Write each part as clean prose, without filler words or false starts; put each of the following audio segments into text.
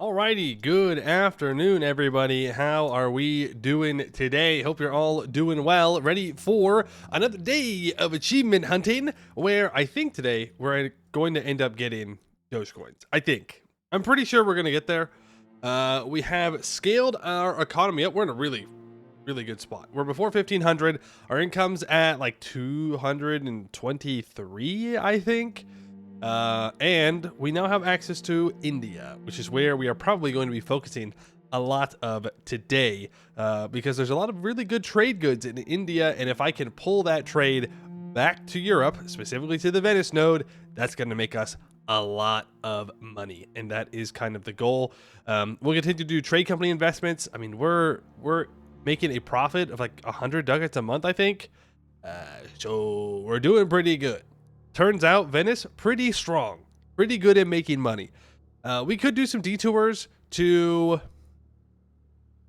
Alrighty, good afternoon, everybody. How are we doing today? Hope you're all doing well. Ready for another day of achievement hunting, where I think today we're going to end up getting Doge coins. I think. I'm pretty sure we're going to get there. We have scaled our economy up. We're in a really good spot. We're before 1500. Our income's at like 223, I think. And we now have access to India, which is where we are probably going to be focusing a lot of today, because there's a lot of really good trade goods in India, and if I can pull that trade back to Europe, specifically to the Venice node, that's going to make us a lot of money, and that is kind of the goal. We'll continue to do trade company investments. I mean, we're making a profit of like 100 ducats a month, I think, so we're doing pretty good. Turns out Venice, pretty strong, pretty good at making money. We could do some detours to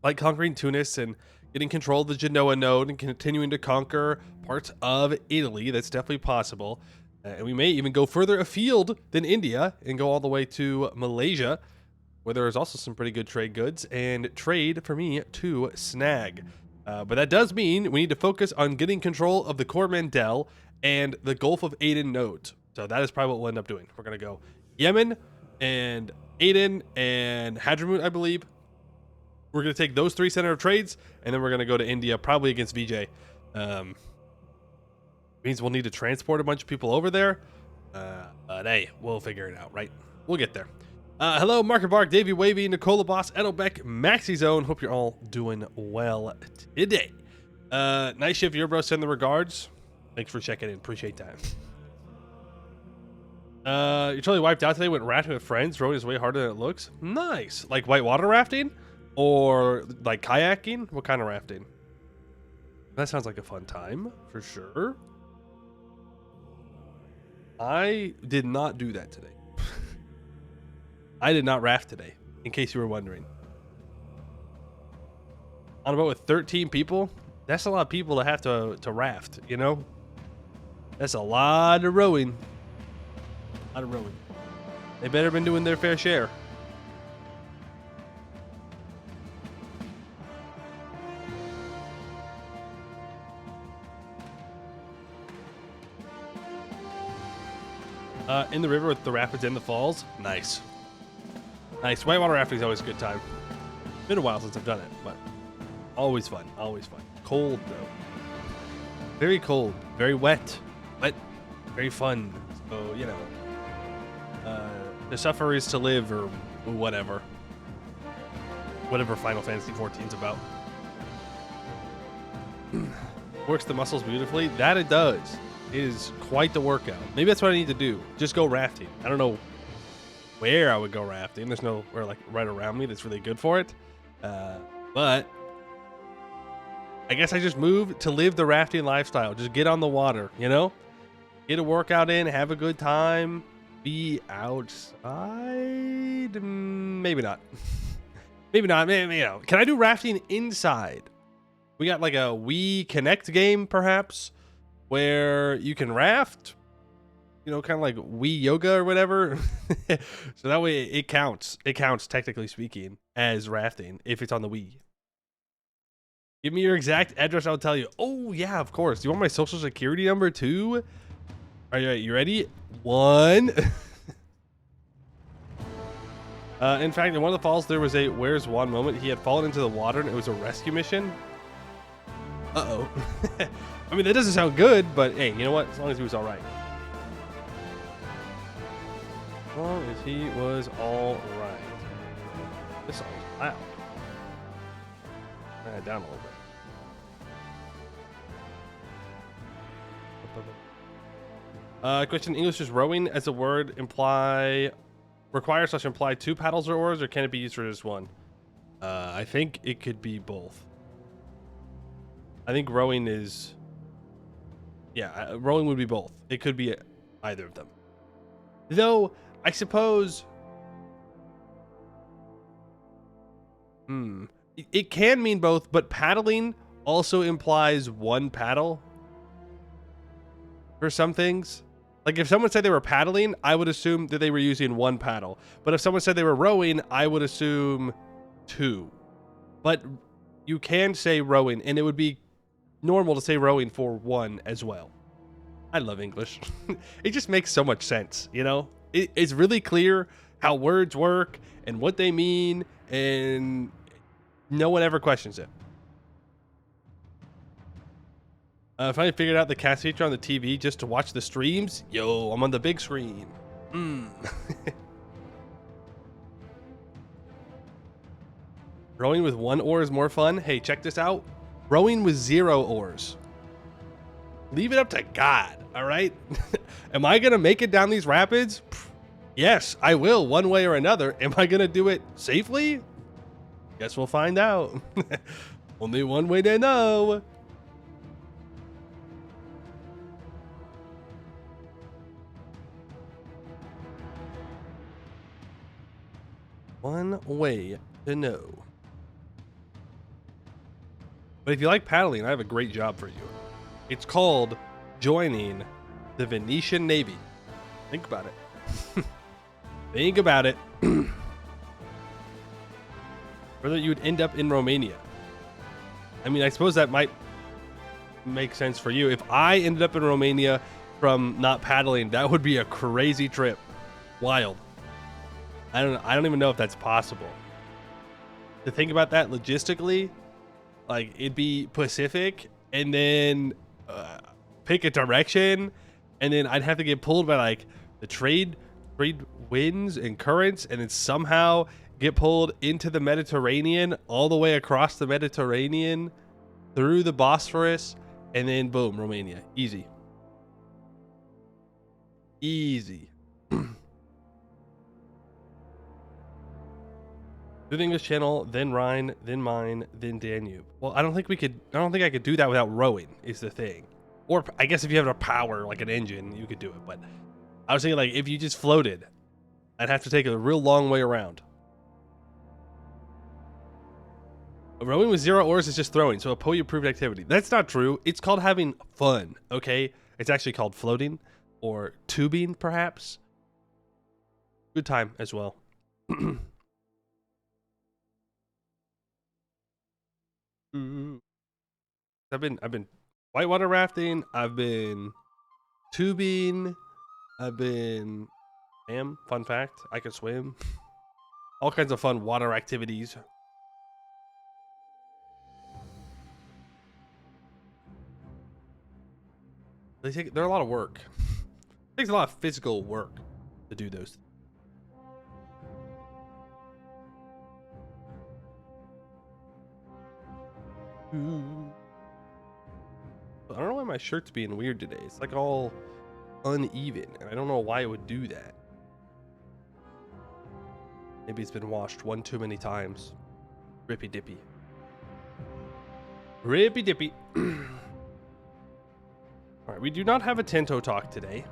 like conquering Tunis and getting control of the Genoa node and continuing to conquer parts of Italy. That's definitely possible. And we may even go further afield than India and go all the way to Malaysia, where there is also some pretty good trade goods and trade for me to snag. But that does mean we need to focus on getting control of the Coromandel and the Gulf of Aden nodes. So that is probably what we'll end up doing. We're going to go Yemen and Aden and Hadramut, I believe. We're going to take those three center of trades, and then we're going to go to India, probably against VJ. Means we'll need to transport a bunch of people over there. But hey, we'll figure it out, right? We'll get there. Hello, Market Bark, Davey Wavy, Nicola Boss, Edelbeck, Maxi Zone. Hope you're all doing well today. Nice shift, your bro. Send the regards. Thanks for checking in. Appreciate that. You're totally wiped out today. Went rafting with friends. Rowing is way harder than it looks. Nice. Like whitewater rafting? Or like kayaking? What kind of rafting? That sounds like a fun time, for sure. I did not do that today. I did not raft today, in case you were wondering. On a boat with 13 people? That's a lot of people to have to raft, you know? That's a lot of rowing. A lot of rowing. They better been doing their fair share. In the river with the rapids and the falls. Nice. Nice. Whitewater rafting is always a good time. Been a while since I've done it, but always fun. Always fun. Cold, though. Very cold. Very wet. But very fun. So, you know, the suffer is to live, or whatever Final Fantasy 14's about. Works the muscles beautifully. That it does. It is quite the workout. Maybe that's what I need to do. Just go rafting. I don't know where I would go rafting. There's nowhere like right around me that's really good for it. But I guess I just moved to live the rafting lifestyle. Just get on the water, you know? Get a workout in, have a good time, be outside. Maybe not. Maybe not. Maybe, you know. Can I do rafting inside? We got like a Wii Connect game, perhaps, where you can raft. You know, kind of like Wii Yoga or whatever. So that way it counts. It counts, technically speaking, as rafting if it's on the Wii. Give me your exact address, I'll tell you. Oh, yeah, of course. Do you want my social security number, too? All right, you ready? 1. In fact, in one of the falls, there was a Where's Juan moment. He had fallen into the water, and it was a rescue mission. Uh-oh. I mean, that doesn't sound good, but hey, you know what? As long as he was all right. As long as he was all right. This song's loud. Down a little bit. Question: English is rowing as a word require/imply 2 paddles or oars, or can it be used for just one? I think it could be both. I think rowing is, yeah, rowing would be both. It could be either of them. Though, I suppose, it can mean both, but paddling also implies one paddle for some things. Like if someone said they were paddling, I would assume that they were using one paddle. But if someone said they were rowing, I would assume two. But you can say rowing, and it would be normal to say rowing for one as well. I love English. It just makes so much sense, you know? It's really clear how words work and what they mean, and no one ever questions it. Finally figured out the cast feature on the TV just to watch the streams. Yo, I'm on the big screen. Rowing with 1 oar is more fun. Hey, check this out. Rowing with 0 oars. Leave it up to God, all right? Am I going to make it down these rapids? Yes, I will, one way or another. Am I going to do it safely? Guess we'll find out. Only one way to know. One way to know. But if you like paddling, I have a great job for you. It's called joining the Venetian Navy. Think about it. Think about it. Whether you'd end up in Romania. I mean, I suppose that might make sense for you. If I ended up in Romania from not paddling, that would be a crazy trip. Wild. I don't even know if that's possible. To think about that logistically, like it'd be Pacific and then pick a direction, and then I'd have to get pulled by like the trade winds and currents, and then somehow get pulled into the Mediterranean, all the way across the Mediterranean through the Bosphorus, and then boom, Romania. Easy. Easy. The English Channel, then Rhine, then mine, then Danube. Well, I don't think I could do that without rowing, is the thing. Or I guess if you have a power, like an engine, you could do it. But I was thinking, like, if you just floated, I'd have to take a real long way around. Rowing with 0 oars is just throwing, so a POE-approved activity. That's not true. It's called having fun, okay? It's actually called floating, or tubing, perhaps. Good time as well. I've been whitewater rafting, I've been tubing, I've been fun fact, I can swim. All kinds of fun water activities. They're a lot of work. It takes a lot of physical work to do those. I don't know why my shirt's being weird today. It's like all uneven, and I don't know why it would do that. Maybe it's been washed one too many times. Rippy dippy. Rippy dippy. Alright, we do not have a Tento talk today.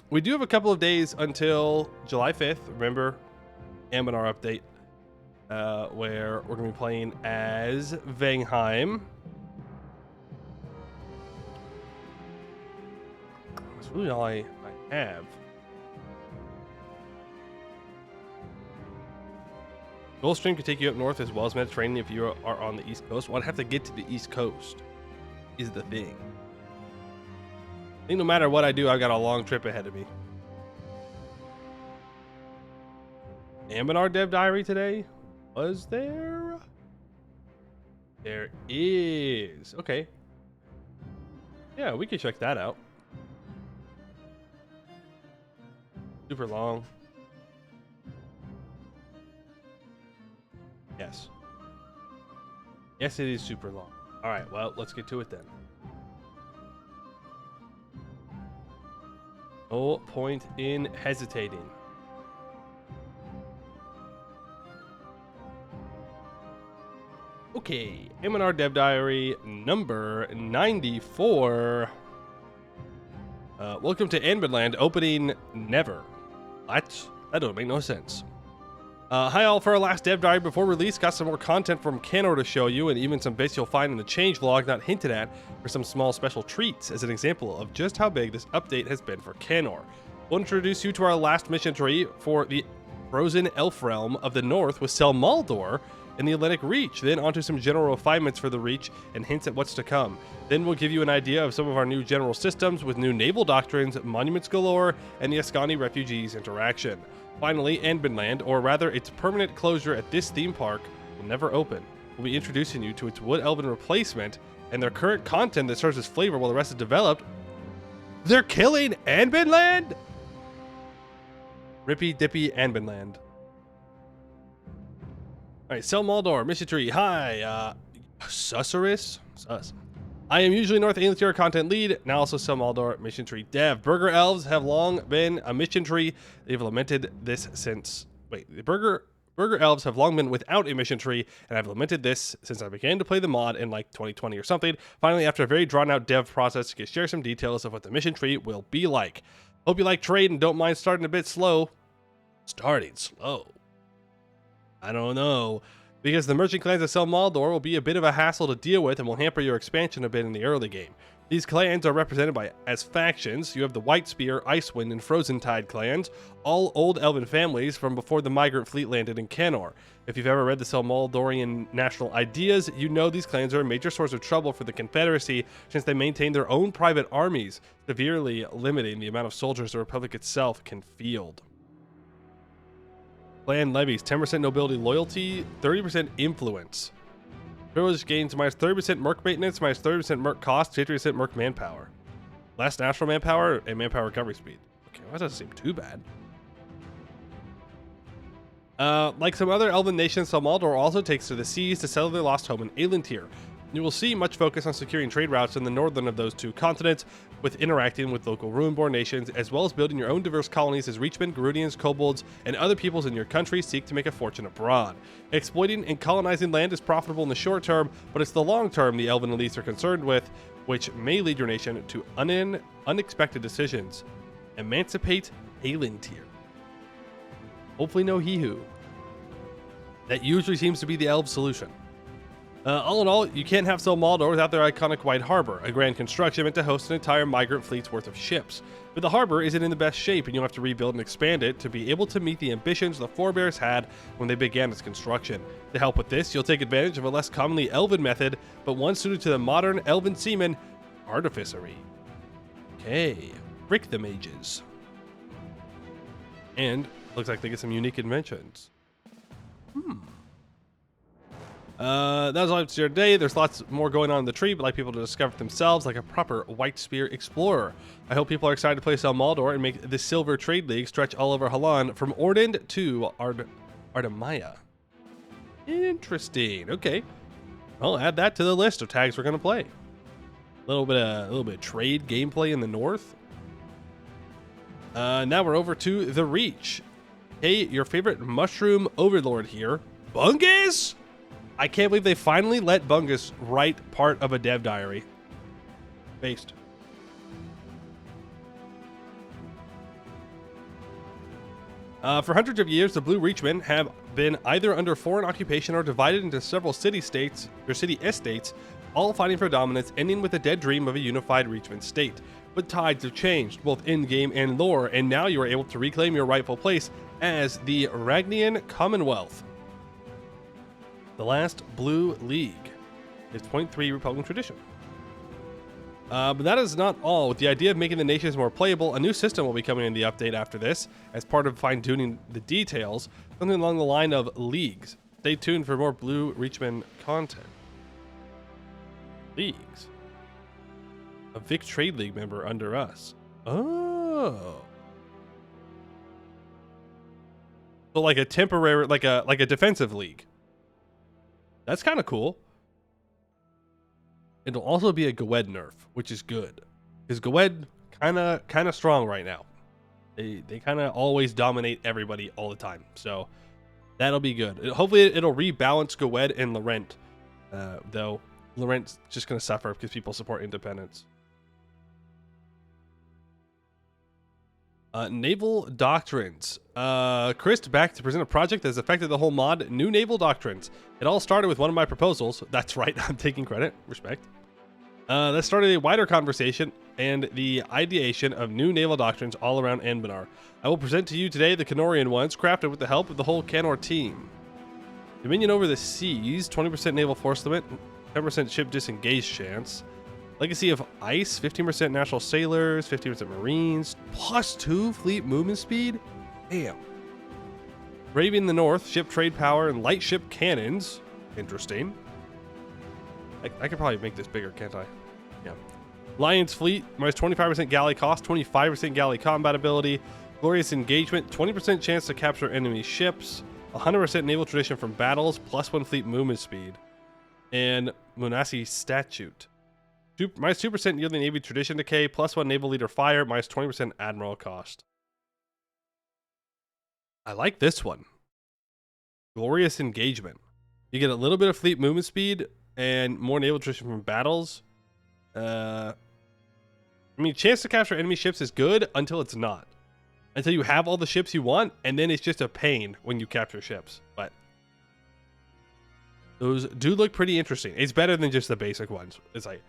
We do have a couple of days until July 5th. Remember, Aminar update. Where we're going to be playing as Vangheim. That's really all I have. Gulfstream could take you up north as well as Mediterranean if you are on the East Coast. Well, I'd have to get to the East Coast, is the thing. I think no matter what I do, I've got a long trip ahead of me. Aminar dev diary today? Was there? There is. Okay. Yeah, we can check that out. Super long. Yes. Yes, it is super long. All right, well, let's get to it then. No point in hesitating. Okay, Aminar Dev Diary number 94. Welcome to Anbidland, opening never. What? That don't make no sense. Hi all, for our last dev diary before release, got some more content from Canor to show you, and even some bits you'll find in the change vlog not hinted at for some small special treats as an example of just how big this update has been for Canor. We'll introduce you to our last mission tree for the frozen elf realm of the north with Sel Maldor and the Atlantic Reach, then onto some general refinements for the Reach and hints at what's to come. Then we'll give you an idea of some of our new general systems with new naval doctrines, monuments galore, and the Ascani refugees interaction. Finally, Anbinland, or rather its permanent closure at this theme park, will never open. We'll be introducing you to its Wood Elven replacement and their current content that serves as flavor while the rest is developed. They're killing Anbinland? Rippy Dippy Anbinland. Alright, Sel Maldor, Mission Tree. Hi, Sussurus? Sus. I am usually North Aelintier content lead, now also Sel Maldor, Mission Tree dev. Burger Elves have long been a mission tree. They've lamented this since... Wait, the Burger Elves have long been without a mission tree, and I've lamented this since I began to play the mod in like 2020 or something. Finally, after a very drawn-out dev process, I can share some details of what the mission tree will be like. Hope you like trade and don't mind starting a bit slow. Starting slow? I don't know. Because the merchant clans of Sel Maldor will be a bit of a hassle to deal with and will hamper your expansion a bit in the early game. These clans are represented as factions. You have the White Spear, Icewind, and Frozen Tide clans, all old elven families from before the migrant fleet landed in Canor. If you've ever read the Sel Maldorian national ideas, you know these clans are a major source of trouble for the Confederacy since they maintain their own private armies, severely limiting the amount of soldiers the Republic itself can field. Clan levies, 10% nobility loyalty, 30% influence. Privilege gains minus 30% merc maintenance, minus 30% merc cost, 50% merc manpower. Less natural manpower and manpower recovery speed. Okay, well, that doesn't seem too bad. Like some other elven nations, Sel Maldor also takes to the seas to settle their lost home in Aelintier. You will see much focus on securing trade routes in the northern of those two continents, with interacting with local Ruinborn nations, as well as building your own diverse colonies as Reachmen, Garudians, Kobolds, and other peoples in your country seek to make a fortune abroad. Exploiting and colonizing land is profitable in the short term, but it's the long term the elven elites are concerned with, which may lead your nation to unexpected decisions. Emancipate Aelintier. Hopefully no he-who. That usually seems to be the elf solution. All in all, you can't have Sel Maldor without their iconic White Harbor, a grand construction meant to host an entire migrant fleet's worth of ships. But the harbor isn't in the best shape, and you'll have to rebuild and expand it to be able to meet the ambitions the forebears had when they began its construction. To help with this, you'll take advantage of a less commonly elven method, but one suited to the modern elven seaman, artificery. Okay, Brick the Mages. And looks like they get some unique inventions. That was all I have to share today. There's lots more going on in the tree, but I'd like people to discover it themselves like a proper White Spear explorer. I hope people are excited to play Sel Maldor and make the Silver Trade League stretch all over Halan from Ordend to Ardamaya. Interesting. Okay, I'll add that to the list of tags we're gonna play. A little bit of trade gameplay in the north. Now we're over to the Reach. Hey, your favorite mushroom overlord here, Bungus. I can't believe they finally let Bungus write part of a dev diary. Based. For hundreds of years, the Blue Reachmen have been either under foreign occupation or divided into several city-states, or city-estates, all fighting for dominance, ending with the dead dream of a unified Reachman state. But tides have changed, both in-game and lore, and now you are able to reclaim your rightful place as the Ragnian Commonwealth. The last Blue League is 0.3 Republican tradition. But that is not all. With the idea of making the nations more playable, a new system will be coming in the update after this, as part of fine-tuning the details, something along the line of leagues. Stay tuned for more Blue Reachman content. Leagues. A Vic Trade League member under us. Oh. So like a temporary, like a defensive league. That's kind of cool. It'll also be a Goed nerf, which is good, because Goed kind of strong right now. They kind of always dominate everybody all the time, so that'll be good. Hopefully, it'll rebalance Goed and Laurent, though Laurent's just gonna suffer because people support independence. Naval Doctrines. Chris back to present a project that has affected the whole mod, New Naval Doctrines. It all started with one of my proposals. That's right, I'm taking credit. Respect. That started a wider conversation and the ideation of new naval doctrines all around Anbanar. I will present to you today the Canorian ones, crafted with the help of the whole Canor team. Dominion over the seas, 20% naval force limit, 10% ship disengage chance. Legacy of Ice, 15% natural sailors, 15% marines, +2 fleet movement speed? Damn. Arabian in the north, ship trade power, and light ship cannons. Interesting. I could probably make this bigger, can't I? Yeah. Lion's fleet, minus 25% galley cost, 25% galley combat ability, glorious engagement, 20% chance to capture enemy ships, 100% naval tradition from battles, +1 fleet movement speed, and Munasi statute. Minus 2% yearly Navy tradition decay, +1 naval leader fire, minus 20% admiral cost. I like this one. Glorious engagement. You get a little bit of fleet movement speed and more naval tradition from battles. I mean, chance to capture enemy ships is good until it's not. Until you have all the ships you want, and then it's just a pain when you capture ships. But those do look pretty interesting. It's better than just the basic ones. It's like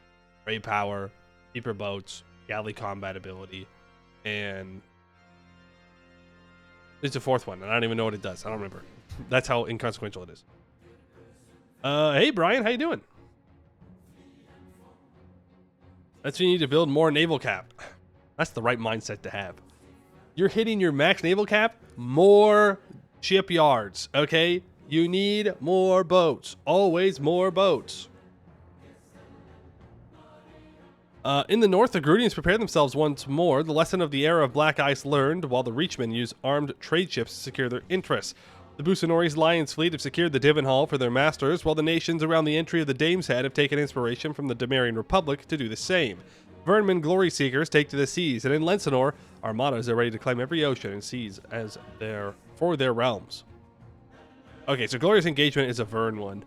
trade power, deeper boats, galley combat ability, and there's a fourth one, and I don't even know what it does. I don't remember. That's how inconsequential it is. Hey Brian, how you doing? That's when you need to build more naval cap. That's the right mindset to have. You're hitting your max naval cap, more shipyards, okay? You need more boats. Always more boats. In the north, the Grudians prepare themselves once more. The lesson of the era of black ice learned, while the Reachmen use armed trade ships to secure their interests. The Busanori's Lion's fleet have secured the Divenhall for their masters, while the nations around the entry of the Dame's Head have taken inspiration from the Demarian Republic to do the same. Vernman glory seekers take to the seas, and in Lensinor, armadas are ready to climb every ocean and seas as for their realms. Okay, so glorious engagement is a Vern one.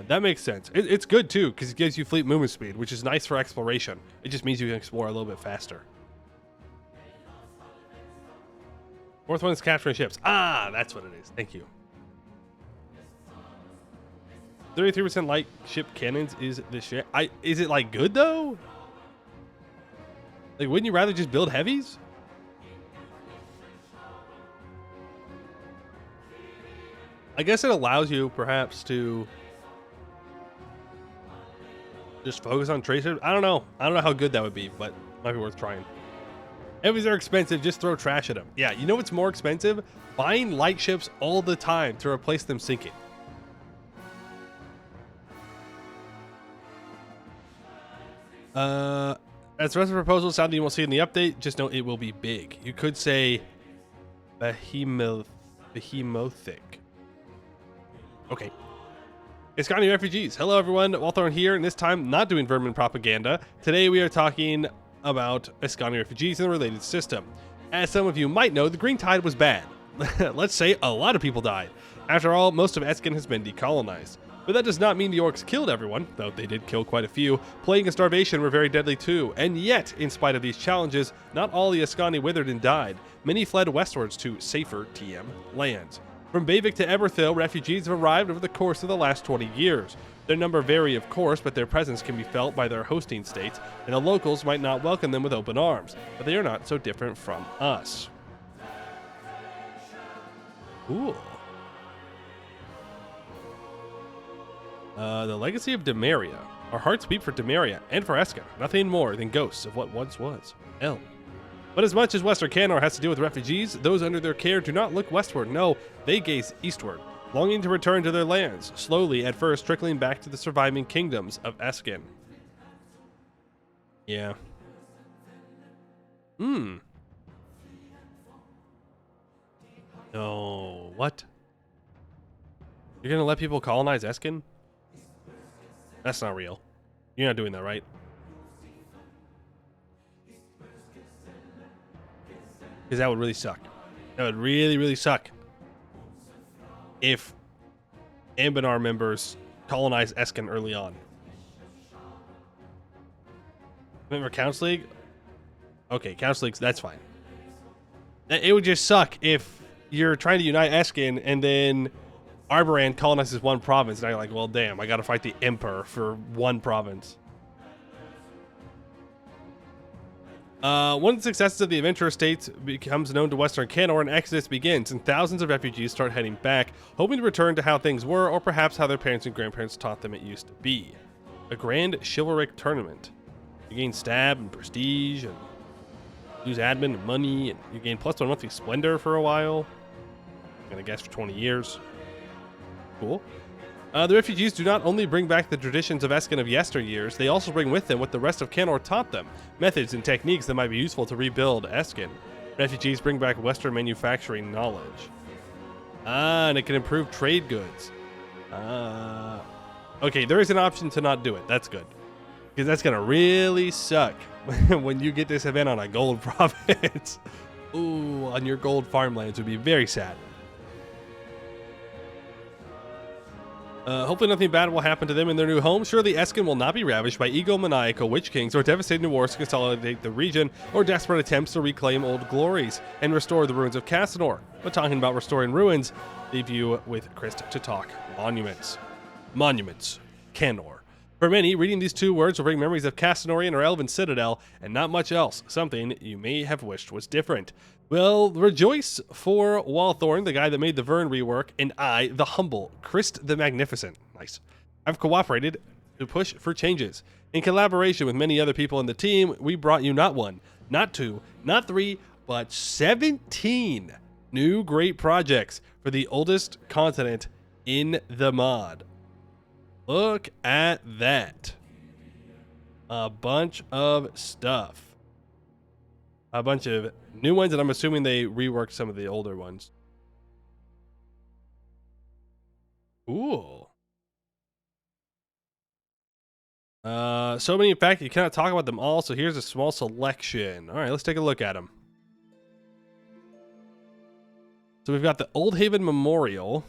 That makes sense. It's good too, because it gives you fleet movement speed, which is nice for exploration. It just means you can explore a little bit faster. Fourth one is capturing ships. Ah, that's what it is. Thank you. 33% light ship cannons is the shit. Is it like good though? Like, wouldn't you rather just build heavies? I guess it allows you perhaps to just focus on tracers. I don't know. I don't know how good that would be, but it might be worth trying. Heavies are expensive. Just throw trash at them. Yeah, you know what's more expensive? Buying light ships all the time to replace them sinking. As the rest of the proposal sound you won't see in the update, just know it will be big. You could say behemothhic. Okay. Iskani refugees. Hello everyone, Walthorn here, and this time not doing vermin propaganda. Today we are talking about Iskani refugees and the related system. As some of you might know, the Green Tide was bad. Let's say a lot of people died. After all, most of Eskin has been decolonized. But that does not mean the orcs killed everyone, though they did kill quite a few. Plague and starvation were very deadly too, and yet, in spite of these challenges, not all the Iskani withered and died. Many fled westwards to safer TM lands. From Bayvik to Eberthil, refugees have arrived over the course of the last 20 years. Their number vary, of course, but their presence can be felt by their hosting states, and the locals might not welcome them with open arms, but they are not so different from us. Cool. The legacy of Demaria. Our hearts beat for Demaria and for Eskin, nothing more than ghosts of what once was. L. But as much as Western Canor has to do with refugees, those under their care do not look westward. No, they gaze eastward, longing to return to their lands, slowly at first trickling back to the surviving kingdoms of Eskin. Yeah. No, what? You're gonna let people colonize Eskin? That's not real. You're not doing that, right? Because that would really suck. That would really, really suck. If Anbanar members colonize Eskin early on. Remember Council League? Okay, Council League, that's fine. It would just suck if you're trying to unite Eskin and then Arboran colonizes one province, and you're like, well, damn, I gotta fight the Emperor for one province. One of the successes of the adventurer states becomes known to Western Canor, and exodus begins, and thousands of refugees start heading back, hoping to return to how things were, or perhaps how their parents and grandparents taught them it used to be. A grand chivalric tournament. You gain stab and prestige, and lose admin and money, and you gain +1 monthly splendor for a while. I'm gonna guess for 20 years. Cool. The refugees do not only bring back the traditions of Eskin of yesteryears, they also bring with them what the rest of Canor taught them, methods and techniques that might be useful to rebuild Eskin. Refugees bring back Western manufacturing knowledge. And it can improve trade goods. Okay, there is an option to not do it. That's good. Because that's going to really suck when you get this event on a gold province. Ooh, on your gold farmlands would be very sad. Hopefully nothing bad will happen to them in their new home. Surely Eskin will not be ravished by egomaniacal witch kings or devastating wars to consolidate the region or desperate attempts to reclaim old glories and restore the ruins of Casanor. But talking about restoring ruins, leave you with Christ to talk. Monuments. Monuments. Canor. For many, reading these two words will bring memories of Casanorian or Elven Citadel and not much else, something you may have wished was different. Well, rejoice for Walthorn, the guy that made the Vern rework, and I, the humble, Christ the Magnificent. Nice. I've cooperated to push for changes. In collaboration with many other people in the team, we brought you not one, not two, not three, but 17 new great projects for the oldest continent in the mod. Look at that. A bunch of stuff. A bunch of new ones, and I'm assuming they reworked some of the older ones. Cool. So many, in fact, you cannot talk about them all, so here's a small selection. All right, let's take a look at them. So we've got the Old Haven Memorial,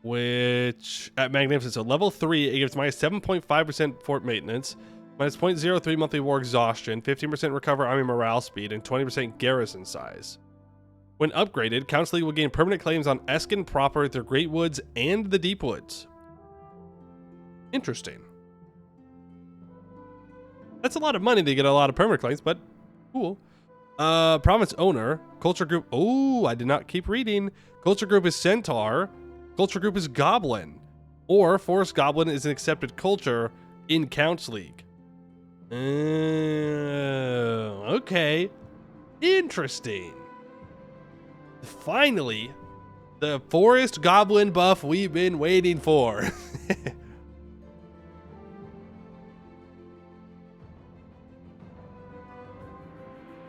which at Magnificent, so level 3, it gives minus 7.5% fort maintenance, minus 0.03 monthly war exhaustion, 15% recover army morale speed, and 20% garrison size. When upgraded, Council League will gain permanent claims on Eskin proper, the Great Woods, and the Deep Woods. Interesting. That's a lot of money to get a lot of permanent claims, but cool. Province owner, culture group. Oh, I did not keep reading. Culture group is Centaur. Culture group is Goblin. Or Forest Goblin is an accepted culture in Council League. Okay. Interesting. Finally, the Forest Goblin buff we've been waiting for.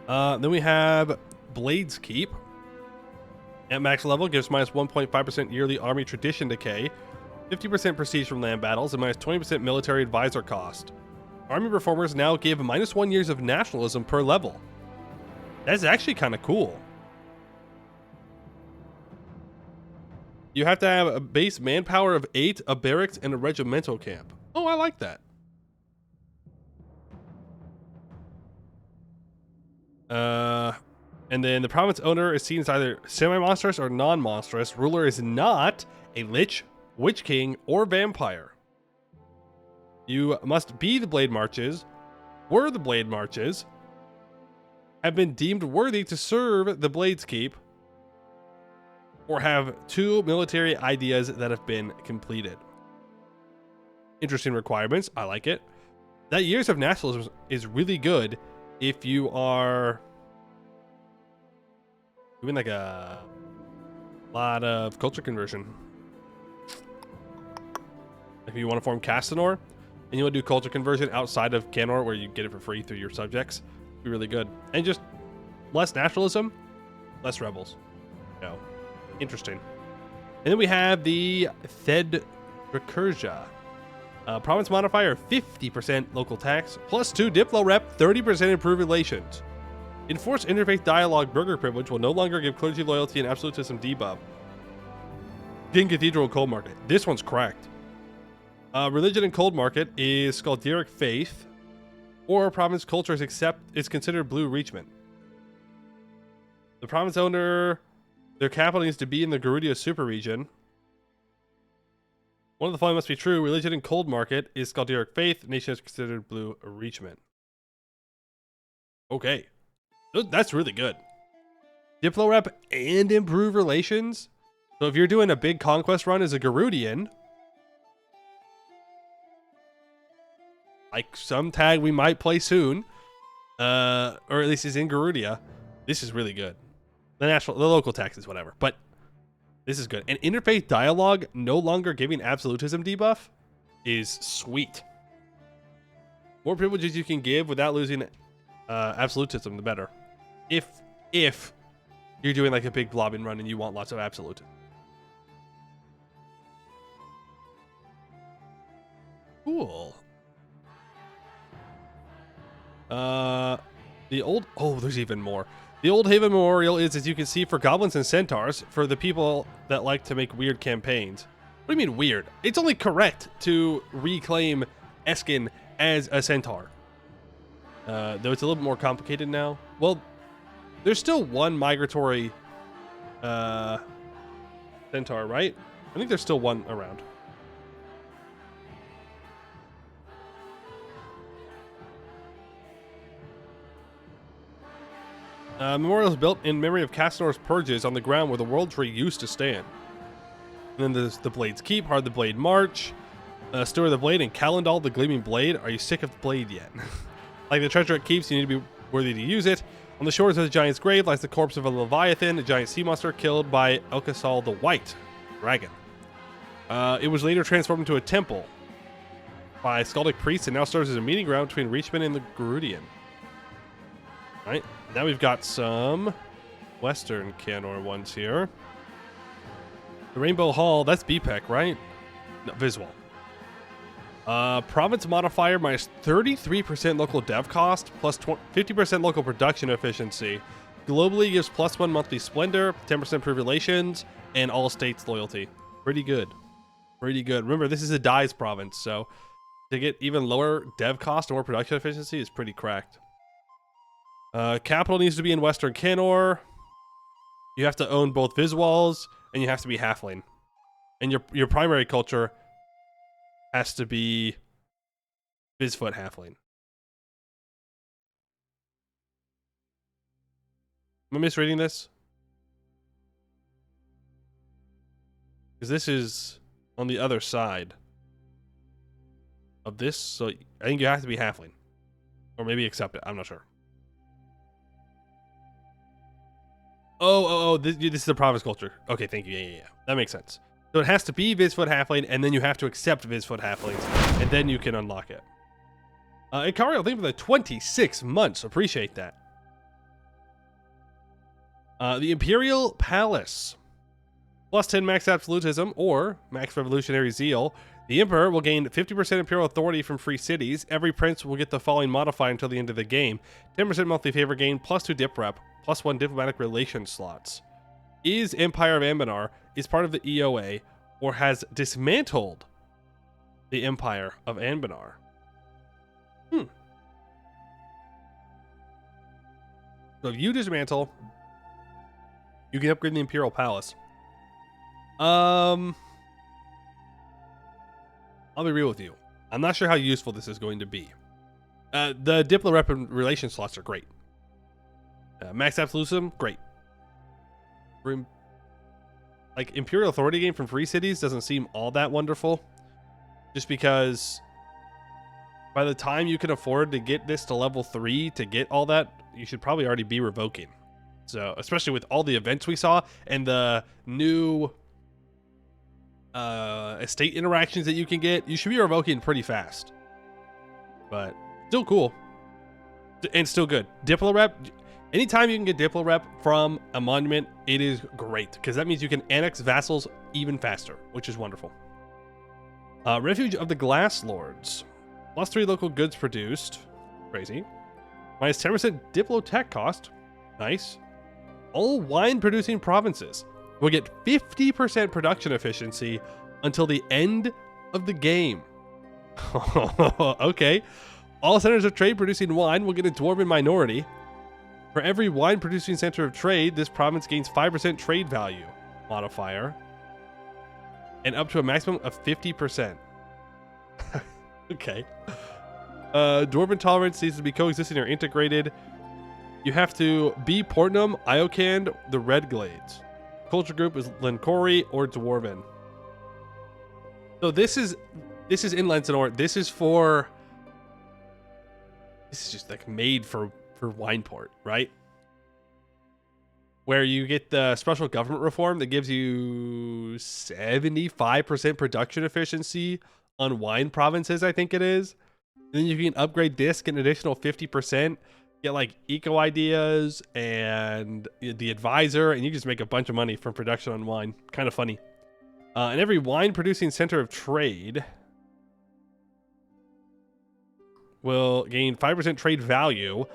Then we have Blades Keep. At max level, gives minus 1.5% yearly army tradition decay, 50% prestige from land battles, and minus 20% military advisor cost. Army performers now give minus 1 years of nationalism per level. That's actually kind of cool. You have to have a base manpower of 8, a barracks, and a regimental camp. Oh, I like that. And then the province owner is seen as either semi-monstrous or non-monstrous. Ruler is not a lich, witch king, or vampire. You must be the Blade Marches, were the Blade Marches, have been deemed worthy to serve the Blades Keep, or have 2 military ideas that have been completed. Interesting requirements. I like it. That years of nationalism is really good if you are doing like a lot of culture conversion. If you want to form Casanor and you want to do culture conversion outside of Canor where you get it for free through your subjects, it'd be really good. And just less nationalism, less rebels. No. Interesting. And then we have the Thed Recursia. Province modifier 50% local tax, plus 2 Diplo rep, 30% improved relations. Enforced interfaith dialogue burger privilege will no longer give clergy loyalty and absolutism debuff. Din Cathedral Cold Market. This one's cracked. Religion in Cold Market is Scalderic Faith, or province culture is considered blue reachment. The province owner, their capital needs to be in the Garudia super region. One of the following must be true. Religion in cold market is Scalderic faith. Nation is considered Blue Achievement. Okay. That's really good. Diplo rep and improve relations. So if you're doing a big conquest run as a Garudian, like some tag we might play soon, or at least is in Garudia, this is really good. The local taxes, whatever, but this is good. And interfaith dialogue no longer giving absolutism debuff is sweet. More privileges you can give without losing absolutism, the better. If you're doing like a big blobbing run and you want lots of absolutism. Cool. There's even more. The Old Haven Memorial is, as you can see, for goblins and centaurs, for the people that like to make weird campaigns. What do you mean weird? It's only correct to reclaim Eskin as a centaur. Though it's a little bit more complicated now. Well, there's still one migratory centaur, right? I think there's still one around. Memorial is built in memory of Castanor's purges on the ground where the World Tree used to stand. And then there's the Blade's Keep, Hard the Blade March, Steward of the Blade, and Calendal the Gleaming Blade. Are you sick of the blade yet? Like the treasure it keeps, you need to be worthy to use it. On the shores of the giant's grave lies the corpse of a Leviathan, a giant sea monster killed by Elkasal the White Dragon. It was later transformed into a temple by Skaldic priests and now serves as a meeting ground between Reachman and the Garudian. Right, now we've got some Western Canor ones here. The Rainbow Hall, that's BPEC, right? No, visual. Province modifier minus 33% local dev cost, plus 50% local production efficiency. Globally gives +1 monthly splendor, 10% improved relations, and all states loyalty. Pretty good. Pretty good. Remember, this is a DIES province, so to get even lower dev cost or more production efficiency is pretty cracked. Capital needs to be in Western Canor. You have to own both Visuals, and you have to be Halfling. And your primary culture has to be Bizfoot Halfling. Am I misreading this? Because this is on the other side of this, so I think you have to be Halfling. Or maybe accept it, I'm not sure. This is the province culture. Okay, thank you. Yeah. That makes sense. So it has to be Vizfoot Halfling, and then you have to accept Vizfoot Halflings, and then you can unlock it. Ikario, thank you for the 26 months. Appreciate that. The Imperial Palace. Plus 10 max absolutism or max revolutionary zeal. The Emperor will gain 50% imperial authority from free cities. Every prince will get the following modifier until the end of the game. 10% monthly favor gain, +2 dip rep, +1 diplomatic relations slots. Is Empire of Ambenar is part of the EOA or has dismantled the Empire of Ambenar. So if you dismantle, you can upgrade the Imperial Palace. I'll be real with you. I'm not sure how useful this is going to be. The Diplo rep and relation slots are great. Max absolutism, great. Like Imperial Authority gain from free cities doesn't seem all that wonderful. Just because by the time you can afford to get this to level 3 to get all that, you should probably already be revoking. So, especially with all the events we saw and the new estate interactions that you can get, you should be revoking pretty fast. But still cool. And still good. Diplo rep, anytime you can get Diplo rep from a monument, it is great. Because that means you can annex vassals even faster, which is wonderful. Refuge of the Glass Lords. +3 local goods produced. Crazy. Minus 10% Diplo tech cost. Nice. All wine producing provinces will get 50% production efficiency until the end of the game. Okay. All centers of trade producing wine will get a dwarven minority. For every wine producing center of trade, this province gains 5% trade value modifier and up to a maximum of 50%. Okay. Dwarven tolerance needs to be coexisting or integrated. You have to be Portnum, Iocand, the Red Glades. Culture group is Lencori or Dwarven. So this is in Lensinor. This is just like made for Wineport, right? Where you get the special government reform that gives you 75% production efficiency on wine provinces, I think it is. And then you can upgrade this, get an additional 50%, get like eco ideas and the advisor, and you just make a bunch of money from production on wine. Kind of funny. And every wine producing center of trade will gain 5% trade value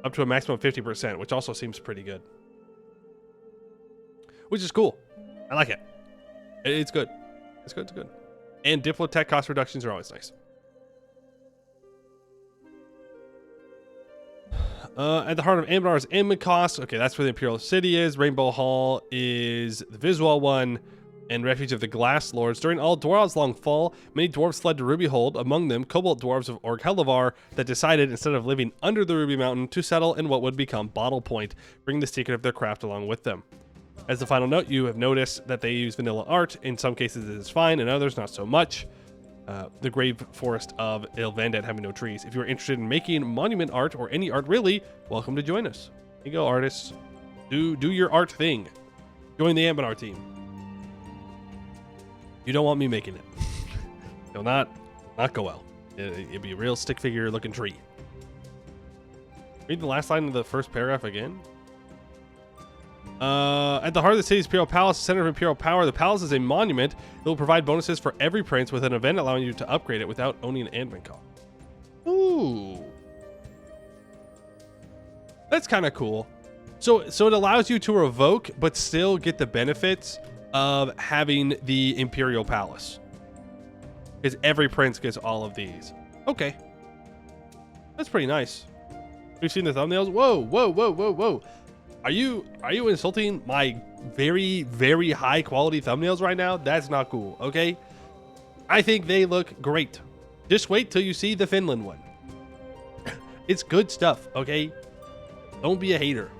up to a maximum of 50%, which also seems pretty good. Which is cool. I like it. It's good. It's good. It's good. And Diplotech cost reductions are always nice. At the heart of Ambenar is Amicos. Okay, that's where the Imperial City is. Rainbow Hall is the visual one. And Refuge of the Glass Lords. During all Dwarves' long fall, many dwarves fled to Rubyhold, among them Cobalt dwarves of Org-Hellevar that decided, instead of living under the Ruby Mountain, to settle in what would become Bottle Point, bringing the secret of their craft along with them. As the final note, you have noticed that they use vanilla art. In some cases it is fine, in others not so much. The Grave Forest of Ilvandet having no trees. If you are interested in making monument art, or any art really, welcome to join us. Here you go, artists. Do your art thing. Join the Ambenar team. You don't want me making it. It'll not go well. It'd be a real stick figure looking tree. Read the last line of the first paragraph again. At the heart of the city's Imperial Palace, the center of Imperial power, the palace is a monument that will provide bonuses for every prince with an event allowing you to upgrade it without owning an admin call. Ooh. That's kind of cool. So it allows you to revoke, but still get the benefits of having the Imperial Palace. Because every prince gets all of these. Okay. That's pretty nice. We've seen the thumbnails. Whoa, whoa, whoa, whoa, whoa. Are you insulting my very, very high quality thumbnails right now? That's not cool, okay? I think they look great. Just wait till you see the Finland one. It's good stuff, okay? Don't be a hater.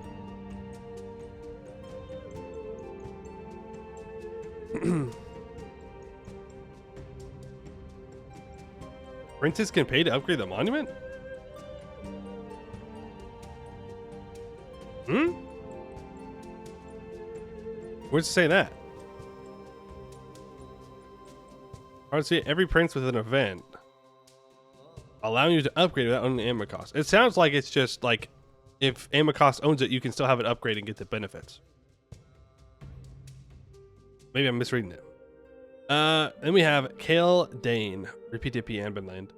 Princes can pay to upgrade the monument? Where's it say that? I would say every prince with an event allowing you to upgrade without owning Amicos. It sounds like it's just like if Amicos owns it, you can still have it upgrade and get the benefits. Maybe I'm misreading it. Then we have Kale Dane, Repeat DP and Binland.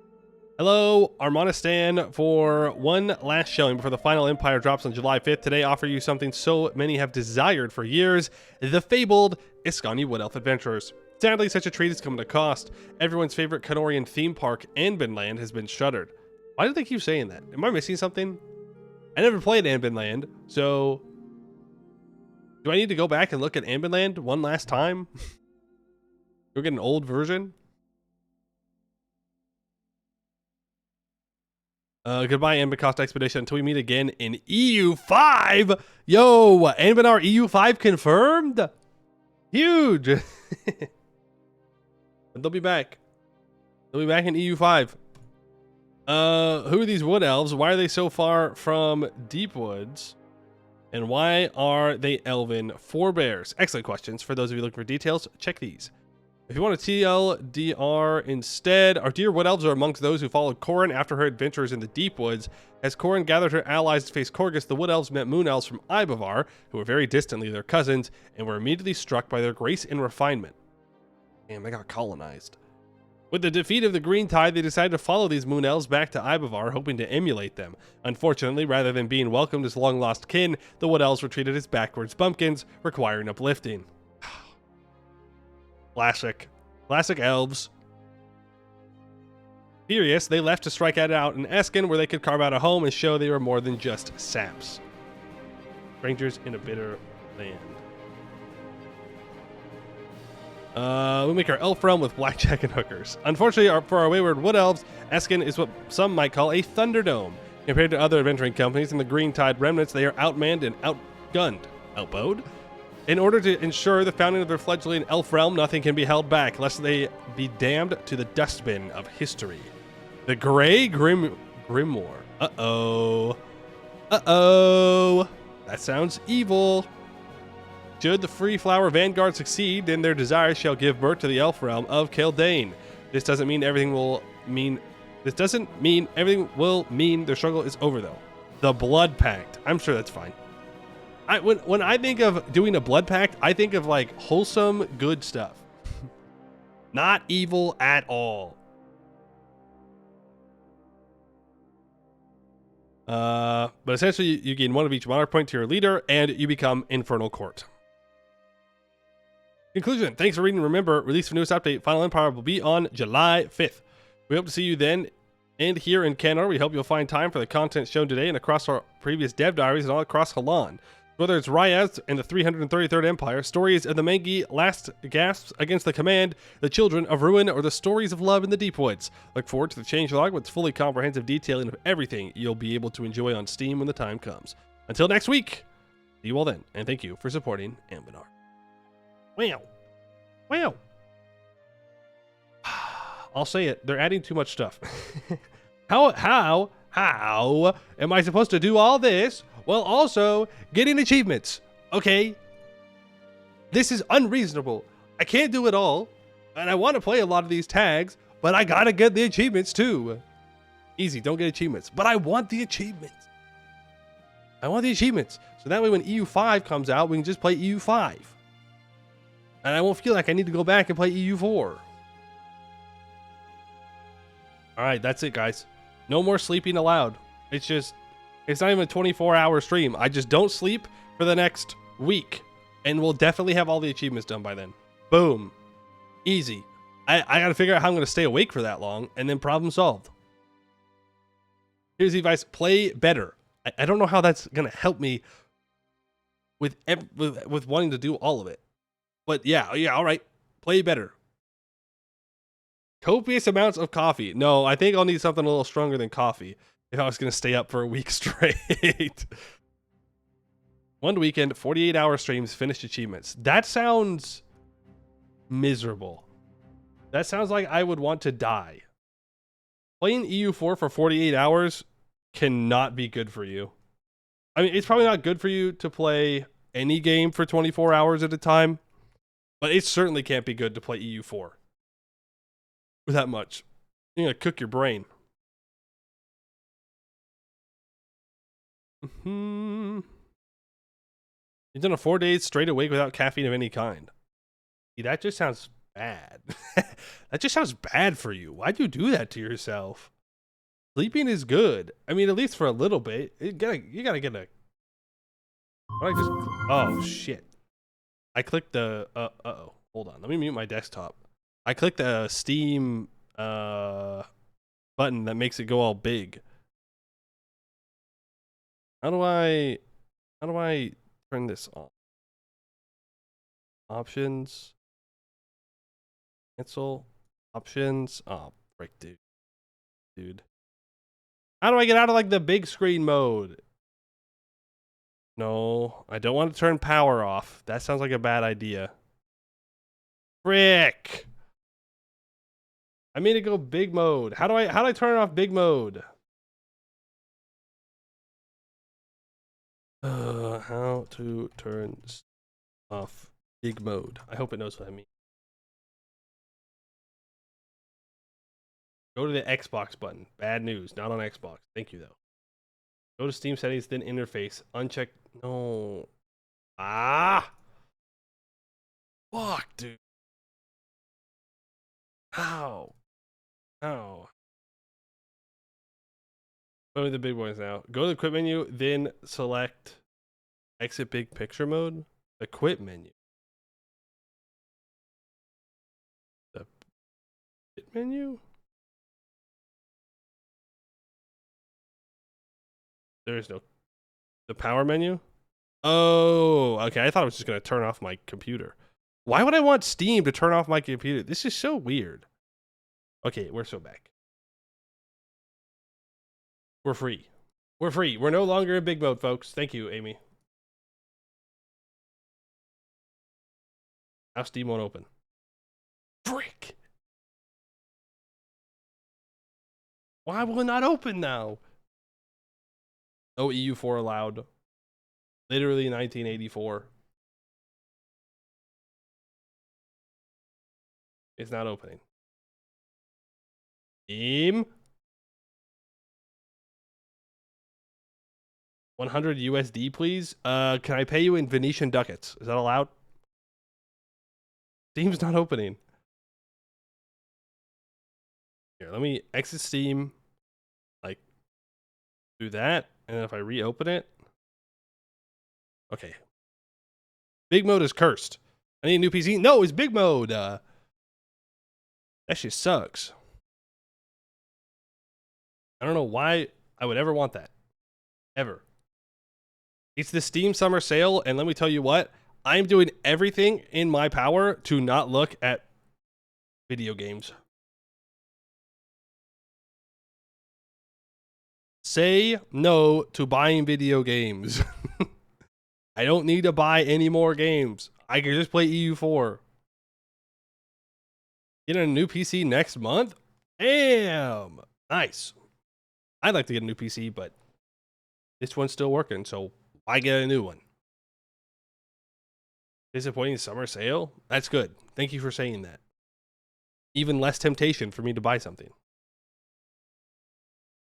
Hello, Armanistan, for one last showing before the final Empire drops on July 5th. Today, offer you something so many have desired for years: the fabled Iskani Wood Elf Adventurers. Sadly, such a treat has come at a cost. Everyone's favorite Canorian theme park, Anbinland, has been shuttered. Why do they keep saying that? Am I missing something? I never played Anbinland, so do I need to go back and look at Anbinland one last time? Go get an old version? Goodbye, Ambicost Expedition, until we meet again in EU5. Yo, Anbinar EU5 confirmed. Huge. But they'll be back. They'll be back in EU5. Who are these wood elves? Why are they so far from deep woods? And why are they elven forebears? Excellent questions. For those of you looking for details, check these. If you want a TLDR instead, our dear wood elves are amongst those who followed Corrin after her adventures in the deep woods. As Corrin gathered her allies to face Korgus, the wood elves met moon elves from Ibavar, who were very distantly their cousins, and were immediately struck by their grace and refinement. Damn, they got colonized. With the defeat of the Green Tide, they decided to follow these moon elves back to Ibavar, hoping to emulate them. Unfortunately, rather than being welcomed as long-lost kin, the wood elves were treated as backwards bumpkins, requiring uplifting. Classic elves. Furious, they left to strike out in Eskin, where they could carve out a home and show they were more than just saps. strangers in a bitter land. We make our elf realm with blackjack and hookers. Unfortunately, for our wayward wood elves, Eskin is what some might call a thunderdome. Compared to other adventuring companies in the Green Tide remnants, they are outmanned and outgunned. Outbowed? In order to ensure the founding of their fledgling elf realm, nothing can be held back, lest they be damned to the dustbin of history. The Grey Grimoire. Uh-oh. Uh-oh. That sounds evil. Should the Free Flower Vanguard succeed, then their desires shall give birth to the elf realm of Kaldane. This doesn't mean everything will mean their struggle is over, though. The Blood Pact. I'm sure that's fine. When I think of doing a Blood Pact, I think of like wholesome, good stuff. Not evil at all. But essentially, you gain one of each monarch point to your leader, and you become Infernal Court. Conclusion. Thanks for reading. Remember, release for newest update. Final Empire will be on July 5th. We hope to see you then. And here in Canada, we hope you'll find time for the content shown today and across our previous dev diaries and all across Halan. Whether it's Ryaz and the 333rd Empire, stories of the Mengi last gasps against the Command, the Children of Ruin, or the stories of love in the Deep Woods. Look forward to the changelog with fully comprehensive detailing of everything you'll be able to enjoy on Steam when the time comes. Until next week, see you all then, and thank you for supporting Ambinar. Wow. Wow. I'll say it. They're adding too much stuff. How am I supposed to do all this while also getting achievements? Okay. This is unreasonable. I can't do it all, and I want to play a lot of these tags, but I gotta get the achievements too. Easy, don't get achievements. But I want the achievements. I want the achievements. So that way when EU5 comes out, we can just play EU5. And I won't feel like I need to go back and play EU4. Alright, that's it, guys. No more sleeping allowed. It's not even a 24-hour stream. I just don't sleep for the next week. And we'll definitely have all the achievements done by then. Boom. Easy. I gotta figure out how I'm gonna stay awake for that long, and then problem solved. Here's the advice. Play better. I don't know how that's gonna help me with wanting to do all of it. But yeah, all right. Play better. Copious amounts of coffee. No, I think I'll need something a little stronger than coffee if I was going to stay up for a week straight. One weekend, 48-hour streams, finished achievements. That sounds miserable. That sounds like I would want to die. Playing EU4 for 48 hours cannot be good for you. I mean, it's probably not good for you to play any game for 24 hours at a time. But it certainly can't be good to play EU4 with that much. You're going to cook your brain. You've done a 4 days straight awake without caffeine of any kind. See, that just sounds bad. That just sounds bad for you. Why'd you do that to yourself? Sleeping is good. I mean, at least for a little bit. You gotta get a... Oh, shit. I clicked the, uh-oh, hold on. Let me mute my desktop. I clicked the Steam, button that makes it go all big. How do I turn this on? Options. Cancel. Options. Oh, frick, dude. How do I get out of, like, the big screen mode? No, I don't want to turn power off. That sounds like a bad idea. Frick! I made it go big mode. How do I turn off big mode? How to turn off big mode. I hope it knows what I mean. Go to the Xbox button. Bad news. Not on Xbox. Thank you, though. Go to Steam settings, then interface. Uncheck. No. Ah! Fuck, dude. How? How? Go to the big boys now. Go to the quit menu, then select exit big picture mode. The quit menu. The quit menu? There is no. The power menu? Oh, okay. I thought I was just going to turn off my computer. Why would I want Steam to turn off my computer? This is so weird. Okay, we're so back. We're free. We're free. We're no longer in big mode, folks. Thank you, Amy. Now Steam won't open. Frick. Why will it not open now? Oh, EU4 allowed. Literally 1984. It's not opening. Steam. 100 USD, please. Can I pay you in Venetian ducats? Is that allowed? Steam's not opening. Here, let me exit Steam. Like, do that. And then if I reopen it. Okay. Big mode is cursed. I need a new PC. No, it's big mode. That shit sucks. I don't know why I would ever want that. Ever. It's the Steam summer sale, and let me tell you what, I'm doing everything in my power to not look at video games. Say no to buying video games. I don't need to buy any more games. I can just play EU4. Get a new PC next month? Damn! Nice. I'd like to get a new PC, but this one's still working, so why get a new one? Disappointing summer sale? That's good. Thank you for saying that. Even less temptation for me to buy something.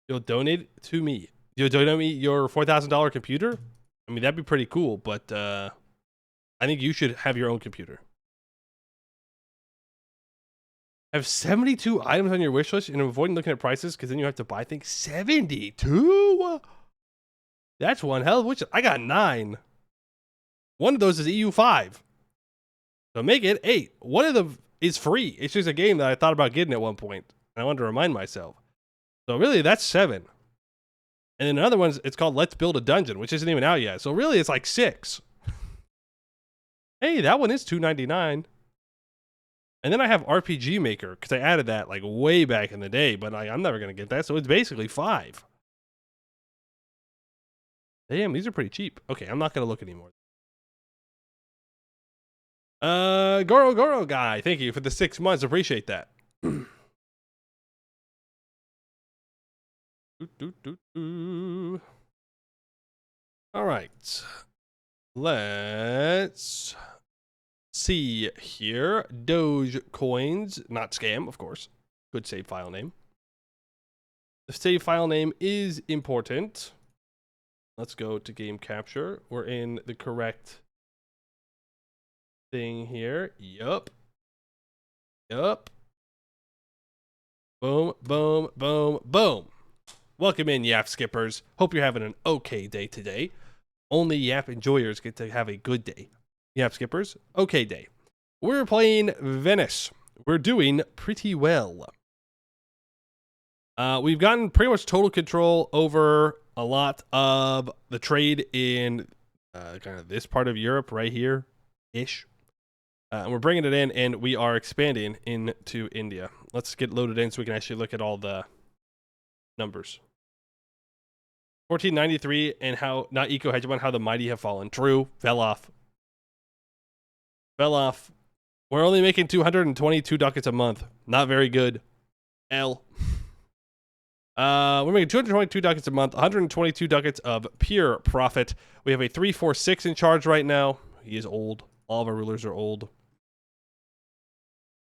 You'll donate to me. You'll donate me your $4,000 computer? I mean, that'd be pretty cool, but I think you should have your own computer. Have 72 items on your wish list and avoiding looking at prices because then you have to buy things. 72? That's one hell of a wish list. I got 9. One of those is EU5. So make it 8. One of them is free. It's just a game that I thought about getting at one point, and I wanted to remind myself. So really, that's 7. And then another one's, it's called Let's Build a Dungeon, which isn't even out yet. So really, it's like 6. Hey, that one is $2.99. And then I have RPG Maker, because I added that like way back in the day, but I'm never going to get that. So it's basically 5. Damn, these are pretty cheap. Okay, I'm not going to look anymore. Goro guy, thank you for the 6 months. Appreciate that. All right, let's see here. Doge coins, not scam, of course. Good save file name. The save file name is important. Let's go to game capture. We're in the correct thing here. Yup. Boom, boom, boom, boom. Welcome in, Yap skippers. Hope you're having an okay day today. Only Yap enjoyers get to have a good day. Yap skippers, okay day. We're playing Venice. We're doing pretty well. We've gotten pretty much total control over a lot of the trade in kind of this part of Europe right here-ish. And we're bringing it in, and we are expanding into India. Let's get loaded in so we can actually look at all the numbers. 1493, and how, not Eco Hegemon, how the mighty have fallen. True, fell off. We're only making 222 ducats a month. Not very good. L. We're making 222 ducats a month, 122 ducats of pure profit. We have a 346 in charge right now. He is old. All of our rulers are old.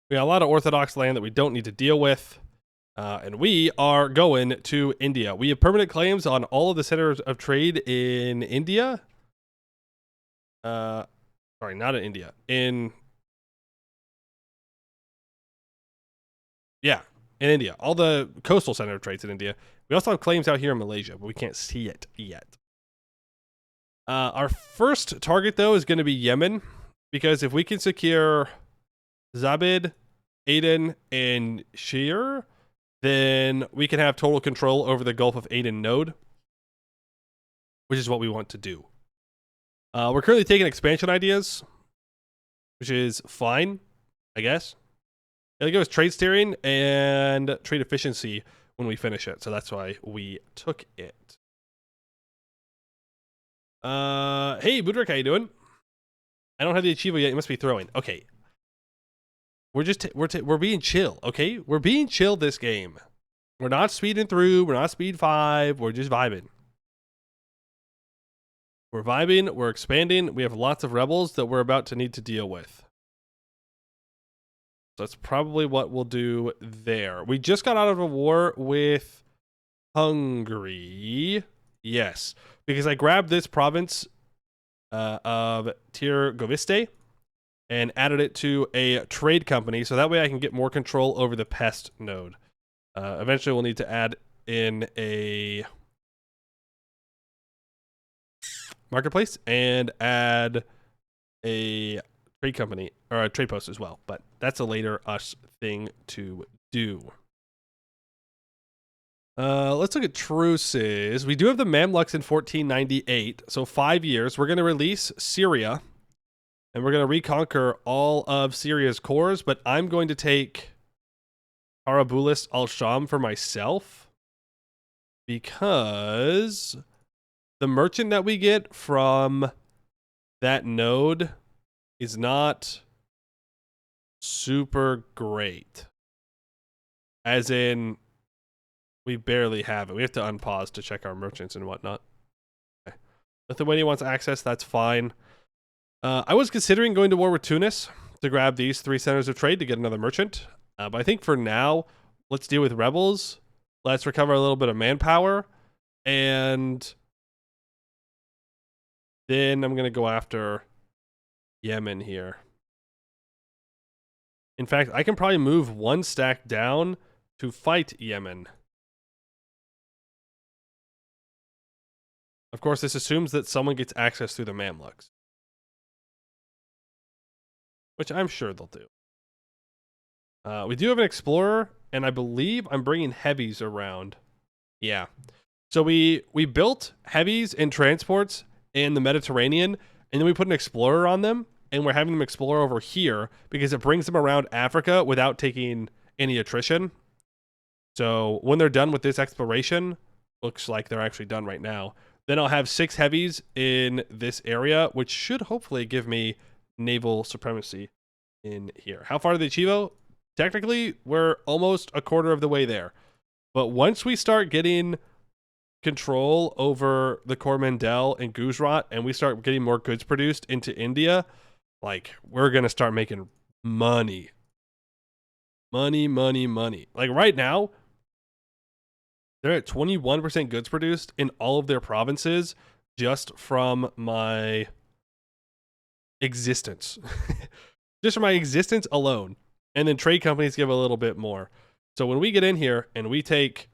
We got a lot of Orthodox land that we don't need to deal with. And we are going to India. We have permanent claims on all of the centers of trade in India. Sorry, not in India. In India. All the coastal center of trades in India. We also have claims out here in Malaysia, but we can't see it yet. Our first target, though, is going to be Yemen. Because if we can secure Zabid, Aden, and Shir, then we can have total control over the Gulf of Aden node, which is what we want to do. We're currently taking expansion ideas, which is fine, I guess. It'll give us trade steering and trade efficiency when we finish it, so that's why we took it. Hey, Budrik, how you doing? I don't have the achievo yet. You must be throwing. Okay. We're being chill, okay? We're being chill this game. We're not speeding through. We're not speed 5. We're just vibing. We're vibing. We're expanding. We have lots of rebels that we're about to need to deal with. So that's probably what we'll do there. We just got out of a war with Hungary. Yes, because I grabbed this province of Tirgoviste and added it to a trade company, so that way I can get more control over the pest node. Eventually we'll need to add in a marketplace and add a trade company or a trade post as well, but that's a later us thing to do. Let's look at truces. We do have the Mamluks in 1498, so 5 years. We're going to release Syria, and we're going to reconquer all of Syria's cores, but I'm going to take Arabulis al-Sham for myself because the merchant that we get from that node is not super great. As in, we barely have it. We have to unpause to check our merchants and whatnot. Okay. Lithuania wants access, that's fine. I was considering going to war with Tunis to grab these 3 centers of trade to get another merchant. But I think for now, let's deal with rebels. Let's recover a little bit of manpower. And then I'm going to go after Yemen here. In fact, I can probably move 1 stack down to fight Yemen. Of course, this assumes that someone gets access through the Mamluks, which I'm sure they'll do. We do have an explorer, and I believe I'm bringing heavies around. Yeah. So we built heavies and transports in the Mediterranean, and then we put an explorer on them, and we're having them explore over here because it brings them around Africa without taking any attrition. So when they're done with this exploration, looks like they're actually done right now, then I'll have 6 heavies in this area, which should hopefully give me naval supremacy in here. How far to the Achievo? Technically, we're almost a quarter of the way there. But once we start getting control over the Coromandel and Gujarat, and we start getting more goods produced into India, like, we're going to start making money. Money, money, money. Like, right now, they're at 21% goods produced in all of their provinces just from my existence. Just from my existence alone. And then trade companies give a little bit more. So when we get in here and we take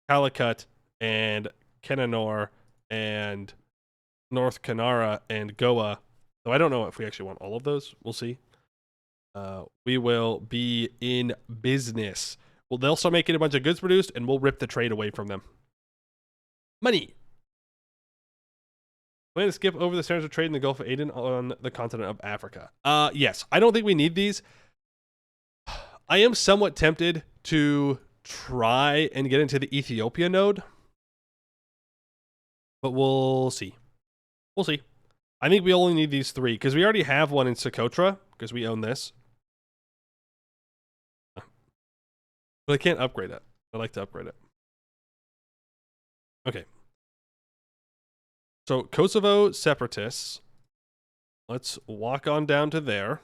Calicut and Kenanor and North Kanara and Goa, so I don't know if we actually want all of those. We'll see. We will be in business. Well, they'll start making a bunch of goods produced, and we'll rip the trade away from them. Money. Plan to skip over the standards of trade in the Gulf of Aden on the continent of Africa. Yes, I don't think we need these. I am somewhat tempted to try and get into the Ethiopia node, but we'll see. We'll see. I think we only need these 3 because we already have one in Socotra because we own this. But I can't upgrade it. I'd like to upgrade it. Okay. So Kosovo separatists. Let's walk on down to there.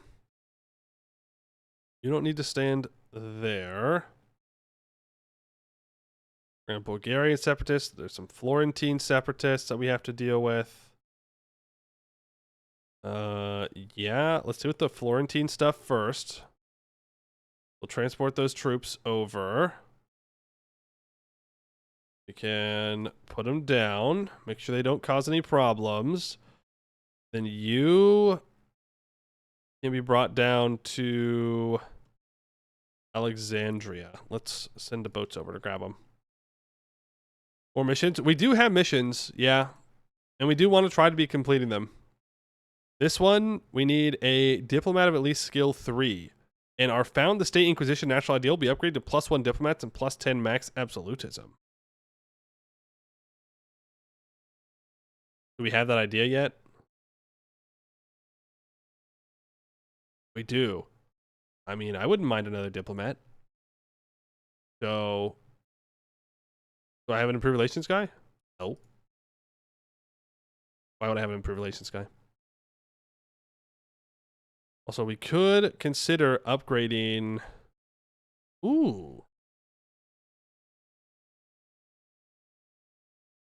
You don't need to stand there. We're going to Bulgarian separatists. There's some Florentine separatists that we have to deal with. Yeah, let's do with the Florentine stuff first. We'll transport those troops over. We can put them down. Make sure they don't cause any problems. Then you can be brought down to Alexandria. Let's send the boats over to grab them. More missions. We do have missions, yeah. And we do want to try to be completing them. This one, we need a diplomat of at least skill 3. And our found the state inquisition national ideal be upgraded to +1 diplomats and +10 max absolutism. Do we have that idea yet? We do. I mean, I wouldn't mind another diplomat. So, do I have an improved relations guy? No. Why would I have an improved relations guy? Also, we could consider upgrading. Ooh.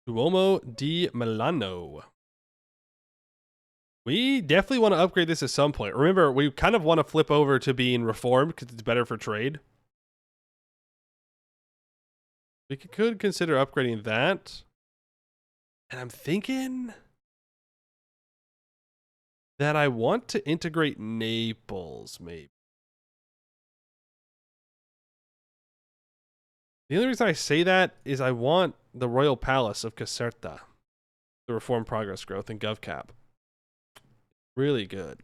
Duomo di Milano. We definitely want to upgrade this at some point. Remember, we kind of want to flip over to being reformed because it's better for trade. We could consider upgrading that. And I'm thinking that I want to integrate Naples, maybe. The only reason I say that is I want the Royal Palace of Caserta, the Reform Progress Growth and GovCap. Really good.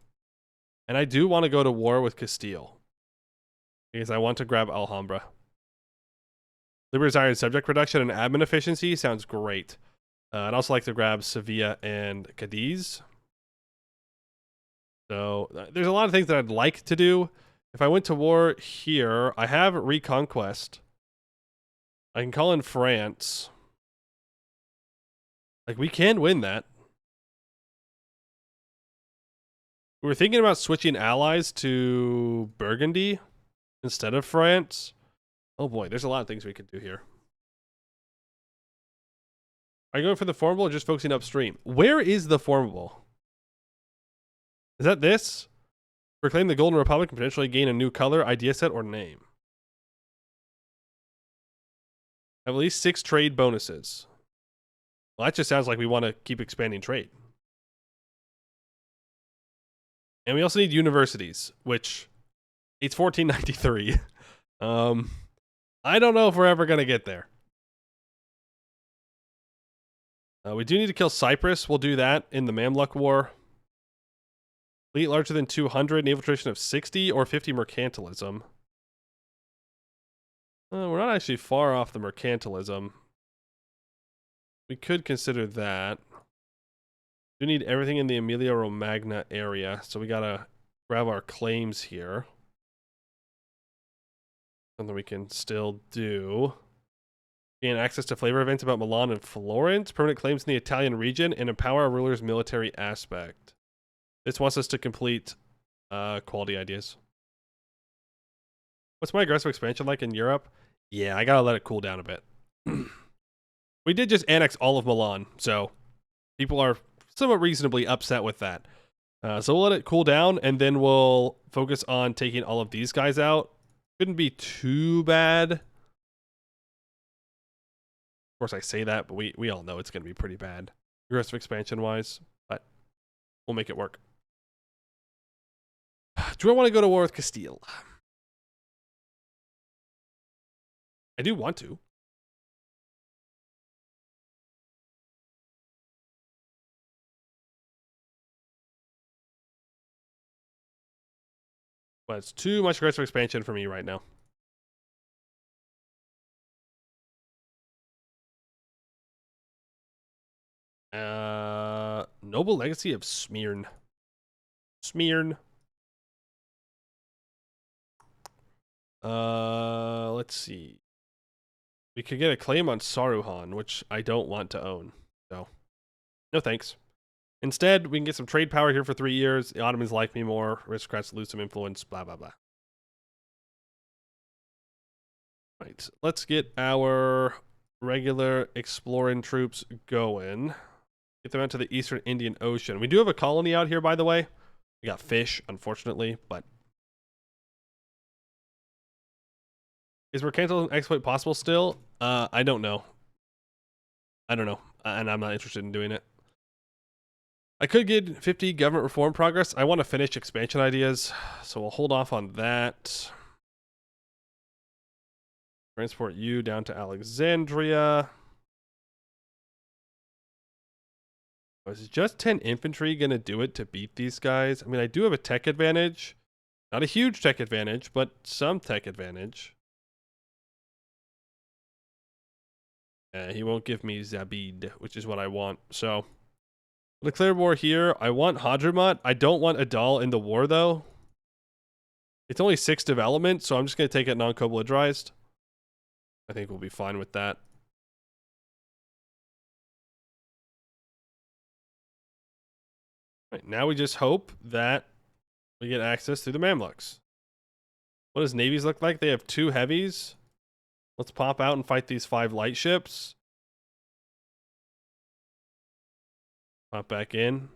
And I do want to go to war with Castile because I want to grab Alhambra. Libertarian subject reduction and admin efficiency sounds great. I'd also like to grab Sevilla and Cadiz. So there's a lot of things that I'd like to do. If I went to war here, I have Reconquest. I can call in France. Like, we can win that. We were thinking about switching allies to Burgundy instead of France. Oh boy, there's a lot of things we could do here. Are you going for the formable or just focusing upstream? Where is the formable? Is that this? Proclaim the Golden Republic and potentially gain a new color, idea set, or name. Have at least 6 trade bonuses. Well, that just sounds like we want to keep expanding trade. And we also need universities, which it's 1493. I don't know if we're ever going to get there. We do need to kill Cyprus. We'll do that in the Mamluk War. Fleet larger than 200, naval attrition of 60, or 50 mercantilism. We're not actually far off the mercantilism. We could consider that. We need everything in the Emilia-Romagna area, so we gotta grab our claims here. Something we can still do. Gain access to flavor events about Milan and Florence, permanent claims in the Italian region, and empower our ruler's military aspect. This wants us to complete quality ideas. What's my aggressive expansion like in Europe? Yeah, I gotta let it cool down a bit. We did just annex all of Milan, so people are somewhat reasonably upset with that. So we'll let it cool down, and then we'll focus on taking all of these guys out. Shouldn't be too bad. Of course, I say that, but we all know it's going to be pretty bad, aggressive expansion-wise, but we'll make it work. Do I want to go to war with Castile? I do want to. But it's too much aggressive expansion for me right now. Noble Legacy of Smyrna. Smyrna. Let's see. We could get a claim on Saruhan, which I don't want to own. So, no thanks. Instead, we can get some trade power here for 3 years. The Ottomans like me more. Aristocrats lose some influence. Blah, blah, blah. Right. Let's get our regular exploring troops going. Get them out to the Eastern Indian Ocean. We do have a colony out here, by the way. We got fish, unfortunately, but... Is mercantilism exploit possible still? I don't know. I don't know. And I'm not interested in doing it. I could get 50 government reform progress. I want to finish expansion ideas, so we'll hold off on that. Transport you down to Alexandria. Is just 10 infantry going to do it to beat these guys? I mean, I do have a tech advantage. Not a huge tech advantage, but some tech advantage. He won't give me Zabid, which is what I want. So, declare war here. I want Hadramut. I don't want Adal in the war, though. It's only 6 development, so I'm just going to take it non-coblidrized. I think we'll be fine with that. Right, now we just hope that we get access through the Mamluks. What does navies look like? They have 2 heavies. Let's pop out and fight these 5 light ships. Pop back in.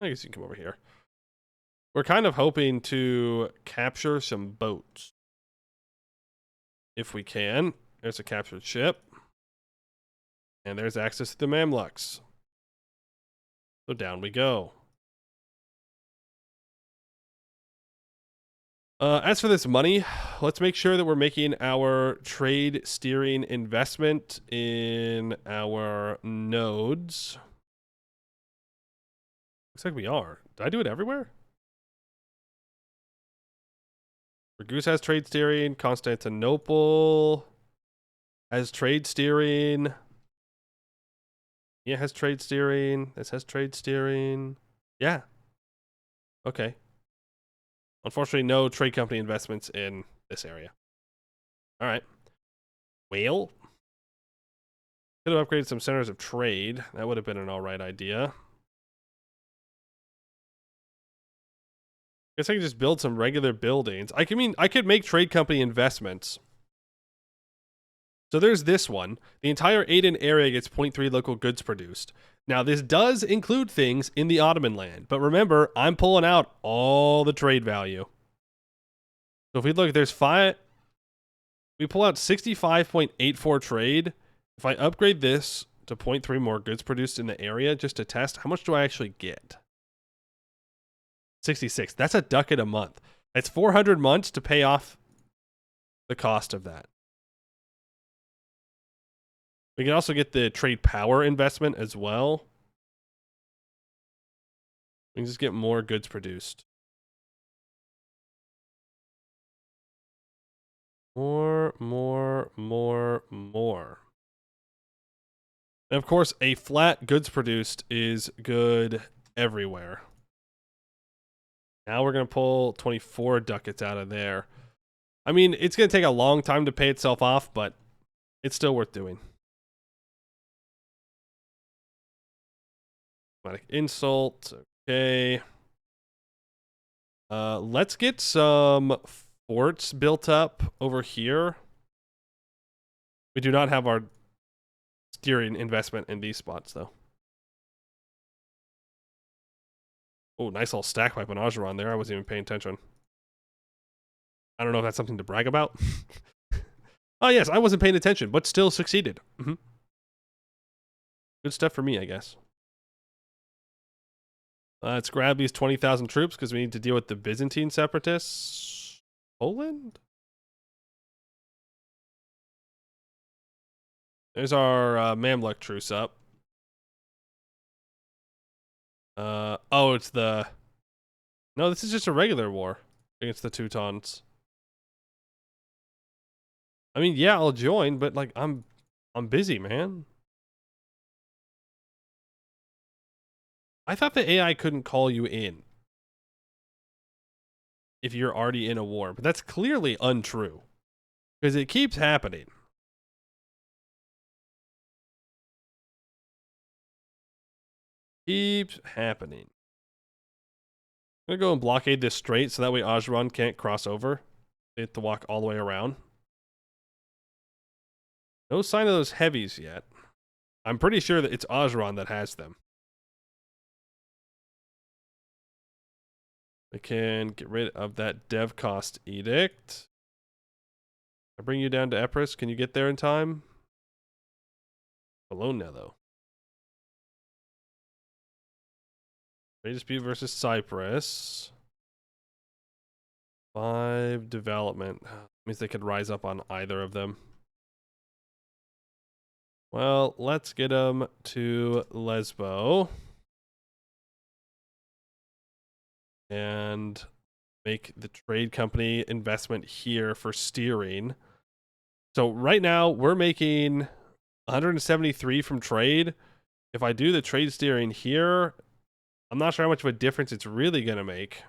I guess you can come over here. We're kind of hoping to capture some boats. If we can. There's a captured ship. And there's access to the Mamluks. So down we go. As for this money, let's make sure that we're making our trade steering investment in our nodes. Looks like we are. Did I do it everywhere? Ragus has trade steering. Constantinople has trade steering. Yeah, has trade steering. This has trade steering. Yeah. Okay. Unfortunately, no trade company investments in this area. All right. Well, could have upgraded some centers of trade. That would have been an all right idea. Guess I could just build some regular buildings. I could make trade company investments. So there's this one. The entire Aden area gets 0.3 local goods produced. Now, this does include things in the Ottoman land, but remember, I'm pulling out all the trade value. So if we look, there's 5. We pull out 65.84 trade. If I upgrade this to 0.3 more goods produced in the area just to test, how much do I actually get? 66. That's a ducat a month. That's 400 months to pay off the cost of that. We can also get the trade power investment as well. We can just get more goods produced. More. And of course, a flat goods produced is good everywhere. Now we're going to pull 24 ducats out of there. I mean, it's going to take a long time to pay itself off, but it's still worth doing. Insult. Okay. Let's get some forts built up over here. We do not have our steering investment in these spots, though. Oh, nice little stack by Benageron there. I wasn't even paying attention. I don't know if that's something to brag about. Oh, yes, I wasn't paying attention, but still succeeded. Good stuff for me, I guess. Let's grab these 20,000 troops because we need to deal with the Byzantine separatists. Poland? There's our Mamluk truce up. Oh, it's the... No, this is just a regular war against the Teutons. I mean, yeah, I'll join, but like I'm busy, man. I thought the AI couldn't call you in if you're already in a war, but that's clearly untrue because it keeps happening. Keeps happening. I'm gonna go and blockade this strait so that way Ajran can't cross over. They have to walk all the way around. No sign of those heavies yet. I'm pretty sure that it's Ajran that has them. We can get rid of that dev cost edict. I bring you down to Epirus. Can you get there in time? Alone now, though. Trade dispute versus Cyprus. 5 development. Means they could rise up on either of them. Well, let's get them to Lesbo. and make the trade company investment here for steering. So right now we're making 173 from trade. If I do the trade steering here, I'm not sure how much of a difference it's really going to make.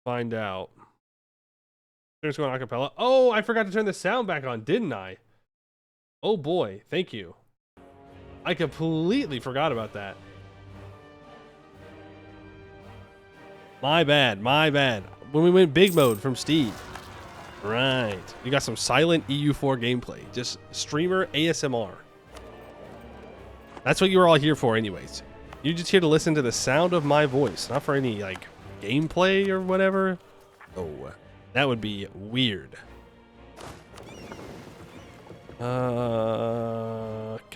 Find out. There's going acapella. Oh, I forgot to turn the sound back on, didn't I? Oh boy, thank you. I completely forgot about that. My bad, my bad. When we went big mode from Steve. Right. You got some silent EU4 gameplay. Just streamer ASMR. That's what you were all here for anyways. You're just here to listen to the sound of my voice, not for any, like, gameplay or whatever. Oh, that would be weird. Can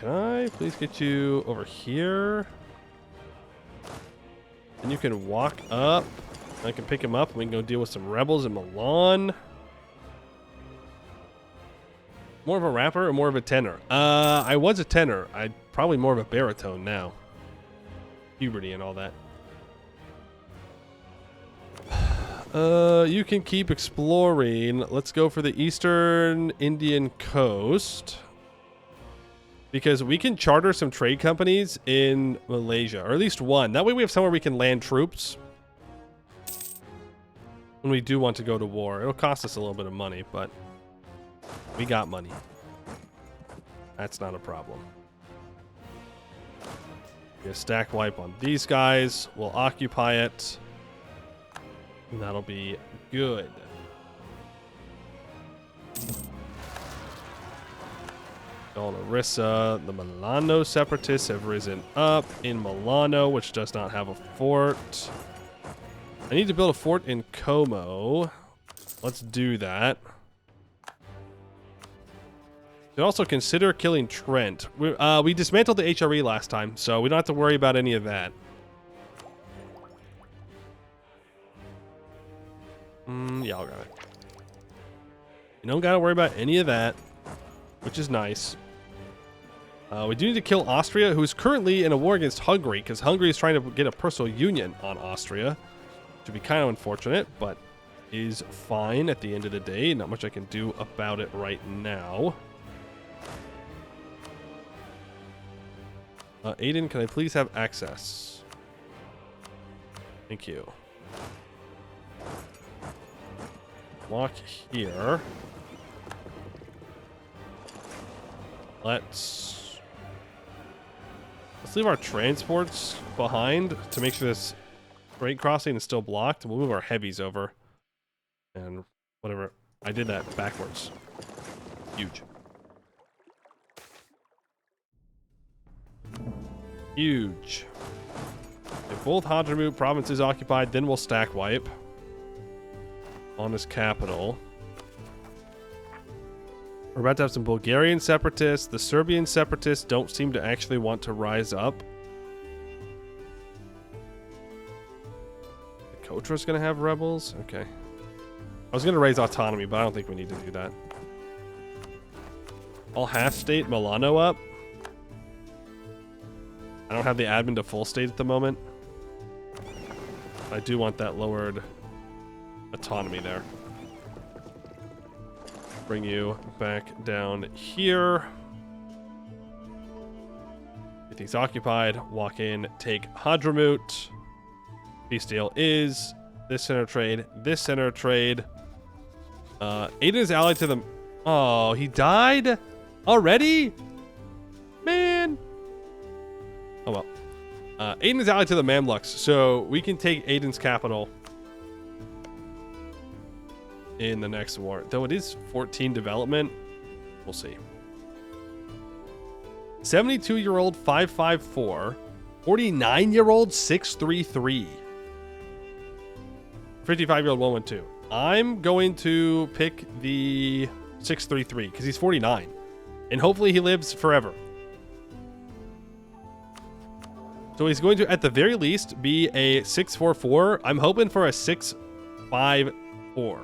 I please get you over here? And you can walk up. I can pick him up and we can go deal with some rebels in Milan. More of a rapper or more of a tenor? I was a tenor. I'm probably more of a baritone now. Puberty and all that. You can keep exploring. Let's go for the eastern Indian coast. Because we can charter some trade companies in Malaysia. Or at least one. That way we have somewhere we can land troops. When we do want to go to war. It'll cost us a little bit of money, but we got money. That's not a problem. Get a stack wipe on these guys. We'll occupy it. And that'll be good. On Orissa, the Milano separatists have risen up in Milano, which does not have a fort. I need to build a fort in Como. Let's do that. You can also consider killing Trent. We dismantled the HRE last time, so we don't have to worry about any of that. Yeah, I'll got it. You don't got to worry about any of that, which is nice. We do need to kill Austria, who's currently in a war against Hungary, because Hungary is trying to get a personal union on Austria. Which would be kind of unfortunate, but is fine at the end of the day. Not much I can do about it right now. Aiden, can I please have access? Thank you. Walk here. Let's leave our transports behind to make sure this freight crossing is still blocked. We'll move our heavies over. And whatever. I did that backwards. Huge. Huge. If both Hadramut provinces occupied, then we'll stack wipe on his capital. We're about to have some Bulgarian separatists. The Serbian separatists don't seem to actually want to rise up. The Kotra's going to have rebels? Okay. I was going to raise autonomy, but I don't think we need to do that. I'll half state Milano up. I don't have the admin to full state at the moment. I do want that lowered autonomy there. Bring you back down here. Everything's occupied. Walk in, take Hadramut. Peace deal is this center trade, this center trade. Aiden is allied to them. Oh, he died already? Man. Oh well. Aiden is allied to the Mamluks, so we can take Aiden's capital in the next war. Though it is 14 development, we'll see. 72-year-old 554, 49-year-old 633, 55-year-old 112. I'm going to pick the 633 because he's 49, and hopefully he lives forever. So he's going to, at the very least, be a 644. I'm hoping for a 654.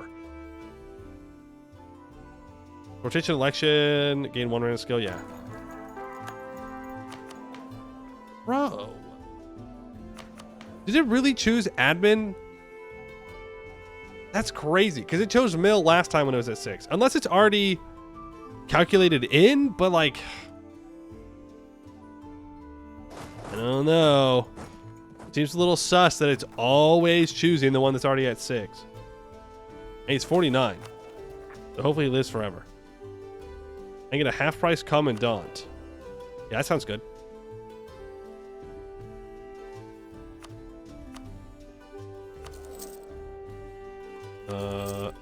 Rotation election, gain 1 random skill, yeah. Bro. Did it really choose admin? That's crazy, because it chose mill last time when it was at 6. Unless it's already calculated in, but like... I don't know. Seems a little sus that it's always choosing the one that's already at 6. Hey, he's 49. So hopefully he lives forever. I get a half-price commandant. Yeah, that sounds good.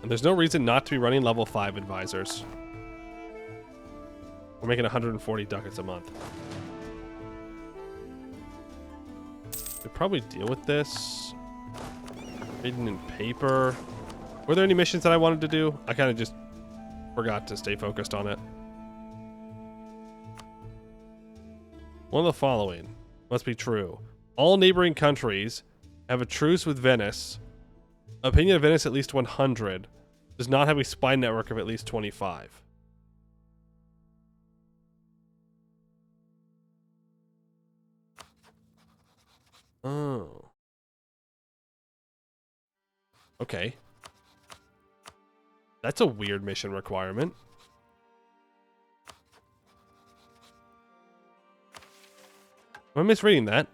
And there's no reason not to be running level 5 advisors. We're making 140 ducats a month. Could probably deal with this. Reading in paper. Were there any missions that I wanted to do? I kind of just forgot to stay focused on it. One of the following must be true. All neighboring countries have a truce with Venice. Opinion of Venice at least 100. Does not have a spy network of at least 25. Oh. Okay. That's a weird mission requirement. Am I misreading that?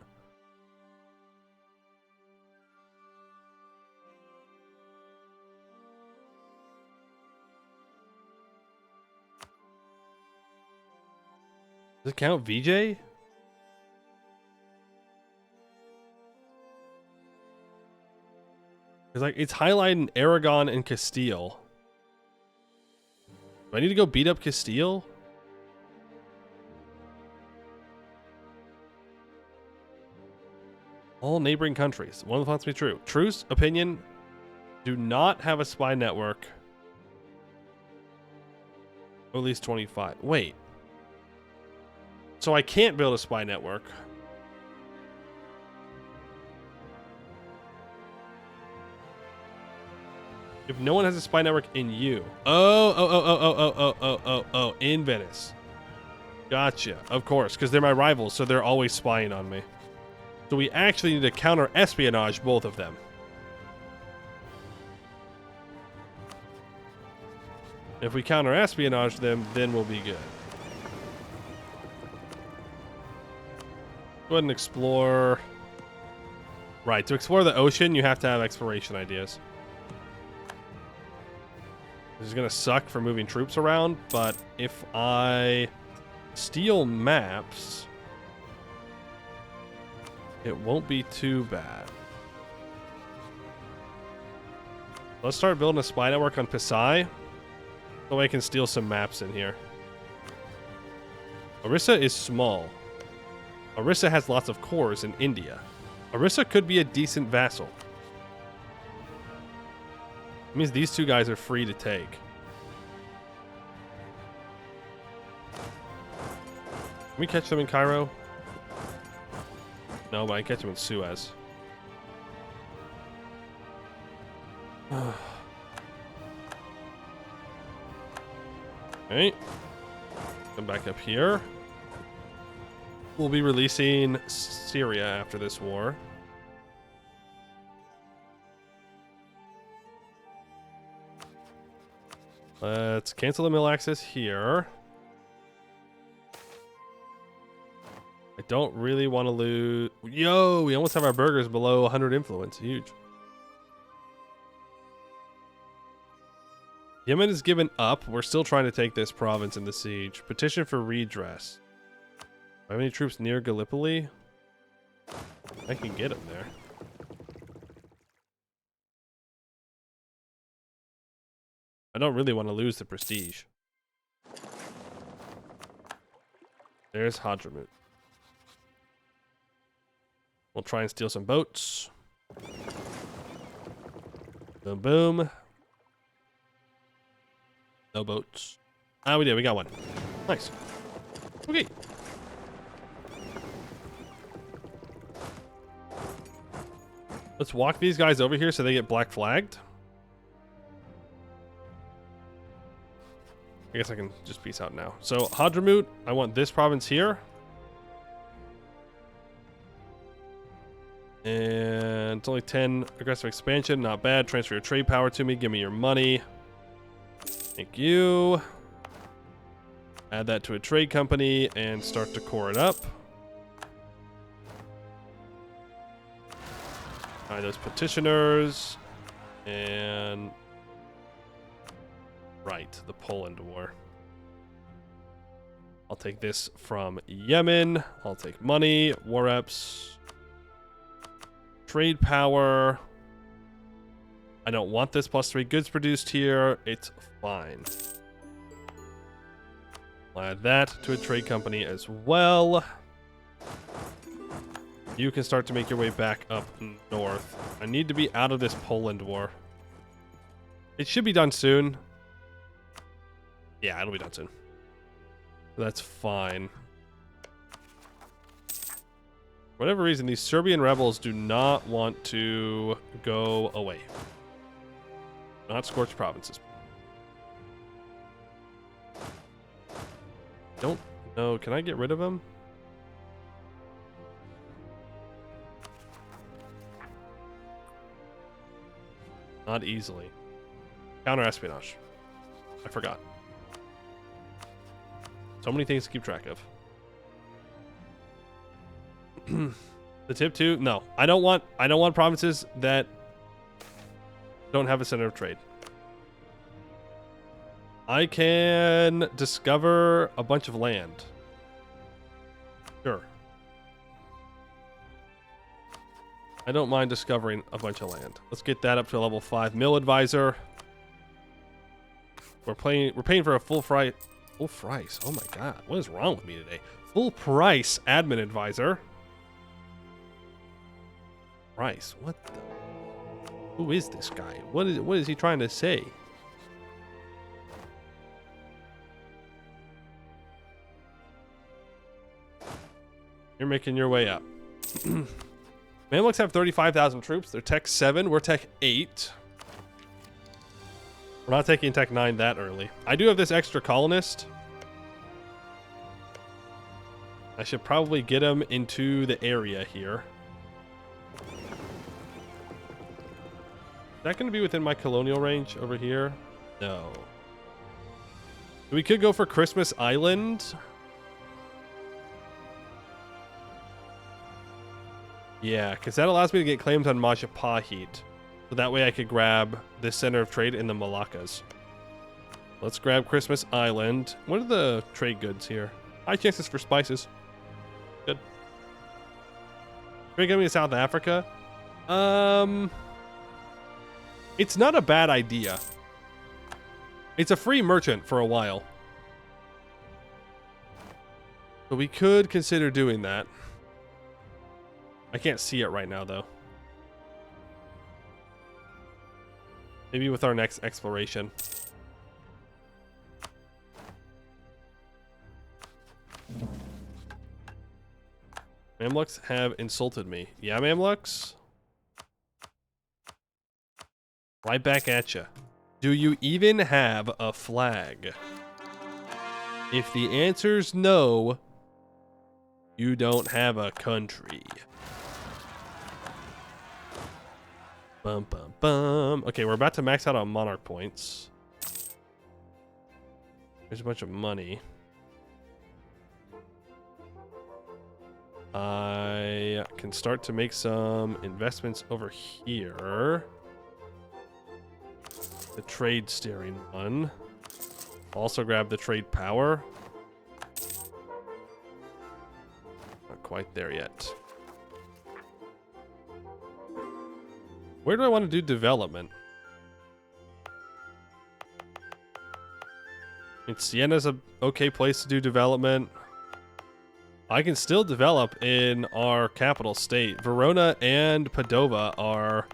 Does it count VJ? Because like it's highlighting Aragon and Castile. Do I need to go beat up Castile? All neighboring countries. One of them wants to be true. Truce, opinion, do not have a spy network. Or at least 25. Wait. So I can't build a spy network. If no one has a spy network in you. Oh, in Venice. Gotcha. Of course, because they're my rivals, so they're always spying on me. So we actually need to counter-espionage both of them. If we counter-espionage them, then we'll be good. Go ahead and explore. Right, to explore the ocean, you have to have exploration ideas. This is going to suck for moving troops around, but if I steal maps, it won't be too bad. Let's start building a spy network on Pisai, so I can steal some maps in here. Orissa is small. Orissa has lots of cores in India. Orissa could be a decent vassal. It means these two guys are free to take. Can we catch them in Cairo? No, but I can catch them in Suez. Okay. Come back up here. We'll be releasing Syria after this war. Let's cancel the mill access here. I don't really want to lose... Yo, we almost have our burgers below 100 influence. Huge. Yemen has given up. We're still trying to take this province in the siege. Petition for redress. Do I have any troops near Gallipoli? I can get them there. I don't really want to lose the prestige. There's Hadramut. We'll try and steal some boats. Boom, boom. No boats. Ah, we did. We got one. Nice. Okay. Let's walk these guys over here so they get black flagged. I guess I can just peace out now. So Hadramut, I want this province here. And it's only 10 aggressive expansion. Not bad. Transfer your trade power to me. Give me your money. Thank you. Add that to a trade company and start to core it up. Find those petitioners. And... right, the Poland War. I'll take this from Yemen. I'll take money, war reps, trade power. I don't want this +3 goods produced here. It's fine. I'll add that to a trade company as well. You can start to make your way back up north. I need to be out of this Poland war. It should be done soon. Yeah, it'll be done soon. That's fine. For whatever reason, these Serbian rebels do not want to go away. Not scorched provinces. Don't know. Can I get rid of them? Not easily. Counter espionage. I forgot. So many things to keep track of. The tip 2, no. I don't want provinces that don't have a center of trade. I can discover a bunch of land. Sure. I don't mind discovering a bunch of land. Let's get that up to a level 5 mill advisor. We're paying for a full price. Oh my god, what is wrong with me today? Full price admin advisor. Price, what the? Who is this guy? What is he trying to say? You're making your way up. Mamluks have 35,000 troops. They're tech 7. We're tech 8. We're not taking tech 9 that early. I do have this extra colonist. I should probably get him into the area here. Is that going to be within my colonial range over here? No. We could go for Christmas Island. Yeah, because that allows me to get claims on Majapahit. So that way I could grab this center of trade in the Malaccas. Let's grab Christmas Island. What are the trade goods here? High chances for spices. Good. Trade company to South Africa. It's not a bad idea. It's a free merchant for a while. So we could consider doing that. I can't see it right now, though. Maybe with our next exploration. Mamluks have insulted me. Yeah, Mamluks? Right back at you. Do you even have a flag? If the answer's no, you don't have a country. Bum, bum, bum. Okay, we're about to max out on monarch points. There's a bunch of money. I can start to make some investments over here. The trade steering one. Also grab the trade power. Not quite there yet. Where do I want to do development? I mean, Siena's a okay place to do development. I can still develop in our capital state. Verona and Padova are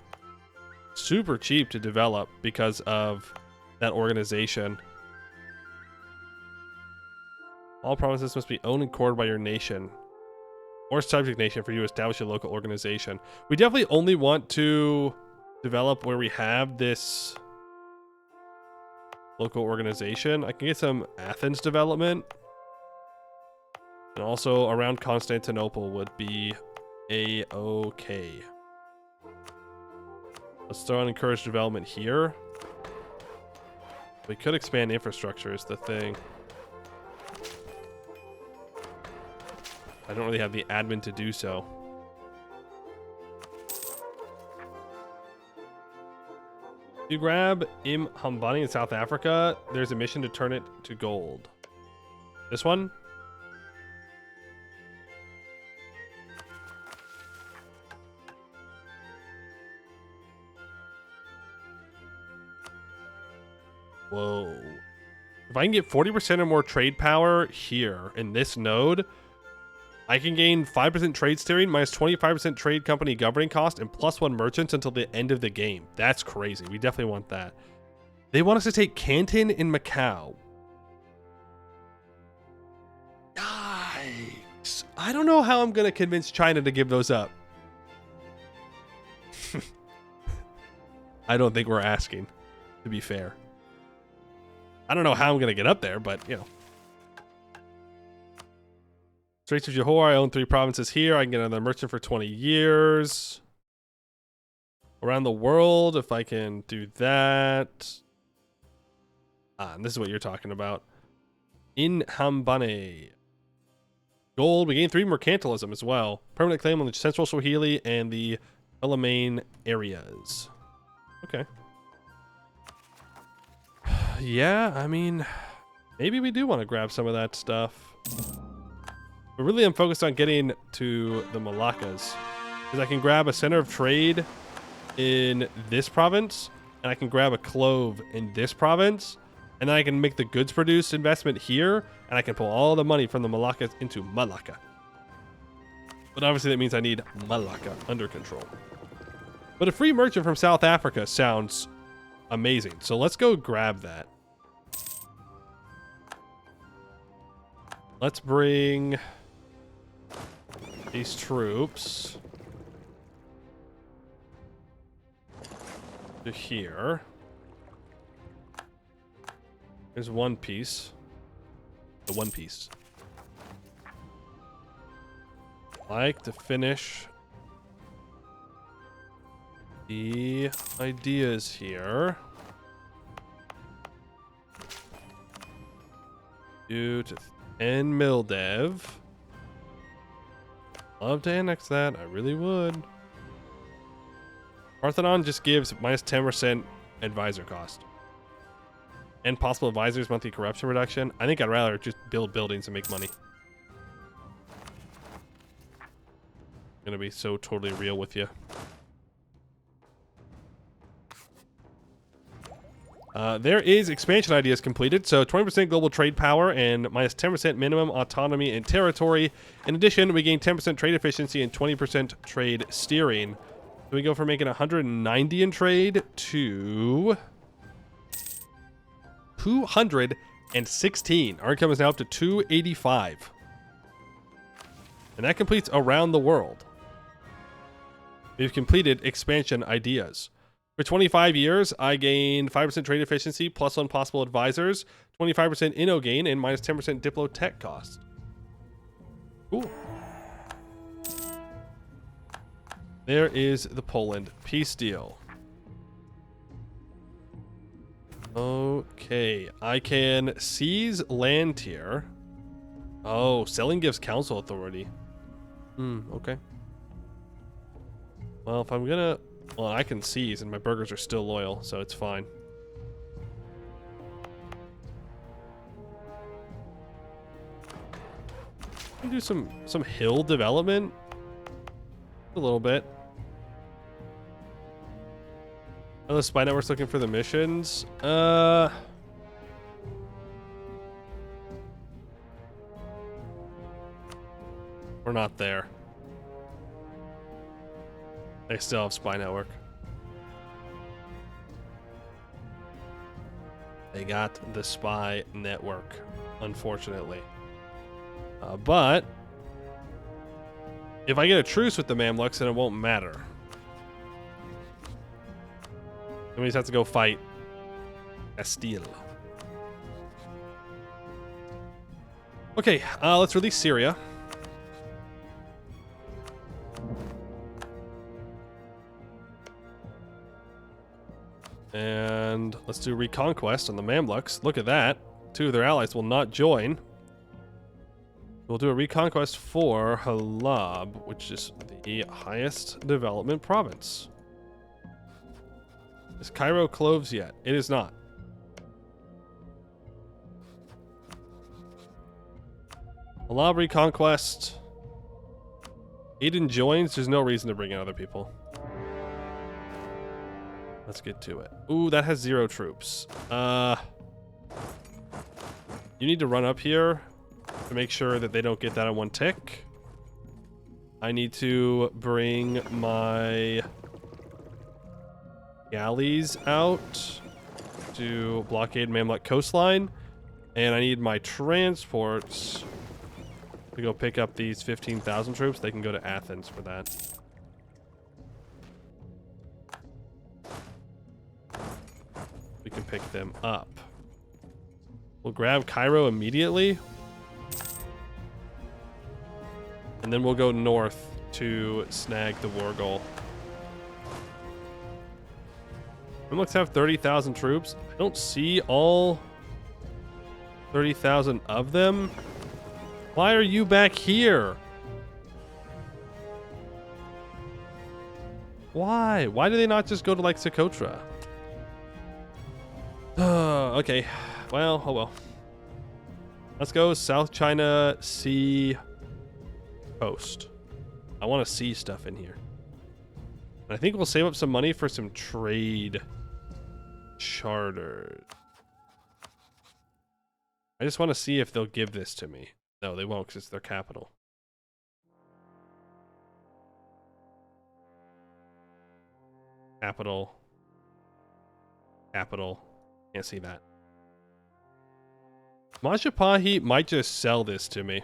super cheap to develop because of that organization. All provinces must be owned and cored by your nation or subject nation for you to establish a local organization. We definitely only want to develop where we have this local organization. I can get some Athens development. And also around Constantinople would be a-okay. Let's throw and encourage development here. We could expand infrastructure is the thing. I don't really have the admin to do so. You grab Hambani in South Africa, there's a mission to turn it to gold. This one? Whoa. If I can get 40% or more trade power here in this node, I can gain 5% trade steering, minus 25% trade company governing cost, and +1 merchants until the end of the game. That's crazy. We definitely want that. They want us to take Canton and Macau. Yikes. I don't know how I'm going to convince China to give those up. I don't think we're asking, to be fair. I don't know how I'm going to get up there, but, you know. Straits of Johor, I own 3 provinces here. I can get another merchant for 20 years. Around the world, if I can do that. And this is what you're talking about. In Hambane. Gold, we gain 3 mercantilism as well. Permanent claim on the Central Swahili and the Philippine areas. Okay. Yeah, I mean, maybe we do want to grab some of that stuff. But really, I'm focused on getting to the Malaccas. Because I can grab a center of trade in this province, and I can grab a clove in this province, and then I can make the goods produced investment here, and I can pull all the money from the Malaccas into Malacca. But obviously that means I need Malacca under control. But a free merchant from South Africa sounds amazing. So let's go grab that. Let's bring these troops to here. There's one piece. The one piece. Like to finish the ideas here. Due to end mill dev. Love to annex that. I really would. Parthenon just gives minus 10% advisor cost. And possible advisors monthly corruption reduction. I think I'd rather just build buildings and make money. I'm gonna be so totally real with you. There is expansion ideas completed, so 20% global trade power and minus 10% minimum autonomy and territory. In addition, we gain 10% trade efficiency and 20% trade steering. So we go from making 190 in trade to 216. Our income is now up to 285. And that completes around the world. We've completed expansion ideas. For 25 years, I gain 5% trade efficiency, +1 possible advisors, 25% inno gain, and minus 10% diplo tech cost. Cool. There is the Poland peace deal. Okay, I can seize land here. Oh, selling gives council authority. Okay. Well, if I'm gonna... Well, I can seize, and my burgers are still loyal, so it's fine. Can we do some hill development? A little bit. Oh, the spy network's looking for the missions. We're not there. They still have spy network. They got the spy network, unfortunately. But if I get a truce with the Mamluks, then it won't matter. Then we just have to go fight Castile. Okay, let's release Syria. And let's do Reconquest on the Mamluks. Look at that. 2 of their allies will not join. We'll do a Reconquest for Halab, which is the highest development province. Is Cairo cloves yet? It is not. Halab Reconquest. Aden joins. There's no reason to bring in other people. Let's get to it. Ooh, that has 0 troops. You need to run up here to make sure that they don't get that in one tick. I need to bring my galleys out to blockade Mamluk coastline. And I need my transports to go pick up these 15,000 troops. They can go to Athens for that. We can pick them up. We'll grab Cairo immediately. And then we'll go north to snag the war goal. Mamluks have 30,000 troops. I don't see all 30,000 of them. Why are you back here? Why? Why do they not just go to like Socotra? Okay. Well, oh well. Let's go South China Sea coast. I want to see stuff in here. And I think we'll save up some money for some trade charters. I just want to see if they'll give this to me. No, they won't because it's their capital. Capital. Capital. Can't see that. Majapahi might just sell this to me.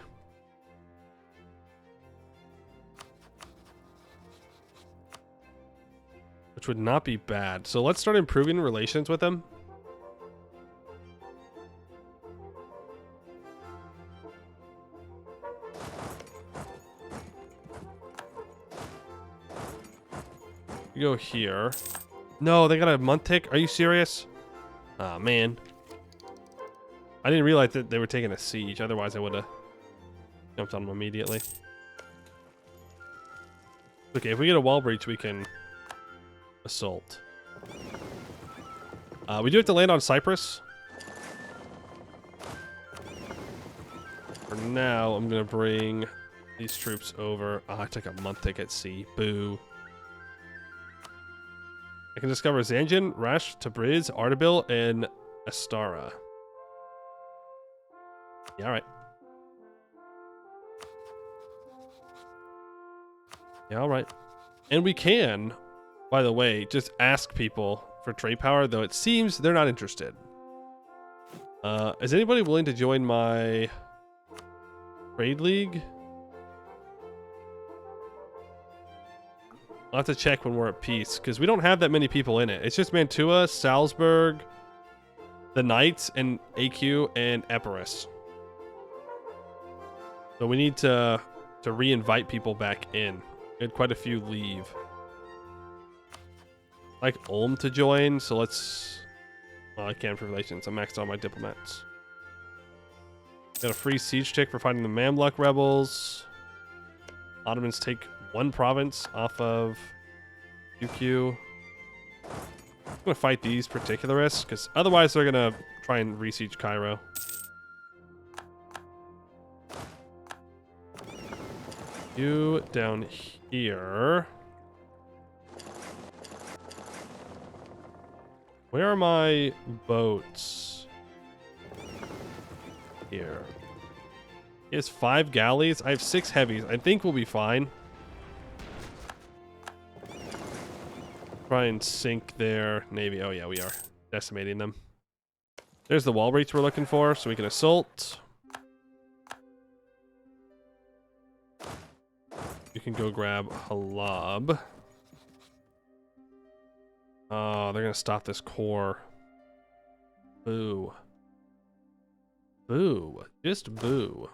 Which would not be bad. So let's start improving relations with them. You go here. No, they got a month tick. Are you serious? Oh, man. I didn't realize that they were taking a siege. Otherwise, I would have jumped on them immediately. Okay, if we get a wall breach, we can assault. We do have to land on Cyprus. For now, I'm going to bring these troops over. Oh, I took a month tick at sea. Boo. I can discover Zanjan, Rash, Tabriz, Ardabil, and Astara. Yeah, alright. Yeah, alright. And we can, by the way, just ask people for trade power, though it seems they're not interested. Is anybody willing to join my trade league? I'll have to check when we're at peace, because we don't have that many people in it. It's just Mantua, Salzburg, the Knights, and AQ, and Epirus. So we need to re-invite people back in. We had quite a few leave. I'd like Ulm to join, so let's... Well, I can't for relations. I'm maxed on my diplomats. Got a free siege tick for fighting the Mamluk rebels. Ottomans take 1 province off of UQ. I'm gonna fight these particularists because otherwise they're gonna try and re-siege Cairo. You down here. Where are my boats? Here. He has 5 galleys. I have 6 heavies. I think we'll be fine. Try and sink their navy. Oh yeah, we are decimating them. There's the wall breach we're looking for, so we can assault. You can go grab Halab. Oh, they're gonna stop this core. Boo. Boo. Just boo.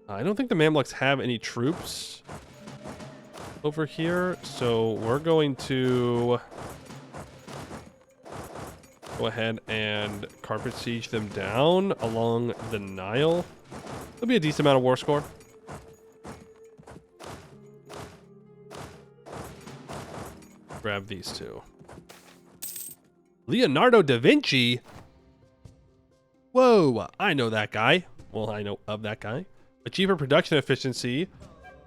I don't think the Mamluks have any troops over here. So we're going to go ahead and carpet siege them down along the Nile. There'll be a decent amount of war score. Grab these two. Leonardo da Vinci? Whoa, I know that guy. Well, I know of that guy. A cheaper production efficiency,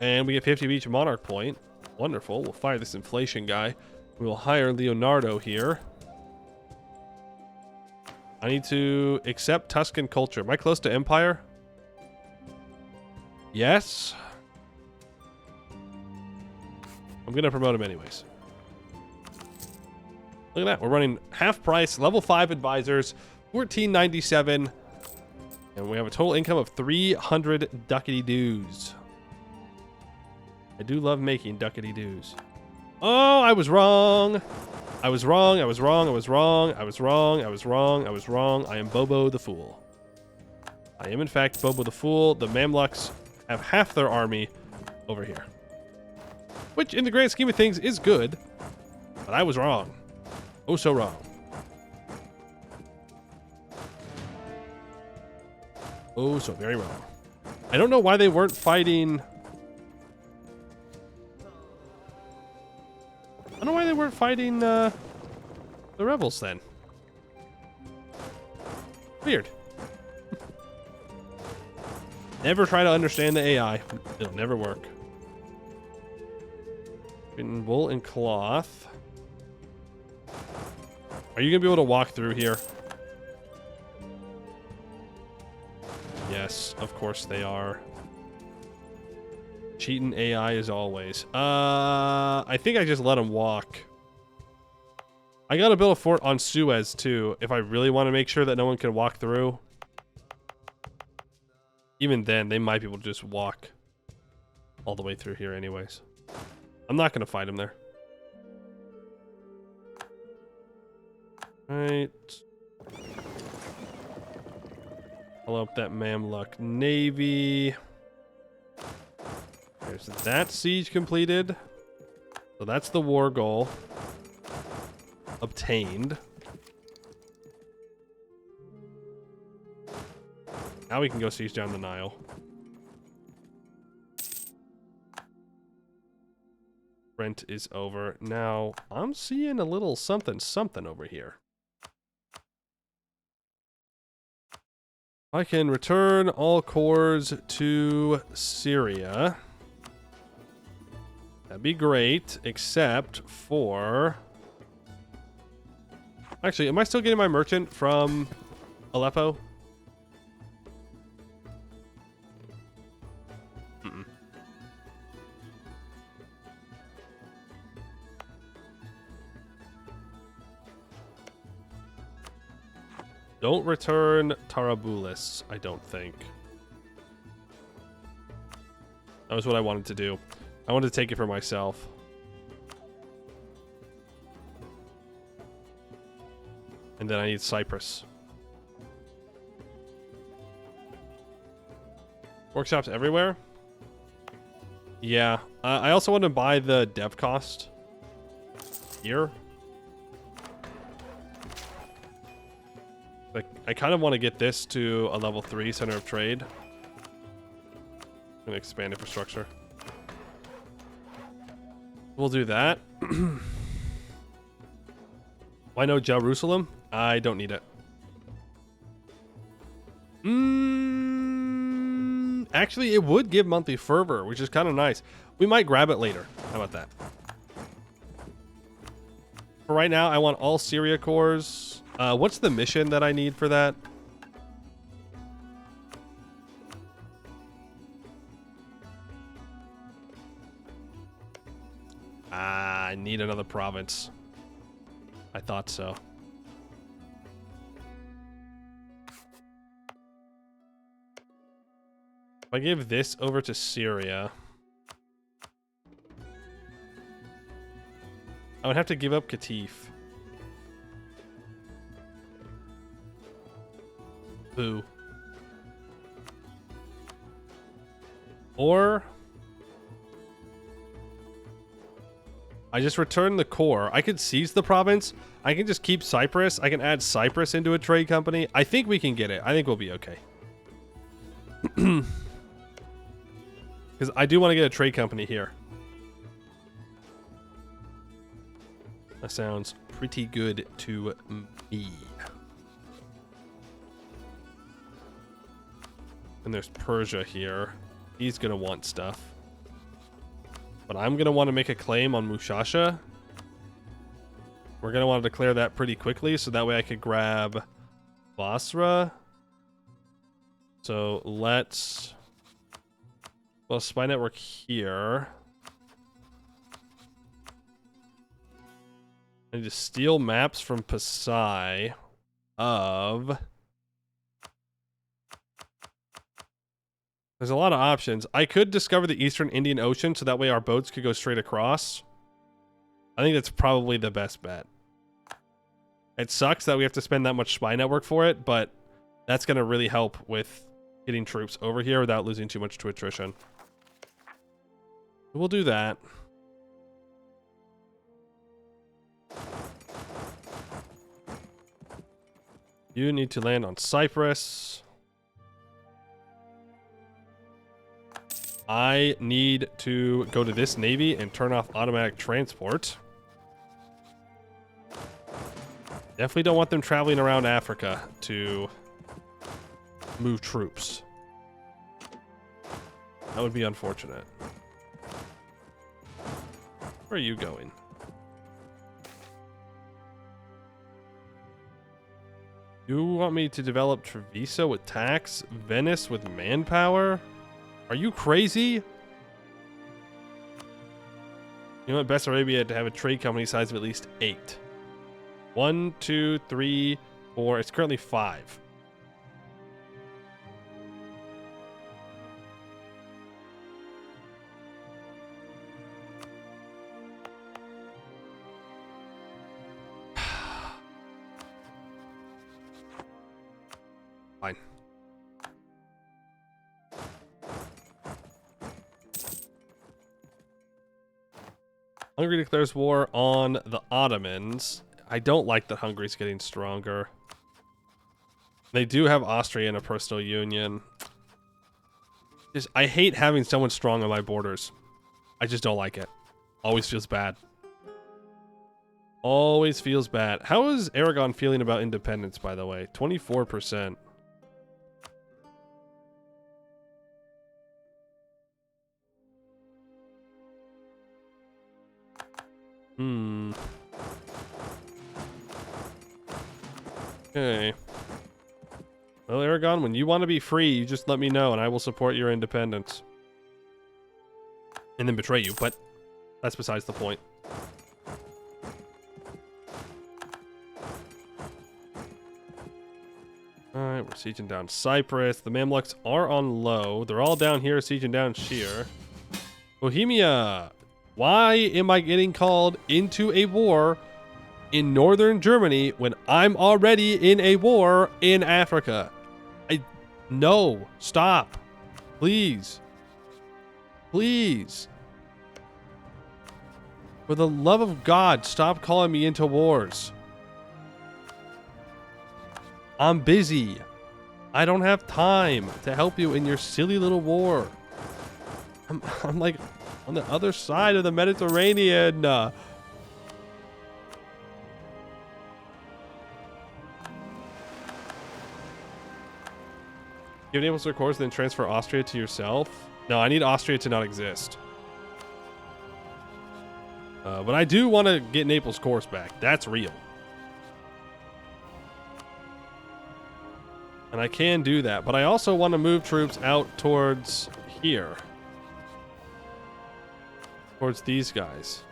and we get 50 of each monarch point. Wonderful. We'll fire this inflation guy. We will hire Leonardo here. I need to accept Tuscan culture. Am I close to empire? Yes. I'm going to promote him anyways. Look at that. We're running half price, level 5 advisors, 1497. And we have a total income of 300 duckety doos. I do love making duckety doos. Oh, I was wrong. I was wrong. I was wrong. I was wrong. I was wrong. I was wrong. I was wrong. I am Bobo the Fool. I am, in fact, Bobo the Fool. The Mamluks have half their army over here. Which, in the grand scheme of things, is good. But I was wrong. Oh, so wrong. Oh, so very wrong. I don't know why they weren't fighting... I don't know why they weren't fighting the rebels then. Weird. Never try to understand the AI. It'll never work. In wool and cloth. Are you going to be able to walk through here? Yes, of course they are. Cheating AI as always. I think I just let him walk. I gotta build a fort on Suez too, if I really want to make sure that no one can walk through. Even then, they might be able to just walk all the way through here anyways. I'm not gonna fight him there. Right. Pull up that Mamluk Navy. There's that siege completed. So that's the war goal obtained. Now we can go siege down the Nile. Rent is over. Now I'm seeing a little something over here. I can return all cores to Syria. That'd be great, except for... Actually, am I still getting my merchant from Aleppo? Mm-mm. Don't return Tarabulis, I don't think. That was what I wanted to do. I wanted to take it for myself. And then I need Cyprus. Workshops everywhere? Yeah. I also want to buy the dev cost here. Like, I kind of want to get this to a level 3 center of trade. And expand infrastructure. We'll do that. Why no Jerusalem? I don't need it. Actually, it would give monthly fervor, which is kind of nice. We might grab it later. How about that? For right now, I want all Syria cores. What's the mission that I need for that? I need another province. I thought so. If I give this over to Syria, I would have to give up Qatif. Boo. Or I just returned the core. I could seize the province. I can just keep Cyprus. I can add Cyprus into a trade company. I think we can get it. I think we'll be okay. Because I do want to get a trade company here. That sounds pretty good to me. And there's Persia here. He's going to want stuff. But I'm going to want to make a claim on Mushasha. We're going to want to declare that pretty quickly, so that way I could grab Basra. So let's... Well, spy network here. I need to steal maps from Pasai of... There's a lot of options. I could discover the Eastern Indian Ocean, so that way our boats could go straight across. I think that's probably the best bet. It sucks that we have to spend that much spy network for it, but that's going to really help with getting troops over here without losing too much to attrition. We'll do that. You need to land on Cyprus. I need to go to this navy and turn off automatic transport. Definitely don't want them traveling around Africa to move troops. That would be unfortunate. Where are you going? You want me to develop Treviso with tax? Venice with manpower? Are you crazy? You want Bessarabia to have a trade company size of at least 8. 1, 2, 3, 4. It's currently 5. Fine. Hungary declares war on the Ottomans. I don't like that Hungary's getting stronger. They do have Austria in a personal union. I hate having someone strong on my borders. I just don't like it. Always feels bad. Always feels bad. How is Aragon feeling about independence, by the way? 24%. Okay. Well, Aragon, when you want to be free, you just let me know and I will support your independence. And then betray you, but that's besides the point. Alright, we're sieging down Cyprus. The Mamluks are on low. They're all down here sieging down Shire. Bohemia! Why am I getting called into a war in northern Germany when I'm already in a war in Africa? No, stop. Please. Please. For the love of God, stop calling me into wars. I'm busy. I don't have time to help you in your silly little war. I'm like on the other side of the Mediterranean. Give Naples their cores, then transfer Austria to yourself? No, I need Austria to not exist. But I do want to get Naples' cores back. That's real. And I can do that. But I also want to move troops out towards here. Towards these guys.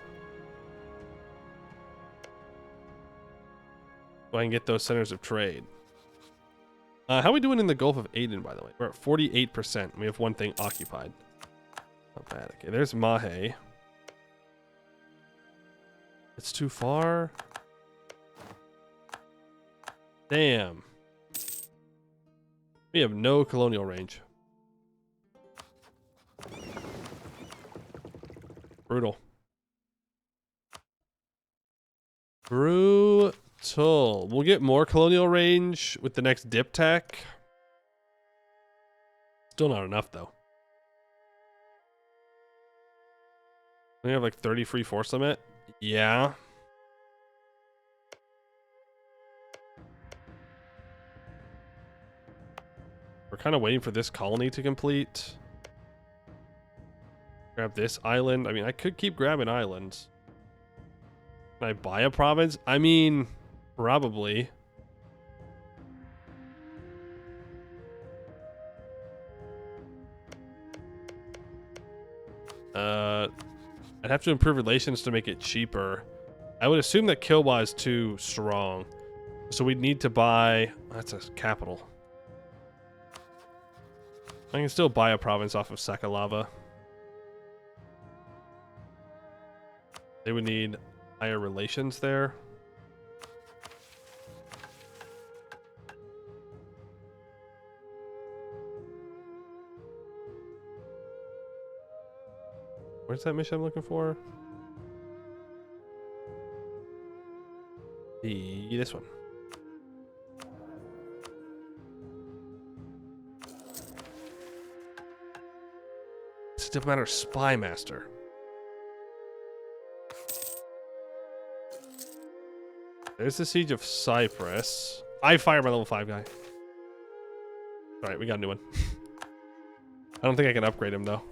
So I can get those centers of trade. How are we doing in the Gulf of Aden, by the way? We're at 48%. We have one thing occupied. Not bad. Okay, there's Mahe. It's too far. Damn. We have no colonial range. Brutal. Brutal. We'll get more colonial range with the next dip tech. Still not enough, though. We have like 30 free force limit. Yeah. We're kind of waiting for this colony to complete. Grab this island. I mean, I could keep grabbing islands. Can I buy a province? I mean, probably. I'd have to improve relations to make it cheaper. I would assume that Kilwa is too strong. So we'd need to buy... That's a capital. I can still buy a province off of Sakalava. They would need higher relations there. Where's that mission I'm looking for? This one. It's a diplomat spy master. There's the siege of Cyprus. I fired my level 5 guy. Alright, we got a new one. I don't think I can upgrade him though.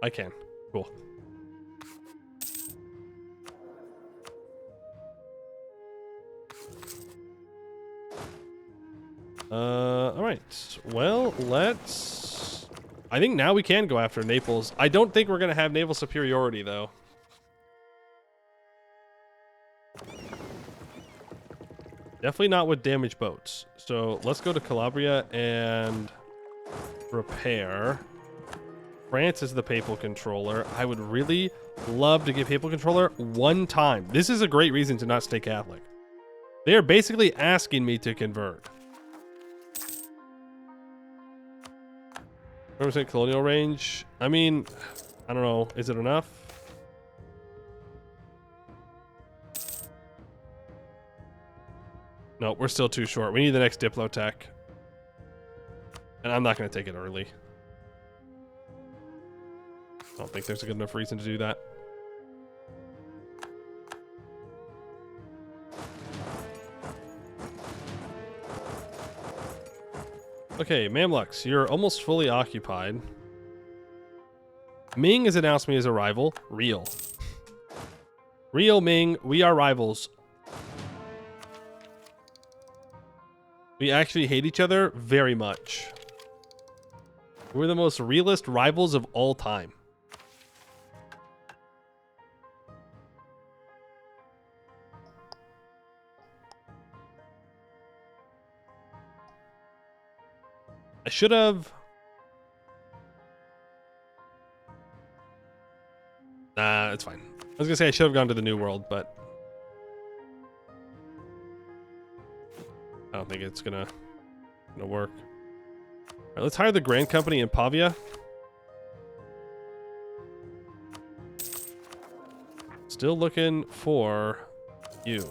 I can. Cool. Alright. Well, let's... I think now we can go after Naples. I don't think we're going to have naval superiority, though. Definitely not with damaged boats. So let's go to Calabria and repair. France is the papal controller. I would really love to get papal controller one time. This is a great reason to not stay Catholic. They are basically asking me to convert. 100% colonial range. I mean, I don't know. Is it enough? No, we're still too short. We need the next Diplotech. And I'm not going to take it early. I don't think there's a good enough reason to do that. Okay, Mamluks, you're almost fully occupied. Ming has announced me as a rival. Real. Real Ming, we are rivals. We actually hate each other very much. We're the most realist rivals of all time. I should have... Nah, it's fine. I was gonna say I should have gone to the New World, but... I don't think it's gonna work. Alright, let's hire the Grand Company in Pavia. Still looking for you.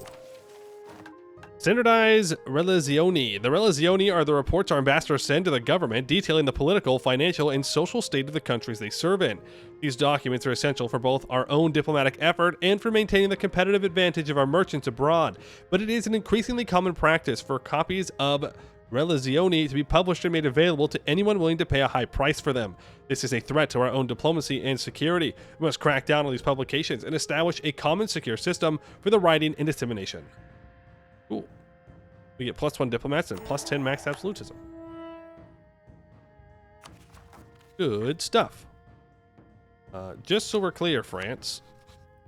Standardize Relazioni. The Relazioni are the reports our ambassadors send to the government detailing the political, financial, and social state of the countries they serve in. These documents are essential for both our own diplomatic effort and for maintaining the competitive advantage of our merchants abroad. But it is an increasingly common practice for copies of Relazioni to be published and made available to anyone willing to pay a high price for them. This is a threat to our own diplomacy and security. We must crack down on these publications and establish a common secure system for the writing and dissemination. Cool. We get +1 diplomats and +10 max absolutism. Good stuff. Just so we're clear, France,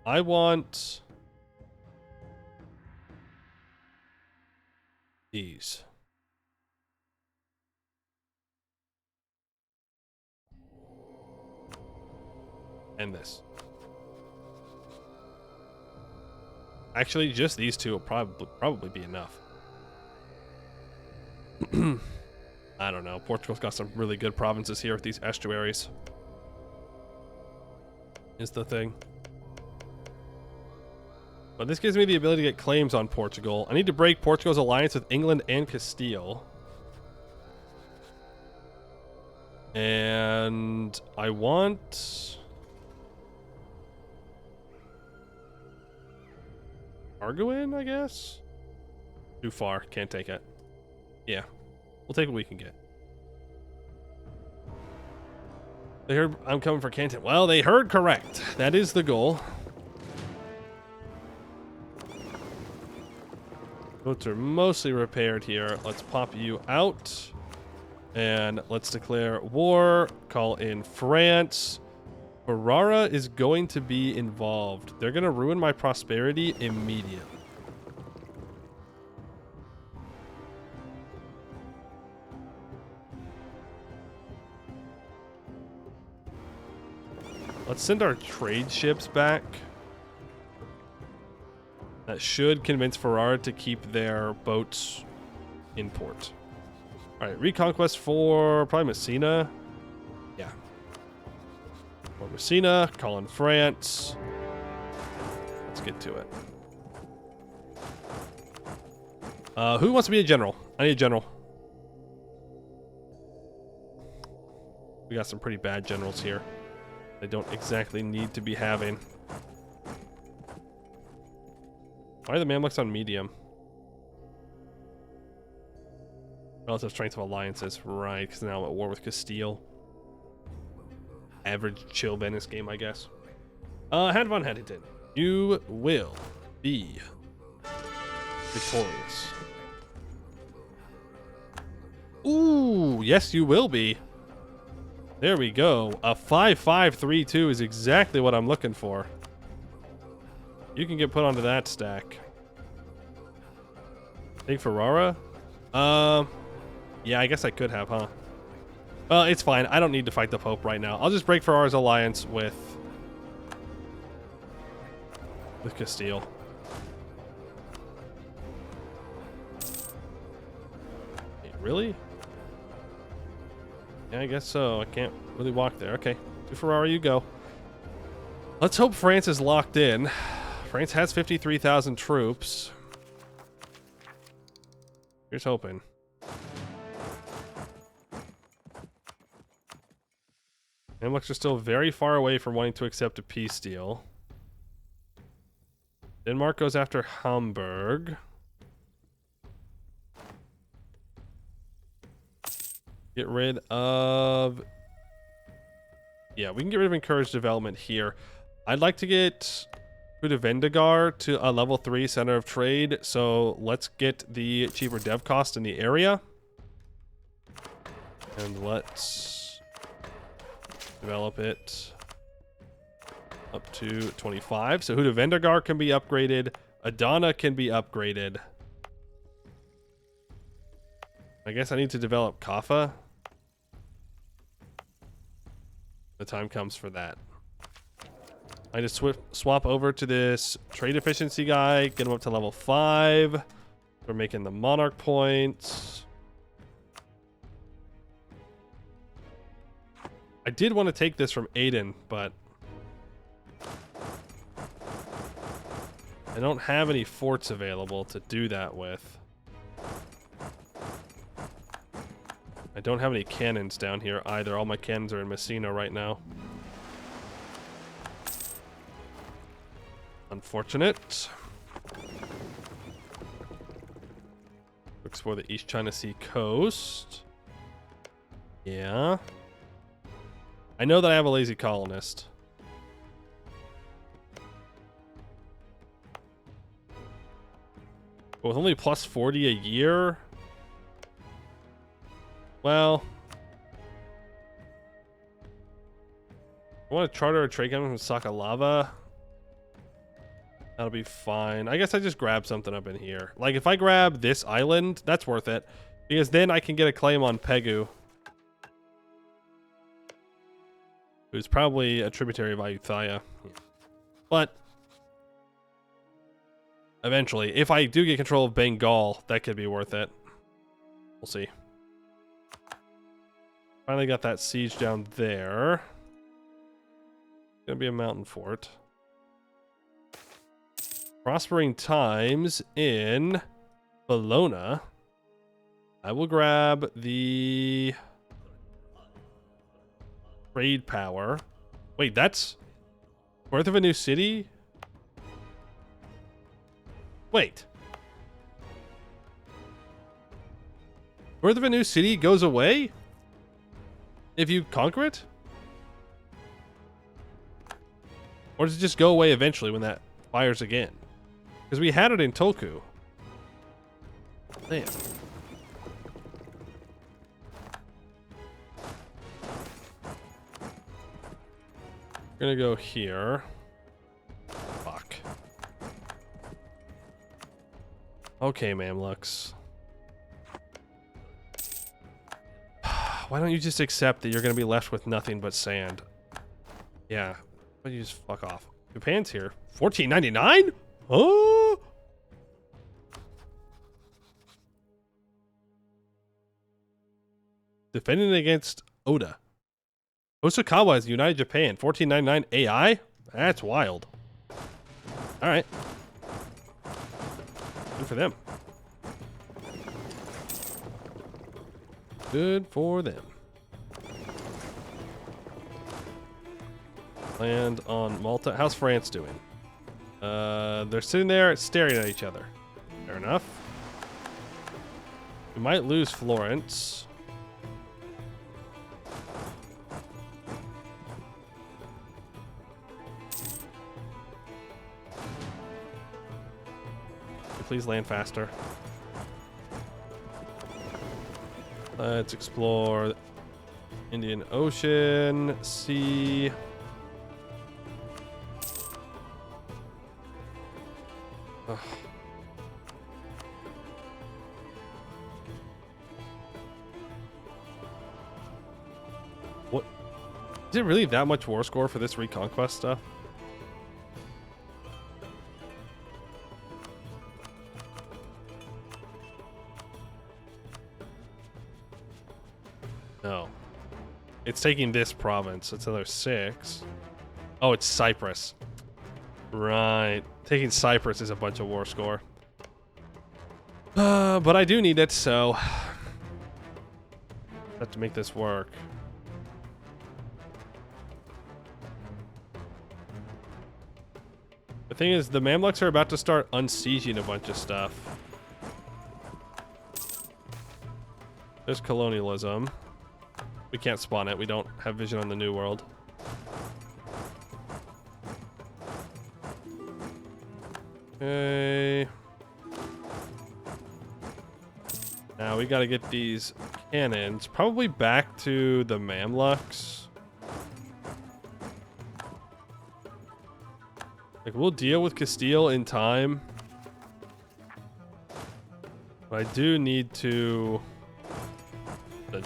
I want these. And this. Actually, just these two will probably be enough. I don't know. Portugal's got some really good provinces here with these estuaries. Is the thing. But this gives me the ability to get claims on Portugal. I need to break Portugal's alliance with England and Castile. And I want Arguin, I guess? Too far. Can't take it. Yeah. We'll take what we can get. They heard I'm coming for Canton. Well, they heard correct. That is the goal. Boats are mostly repaired here. Let's pop you out. And let's declare war. Call in France. Ferrara is going to be involved. They're going to ruin my prosperity immediately. Let's send our trade ships back. That should convince Ferrara to keep their boats in port. All right, reconquest for probably Messina. Yeah. For Messina, call in France. Let's get to it. Who wants to be a general? I need a general. We got some pretty bad generals here. They don't exactly need to be having. Why are the Mamluks on medium? Relative strength of alliances. Right, because now I'm at war with Castile. Average chill Venice game, I guess. Hand von Huntington. You will be victorious. Ooh, yes you will be. There we go. A 5-5-3-2 is exactly what I'm looking for. You can get put onto that stack. Take Ferrara? Yeah, I guess I could have, huh? Well, it's fine. I don't need to fight the Pope right now. I'll just break Ferrara's alliance with Castile. Wait, really? Yeah, I guess so. I can't really walk there. Okay. To Ferrara you go. Let's hope France is locked in. France has 53,000 troops. Here's hoping. Mamluks are still very far away from wanting to accept a peace deal. Denmark goes after Hamburg. Get rid of... Yeah, we can get rid of encouraged development here. I'd like to get Vendigar to a level 3 center of trade, so let's get the cheaper dev cost in the area. And let's develop it up to 25. So Vendigar can be upgraded. Adana can be upgraded. I guess I need to develop Kaffa. The time comes for that. I just swap over to this trade efficiency guy, get him up to level 5. We're making the monarch points. I did want to take this from Aiden, but I don't have any forts available to do that with. I don't have any cannons down here either. All my cannons are in Messina right now. Unfortunate. Explore the East China Sea coast. Yeah. I know that I have a lazy colonist. But with only plus 40 a year... Well... I want to charter a trade company from Sakalava. That'll be fine. I guess I just grab something up in here. Like, if I grab this island, that's worth it. Because then I can get a claim on Pegu. Who's probably a tributary of Ayutthaya. But... eventually, if I do get control of Bengal, that could be worth it. We'll see. Finally got that siege down there. Gonna be a mountain fort. Prospering times in Bologna. I will grab the trade power. Wait, that's birth of a new city? Wait. Birth of a new city goes away if you conquer it? Or does it just go away eventually when that fires again? Because we had it in Toku. Damn. We're gonna go here. Fuck. Okay, Mamluks. Why don't you just accept that you're gonna be left with nothing but sand? Yeah. Why don't you just fuck off? Japan's here. $14.99? Oh! Defending against Oda. Osakawa is United Japan. $14.99 AI? That's wild. Alright. Good for them. Good for them. Land on Malta. How's France doing? They're sitting there staring at each other. Fair enough. We might lose Florence. Please land faster. Let's explore Indian Ocean, sea. Ugh. What? Is it really that much war score for this reconquest stuff? No. It's taking this province. It's another 6. Oh, it's Cyprus. Right. Taking Cyprus is a bunch of war score. But I do need it, so have to make this work. The thing is, the Mamluks are about to start unsieging a bunch of stuff. There's colonialism. We can't spawn it. We don't have vision on the New World. Okay. Now we gotta get these cannons probably back to the Mamluks. Like, we'll deal with Castile in time. But I do need to...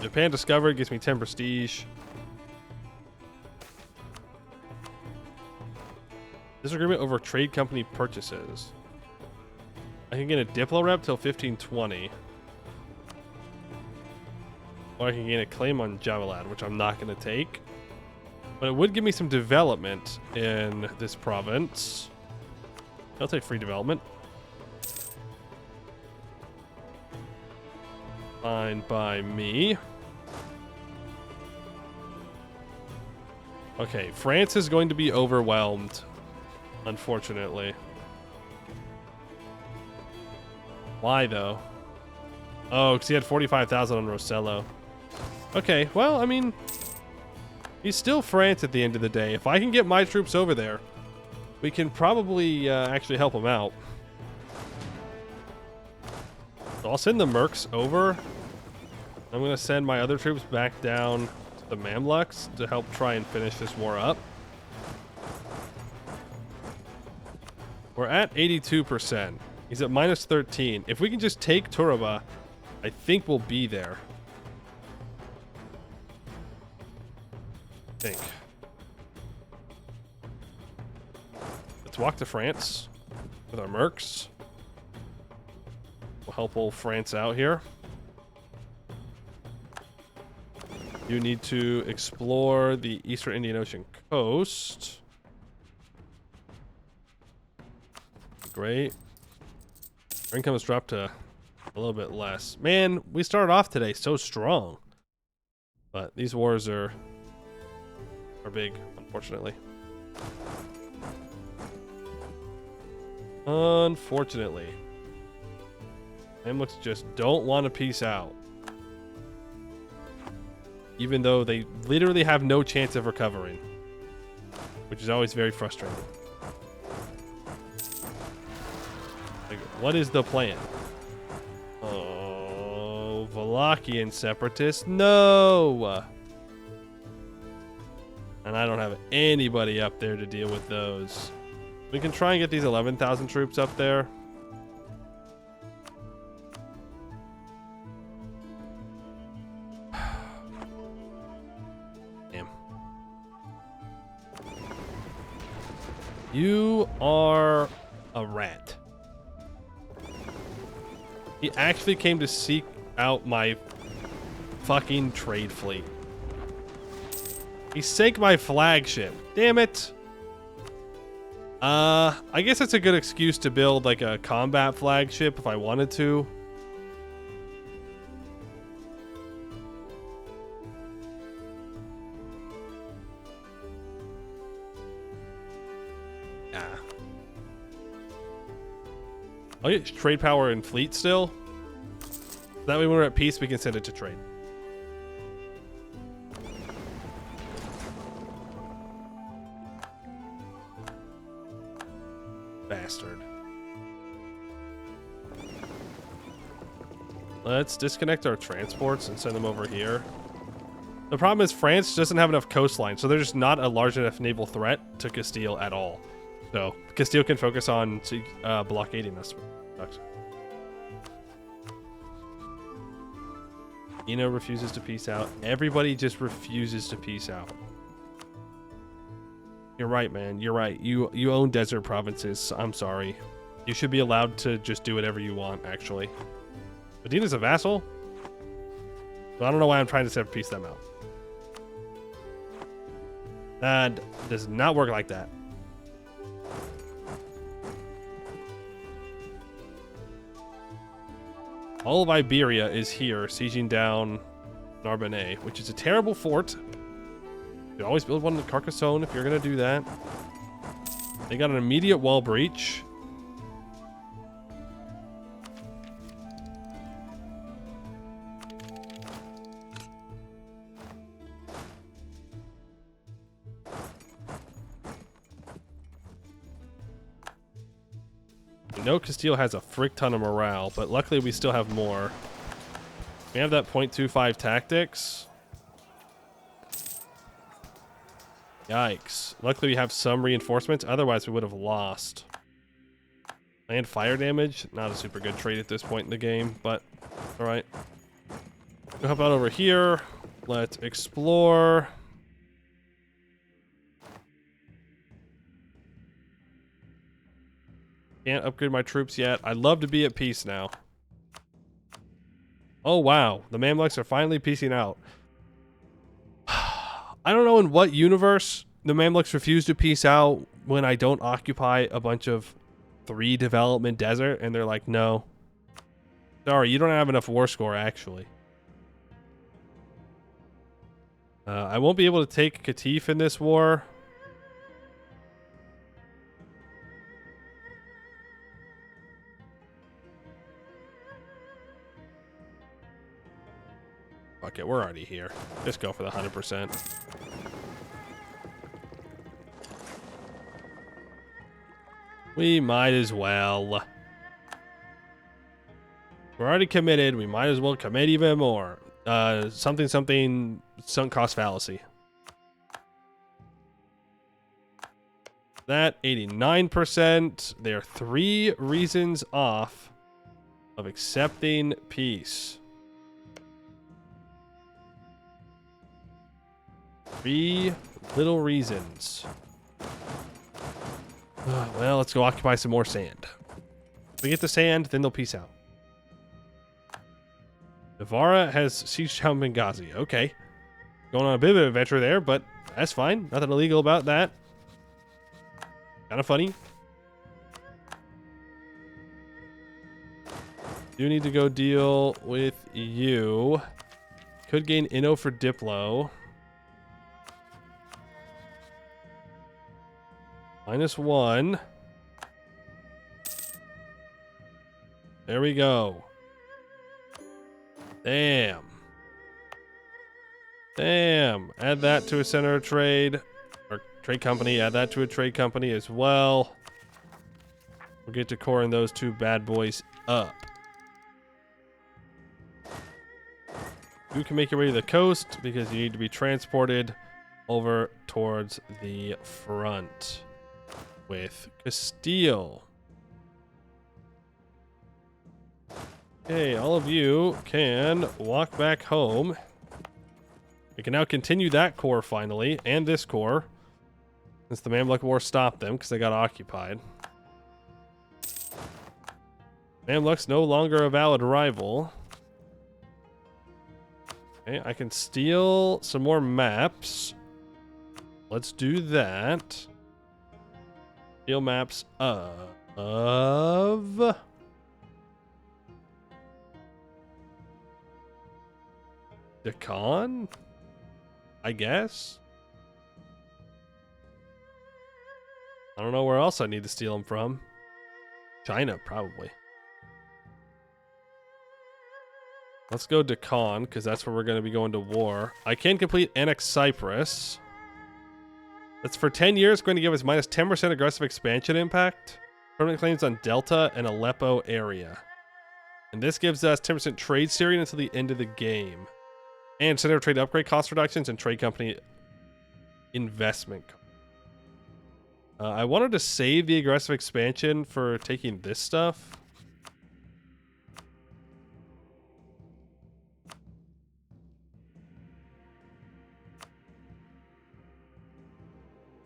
Japan discovered gives me 10 prestige. Disagreement over trade company purchases. I can get a Diplo rep till 1520. Or I can gain a claim on Javelad, which I'm not going to take. But it would give me some development in this province. I'll take free development. Fine by me. Okay, France is going to be overwhelmed, unfortunately. Why, though? Oh, because he had 45,000 on Rossello. Okay, well, I mean, he's still France at the end of the day. If I can get my troops over there, we can probably actually help him out. So I'll send the Mercs over. I'm going to send my other troops back down to the Mamluks to help try and finish this war up. We're at 82%. He's at minus 13. If we can just take Turaba, I think we'll be there. I think. Let's walk to France with our Mercs. We'll help old France out here. You need to explore the Eastern Indian Ocean coast. great. Our income has dropped to a little bit less. Man, we started off today so strong. But these wars are big, unfortunately. Unfortunately. Mamluks just don't want to peace out. Even though they literally have no chance of recovering. Which is always very frustrating. Like, what is the plan? Oh, Wallachian separatists, no! And I don't have anybody up there to deal with those. We can try and get these 11,000 troops up there. Damn. You are a rat. He actually came to seek out my fucking trade fleet. He sank my flagship. Damn it. I guess that's a good excuse to build like a combat flagship if I wanted to. I'll get trade power and fleet still. That way when we're at peace, we can send it to trade. Bastard. Let's disconnect our transports and send them over here. The problem is France doesn't have enough coastline, so they're just not a large enough naval threat to Castile at all. So Castile can focus on blockading us. Eno refuses to peace out. Everybody just refuses to peace out. You're right, man. You're right. You own desert provinces. I'm sorry. You should be allowed to just do whatever you want, actually. Medina's a vassal? So I don't know why I'm trying to piece them out. That does not work like that. All of Iberia is here, sieging down Narbonne, which is a terrible fort. You always build one in Carcassonne if you're going to do that. They got an immediate wall breach. I know Castile has a frick ton of morale, but luckily we still have more. We have that 0.25 tactics. Yikes. Luckily we have some reinforcements, otherwise we would have lost. Land fire damage, not a super good trade at this point in the game, but alright. We'll help out over here. Let's explore. Can't upgrade my troops yet. I'd love to be at peace now. Oh wow, the Mamluks are finally peacing out. I don't know in what universe the Mamluks refuse to peace out when I don't occupy a bunch of 3 development desert, and they're like, no. Sorry, you don't have enough war score, actually. I won't be able to take Qatif in this war. Okay, we're already here. Just go for the 100%. We might as well. We're already committed. We might as well commit even more. Something sunk cost fallacy. That 89%. They're 3 reasons off of accepting peace. 3 little reasons. Well, let's go occupy some more sand. If we get the sand, then they'll peace out. Navarra has sieged down Benghazi. Okay. Going on a bit of an adventure there, but that's fine. Nothing illegal about that. Kind of funny. Do need to go deal with you. Could gain Inno for Diplo. -1. There we go. Damn. Damn. Add that to a center of trade. Or trade company. Add that to a trade company as well. We'll get to coring those two bad boys up. You can make your way to the coast because you need to be transported over towards the front with Castile. Okay, all of you can walk back home. We can now continue that core finally, and this core, since the Mamluk War stopped them because they got occupied. Mamluk's no longer a valid rival. Okay, I can steal some more maps. Let's do that. Steal maps of Deccan, I guess. I don't know where else I need to steal them from. China, probably. Let's go Deccan, because that's where we're going to be going to war. I can complete Annex Cyprus. That's for 10 years, going to give us minus 10% aggressive expansion impact. Permanent claims on Delta and Aleppo area. And this gives us 10% trade steering until the end of the game. And center of trade upgrade cost reductions and trade company investment. I wanted to save the aggressive expansion for taking this stuff.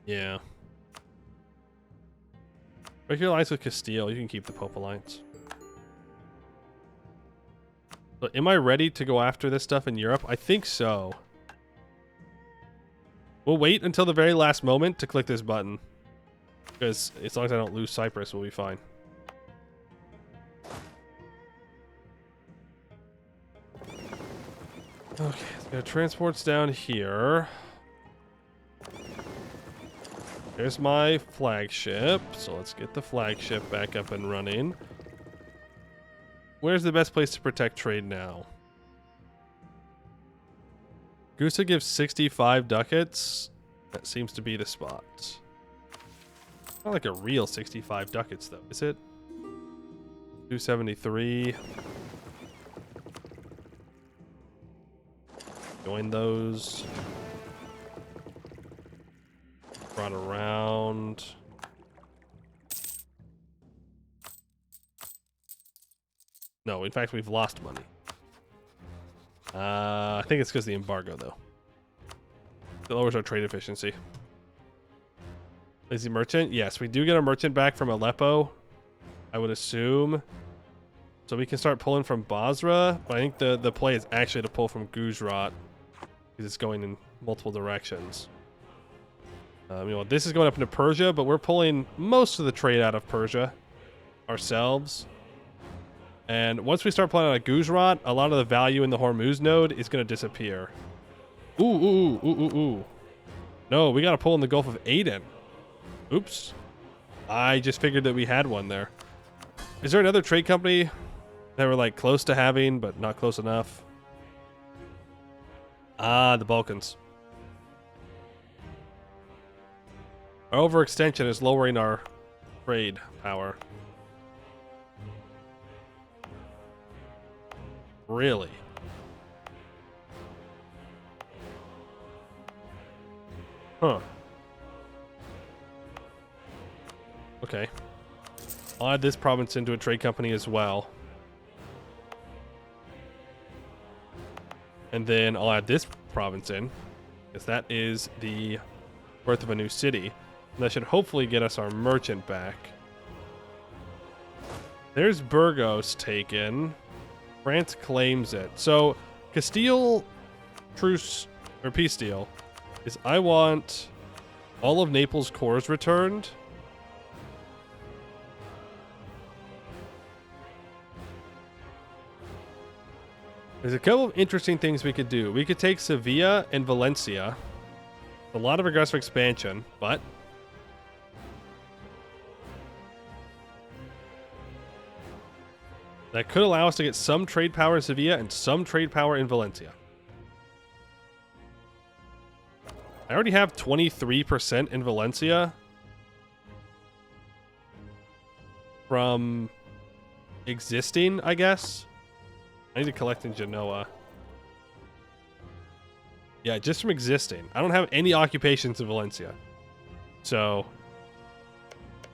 Yeah. Break your alliance with Castile. You can keep the Pope alliance. But am I ready to go after this stuff in Europe? I think so. We'll wait until the very last moment to click this button. Because as long as I don't lose Cyprus, we'll be fine. Okay, let's go transports down here. There's my flagship. So let's get the flagship back up and running. Where's the best place to protect trade now? Gusa gives 65 ducats. That seems to be the spot. Not like a real 65 ducats though, is it? 273. Join those. Brought around. No, in fact, we've lost money. I think it's because of the embargo, though. It lowers our trade efficiency. Lazy merchant? Yes, we do get a merchant back from Aleppo, I would assume. So we can start pulling from Basra, but I think the play is actually to pull from Gujarat because it's going in multiple directions. You know, this is going up into Persia, but we're pulling most of the trade out of Persia ourselves. And once we start pulling out of Gujarat, a lot of the value in the Hormuz node is going to disappear. Ooh. No, we got to pull in the Gulf of Aden. Oops. I just figured that we had one there. Is there another trade company that we're like close to having, but not close enough? Ah, the Balkans. Our overextension is lowering our trade power. Really? Huh. Okay. I'll add this province into a trade company as well. And then I'll add this province in, because that is the birth of a new city. And that should hopefully get us our merchant back. There's Burgos taken. France claims it. So Castile truce or peace deal is I want all of Naples' cores returned. There's a couple of interesting things we could do. We could take Sevilla and Valencia. A lot of aggressive expansion, but that could allow us to get some trade power in Sevilla and some trade power in Valencia. I already have 23% in Valencia from existing, I guess. I need to collect in Genoa. Yeah, just from existing. I don't have any occupations in Valencia. So,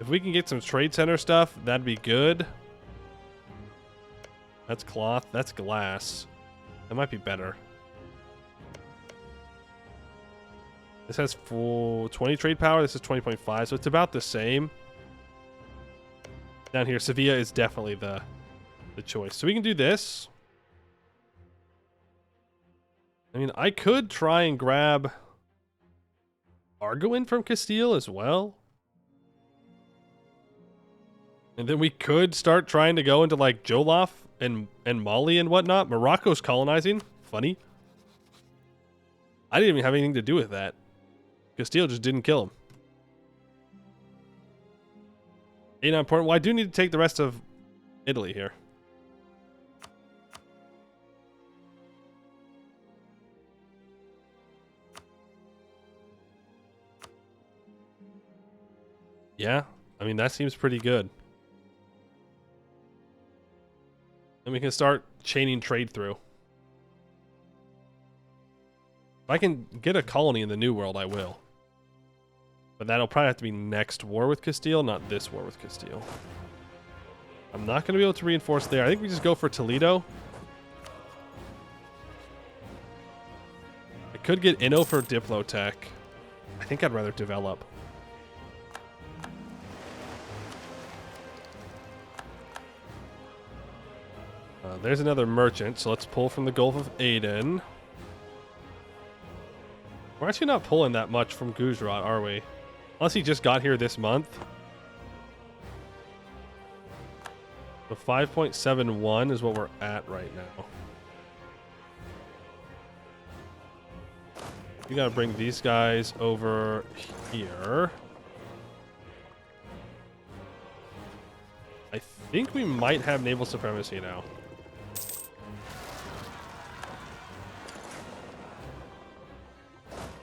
if we can get some trade center stuff, that'd be good. That's cloth. That's glass. That might be better. This has full 20 trade power. This is 20.5, so it's about the same. Down here, Sevilla is definitely the choice. So we can do this. I mean, I could try and grab Arguin from Castile as well. And then we could start trying to go into like Jollof and Mali and whatnot. Morocco's colonizing. Funny. I didn't even have anything to do with that. Castile just didn't kill him. Ain't not important. Well, I do need to take the rest of Italy here. Yeah, I mean, that seems pretty good. And we can start chaining trade through. If I can get a colony in the New World, I will. But that'll probably have to be next war with Castile, not this war with Castile. I'm not going to be able to reinforce there. I think we just go for Toledo. I could get Inno for Diplotech. I think I'd rather develop. There's another merchant, so let's pull from the Gulf of Aden. We're actually not pulling that much from Gujarat, are we? Unless he just got here this month. So 5.71 is what we're at right now. We gotta bring these guys over here. I think we might have naval supremacy now.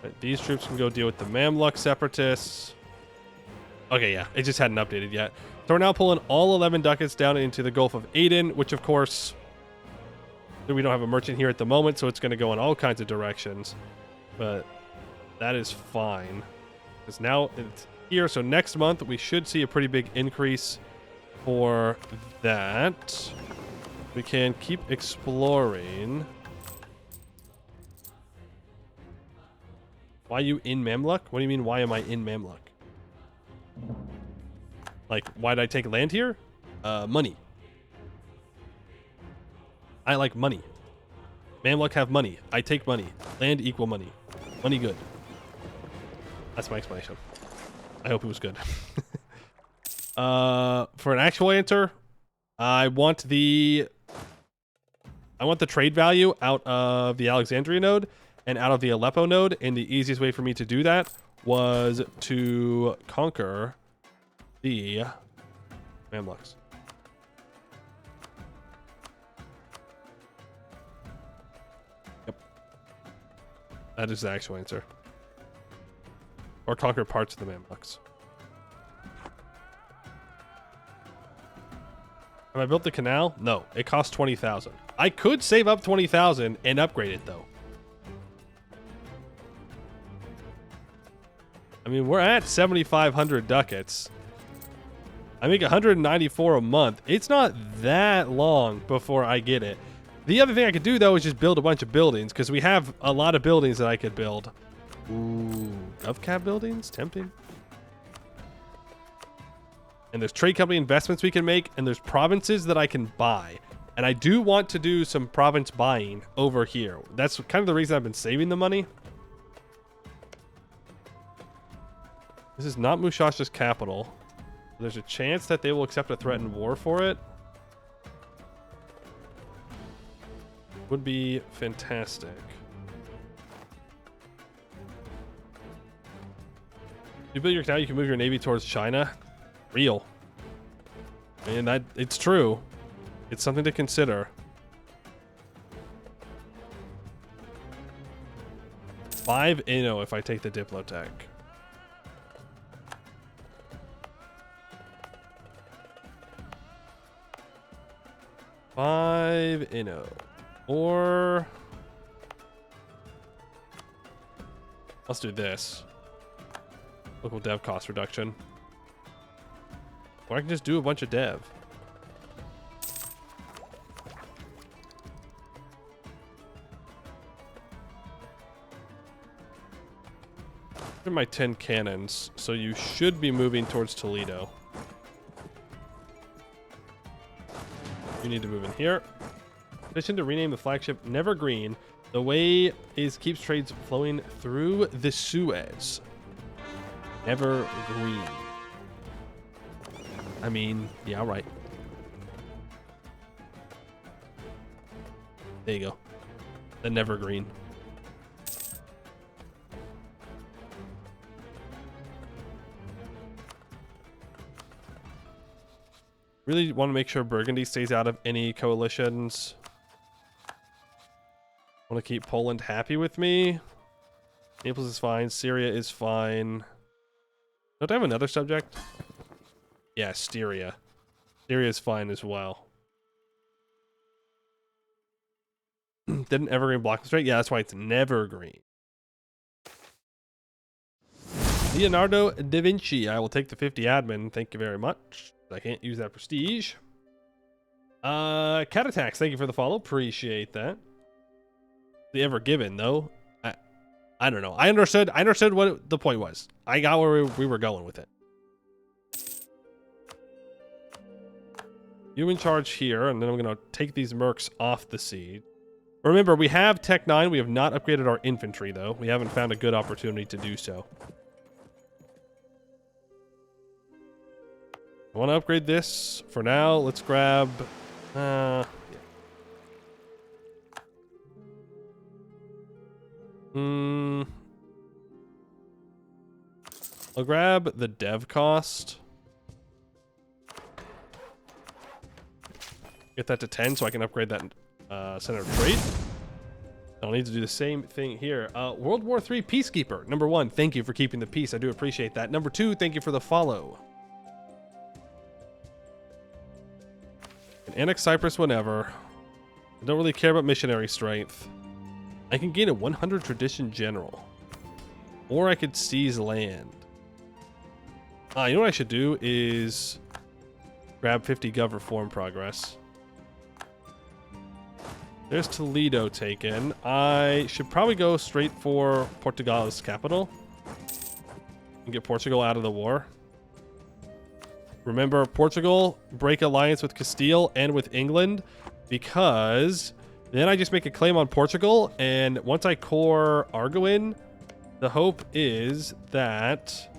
Right, these troops can go deal with the Mamluk separatists. Okay, yeah, it just hadn't updated yet. So we're now pulling all 11 ducats down into the Gulf of Aden, which of course, we don't have a merchant here at the moment, so it's going to go in all kinds of directions. But that is fine. Because now it's here, so next month we should see a pretty big increase for that. We can keep exploring. Why are you in Mamluk? What do you mean, why am I in Mamluk? Like, why did I take land here? Money. I like money. Mamluk have money. I take money. Land equal money. Money good. That's my explanation. I hope it was good. For an actual answer, I want the trade value out of the Alexandria node and out of the Aleppo node, and the easiest way for me to do that was to conquer the Mamluks. Yep. That is the actual answer. Or conquer parts of the Mamluks. Have I built the canal? No, it costs 20,000. I could save up 20,000 and upgrade it though. I mean, we're at 7,500 ducats. I make 194 a month. It's not that long before I get it. The other thing I could do, though, is just build a bunch of buildings, because we have a lot of buildings that I could build. Ooh, GovCap buildings? Tempting. And there's trade company investments we can make, and there's provinces that I can buy. And I do want to do some province buying over here. That's kind of the reason I've been saving the money. This is not Mushasha's capital. There's a chance that they will accept a threatened war for it. would be fantastic. You build your canal, you can move your navy towards China. Real. And that it's true. It's something to consider. 5 Inno if I take the Diplotech. Five Inno. Or let's do this. Local dev cost reduction. Or I can just do a bunch of dev. These are my 10 cannons, so you should be moving towards Toledo. You need to move in here. Petition to rename the flagship Nevergreen. The way is keeps trades flowing through the Suez. Nevergreen. I mean, yeah, right. There you go. The Nevergreen. Really want to make sure Burgundy stays out of any coalitions. Want to keep Poland happy with me. Naples is fine. Syria is fine. Don't I have another subject? Yeah, Styria. Styria is fine as well. Didn't Evergreen block the strait? Yeah, that's why it's Nevergreen. Leonardo da Vinci. I will take the 50 admin. Thank you very much. I can't use that prestige. Cat attacks. Thank you for the follow. Appreciate that. The ever given though. I don't know. I understood what the point was. I got where we were going with it. You in charge here, and then I'm gonna take these mercs off the siege. Remember, we have Tech 9. We have not upgraded our infantry though. We haven't found a good opportunity to do so. I want to upgrade this for now. Let's grab yeah. I'll grab the dev cost. Get that to 10 so I can upgrade that center of trade. I'll need to do the same thing here. World War III Peacekeeper. Number 1, thank you for keeping the peace. I do appreciate that. Number 2, thank you for the follow. Can annex Cyprus whenever. I don't really care about missionary strength. I can gain a 100 tradition general. Or I could seize land. You know what I should do is grab 50 gov reform progress. There's Toledo taken. I should probably go straight for Portugal's capital and get Portugal out of the war. Remember, Portugal break alliance with Castile and with England, because then I just make a claim on Portugal, and once I core Arguin, the hope is that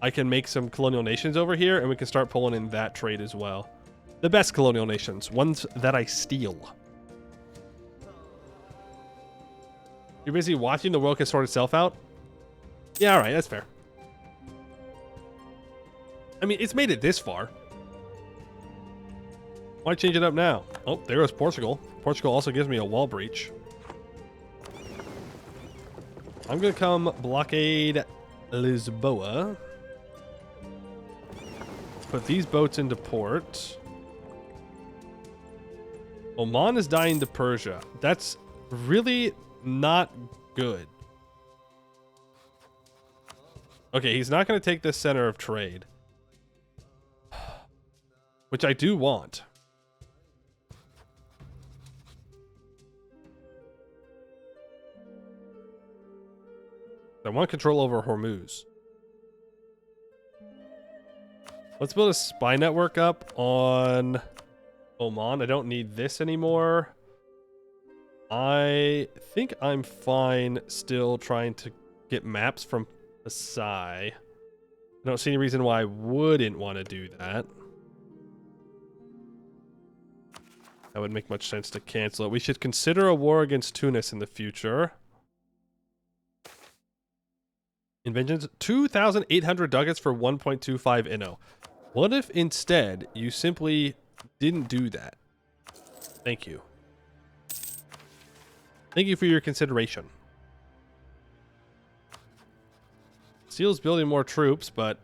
I can make some colonial nations over here, and we can start pulling in that trade as well. The best colonial nations, ones that I steal. You're busy watching the world can sort itself out? Yeah, alright, that's fair. I mean, it's made it this far. Why change it up now? Oh, there goes Portugal. Portugal also gives me a wall breach. I'm gonna come blockade Lisboa. Put these boats into port. Oman is dying to Persia. That's really not good. Okay, he's not going to take this center of trade. Which I do want. I want control over Hormuz. Let's build a spy network up on Oman. I don't need this anymore. I think I'm fine still trying to get maps from Pasai. I don't see any reason why I wouldn't want to do that. that would make much sense to cancel it. We should consider a war against Tunis in the future. Inventions, 2,800 ducats for 1.25 inno. What if instead you simply didn't do that? Thank you. Thank you for your consideration. Seal's building more troops, but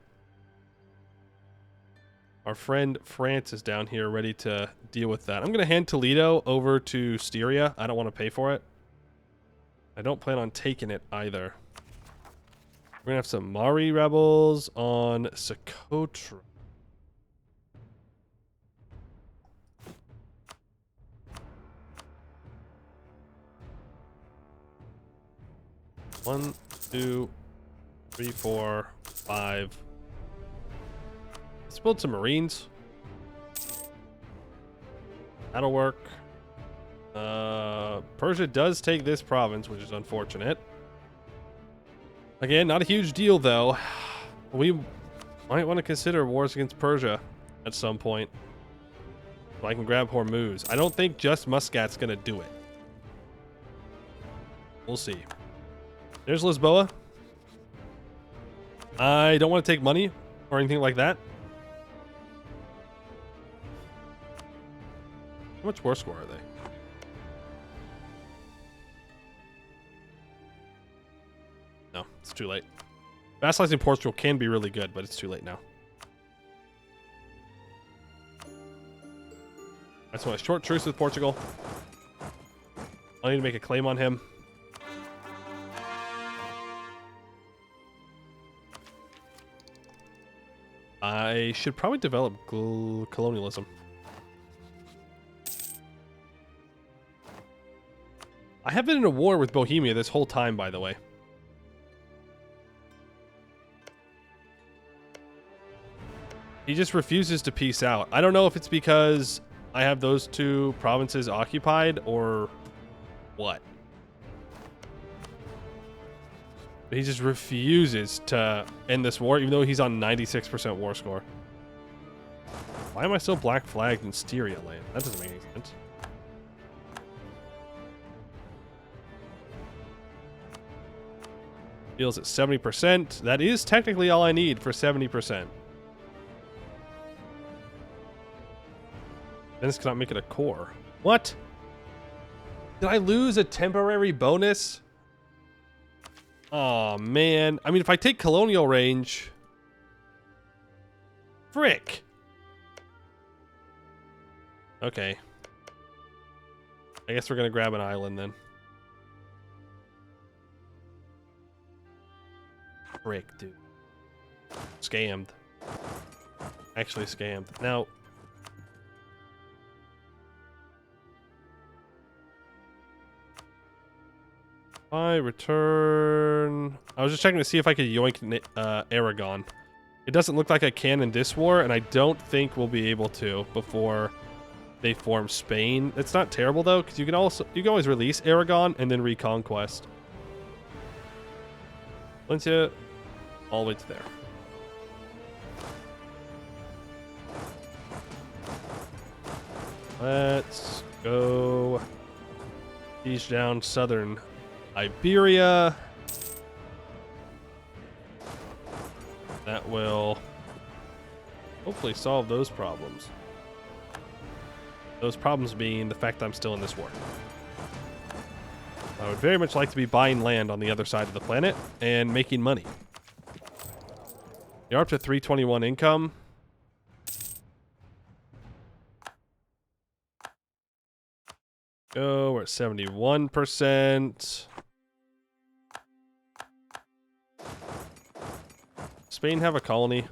our friend France is down here ready to deal with that. I'm going to hand Toledo over to Styria. I don't want to pay for it. I don't plan on taking it either. We're going to have some Mari rebels on Socotra. One, two, 3, 4, 5. Let's build some Marines. That'll work. Persia does take this province, which is unfortunate. Again, not a huge deal, though. We might want to consider wars against Persia at some point. So I can grab Hormuz. I don't think just Muscat's going to do it. We'll see. There's Lisboa. I don't want to take money or anything like that. How much war score are they? No, it's too late. Vassalizing Portugal can be really good, but it's too late now. I just want a short truce with Portugal. I need to make a claim on him. I should probably develop colonialism. I have been in a war with Bohemia this whole time, by the way. He just refuses to peace out. I don't know if it's because I have those two provinces occupied or what. But he just refuses to end this war, even though he's on 96% war score. Why am I still black flagged in Styria land? That doesn't make any sense. Feels at 70%. That is technically all I need for 70%. Venice cannot make it a core. What? Did I lose a temporary bonus? Oh, man. I mean, if I take colonial range... Frick. Okay. I guess we're going to grab an island then. Frick, dude. Scammed. Actually scammed. Now... I return... I was just checking to see if I could yoink Aragon. It doesn't look like I can in this war, and I don't think we'll be able to before they form Spain. It's not terrible, though, because you can always release Aragon and then reconquest. Valencia, all the way to there. Let's go siege down southern Iberia. That will hopefully solve those problems. Those problems being the fact that I'm still in this war. I would very much like to be buying land on the other side of the planet and making money. You're up to 321 income. Go, we're at 71%. Spain have a colony?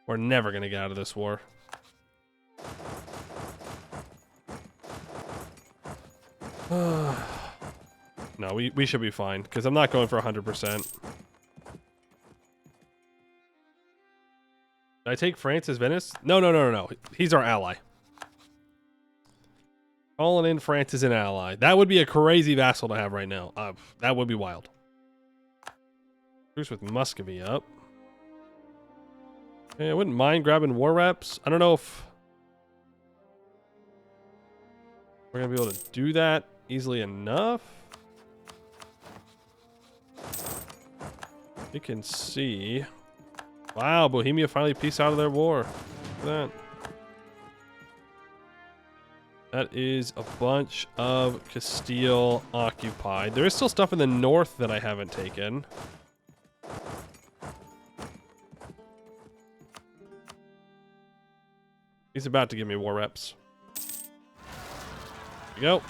We're never gonna get out of this war. No, we should be fine, because I'm not going for 100%. Did I take France as Venice? No. He's our ally. Calling in France as an ally. That would be a crazy vassal to have right now. That would be wild. Truce with Muscovy up. Okay, I wouldn't mind grabbing war reps. I don't know if We're gonna be able to do that easily enough. You can see. Wow, Bohemia finally pieced out of their war. Look at that. That is a bunch of Castile occupied. There is still stuff in the north that I haven't taken. He's about to give me war reps. There we go.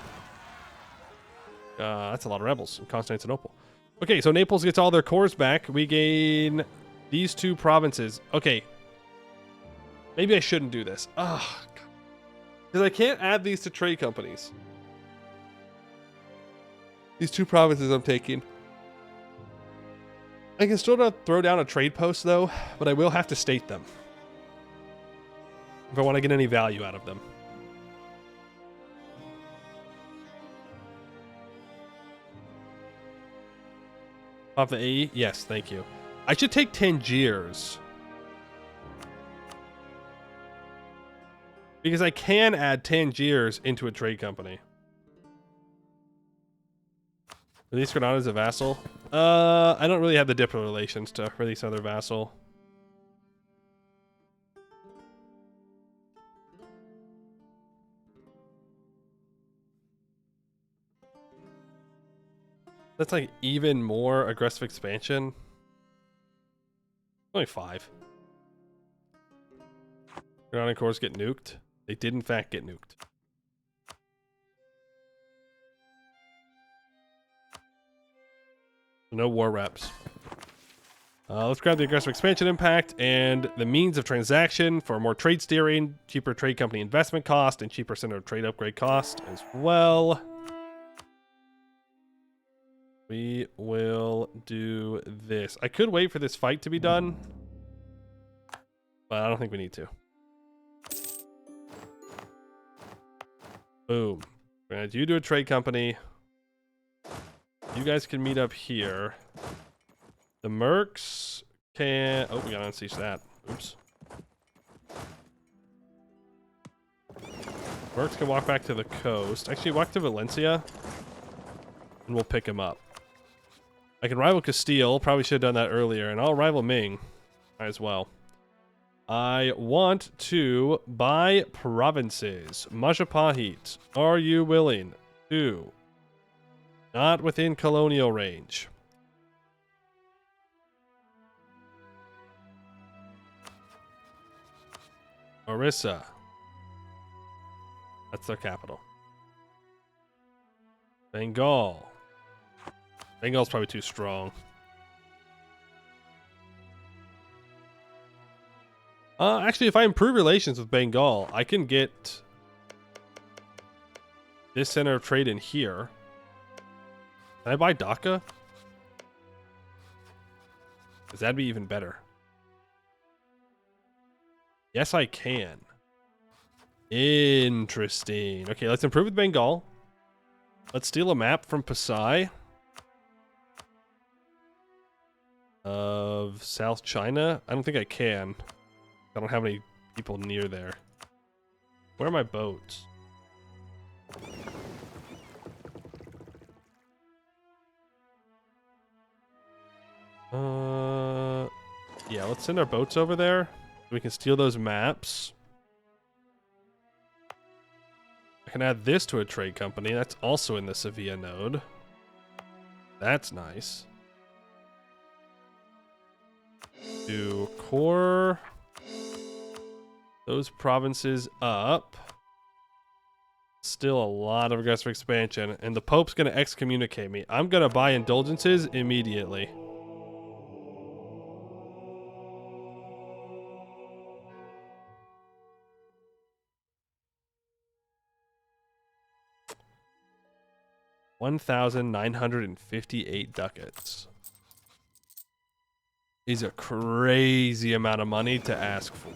That's a lot of rebels in Constantinople. Okay, so Naples gets all their cores back. We gain these two provinces. Okay. Maybe I shouldn't do this. Ugh. Because I can't add these to trade companies. These two provinces I'm taking. I can still throw down a trade post though, but I will have to state them. If I want to get any value out of them. Off the AE? Yes, thank you. I should take Tangiers. Because I can add Tangiers into a trade company. Release Granada as a vassal. I don't really have the diplomatic relations to release another vassal. That's like even more aggressive expansion. Only 5. Granada cores get nuked. They did in fact get nuked. No war reps. Let's grab the aggressive expansion impact and the means of transaction for more trade steering, cheaper trade company investment cost, and cheaper center of trade upgrade cost as well. We will do this. I could wait for this fight to be done, but I don't think we need to. Boom. We're gonna do a trade company. You guys can meet up here. The Mercs can... Oh, we gotta unsiege that. Oops. Mercs can walk back to the coast. Actually, walk to Valencia, and we'll pick him up. I can rival Castile. Probably should have done that earlier, and I'll rival Ming as well. I want to buy provinces. Majapahit, are you willing to? Not within colonial range. Orissa. That's their capital. Bengal. Bengal's probably too strong. Actually, if I improve relations with Bengal, I can get this center of trade in here. Can I buy Dhaka? Because that'd be even better. Yes, I can. Interesting. Okay, let's improve with Bengal. Let's steal a map from Pasai of South China. I don't think I can. I don't have any people near there. Where are my boats? Yeah, let's send our boats over there. We can steal those maps. I can add this to a trade company. That's also in the Sevilla node. That's nice. Do core those provinces up. Still a lot of aggressive expansion, and the Pope's gonna excommunicate me. I'm gonna buy indulgences immediately. $1,958 ducats is a crazy amount of money to ask for.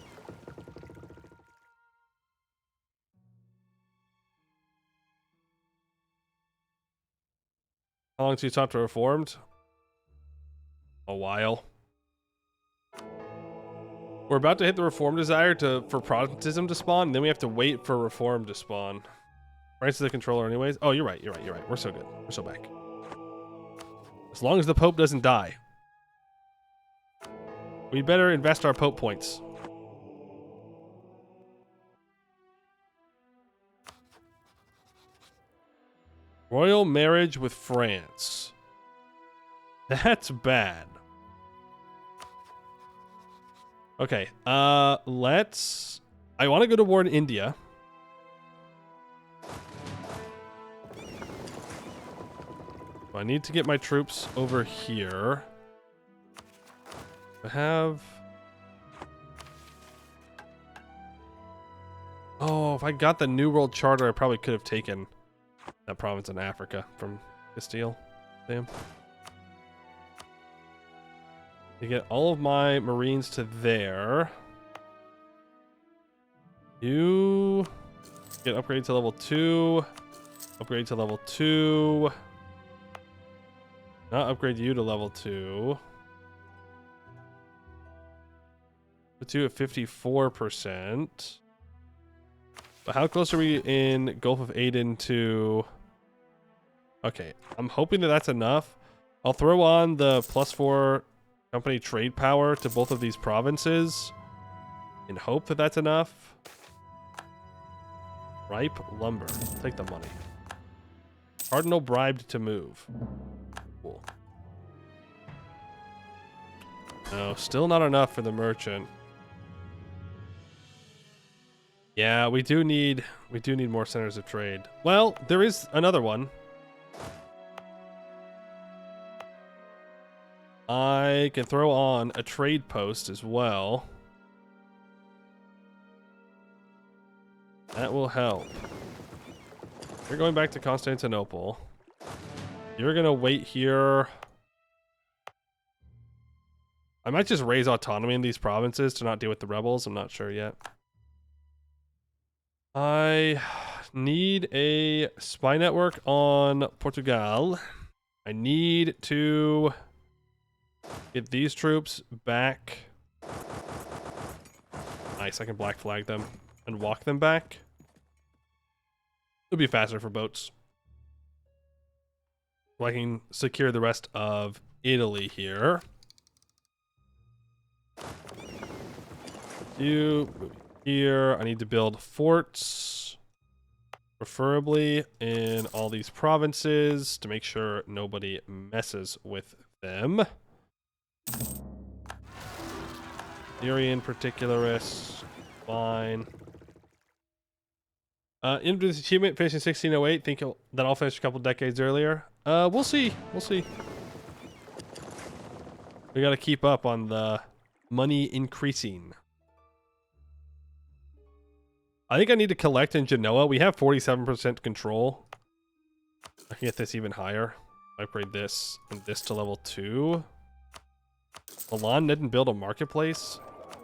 How long till you talk to Reformed? A while. We're about to hit the Reform desire for Protestantism to spawn, and then we have to wait for Reform to spawn. France is the controller anyways. Oh, you're right. You're right. You're right. We're so good. We're so back. As long as the Pope doesn't die. We better invest our Pope points. Royal marriage with France. That's bad. Okay, let's... I want to go to war in India. I need to get my troops over here. I have... Oh, if I got the New World Charter, I probably could have taken that province in Africa from Castile. Damn. To get all of my Marines to there. You get upgraded to level 2. Upgrade to level 2. Not upgrade you to level 2. Put you at 54%. But how close are we in Gulf of Aden to... Okay, I'm hoping that that's enough. I'll throw on the +4 company trade power to both of these provinces in hope that that's enough. Ripe lumber. Take the money. Cardinal bribed to move. Cool. No, still not enough for the merchant. Yeah, we do need more centers of trade. Well, there is another one. I can throw on a trade post as well. That will help. You're going back to Constantinople. You're gonna wait here. I might just raise autonomy in these provinces to not deal with the rebels. I'm not sure yet. I need a spy network on Portugal. I need to get these troops back. Nice, I can black flag them and walk them back. It'll be faster for boats. So I can secure the rest of Italy here. You move here. I need to build forts, preferably in all these provinces, to make sure nobody messes with them. Syrian particularists, fine. Into this achievement, finishing 1608. Think that I'll finish a couple decades earlier. We'll see. We'll see. We got to keep up on the money increasing. I think I need to collect in Genoa. We have 47% control. I can get this even higher. Upgrade this and this to level 2. Milan didn't build a marketplace.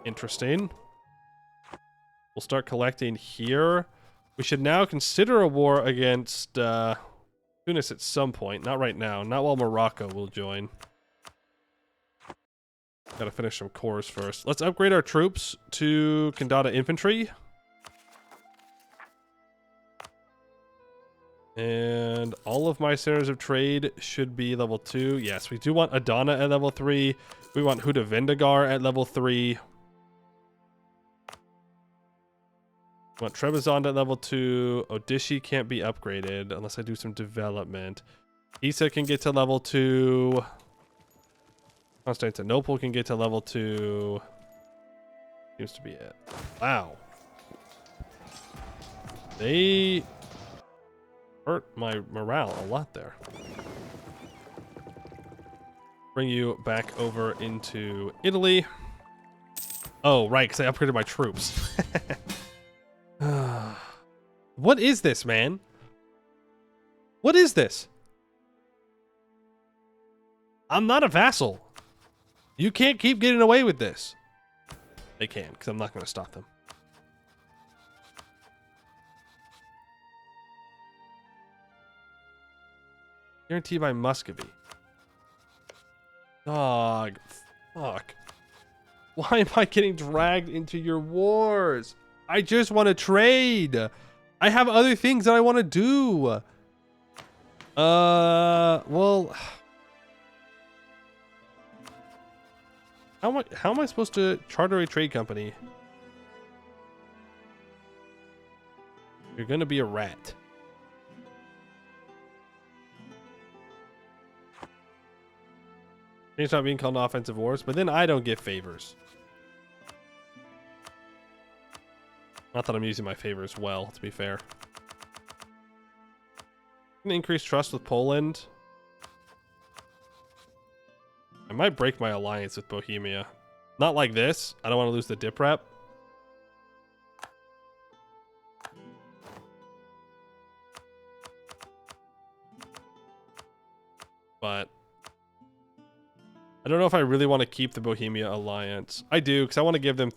Interesting. We'll start collecting here. We should now consider a war against Tunis at some point. Not right now. Not while Morocco will join. Gotta finish some cores first. Let's upgrade our troops to Kandata infantry. And all of my centers of trade should be level 2. Yes, we do want Adana at level 3. We want Huda Vendagar at level 3. We want Trebizond at level 2. Odishi can't be upgraded unless I do some development. Isa can get to level 2. Constantinople can get to level 2. Seems to be it. Wow. They hurt my morale a lot there. Bring you back over into Italy. Oh, right, because I upgraded my troops. What is this, man? What is this? I'm not a vassal. You can't keep getting away with this. They can, because I'm not going to stop them. Guaranteed by Muscovy. Dog. Fuck. Why am I getting dragged into your wars? I just want to trade. I have other things that I want to do. Well, how am I supposed to charter a trade company? You're gonna be a rat. It's not being called offensive wars, but then I don't get favors. Not that I'm using my favors well, to be fair. I'm gonna increase trust with Poland. I might break my alliance with Bohemia. Not like this. I don't want to lose the dip rep. But I don't know if I really want to keep the Bohemia alliance. I do, because I want to give them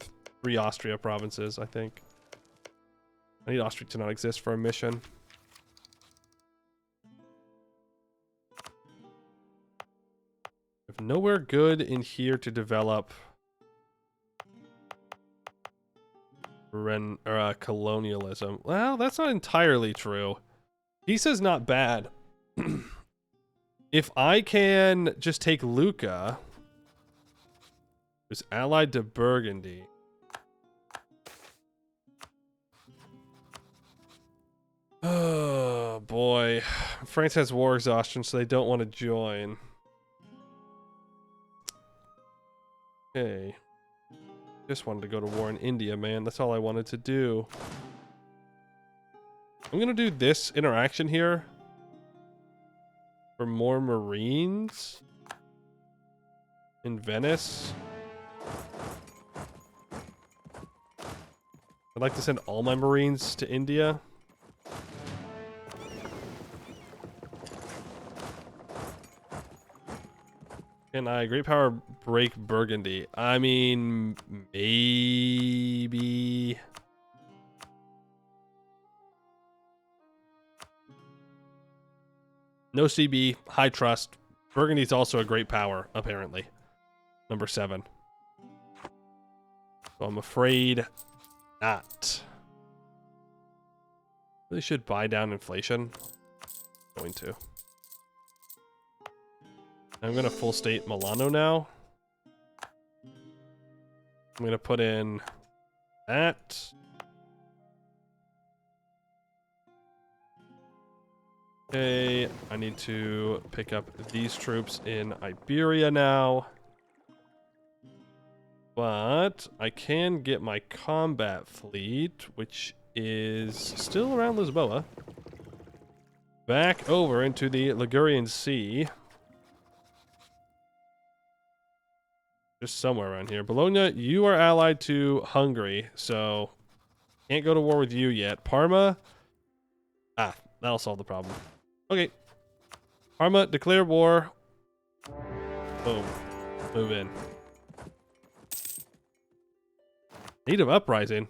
3 Austria provinces, I think. I need Austria to not exist for a mission. I have nowhere good in here to develop colonialism. Well, that's not entirely true. Pisa's not bad. If I can just take Lucca, who's allied to Burgundy. Oh boy. France has war exhaustion, so they don't want to join. Okay. Just wanted to go to war in India, man. That's all I wanted to do. I'm gonna do this interaction here for more Marines in Venice. I'd like to send all my Marines to India. Can I great power break Burgundy? I mean, maybe. No CB, high trust. Burgundy's also a great power, apparently. Number 7. So I'm afraid not. Really should buy down inflation. Going to. I'm gonna full state Milano now. I'm gonna put in that. Okay, I need to pick up these troops in Iberia now. But I can get my combat fleet, which is still around Lisboa, back over into the Ligurian Sea. Just somewhere around here. Bologna, you are allied to Hungary, so can't go to war with you yet. Parma, that'll solve the problem. Okay. Parma, declare war. Boom. Move in. Native uprising.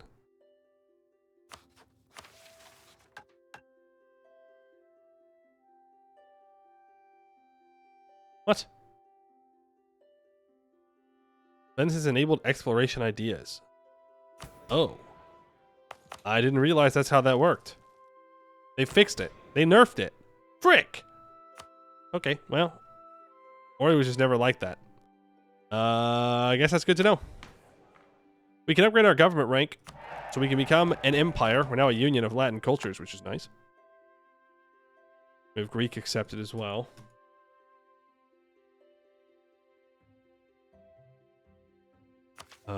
What? Venice has enabled exploration ideas. Oh. I didn't realize that's how that worked. They fixed it. They nerfed it. Frick! Okay, well. Or it was just never like that. I guess that's good to know. We can upgrade our government rank so we can become an empire. We're now a union of Latin cultures, which is nice. We have Greek accepted as well.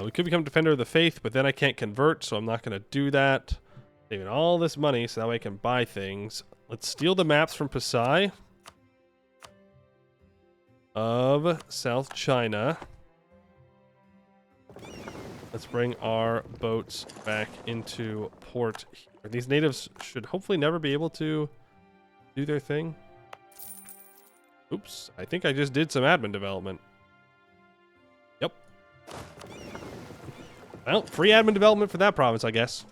We could become Defender of the Faith, but then I can't convert, so I'm not going to do that. Saving all this money so that way I can buy things. Let's steal the maps from Pasai of South China. Let's bring our boats back into port here. These natives should hopefully never be able to do their thing. Oops, I think I just did some admin development. Yep. Well, free admin development for that province, I guess.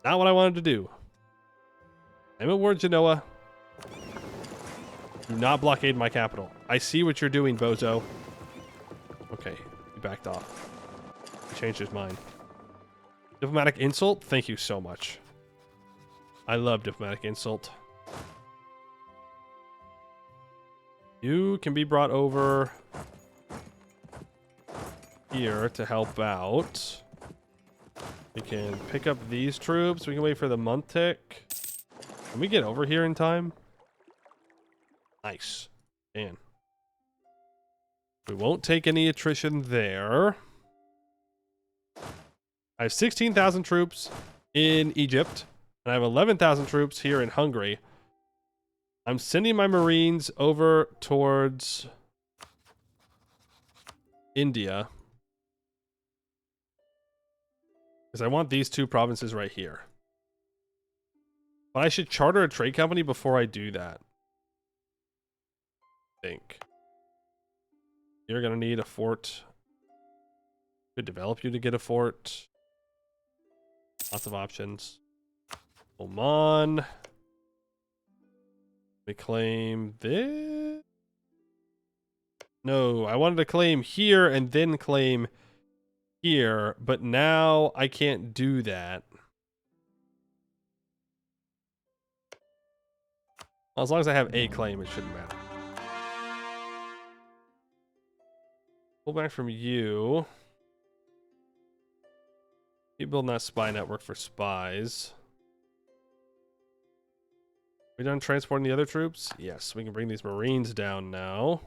Not what I wanted to do. I'm at war, Genoa. Do not blockade my capital. I see what you're doing, bozo. Okay, he backed off. He changed his mind. Diplomatic insult? Thank you so much. I love diplomatic insult. You can be brought over here to help out. We can pick up these troops. We can wait for the month tick. Can we get over here in time? Nice. Man. We won't take any attrition there. I have 16,000 troops in Egypt, and I have 11,000 troops here in Hungary. I'm sending my Marines over towards India, because I want these two provinces right here. But I should charter a trade company before I do that. I think. You're going to need a fort. Could develop you to get a fort. Lots of options. Oman. We claim this. No, I wanted to claim here and then claim here, but now I can't do that. Well, as long as I have a claim, it shouldn't matter. Pull back from you. Keep building that spy network for spies. We done transporting the other troops? Yes, we can bring these Marines down now.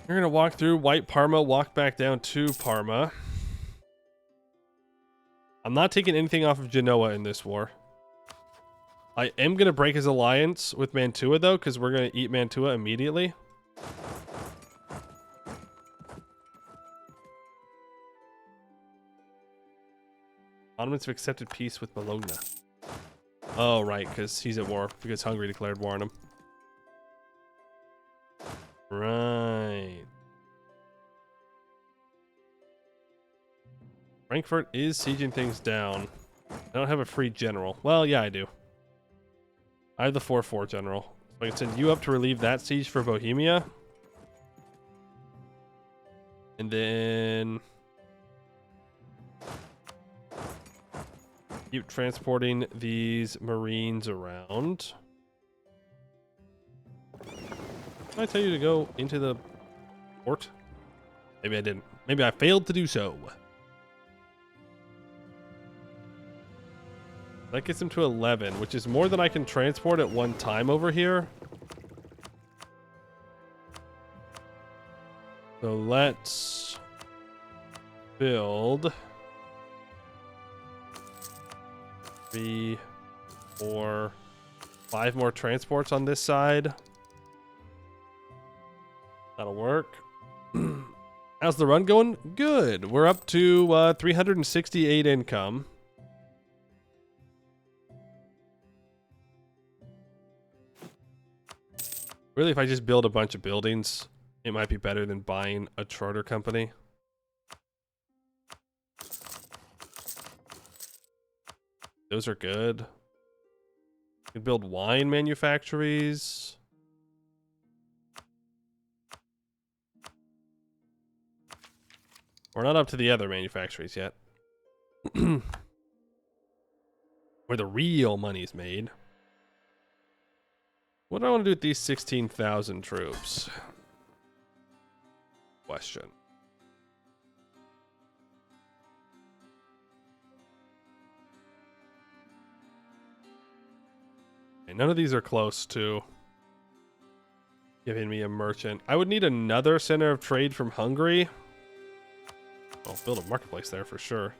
We're gonna walk through White Parma, walk back down to Parma. I'm not taking anything off of Genoa in this war. I am gonna break his alliance with Mantua though, because we're gonna eat Mantua immediately. Ottomans have accepted peace with Bologna. Oh, right, because he's at war. Because Hungary declared war on him. Right. Frankfurt is sieging things down. I don't have a free general. Well, yeah, I do. I have the 4-4 general. So I can send you up to relieve that siege for Bohemia. And then keep transporting these Marines around. Did I tell you to go into the port? Maybe I didn't. Maybe I failed to do so. That gets him to 11, which is more than I can transport at one time over here. So let's build 3, 4, 5 more transports on this side. That'll work. How's the run going? Good. We're up to 368 income. Really, if I just build a bunch of buildings, it might be better than buying a charter company. Those are good. You can build wine manufactories. We're not up to the other manufactories yet. Where the real money's made. What do I want to do with these 16,000 troops? Question. Okay, none of these are close to giving me a merchant. I would need another center of trade from Hungary. I'll build a marketplace there for sure.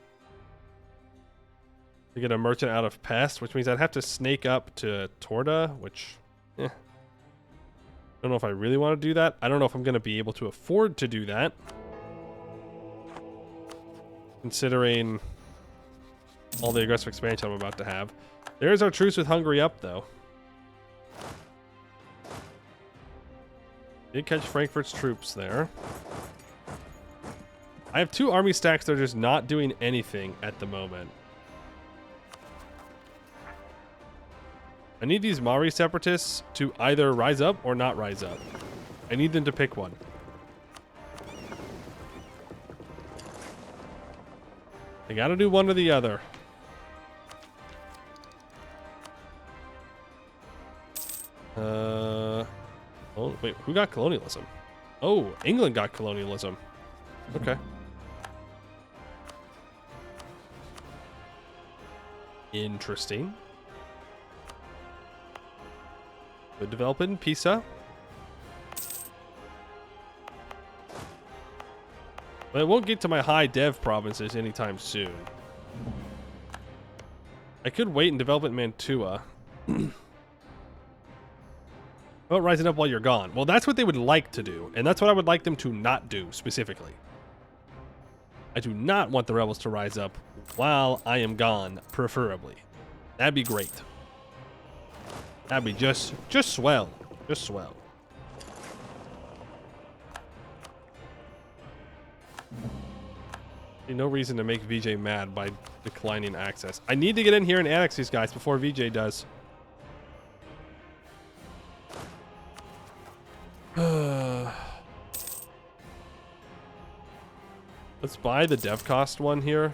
To get a merchant out of Pest, which means I'd have to snake up to Torda, which... I don't know if I really want to do that. I don't know if I'm going to be able to afford to do that. Considering all the aggressive expansion I'm about to have. There's our truce with Hungary up, though. Did catch Frankfurt's troops there. I have 2 army stacks that are just not doing anything at the moment. I need these Maori separatists to either rise up or not rise up. I need them to pick one. They gotta do one or the other. Oh, wait, who got colonialism? Oh, England got colonialism. Okay. Interesting. Good development, Pisa. But it won't get to my high dev provinces anytime soon. I could wait and develop it in Mantua. How about rising up while you're gone? Well, that's what they would like to do, and that's what I would like them to not do, specifically. I do not want the rebels to rise up while I am gone, preferably. That'd be great. That'd be just swell. Just swell. No reason to make VJ mad by declining access. I need to get in here and annex these guys before VJ does. Let's buy the dev cost one here.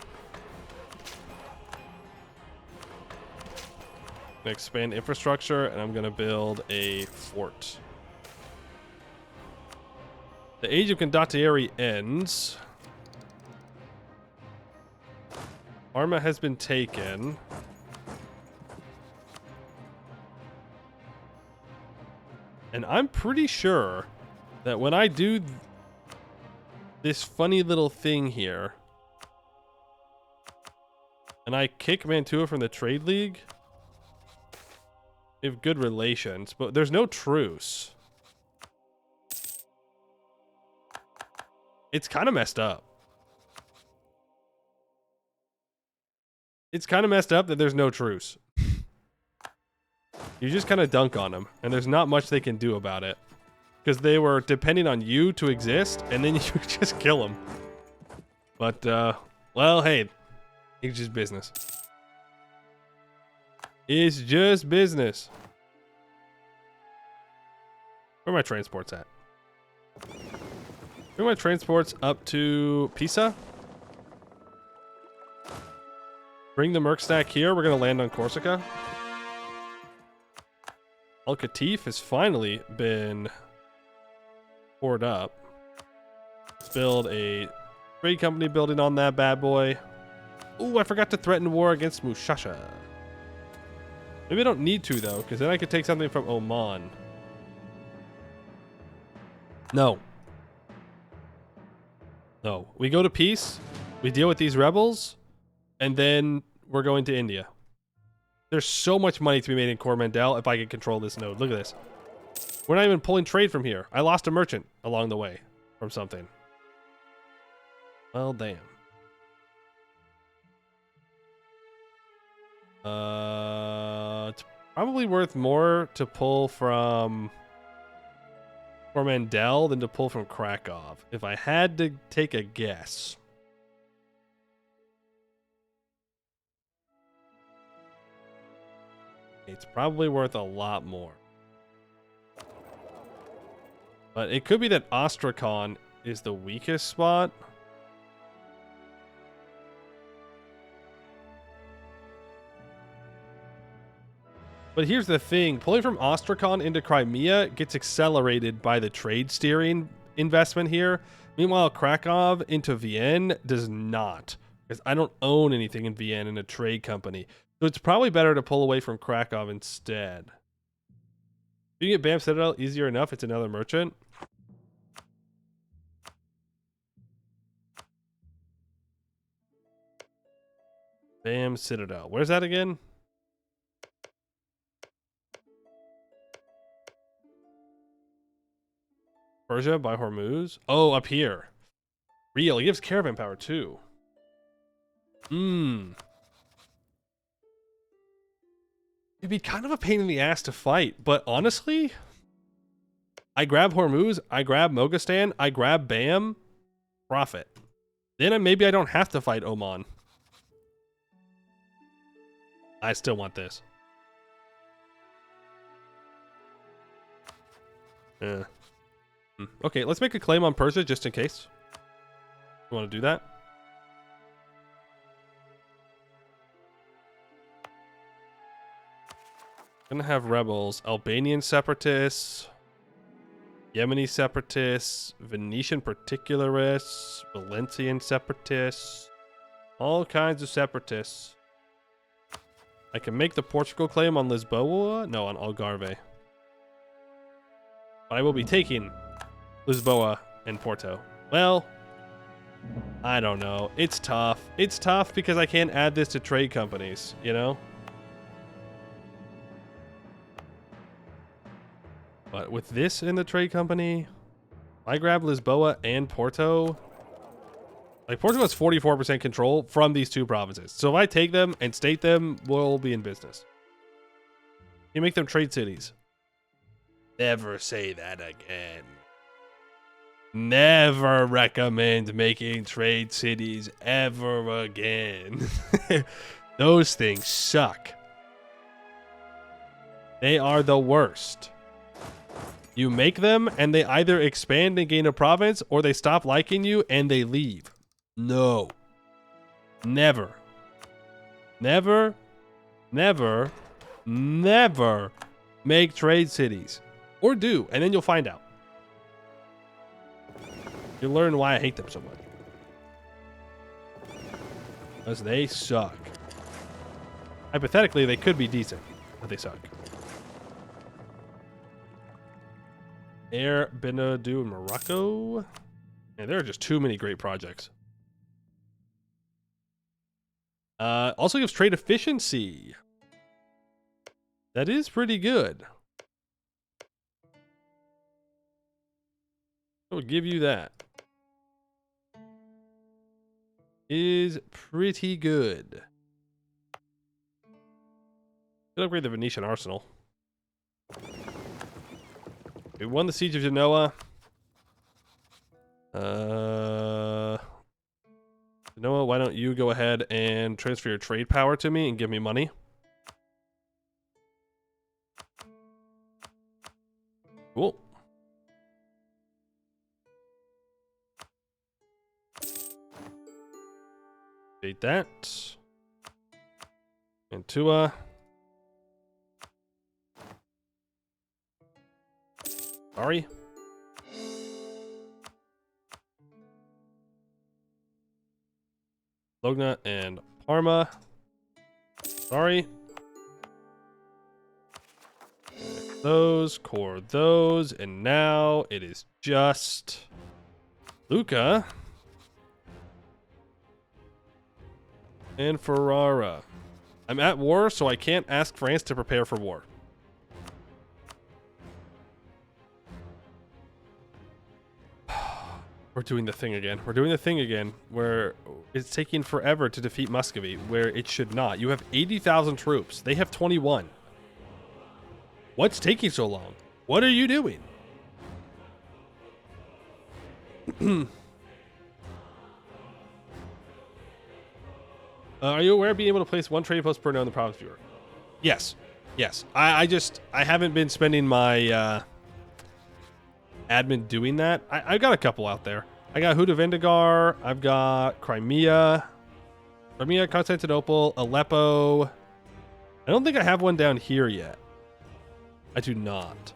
Expand infrastructure, and I'm gonna build a fort. The age of condottieri ends. Parma has been taken. And I'm pretty sure that when I do this funny little thing here, and I kick Mantua from the Trade League, we have good relations, but there's no truce. It's kind of messed up. It's kind of messed up that there's no truce. You just kind of dunk on them, and there's not much they can do about it. Because they were depending on you to exist, and then you just kill them. But, well, hey, it's just business. It's just business. Where are my transports at? Bring my transports up to Pisa. Bring the Merc stack here. We're going to land on Corsica. Al Katif has finally been poured up. Let's build a trade company building on that bad boy. Ooh, I forgot to threaten war against Mushasha. Maybe I don't need to, though, because then I could take something from Oman. No. No. We go to peace, we deal with these rebels, and then we're going to India. There's so much money to be made in Coromandel if I can control this node. Look at this. We're not even pulling trade from here. I lost a merchant along the way from something. Well, damn. It's probably worth more to pull from Coromandel than to pull from Krakow, if I had to take a guess. It's probably worth a lot more. But it could be that Astrakhan is the weakest spot. But here's the thing. Pulling from Astrakhan into Crimea gets accelerated by the trade steering investment here. Meanwhile, Krakow into Vienna does not. Because I don't own anything in Vienna in a trade company. So it's probably better to pull away from Krakow instead. You can get Bam Citadel easier enough. It's another merchant. Bam Citadel. Where's that again? Persia by Hormuz. Oh, up here. Real. He gives caravan power too. It'd be kind of a pain in the ass to fight, but honestly, I grab Hormuz, I grab Moghastan, I grab Bam, profit. Then maybe I don't have to fight Oman. I still want this. Yeah. Okay, let's make a claim on Persia just in case. You want to do that? Gonna have rebels, Albanian separatists, Yemeni separatists, Venetian particularists, Valencian separatists, all kinds of separatists. I can make the Portugal claim on Lisboa, no, on Algarve. But I will be taking Lisboa and Porto. Well, I don't know. It's tough. It's tough because I can't add this to trade companies, you know? But with this in the trade company, I grab Lisboa and Porto. Like, Porto has 44% control from these two provinces. So if I take them and state them, we'll be in business. You make them trade cities. Never say that again. Never recommend making trade cities ever again. Those things suck. They are the worst. You make them and they either expand and gain a province or they stop liking you and they leave. No. Never. Never, never, never make trade cities. Or do, and then you'll find out. You'll learn why I hate them so much. Because they suck. Hypothetically, they could be decent, but they suck. Air Benadou in Morocco. And there are just too many great projects. Also gives trade efficiency. That is pretty good. I will give you that. Is pretty good. Could upgrade the Venetian arsenal. We won the siege of Genoa. Genoa, why don't you go ahead and transfer your trade power to me and give me money? Cool. Date that. Mantua. Sorry. Logna and Parma. Sorry. Those, core those, and now it is just Lucca and Ferrara. I'm at war, so I can't ask France to prepare for war. We're doing the thing again. We're doing the thing again where it's taking forever to defeat Muscovy, where it should not. You have 80,000 troops. They have 21. What's taking so long? What are you doing? Are you aware of being able to place one trade post per node in the province viewer? Yes. Yes. I haven't been spending my admin doing that. I've got a couple out there. I got Huda Vendigar. I've got Crimea, Constantinople, Aleppo. I don't think I have one down here yet. I do not.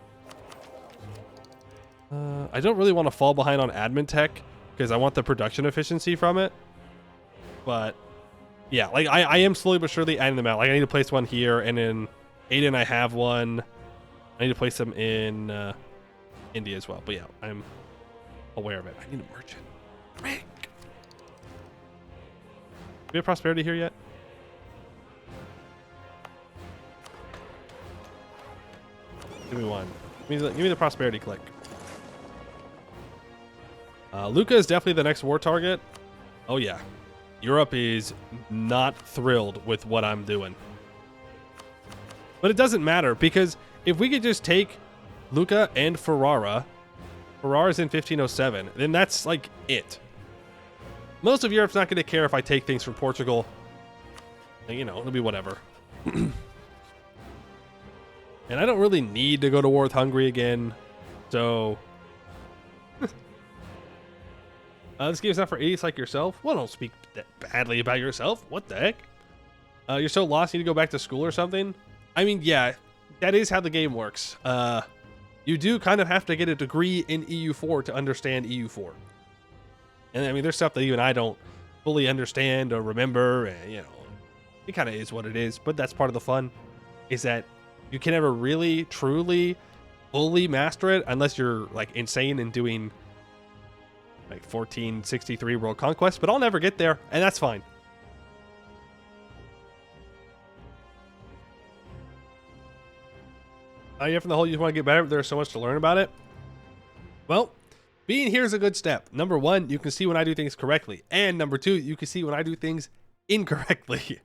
I don't really want to fall behind on admin tech because I want the production efficiency from it. But yeah, like I am slowly but surely adding them out. Like I need to place one here, and in Aden I have one. I need to place them in India as well. But yeah, I'm aware of it. I need a merchant. Rick. Do we have prosperity here yet? Give me one. Give me the prosperity click. Lucca is definitely the next war target. Oh yeah. Europe is not thrilled with what I'm doing. But it doesn't matter, because if we could just take Lucca and Ferrara's in 1507, then that's like it. Most of Europe's not going to care if I take things from Portugal. You know, it'll be whatever. And I don't really need to go to war with Hungary again. So this game's not for idiots like yourself. Well, don't speak that badly about yourself. What the heck? You're so lost you need to go back to school or something? I mean, yeah, that is how the game works. You do kind of have to get a degree in EU4 to understand EU4. And I mean, there's stuff that even I don't fully understand or remember, and you know, it kind of is what it is. But that's part of the fun, is that you can never really, truly, fully master it unless you're like insane and doing like 1463 World Conquest. But I'll never get there, and that's fine. Yeah, from the whole, you want to get better, but there's so much to learn about it. Well, being here is a good step. Number one, you can see when I do things correctly. And number two, you can see when I do things incorrectly.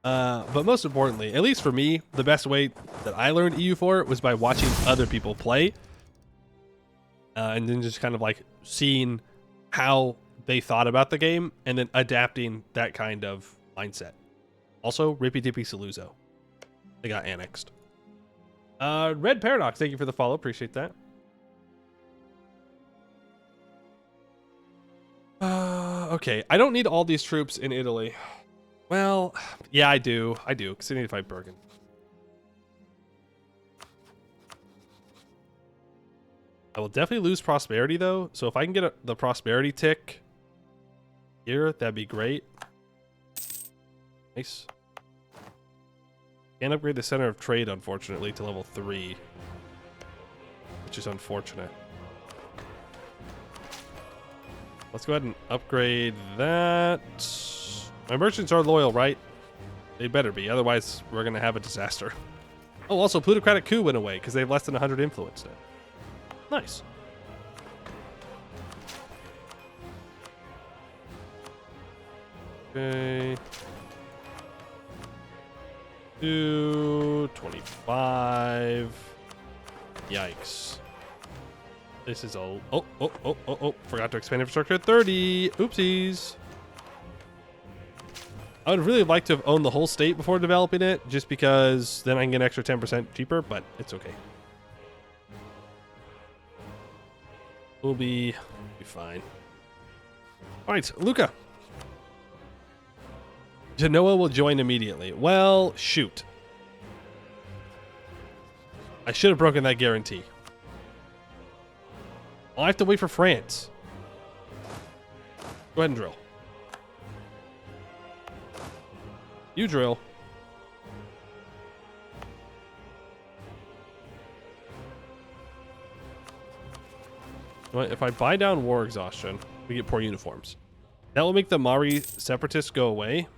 But most importantly, at least for me, the best way that I learned EU4 was by watching other people play. And then just kind of like seeing how they thought about the game and then adapting that kind of mindset. Also, Rippy Dippy Saluzzo. They got annexed. Red Paradox, thank you for the follow. Appreciate that. Okay, I don't need all these troops in Italy. Well, yeah, I do, because I need to fight Bergen. I will definitely lose prosperity, though, so if I can get the prosperity tick here, that'd be great. Nice. Can't upgrade the center of trade, unfortunately, to level 3, which is unfortunate. Let's go ahead and upgrade that. My merchants are loyal, right? They better be, otherwise we're going to have a disaster. Oh, also, plutocratic coup went away because they have less than 100 influence now. Nice. Okay. 225. Yikes. This is a... Oh. Forgot to expand infrastructure at 30. Oopsies. I would really like to have owned the whole state before developing it, just because then I can get an extra 10% cheaper, but it's okay. We'll be fine. All right, Luca. Genoa will join immediately. Well, shoot. I should have broken that guarantee. I'll have to wait for France. Go ahead and drill. You drill. If I buy down war exhaustion, we get poor uniforms. That will make the Mari separatists go away.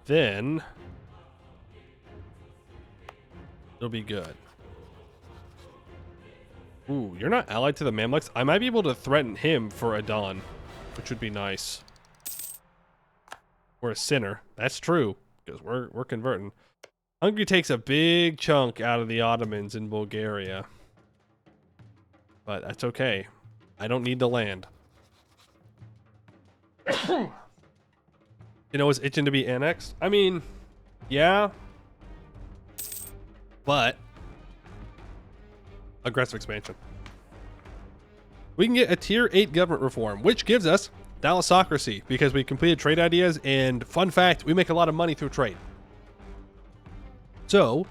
Then it'll be good. Ooh, you're not allied to the Mamluks. I might be able to threaten him for Adon, which would be nice. We're a sinner. That's true, because we're converting. Hungary takes a big chunk out of the Ottomans in Bulgaria. But that's okay. I don't need the land. You know, it's itching to be annexed. I mean, yeah. But aggressive expansion. We can get a tier 8 government reform, which gives us thalassocracy because we completed trade ideas, and fun fact, we make a lot of money through trade. So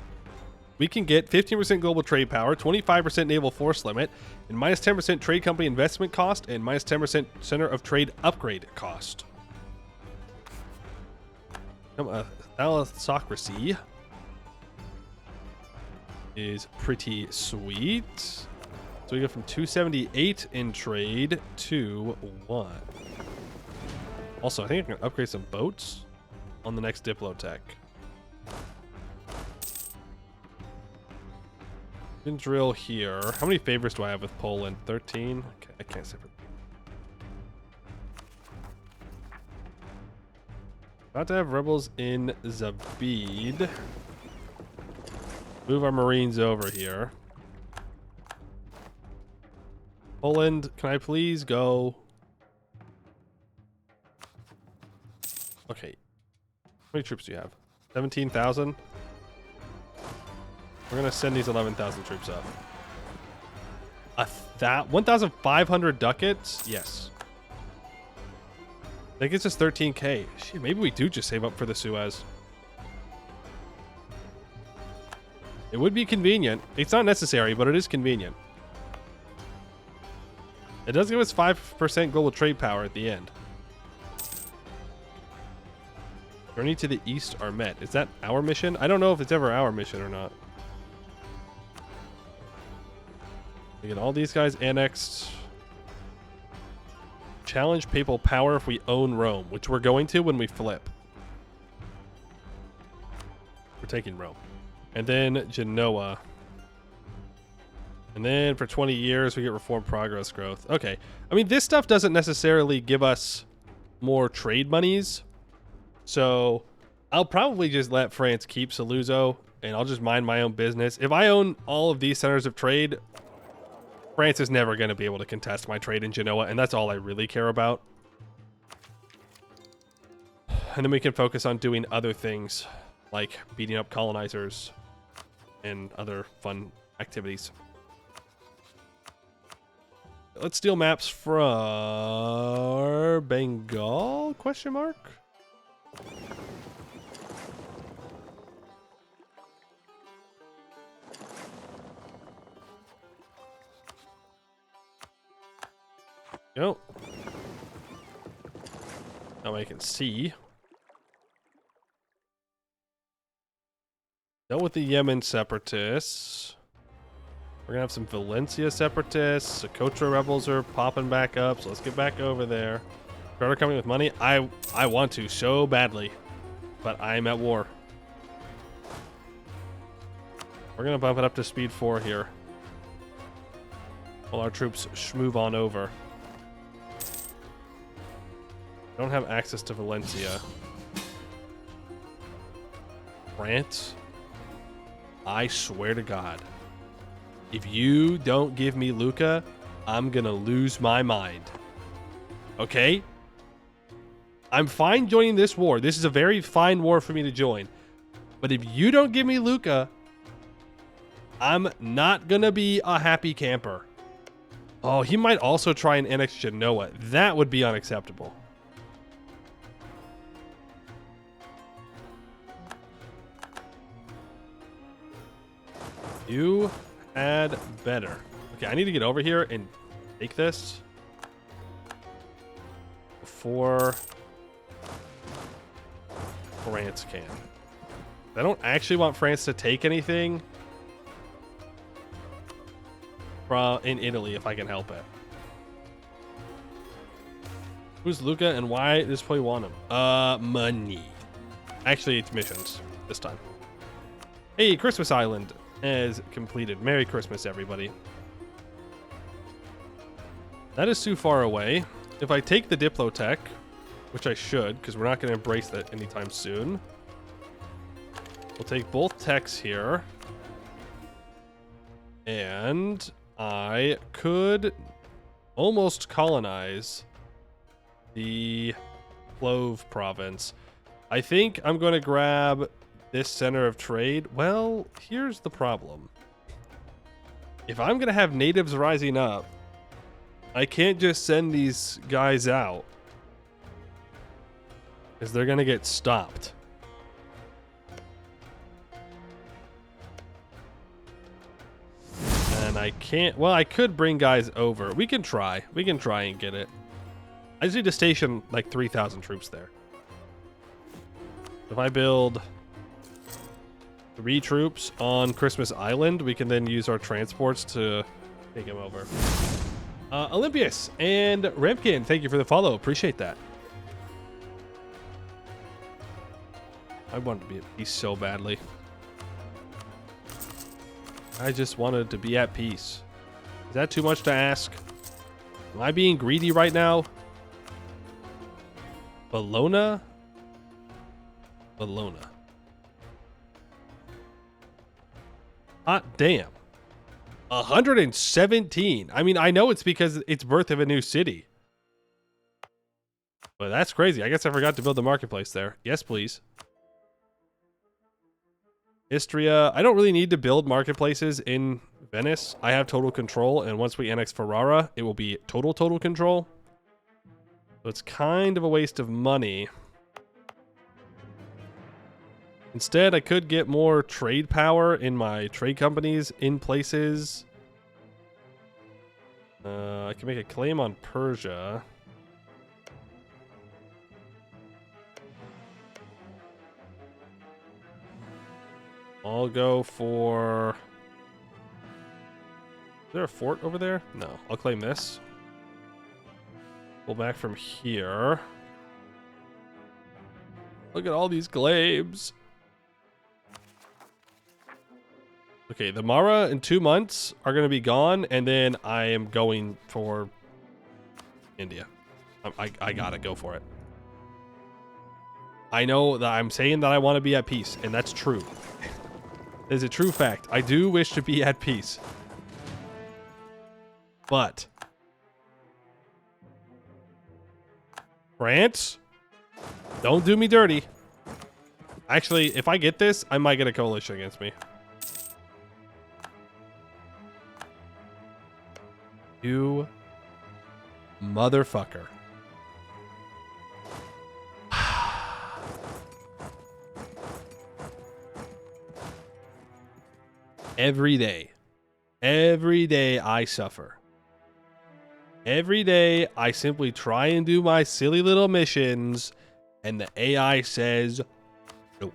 we can get 15% global trade power, 25% naval force limit, and minus 10% trade company investment cost, and minus 10% center of trade upgrade cost. Thalassocracy is pretty sweet. So we go from 278 in trade to 1. Also, I think I can upgrade some boats on the next Diplotech. Can drill here. How many favors do I have with Poland? 13? Okay, I can't separate. About to have rebels in Zabid. Move our Marines over here. Poland, can I please go? Okay. How many troops do you have? 17,000? We're going to send these 11,000 troops up. 1,500 ducats? Yes. That gets us 13k. Shit, maybe we do just save up for the Suez. It would be convenient. It's not necessary, but it is convenient. It does give us 5% global trade power at the end. Journey to the east are met. Is that our mission? I don't know if it's ever our mission or not. We get all these guys annexed. Challenge papal power if we own Rome, which we're going to when we flip. We're taking Rome. And then Genoa. And then for 20 years, we get reform progress growth. Okay. I mean, this stuff doesn't necessarily give us more trade monies. So I'll probably just let France keep Saluzzo, and I'll just mind my own business. If I own all of these centers of trade, France is never going to be able to contest my trade in Genoa, and that's all I really care about. And then we can focus on doing other things, like beating up colonizers and other fun activities. Let's steal maps from Bengal? Question mark? Go. Now I can see. Dealt with the Yemen separatists. We're gonna have some Valencia separatists. Socotra rebels are popping back up, so let's get back over there. Starter coming with money. I want to so badly, but I'm at war. We're gonna bump it up to speed 4 here, while our troops move on over. Don't have access to Valencia. France, I swear to God, if you don't give me Lucca, I'm gonna lose my mind. Okay? I'm fine joining this war. This is a very fine war for me to join. But if you don't give me Lucca, I'm not gonna be a happy camper. Oh, he might also try and annex Genoa. That would be unacceptable. You had better. Okay, I need to get over here and take this before France can. I don't actually want France to take anything from in Italy if I can help it. Who's Lucca and why does Play want him? Money. Actually, it's missions this time. Hey, Christmas Island is completed. Merry Christmas, everybody. That is too far away. If I take the Diplotech, which I should, because we're not going to embrace that anytime soon. We'll take both techs here. And I could almost colonize the Clove province. I think I'm going to grab this center of trade. Well, here's the problem. If I'm going to have natives rising up, I can't just send these guys out, because they're going to get stopped. And I can't... Well, I could bring guys over. We can try. We can try and get it. I just need to station like 3,000 troops there. If I build 3 troops on Christmas Island, we can then use our transports to take them over. Olympius and Remkin, thank you for the follow. Appreciate that. I wanted to be at peace so badly. I just wanted to be at peace. Is that too much to ask? Am I being greedy right now? Bologna? Bologna. Hot damn. 117. I mean, I know it's because it's birth of a new city. But that's crazy. I guess I forgot to build the marketplace there. Yes, please. Istria. I don't really need to build marketplaces in Venice. I have total control, and once we annex Ferrara, it will be total control. So it's kind of a waste of money. Instead, I could get more trade power in my trade companies in places. I can make a claim on Persia. I'll go for... Is there a fort over there? No. I'll claim this. Pull back from here. Look at all these claims. Okay, the Mara in 2 months are going to be gone, and then I am going for India. I gotta go for it. I know that I'm saying that I want to be at peace, and that's true. It's a true fact. I do wish to be at peace. But France, don't do me dirty. Actually, if I get this, I might get a coalition against me. You motherfucker. Every day I suffer. Every day I simply try and do my silly little missions, and the AI says no.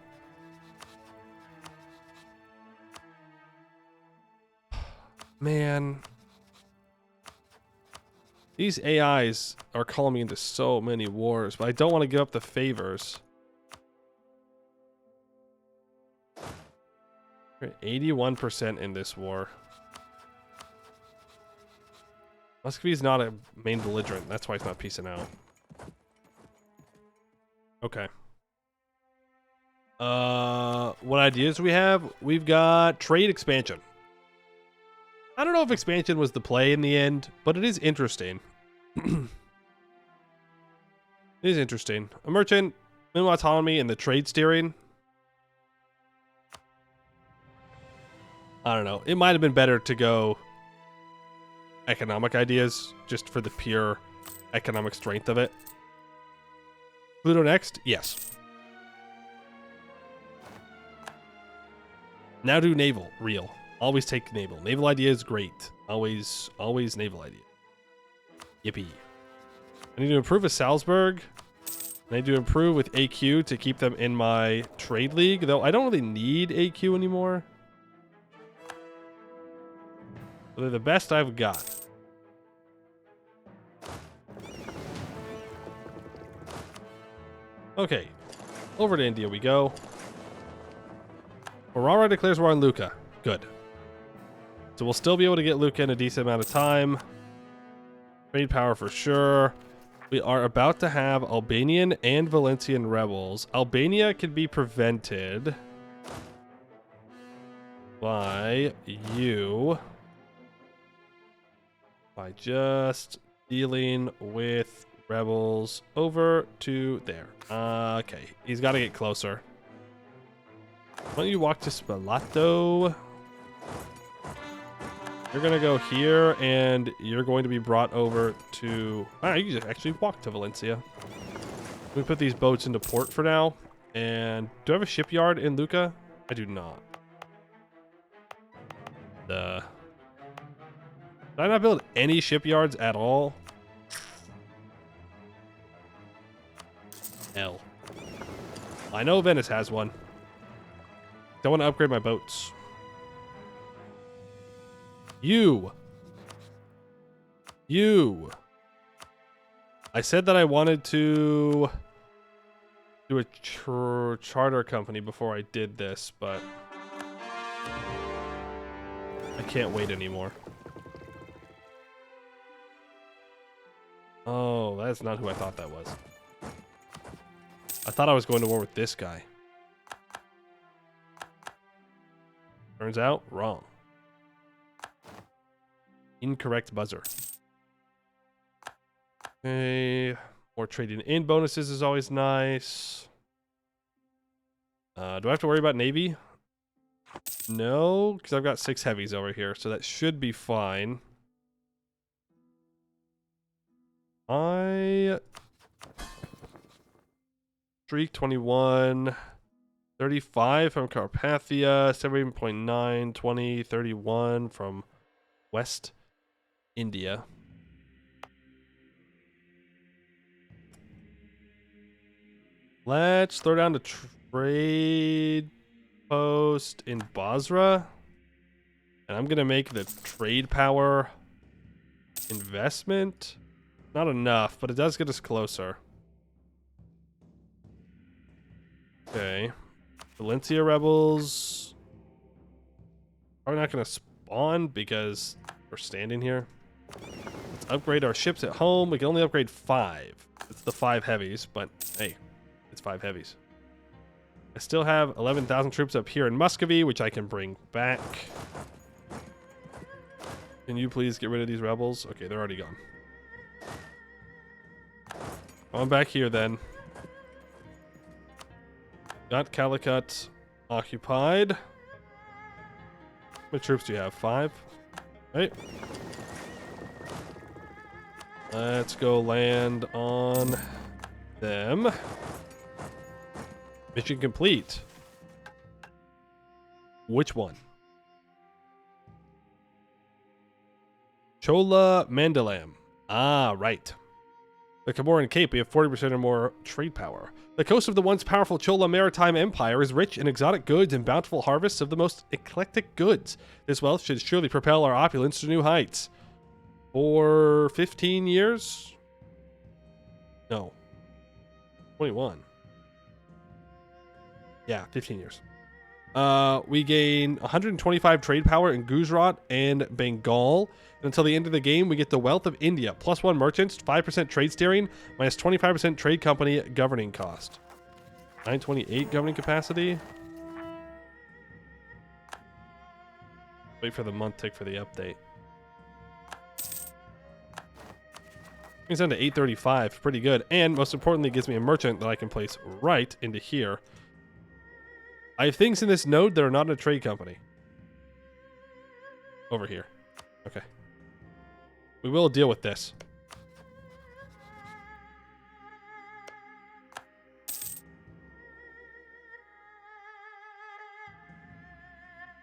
Man. These AIs are calling me into so many wars, but I don't want to give up the favors. We're at 81% in this war. Muscovy's not a main belligerent. That's why he's not peacing out. Okay. What ideas do we have? We've got trade expansion. I don't know if expansion was the play in the end, but it is interesting. It is interesting. A merchant, minimum autonomy, and the trade steering. I don't know. It might have been better to go economic ideas just for the pure economic strength of it. Pluto next? Yes. Now do naval. Real. Always take naval. Naval idea is great. Always naval idea. Yippee. I need to improve with Salzburg. I need to improve with AQ to keep them in my trade league, though I don't really need AQ anymore. They're the best I've got. Okay. Over to India we go. Aurora declares war on Lucca. Good. So we'll still be able to get Lucca in a decent amount of time. Trade power for sure. We are about to have Albanian and Valencian rebels. Albania can be prevented by you by just dealing with rebels over to there. Okay, he's got to get closer. Why don't you walk to Spalato? You're going to go here, and you're going to be brought over to... Ah, you can just actually walk to Valencia. We put these boats into port for now. And do I have a shipyard in Lucca? I do not. Did I not build any shipyards at all? Hell. I know Venice has one. Don't want to upgrade my boats. You. I said that I wanted to do a charter company before I did this, but I can't wait anymore. Oh, that's not who I thought that was. I thought I was going to war with this guy. Turns out, wrong. Incorrect buzzer. Okay. More trading in bonuses is always nice. Do I have to worry about Navy? No, because I've got 6 heavies over here, so that should be fine. I streak, 21. 35 from Carpathia, 7.9, 20, 31 from West India. Let's throw down the trade post in Basra. And I'm going to make the trade power investment. Not enough, but it does get us closer. Okay. Valencia rebels are not going to spawn because we're standing here. Let's upgrade our ships at home. We can only upgrade 5. It's the 5 heavies, but hey, it's 5 heavies. I still have 11,000 troops up here in Muscovy, which I can bring back. Can you please get rid of these rebels? Okay, they're already gone. On back here then. Got Calicut occupied. How many troops do you have? 5? Right. Let's go land on them. Mission complete. Which one? Chola Mandalam. Ah, right. The Comoran Cape, we have 40% or more trade power. The coast of the once powerful Chola Maritime Empire is rich in exotic goods and bountiful harvests of the most eclectic goods. This wealth should surely propel our opulence to new heights. For 15 years? No. 21. Yeah, 15 years. We gain 125 trade power in Gujarat and Bengal. And until the end of the game, we get the wealth of India. +1 merchants, 5% trade steering, minus 25% trade company governing cost. 928 governing capacity. Wait for the month tick for the update. Brings down to 835. Pretty good. And most importantly, it gives me a merchant that I can place right into here. I have things in this node that are not in a trade company. Over here. Okay. We will deal with this.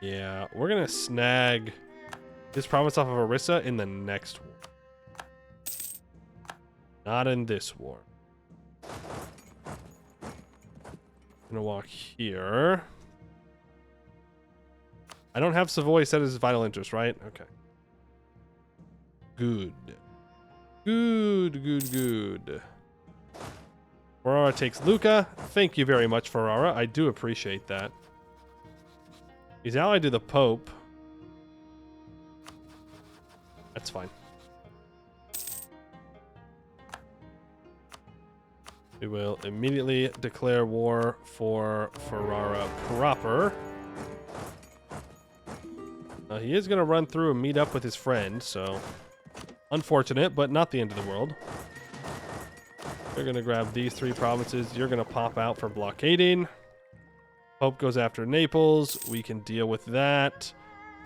Yeah, we're gonna snag this province off of Orissa in the next war. Not in this war. Gonna walk here. I don't have Savoy set as vital interest, right? Okay. Good. Good. Ferrara takes Lucca. Thank you very much, Ferrara. I do appreciate that. He's allied to the Pope. That's fine. We will immediately declare war for Ferrara proper. He is going to run through and meet up with his friend, so unfortunate, but not the end of the world. They're going to grab these 3 provinces. You're going to pop out for blockading. Pope goes after Naples. We can deal with that.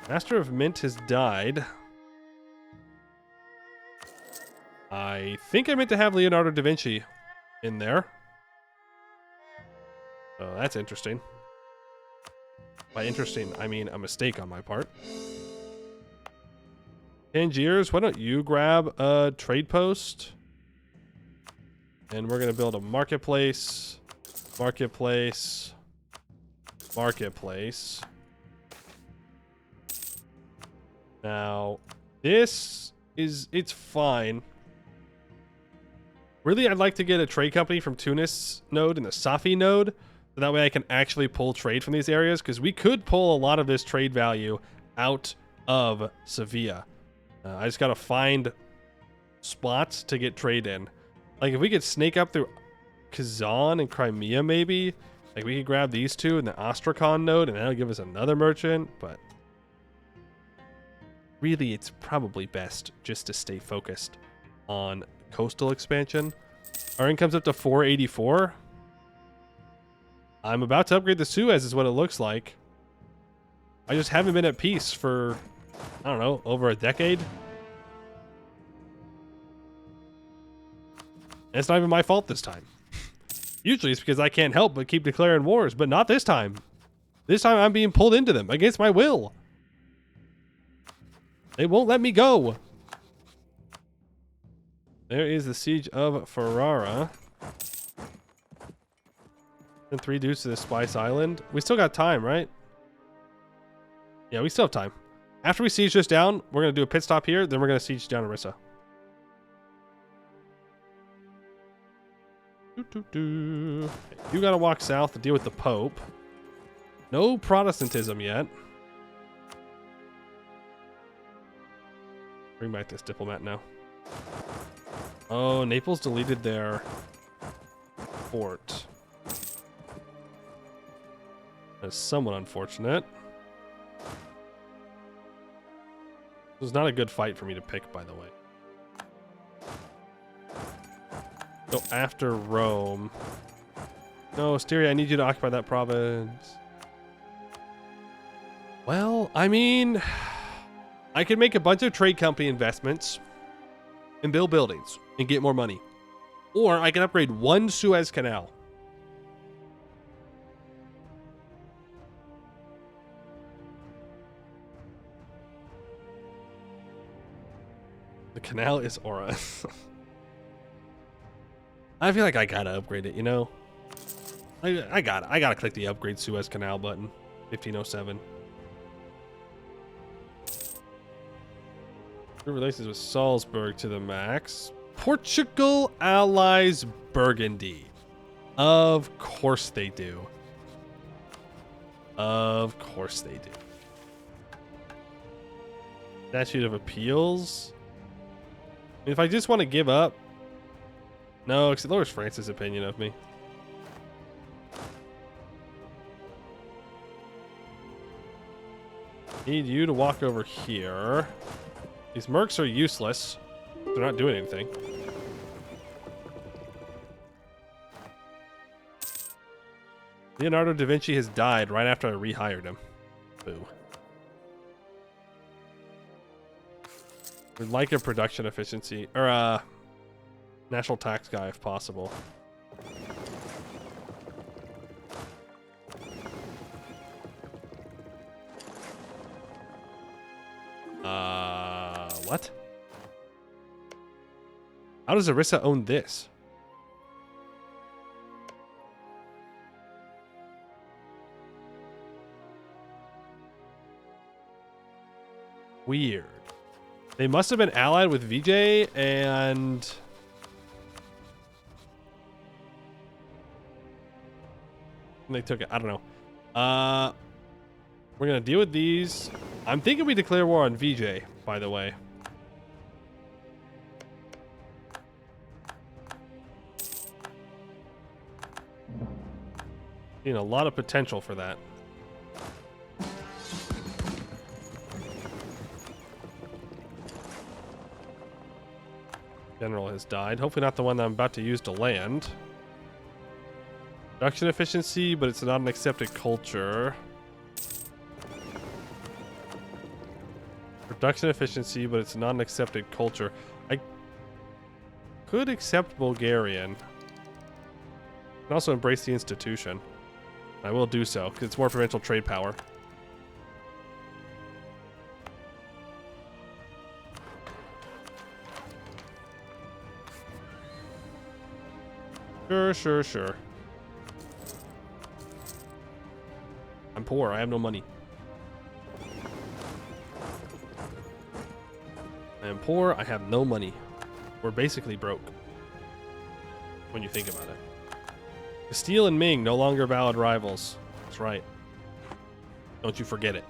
Master of Mint has died. I think I meant to have Leonardo da Vinci in there. Oh, that's interesting. By interesting, I mean a mistake on my part. Tangiers, why don't you grab a trade post? And we're going to build a marketplace. Marketplace. Now, this is, it's fine. Really, I'd like to get a trade company from Tunis node and the Safi node. So that way I can actually pull trade from these areas, because we could pull a lot of this trade value out of Sevilla. I just got to find spots to get trade in. Like, if we could snake up through Kazan and Crimea, maybe. Like, we could grab these 2 in the Astrakhan node, and that'll give us another merchant, but really, it's probably best just to stay focused on coastal expansion. Our income's up to 484. I'm about to upgrade the Suez is what it looks like. I just haven't been at peace for, I don't know, over a decade. And it's not even my fault this time. Usually it's because I can't help but keep declaring wars, but not this time. This time I'm being pulled into them against my will. They won't let me go. There is the siege of Ferrara. And 3 dudes to the Spice Island. We still got time, right? Yeah, we still have time. After we siege this down, we're going to do a pit stop here. Then we're going to siege down Orissa. You got to walk south to deal with the Pope. No Protestantism yet. Bring back this diplomat now. Oh, Naples deleted their fort. That's somewhat unfortunate. It was not a good fight for me to pick, by the way. Go after Rome. No, Styria, I need you to occupy that province. Well, I mean, I could make a bunch of trade company investments and build buildings and get more money. Or I can upgrade 1 Suez Canal. The canal is Aura. I feel like I gotta upgrade it, you know? I gotta click the upgrade Suez Canal button. 1507. Good relations with Salzburg to the max. Portugal allies Burgundy. Of course they do. Of course they do. Statute of Appeals. If I just want to give up. No, it lowers France's opinion of me. Need you to walk over here. These mercs are useless. They're not doing anything. Leonardo da Vinci has died right after I rehired him. Boo. We'd like a production efficiency, or national tax guy if possible. What? How does Orissa own this? Weird. They must have been allied with VJ and... they took it. I don't know. We're going to deal with these. I'm thinking we declare war on VJ, by the way. Seeing a lot of potential for that. General has died. Hopefully not the one that I'm about to use to land. Production efficiency, but it's not an accepted culture. Production efficiency, but it's not an accepted culture. I could accept Bulgarian. I can also embrace the institution. I will do so, because it's more provincial trade power. Sure. I'm poor. I have no money. I am poor. I have no money. We're basically broke. When you think about it. Castile and Ming, no longer valid rivals. That's right. Don't you forget it.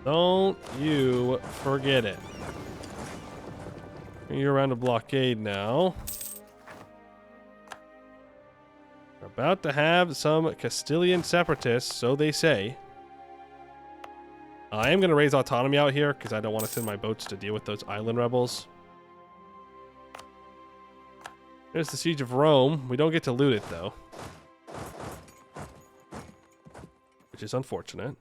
Don't you forget it. You're around a blockade now. We're about to have some Castilian separatists, so they say. I am going to raise autonomy out here because I don't want to send my boats to deal with those island rebels. There's the siege of Rome. We don't get to loot it, though. Which is unfortunate.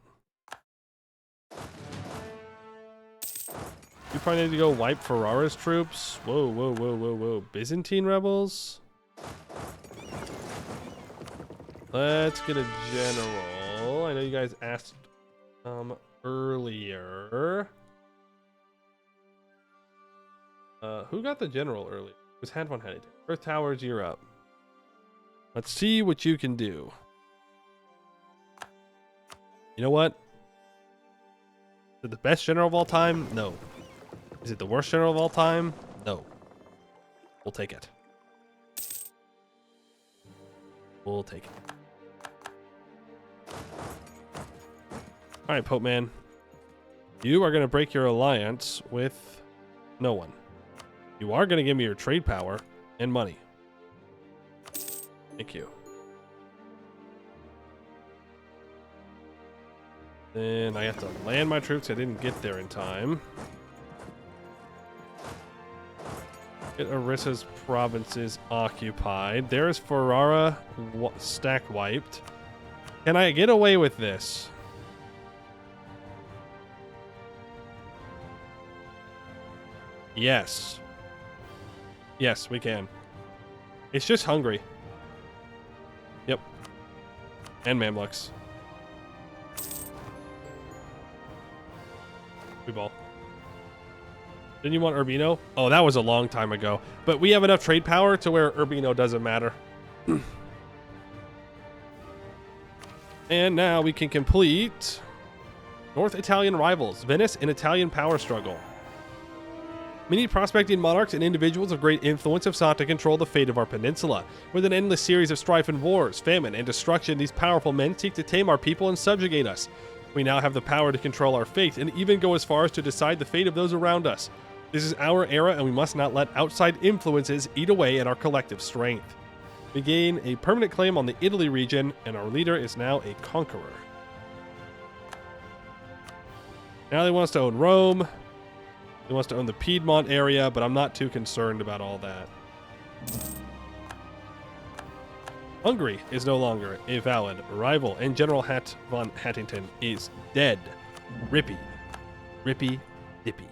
You probably need to go wipe Ferrara's troops. Whoa. Byzantine rebels? Let's get a general. I know you guys asked earlier. Who got the general earlier? It was had one headed. Earth Towers, you're up. Let's see what you can do. You know what? Is it the best general of all time? No. Is it the worst general of all time? No. We'll take it. We'll take it. All right, Pope Man. You are going to break your alliance with no one. You are going to give me your trade power and money. Thank you. Then I have to land my troops. I didn't get there in time. Get Orissa's provinces occupied. There's Ferrara stack wiped. Can I get away with this? Yes. Yes, we can. It's just Hungary. Yep. And Mamluks. We ball. Didn't you want Urbino? Oh, that was a long time ago. But we have enough trade power to where Urbino doesn't matter. And now we can complete North Italian rivals. Venice, an Italian power struggle. Many prospecting monarchs and individuals of great influence have sought to control the fate of our peninsula. With an endless series of strife and wars, famine, and destruction, these powerful men seek to tame our people and subjugate us. We now have the power to control our fate and even go as far as to decide the fate of those around us. This is our era, and we must not let outside influences eat away at our collective strength. We gain a permanent claim on the Italy region, and our leader is now a conqueror. Now they want us to own Rome. He wants to own the Piedmont area, but I'm not too concerned about all that. Hungary is no longer a valid rival, and General von Hattington is dead. Rippy. Rippy dippy.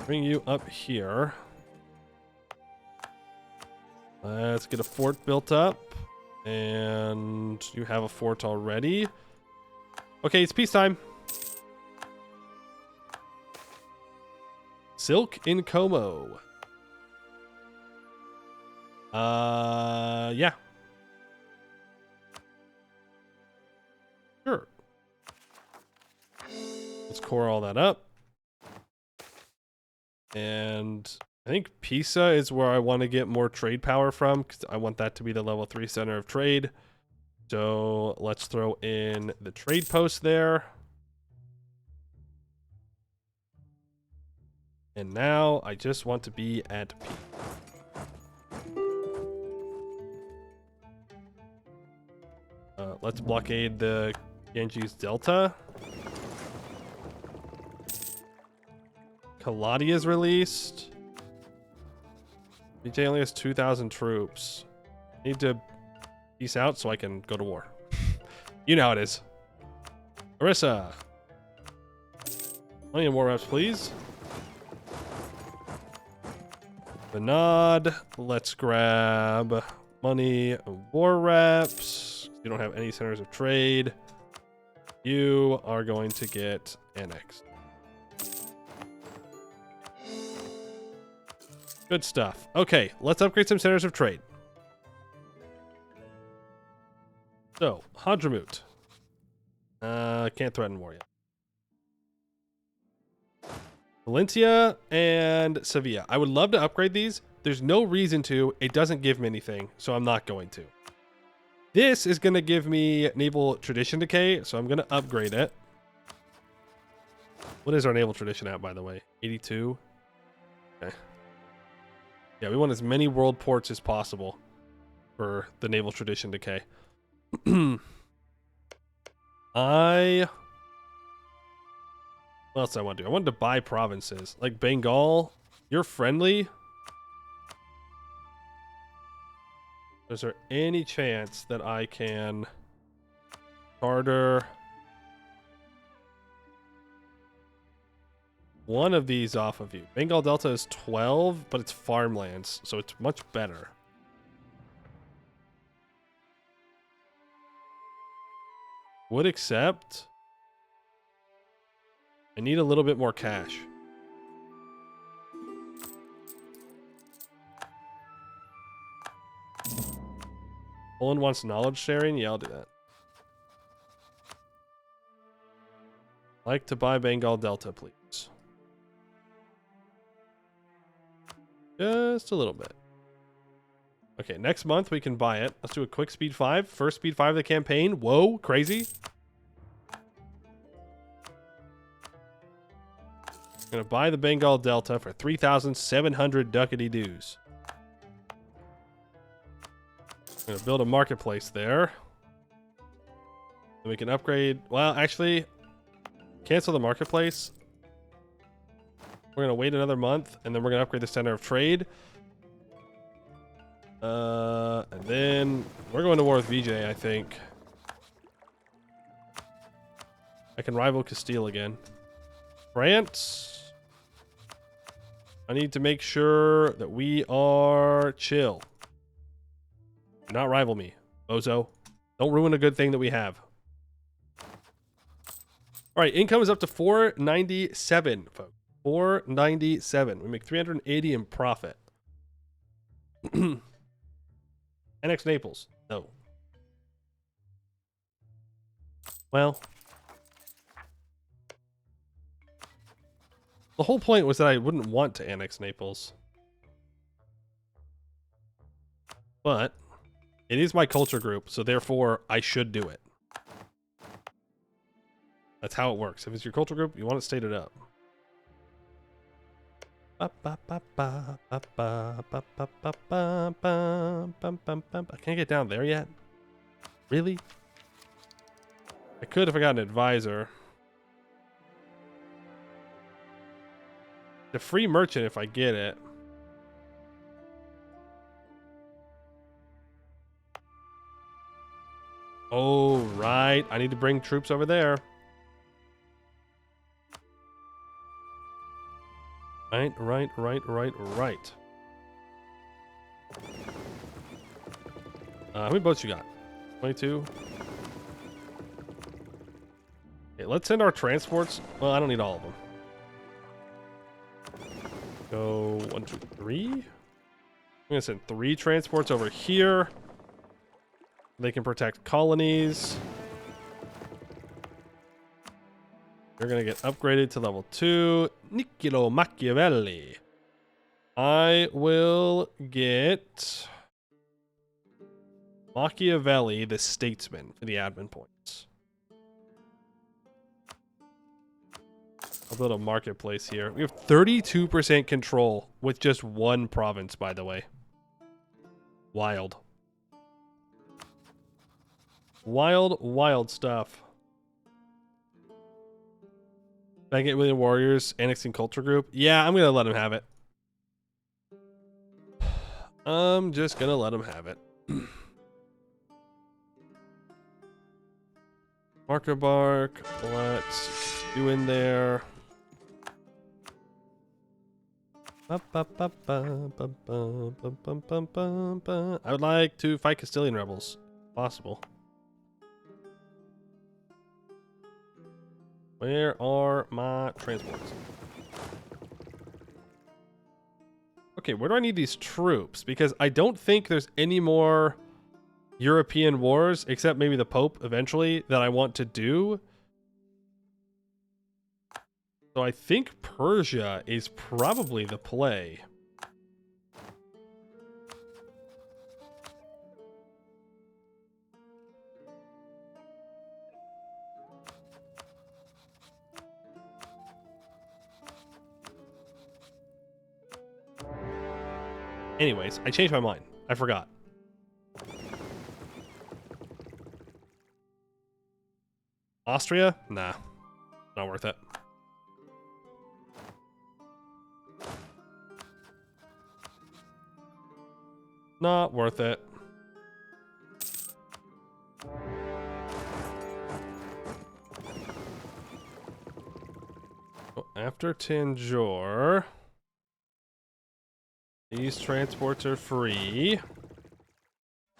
Bring you up here. Let's get a fort built up. And you have a fort already. Okay, it's peacetime. Silk in Como. Yeah. Sure. Let's core all that up. And I think Pisa is where I want to get more trade power from, because I want that to be the level 3 center of trade. So let's throw in the trade post there. And now I just want to be at peace. Let's blockade the Ganges Delta. Kaladi is released. BJ only has 2,000 troops. Need to peace out so I can go to war. You know how it is. Orissa. Money and war reps, please. Benad. Let's grab money and war reps. You don't have any centers of trade. You are going to get annexed. Good stuff. Okay, let's upgrade some centers of trade. So, Hadramut. Can't threaten war yet. Valencia and Sevilla. I would love to upgrade these. There's no reason to. It doesn't give me anything, so I'm not going to. This is going to give me naval tradition decay, so I'm going to upgrade it. What is our naval tradition at, by the way? 82? Okay. Yeah, we want as many world ports as possible for the naval tradition decay. What else do I want to do? I wanted to buy provinces. Like Bengal, you're friendly. Is there any chance that I can charter one of these off of you? Bengal Delta is 12, but it's farmlands, so it's much better. Would accept. I need a little bit more cash. Poland wants knowledge sharing? Yeah, I'll do that. Like to buy Bengal Delta, please. Just a little bit. Okay, next month we can buy it. Let's do a quick speed 5. First speed 5 of the campaign. Whoa, crazy. I'm gonna buy the Bengal Delta for 3,700 ducati dues. I'm gonna build a marketplace there. And we can upgrade. Well, actually, cancel the marketplace. We're gonna wait another month, and then we're gonna upgrade the center of trade. And then we're going to war with VJ, I think. I can rival Castile again. France. I need to make sure that we are chill. Do not rival me, bozo. Don't ruin a good thing that we have. All right, income is up to 497, folks. 497. We make 380 in profit. NX Naples. No. Well, the whole point was that I wouldn't want to annex Naples. But it is my culture group, so therefore I should do it. That's how it works. If it's your culture group, you want it stated up. I can't get down there yet. Really? I could if I got an advisor. The free merchant if I get it. Oh, right. I need to bring troops over there. Right. How many boats you got? 22? Okay, let's send our transports. Well, I don't need all of them. Go 1, 2, 3. I'm gonna send 3 transports over here. They can protect colonies. You're gonna get upgraded to level 2. Niccolo Machiavelli. I will get Machiavelli, the statesman, for the admin points. I'll build a marketplace here. We have 32% control with just 1 province, by the way. Wild. Wild stuff. Baggett William Warriors, annexing culture group. Yeah, I'm gonna let him have it. I'm just gonna let him have it. Marker bark. Let's do in there. I would like to fight Castilian rebels, if possible. Where are my transports? Okay, where do I need these troops? Because I don't think there's any more European wars, except maybe the Pope eventually, that I want to do. So I think Persia is probably the play. Anyways, I changed my mind. I forgot. Austria? Nah. Not worth it. Not worth it. Oh, after Tanjore, these transports are free.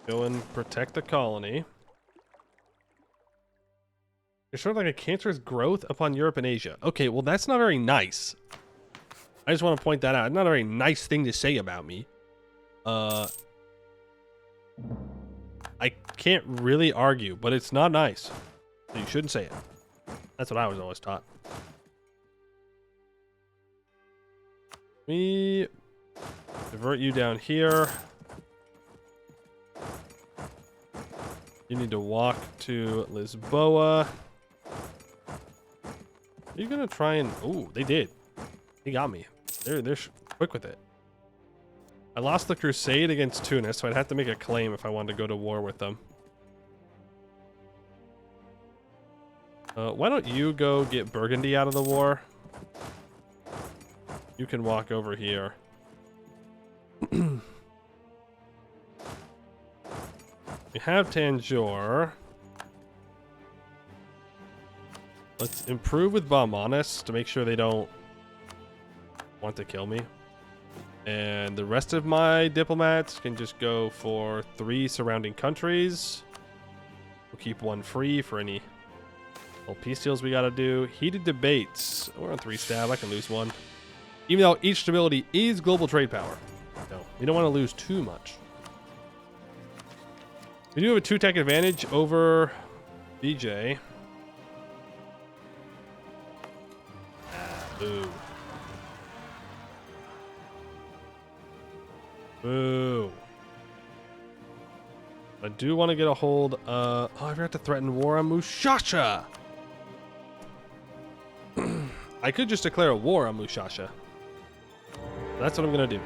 Go and protect the colony. There's sort of like a cancerous growth upon Europe and Asia. Okay, well, that's not very nice. I just want to point that out. It's not a very nice thing to say about me. I can't really argue, but it's not nice. So you shouldn't say it. That's what I was always taught. We divert you down here. You need to walk to Lisboa. Are you gonna try and... Oh, they did. They got me. They're quick with it. I lost the crusade against Tunis, so I'd have to make a claim if I wanted to go to war with them. Why don't you go get Burgundy out of the war? You can walk over here. We have Tanjore. Let's improve with Balmanis to make sure they don't want to kill me. And the rest of my diplomats can just go for 3 surrounding countries. We'll keep 1 free for any little peace deals we gotta do. Heated debates. We're on 3 stab. I can lose 1. Even though each stability is global trade power. No, we don't want to lose too much. We do have a 2 tech advantage over BJ. Boo. Boo. I do want to get a hold of... Oh, I forgot to threaten war on Mushasha. I could just declare a war on Mushasha. That's what I'm going to do.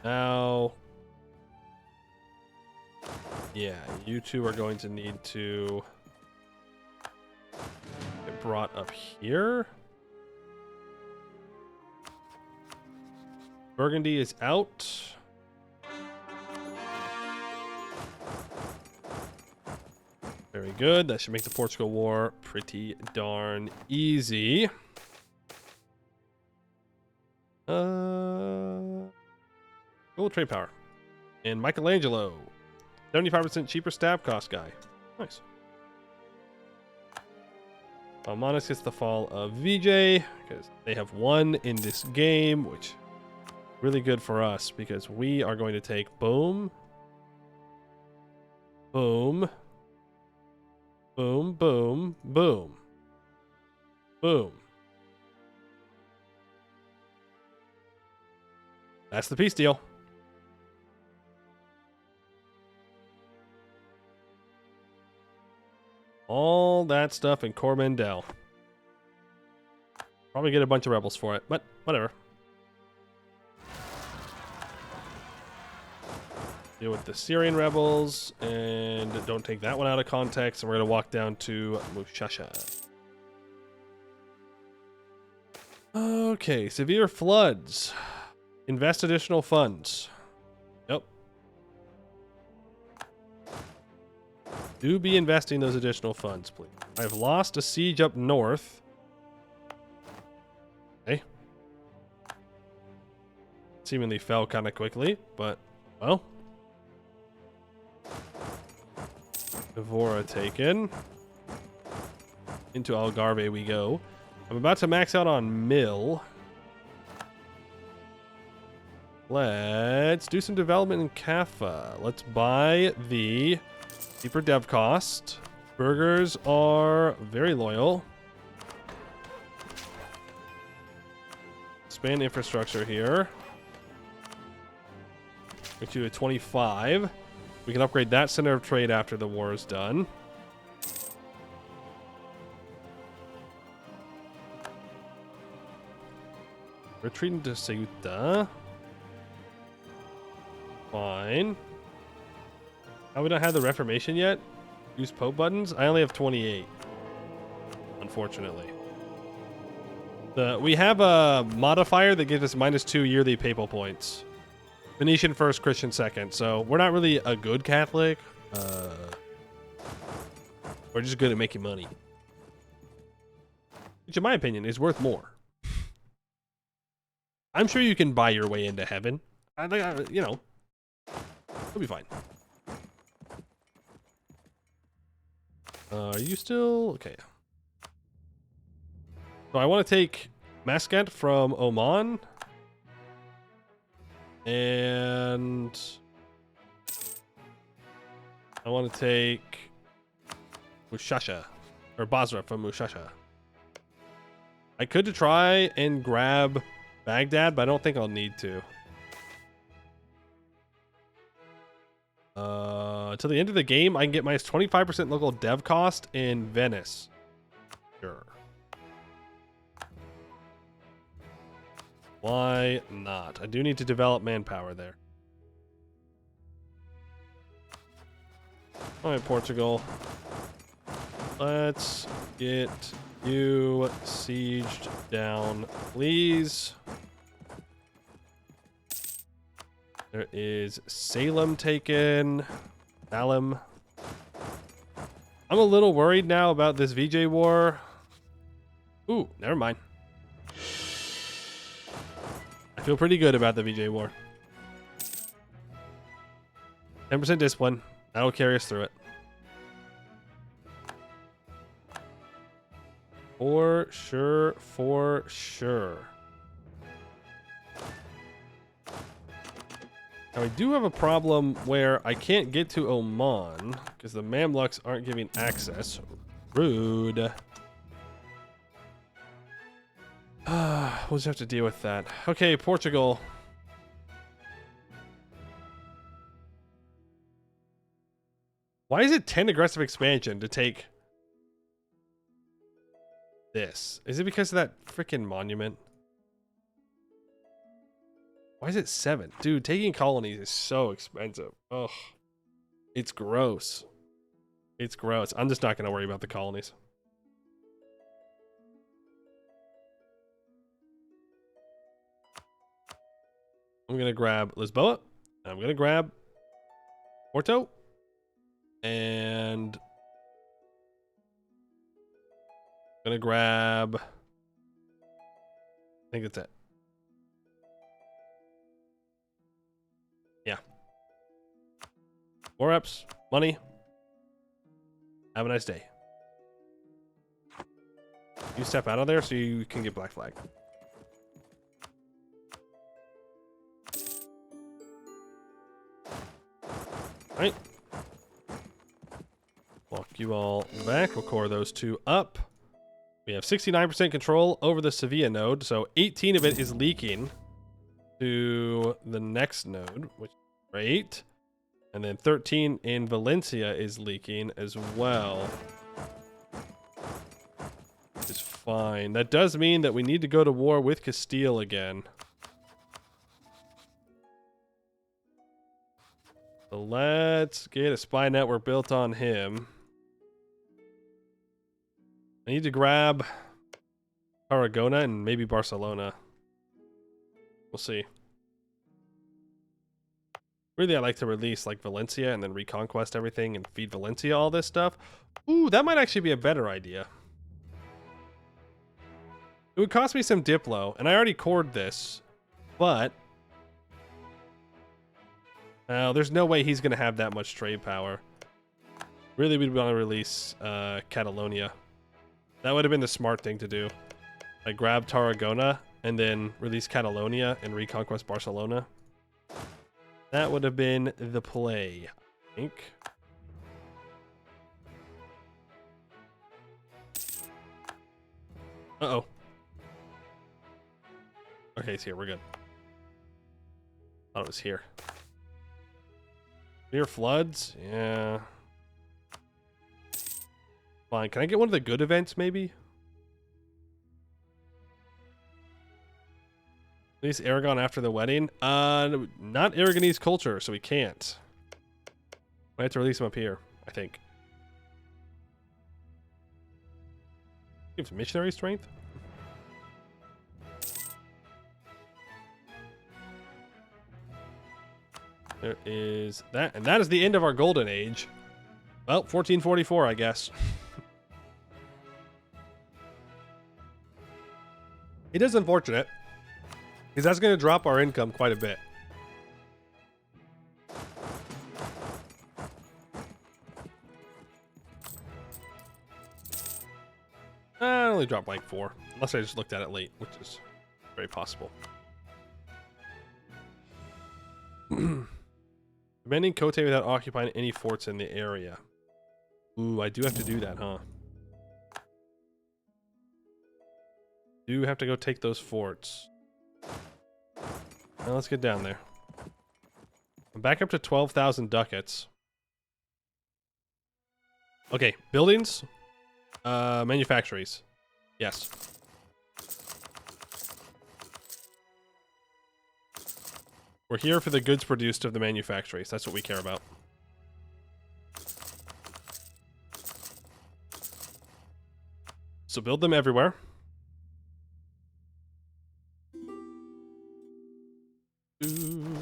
Now... Yeah, you two are going to need to get brought up here. Burgundy is out. Very good. That should make the Portugal War pretty darn easy. Global trade power. And Michelangelo. 75% cheaper stab cost guy. Nice. Almanis gets the fall of VJ because they have won in this game, which really good for us because we are going to take boom, boom, boom, boom, boom, boom. That's the peace deal. All that stuff in Cormandel. Probably get a bunch of rebels for it, but whatever. Deal with the Syrian rebels, and don't take that one out of context, and we're going to walk down to Mushasha. Okay, severe floods. Invest additional funds. Yep. Do be investing those additional funds, please. I've lost a siege up north. Okay. Seemingly fell kind of quickly, but, well. Evora taken. Into Algarve we go. I'm about to max out on Mill. Let's do some development in Kaffa. Let's buy the cheaper dev cost. Burgers are very loyal. Expand infrastructure here. Get you to 25. We can upgrade that center of trade after the war is done. Retreating to Ceuta. Fine. How we don't have the Reformation yet? Use Pope buttons? I only have 28. Unfortunately. We have a modifier that gives us -2 yearly papal points. Venetian first, Christian second. So we're not really a good Catholic. We're just good at making money. Which in my opinion is worth more. I'm sure you can buy your way into heaven. I think, you know, it'll be fine. Are you still okay? So I want to take Muscat from Oman, and I want to take Mushasha or Basra from Mushasha. I could try and grab Baghdad, but I don't think I'll need to. Until the end of the game, I can get minus 25% local dev cost in Venice. Sure. Why not? I do need to develop manpower there. All right, Portugal. Let's get you sieged down, please. There is Salem taken. Salem. I'm a little worried now about this VJ war. Ooh, never mind. I feel pretty good about the VJ war. 10% discipline. That'll carry us through it. For sure, for sure. Now, I do have a problem where I can't get to Oman because the Mamluks aren't giving access. Rude. We'll just have to deal with that. Okay, Portugal. Why is it 10 aggressive expansion to take this? Is it because of that freaking monument? Why is it 7? Dude, taking colonies is so expensive. Ugh. It's gross. It's gross. I'm just not going to worry about the colonies. I'm going to grab Lisboa. I'm going to grab Porto. And I'm going to grab... I think that's it. Yeah. 4 reps, money. Have a nice day. You step out of there so you can get black flag. Right. Walk you all back. We'll core those 2 up. We have 69% control over the Sevilla node, so 18 of it is leaking to the next node, which is great. And then 13 in Valencia is leaking as well. Which is fine. That does mean that we need to go to war with Castile again. So let's get a spy network built on him. I need to grab Tarragona and maybe Barcelona. We'll see. Really, I like to release like Valencia and then reconquest everything and feed Valencia all this stuff. Ooh, that might actually be a better idea. It would cost me some Diplo, and I already cored this, but there's no way he's going to have that much trade power. Really, we'd want to release Catalonia. That would have been the smart thing to do. Like grab Tarragona and then release Catalonia and reconquest Barcelona. That would have been the play, I think. Uh-oh. Okay, it's here. We're good. Thought it was here. Near floods? Yeah. Fine. Can I get one of the good events, maybe? Release Aragon after the wedding? Not Aragonese culture, so we can't. I have to release him up here, I think. Gives missionary strength? There is that, and that is the end of our golden age. Well, 1444, I guess. It is unfortunate, because that's going to drop our income quite a bit. I only dropped like 4. Unless I just looked at it late, which is very possible. Demanding Kote without occupying any forts in the area. Ooh, I do have to do that, huh? Do have to go take those forts. Now let's get down there. I'm back up to 12,000 ducats. Okay, buildings. Manufactories. Yes. We're here for the goods produced of the manufactories. That's what we care about. So build them everywhere. Can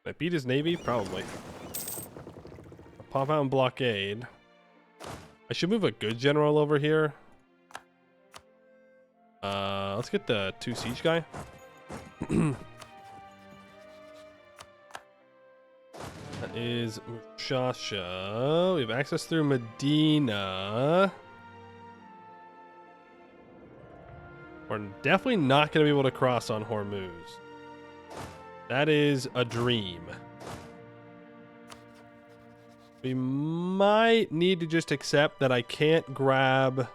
I beat his navy? Probably. Pop out and blockade. I should move a good general over here. Let's get the 2 siege guy. That is Mushasha. We have access through Medina. We're definitely not going to be able to cross on Hormuz. That is a dream. We might need to just accept that I can't grab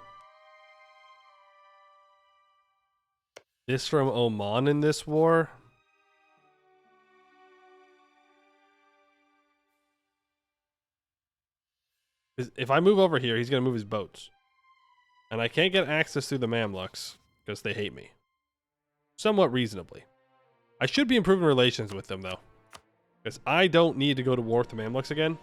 this from Oman in this war. If I move over here, he's going to move his boats. And I can't get access through the Mamluks because they hate me. Somewhat reasonably. I should be improving relations with them, though. Because I don't need to go to war with the Mamluks again.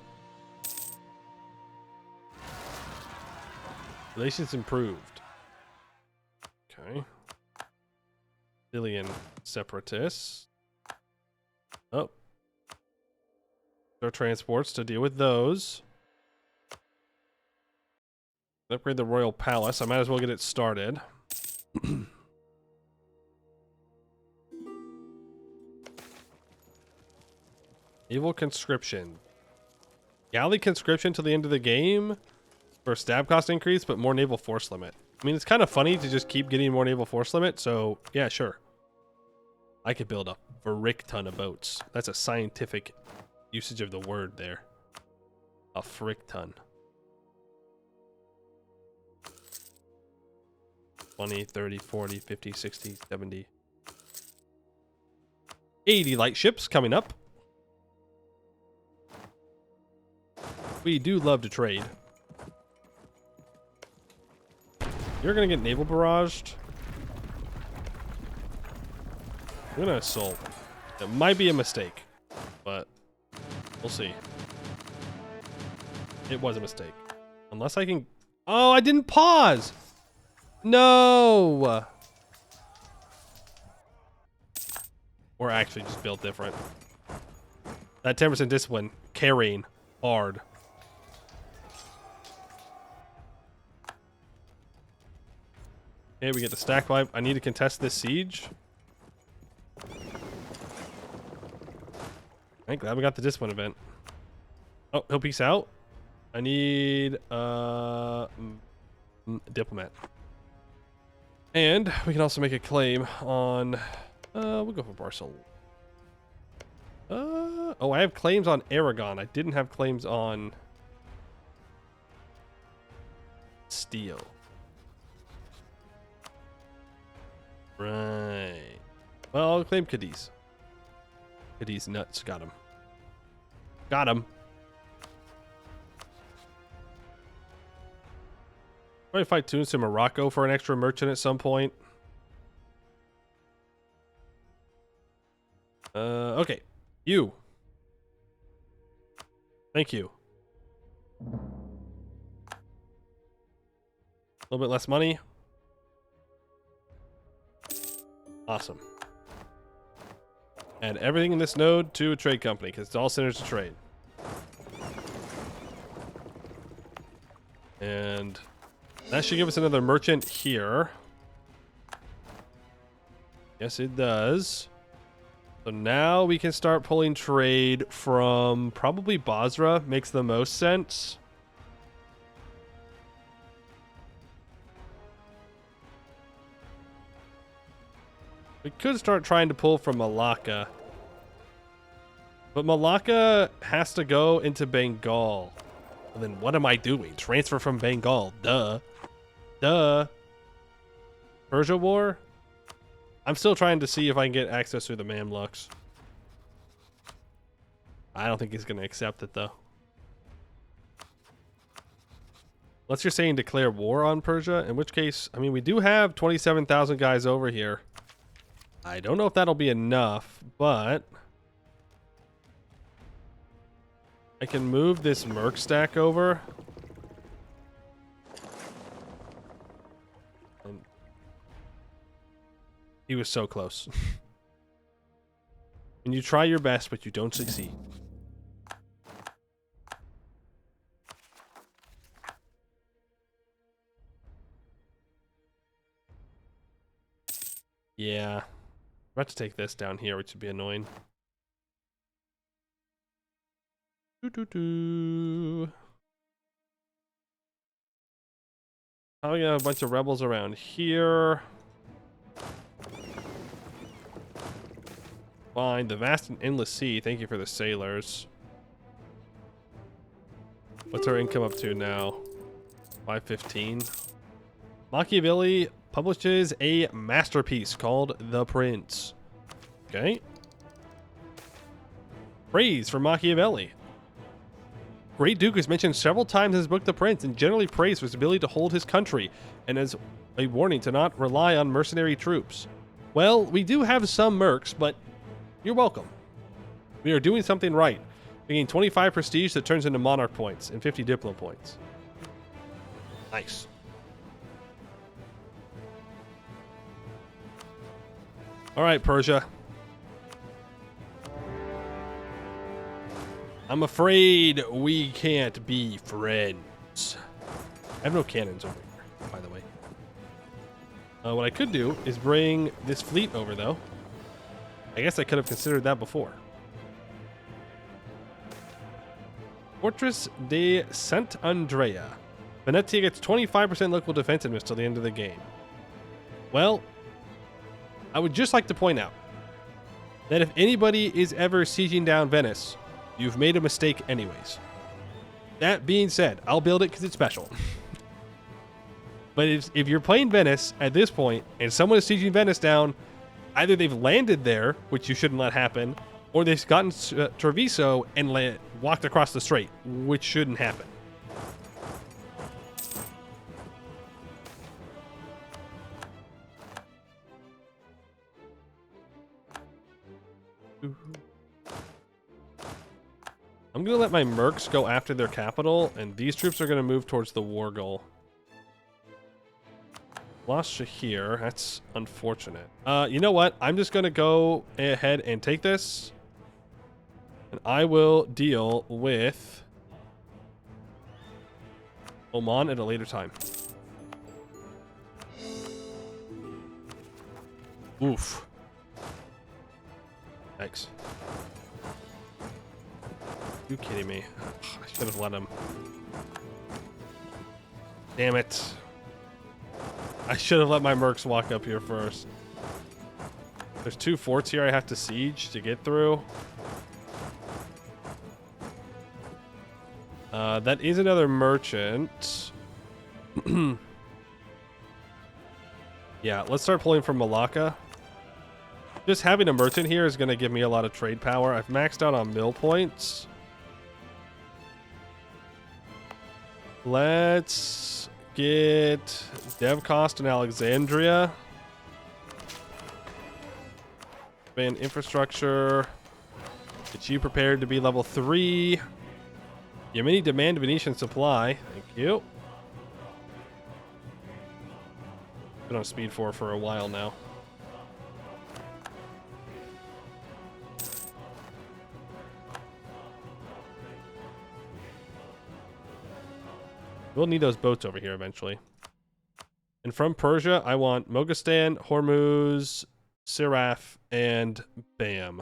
Relations improved. Okay. Syrian separatists. Oh. There are transports to deal with those. Upgrade the Royal Palace. I might as well get it started. Naval conscription. Galley conscription till the end of the game for stab cost increase, but more naval force limit. I mean, it's kind of funny to just keep getting more naval force limit, so yeah, sure. I could build a frick ton of boats. That's a scientific usage of the word there. A frick ton. 20, 30, 40, 50, 60, 70. 80 light ships coming up. We do love to trade. You're gonna get naval barraged. I'm gonna assault. It might be a mistake, but we'll see. It was a mistake. Unless I can... Oh, I didn't pause! No! Or actually just built different. That 10% discipline, carrying hard. Okay, we get the stack vibe. I need to contest this siege. I'm glad we got the discipline event. Oh, he'll peace out. I need diplomat. And we can also make a claim on we'll go for Barcelona. Oh, I have claims on Aragon. I didn't have claims on Steel. Right. Well, I'll claim Cadiz. Cadiz nuts. Got him. Got him. Probably fight Tunis in Morocco for an extra merchant at some point. Okay. You. Thank you. A little bit less money. Awesome. Add everything in this node to a trade company because it's all centers to trade. And that should give us another merchant here. Yes, it does. So now we can start pulling trade from probably Basra. Makes the most sense. We could start trying to pull from Malacca. But Malacca has to go into Bengal. Well, then what am I doing? Transfer from Bengal. Duh. Duh. Persia War? I'm still trying to see if I can get access through the Mamluks. I don't think he's going to accept it, though. Unless you're saying declare war on Persia, in which case, I mean, we do have 27,000 guys over here. I don't know if that'll be enough, but I can move this merc stack over. And he was so close. And you try your best, but you don't succeed. Yeah. I'm about to take this down here, which would be annoying. Oh, we got a bunch of rebels around here. Fine. The vast and endless sea. Thank you for the sailors. What's our income up to now? 515. Machiavelli publishes a masterpiece called The Prince. Okay. Praise for Machiavelli. Great Duke is mentioned several times in his book The Prince and generally praised for his ability to hold his country and as a warning to not rely on mercenary troops. Well, we do have some mercs, but you're welcome. We are doing something right. We gain 25 prestige that turns into monarch points and 50 diplo points. Nice. All right, Persia. I'm afraid we can't be friends. I have no cannons over here, by the way. What I could do is bring this fleet over, though. I guess I could have considered that before. Fortress de Sant Andrea. Venezia gets 25% local defensiveness till the end of the game. Well, I would just like to point out that if anybody is ever sieging down Venice, you've made a mistake anyways. That being said, I'll build it because it's special. But if you're playing Venice at this point and someone is sieging Venice down, either they've landed there, which you shouldn't let happen, or they've gotten Treviso and walked across the strait, which shouldn't happen. I'm going to let my mercs go after their capital, and these troops are going to move towards the war goal. Lost Shahir. That's unfortunate. You know what? I'm just going to go ahead and take this, and I will deal with Oman at a later time. Oof. Thanks. You kidding me? I should have let him. Damn it. I should have let my mercs walk up here first. There's 2 forts here I have to siege to get through. That is another merchant. Yeah, let's start pulling from Malacca. Just having a merchant here is going to give me a lot of trade power. I've maxed out on mill points. Let's get dev cost in Alexandria. Expand infrastructure. Get you prepared to be level 3. Yemeni demand Venetian supply. Thank you. Been on speed 4 for a while now. We'll need those boats over here eventually. And from Persia, I want Moghazistan, Hormuz, Seraph, and bam.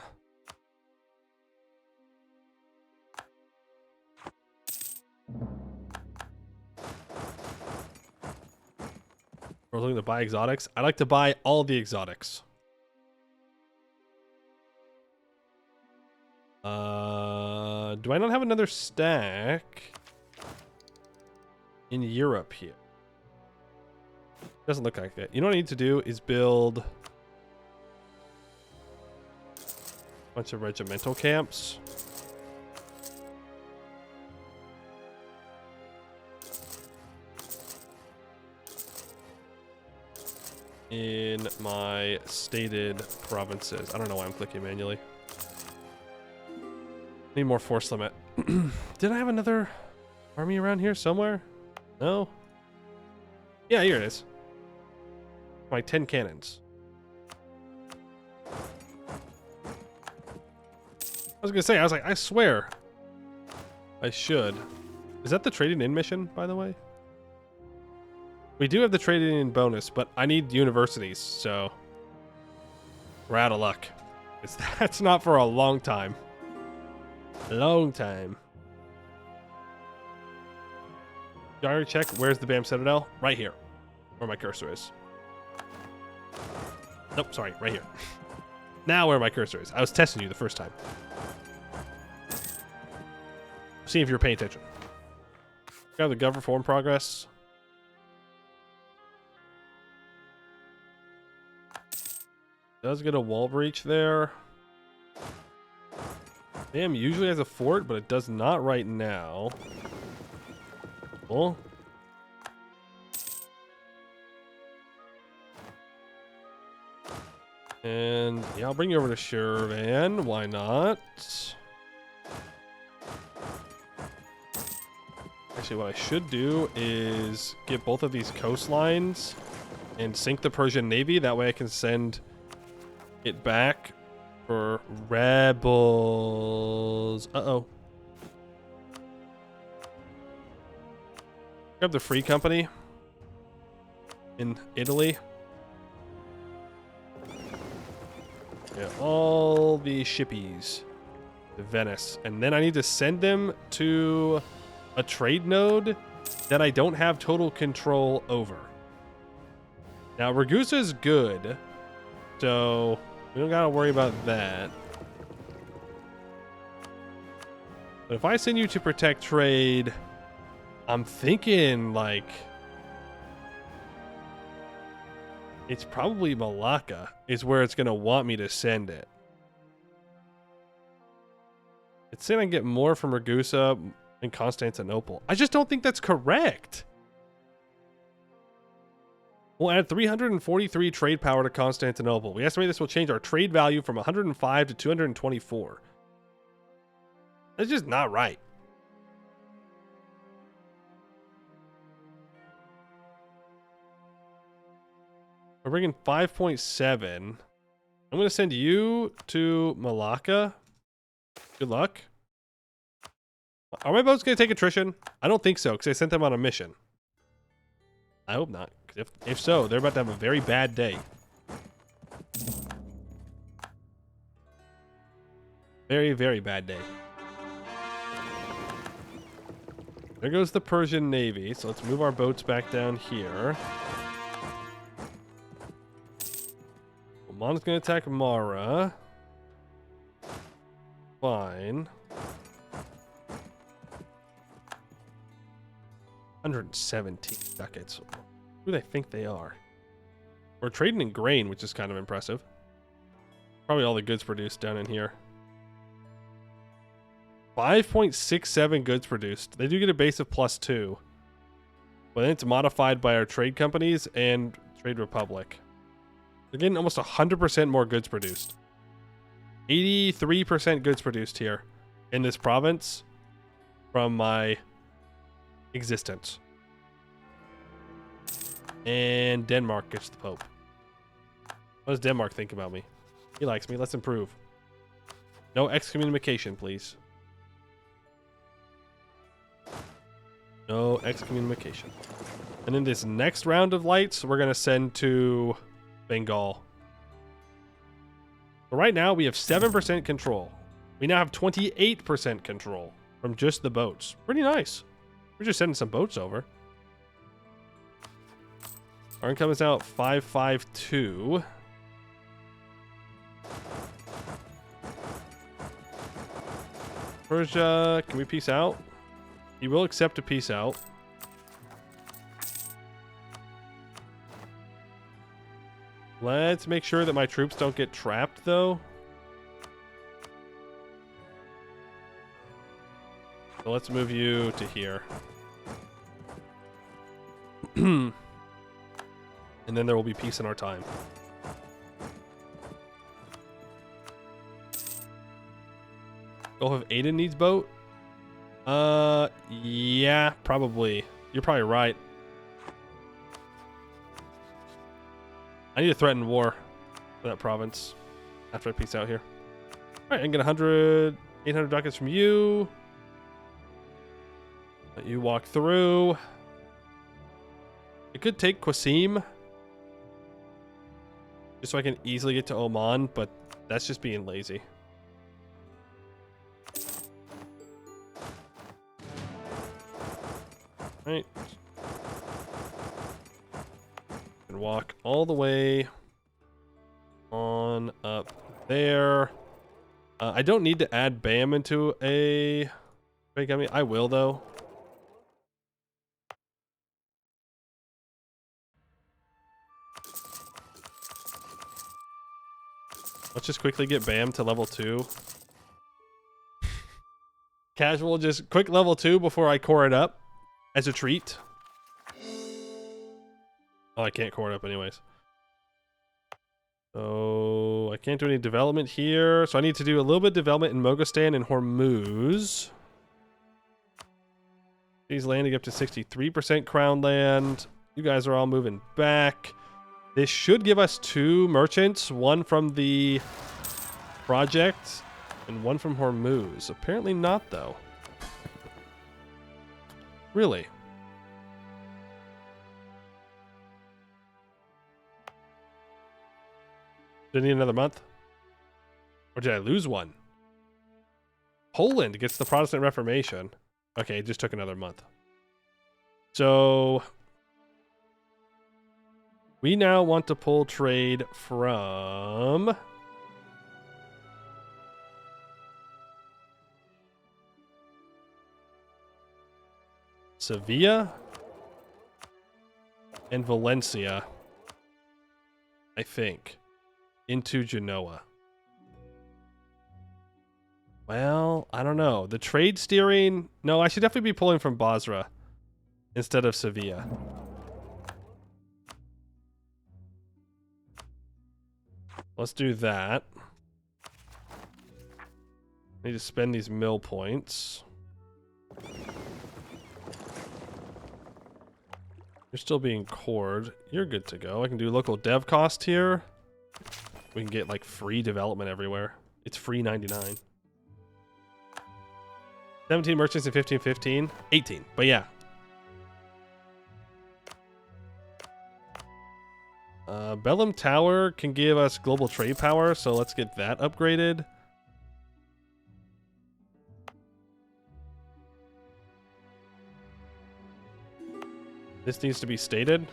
We're looking to buy exotics. I like to buy all the exotics. Do I not have another stack in Europe here? Doesn't look like it. You know what I need to do is build a bunch of regimental camps. In my stated provinces. I don't know why I'm clicking manually. Need more force limit. Did I have another army around here somewhere? No? Yeah, here it is. My 10 cannons. I was gonna say, I swear I should. Is that the trading in mission, by the way? We do have the trading in bonus, but I need universities, so we're out of luck. That's not for a long time. Long time. Diary check. Where's the BAM Citadel? Right here. Where my cursor is. Nope, sorry. Right here. Now where my cursor is. I was testing you the first time. See if you're paying attention. Got the gov reform progress. Does get a wall breach there. BAM usually has a fort, but it does not right now. Cool. And yeah, I'll bring you over to Shirvan. Why not? Actually, what I should do is get both of these coastlines and sink the Persian Navy. That way I can send it back for rebels. Uh-oh. Grab the Free Company in Italy. Yeah, all the shippies to Venice. And then I need to send them to a trade node that I don't have total control over. Now, Ragusa is good, so we don't gotta worry about that. But if I send you to protect trade, I'm thinking like it's probably Malacca is where it's gonna want me to send it. It's saying I get more from Ragusa and Constantinople. I just don't think that's correct. We'll add 343 trade power to Constantinople. We estimate this will change our trade value from 105 to 224. That's just not right. We're bringing 5.7. I'm going to send you to Malacca. Good luck. Are my boats going to take attrition? I don't think so, because I sent them on a mission. I hope not. If so, they're about to have a very bad day. Very, very bad day. There goes the Persian Navy. So let's move our boats back down here. Oman's going to attack Mara. Fine. 117 ducats. Who do they think they are? We're trading in grain, which is kind of impressive. Probably all the goods produced down in here. 5.67 goods produced. They do get a base of +2. But then it's modified by our trade companies and Trade Republic. They're getting almost 100% more goods produced. 83% goods produced here in this province from my existence. And Denmark gets the Pope. What does Denmark think about me? He likes me. Let's improve. No excommunication, please. No excommunication. And in this next round of lights, we're going to send to Bengal. But right now we have 7% control. We now have 28% control from just the boats. Pretty nice. We're just sending some boats over. Our income is now at 552. Persia, can we peace out? He will accept a peace out. Let's make sure that my troops don't get trapped, though. So let's move you to here. And then there will be peace in our time. Gulf of Aden needs boat? Yeah, probably. You're probably right. I need to threaten war for that province after I peace out here. Alright, I can get 100, 800 ducats from you. Let you walk through. I could take Qasim, just so I can easily get to Oman, but that's just being lazy. Right. And walk all the way on up there. I don't need to add BAM into a trade company. I will, though. Let's just quickly get BAM to level 2. Casual, just quick level 2 before I core it up as a treat. Oh, I can't core it up anyways. So I can't do any development here. So I need to do a little bit of development in Moghastan and Hormuz. He's landing up to 63% crown land. You guys are all moving back. This should give us 2 merchants, one from the project and one from Hormuz. Apparently not, though. Really? Do I need another month? Or did I lose one? Poland gets the Protestant Reformation. Okay, it just took another month. So we now want to pull trade from Sevilla and Valencia, I think, into Genoa. Well, I don't know. The trade steering... No, I should definitely be pulling from Basra instead of Sevilla. Let's do that. Need to spend these mill points. You're still being cored. You're good to go. I can do local dev cost here. We can get like free development everywhere. It's free 99. 17 merchants and 15. 18. But yeah. Bellum Tower can give us global trade power, so let's get that upgraded. This needs to be stated.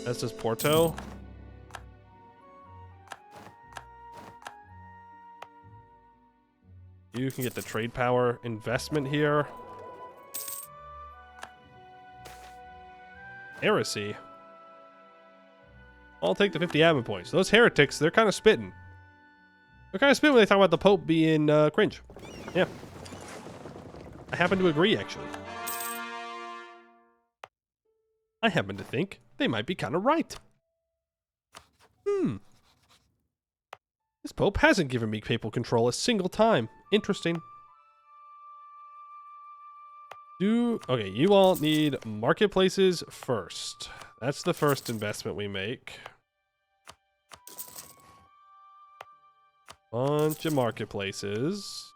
As does Porto. You can get the trade power investment here. Heresy. I'll take the 50 admin points. Those heretics, they're kind of spitting. They're kind of spitting when they talk about the Pope being cringe. Yeah. I happen to agree, actually. I happen to think they might be kind of right. This Pope hasn't given me papal control a single time. Interesting. Okay, you all need marketplaces first. That's the first investment we make. Bunch of marketplaces.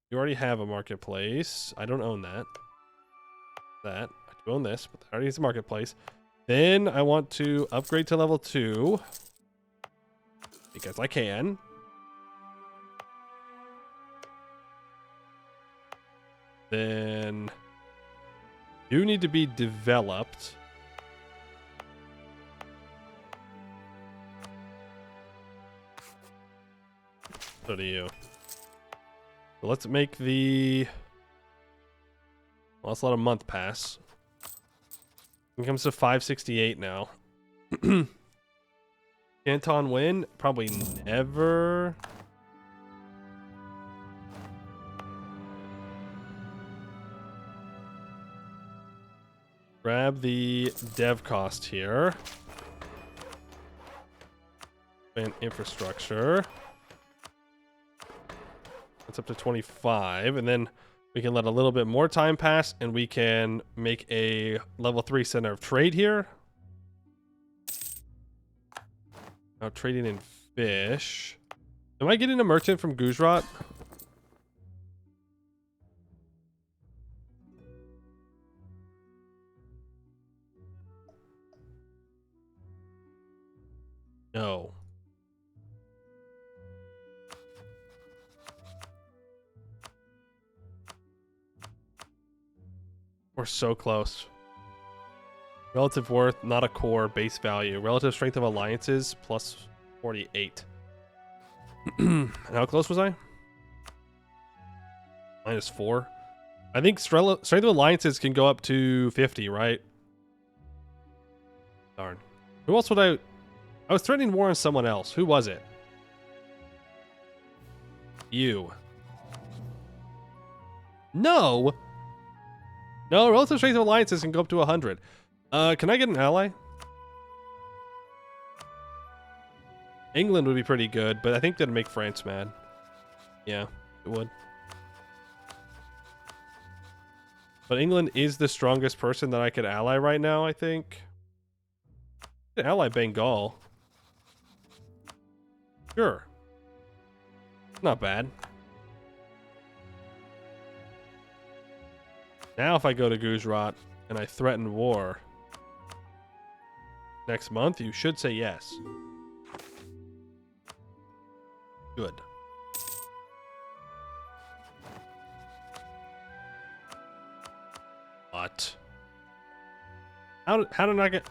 You already have a marketplace. I don't own that. I do own this, but I already have a marketplace. Then I want to upgrade to level 2 because I can. Then you need to be developed. So do you. So let's make the... Well, let's let a month pass. It comes to 568 now. Canton win? Probably never. Grab the dev cost here. And infrastructure. That's up to 25. And then we can let a little bit more time pass and we can make a level 3 center of trade here. Now trading in fish. Am I getting a merchant from Gujarat? No. We're so close. Relative worth, not a core, base value. Relative strength of alliances, plus 48. And how close was I? -4. I think strength of alliances can go up to 50, right? Darn. Who else would I was threatening war on someone else. Who was it? You. No! No, relative strength of alliances can go up to 100. Can I get an ally? England would be pretty good, but I think that'd make France mad. Yeah, it would. But England is the strongest person that I could ally right now, I think. I could ally Bengal. Sure. Not bad. Now if I go to Gujarat and I threaten war next month, you should say yes. Good. What? How did I get...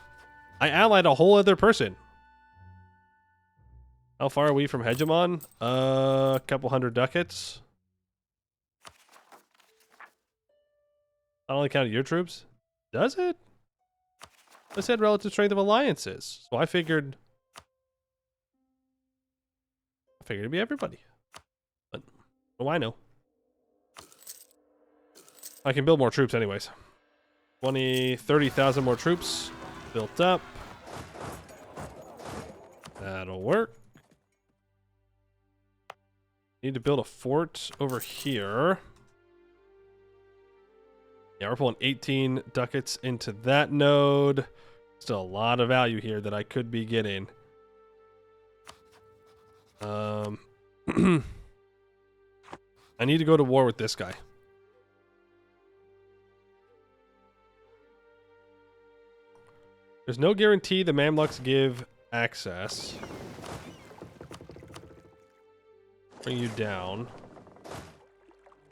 I allied a whole other person. How far are we from Hegemon? A couple hundred ducats. That only counted your troops? Does it? I said relative strength of alliances. So I figured it'd be everybody. But what do I know? I can build more troops anyways. 30,000 more troops built up. That'll work. Need to build a fort over here. Yeah, we're pulling 18 ducats into that node. Still a lot of value here that I could be getting. I need to go to war with this guy. There's no guarantee the Mamluks give access. Bring you down.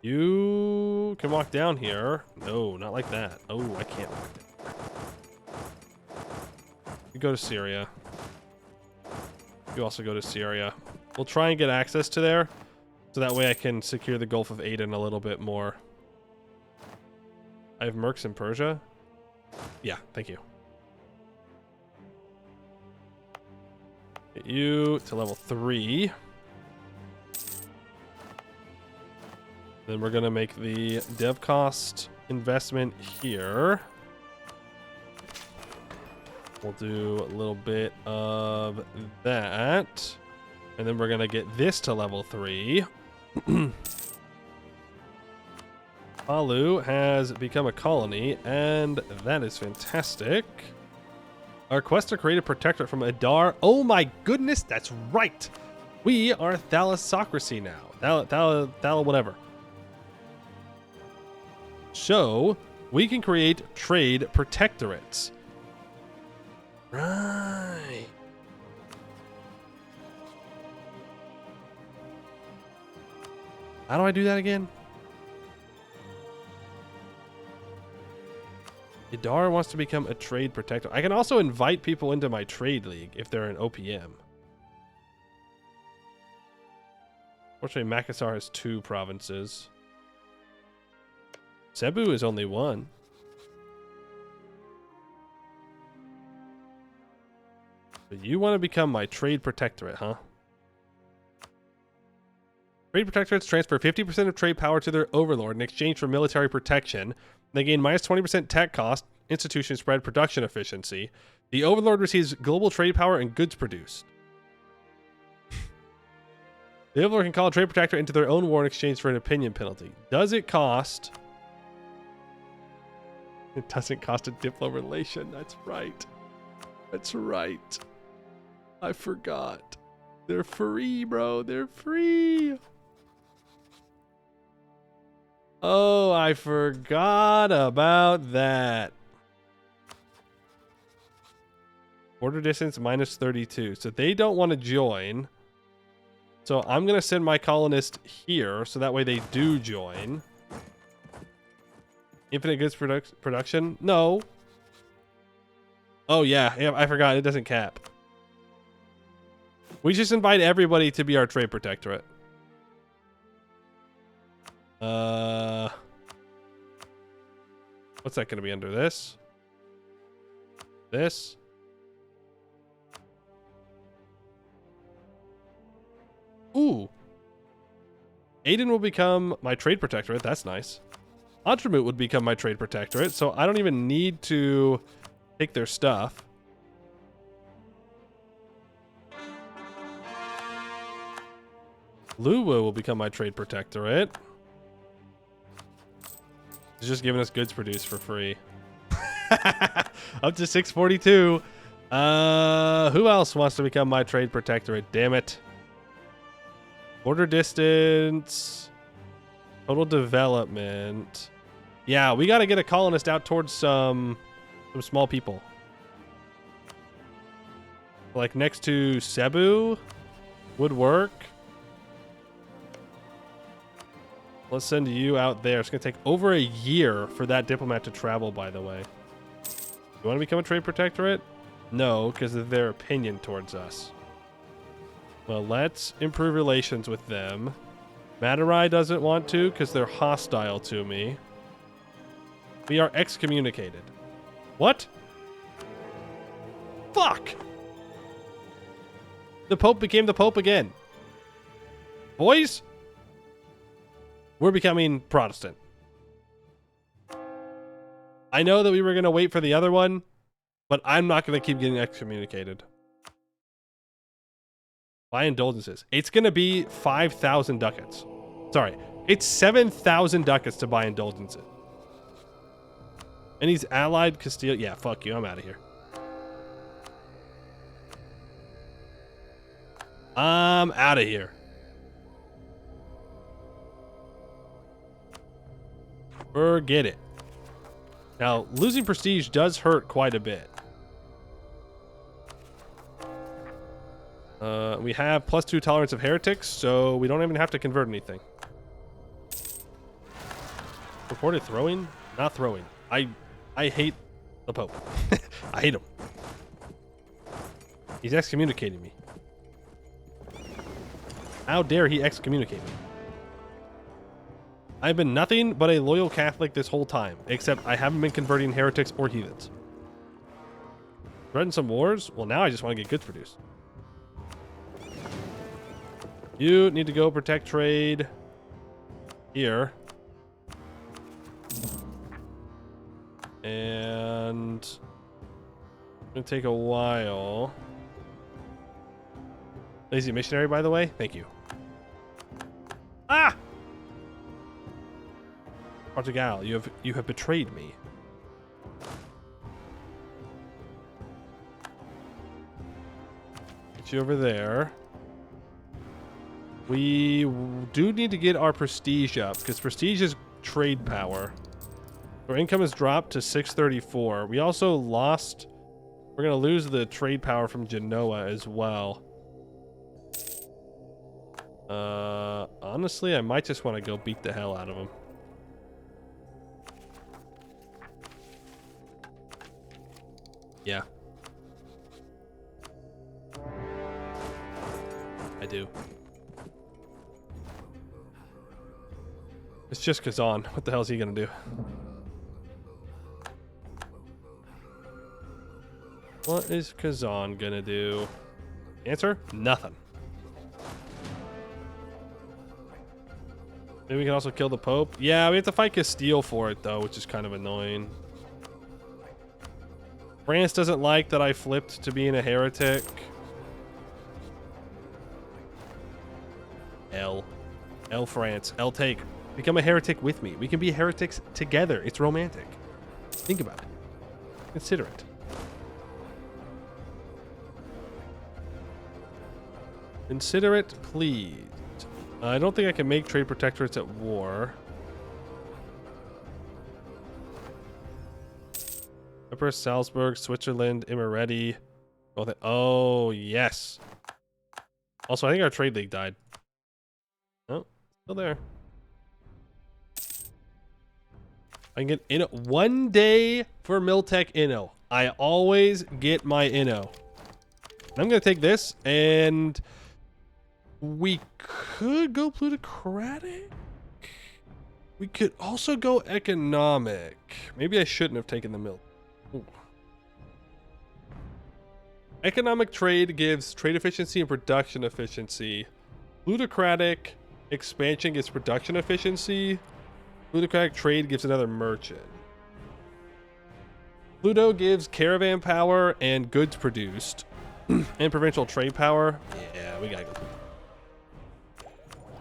You can walk down here. No, not like that. Oh, I can't walk down. You go to Syria. You also go to Syria. We'll try and get access to there, so that way I can secure the Gulf of Aden a little bit more. I have mercs in Persia. Yeah, thank you. Get you to level 3. Then we're gonna make the dev cost investment here. We'll do a little bit of that. And then we're gonna get this to level 3. Palu has become a colony, and that is fantastic. Our quest to create a protectorate from Adar. Oh my goodness, that's right. We are thalassocracy now. Thal whatever. So we can create trade protectorates. Right. How do I do that again? Idar wants to become a trade protector. I can also invite people into my trade league if they're an OPM. Fortunately, Makassar has 2 provinces. Cebu is only 1. But you want to become my trade protectorate, huh? Trade protectorates transfer 50% of trade power to their overlord in exchange for military protection. They gain minus 20% tech cost, institution spread, production efficiency. The overlord receives global trade power and goods produced. The overlord can call a trade protector into their own war in exchange for an opinion penalty. Does it cost? It doesn't cost a diplo relation. That's right. That's right. I forgot. They're free, bro. They're free. Oh, I forgot about that. Border distance minus 32. So they don't want to join. So I'm going to send my colonist here so that way they do join. Infinite goods production? No. Oh, yeah. I forgot. It doesn't cap. We just invite everybody to be our trade protectorate. What's that going to be under this? This? Ooh. Aiden will become my trade protectorate. That's nice. Entremut would become my trade protectorate, so I don't even need to take their stuff. Luwu will become my trade protectorate. He's just giving us goods produced for free. Up to 642. Who else wants to become my trade protectorate? Damn it. Border distance. Total development. Yeah, we got to get a colonist out towards some small people. Like next to Cebu would work. Let's send you out there. It's going to take over a year for that diplomat to travel, by the way. You want to become a trade protectorate? No, because of their opinion towards us. Well, let's improve relations with them. Madarai doesn't want to because they're hostile to me. We are excommunicated. What? Fuck! The Pope became the Pope again. Boys? We're becoming Protestant. I know that we were going to wait for the other one, but I'm not going to keep getting excommunicated. Buy indulgences. It's going to be 5,000 ducats. Sorry. It's 7,000 ducats to buy indulgences. And he's allied Castile. Yeah, fuck you. I'm out of here. I'm out of here. Forget it. Now, losing prestige does hurt quite a bit. We have +2 tolerance of heretics, so we don't even have to convert anything. Reported throwing? Not throwing. I hate the Pope. I hate him. He's excommunicating me. How dare he excommunicate me? I've been nothing but a loyal Catholic this whole time, except I haven't been converting heretics or heathens. Threaten some wars? Well, now I just want to get goods produced. You need to go protect trade here. And it's going to take a while. Lazy missionary, by the way. Thank you. Ah! Portugal, you have betrayed me. Get you over there. We do need to get our prestige up because prestige is trade power. Our income has dropped to 634. We also lost We're going to lose the trade power from Genoa as well. Honestly, I might just want to go beat the hell out of them. Yeah. I do. It's just Kazan. What the hell is he gonna do? What is Kazan gonna do? Answer? Nothing. Maybe we can also kill the Pope. Yeah, we have to fight Castile for it though, which is kind of annoying. France doesn't like that I flipped to being a heretic. L France. L take. Become a heretic with me. We can be heretics together. It's romantic. Think about it. Consider it. Consider it, please. I don't think I can make trade protectorates at war. Emperor Salzburg, Switzerland, Imereti. Oh, yes. Also, I think our trade league died. Oh, still there. I can get Inno. 1 day for Miltech Inno. I always get my Inno. I'm going to take this, and we could go plutocratic. We could also go economic. Maybe I shouldn't have taken the Milt. Ooh. Economic trade gives trade efficiency and production efficiency. Plutocratic expansion gives production efficiency. Plutocratic trade gives another merchant. Pluto gives caravan power and goods produced. And provincial trade power. Yeah, we gotta go.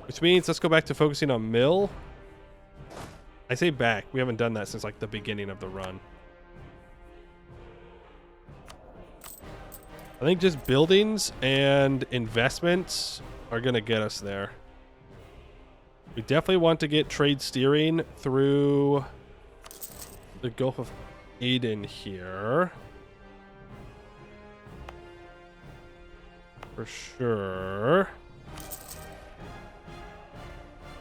Which means let's go back to focusing on mill. I say back. We haven't done that since like the beginning of the run. I think just buildings and investments are going to get us there. We definitely want to get trade steering through the Gulf of Aden here. For sure.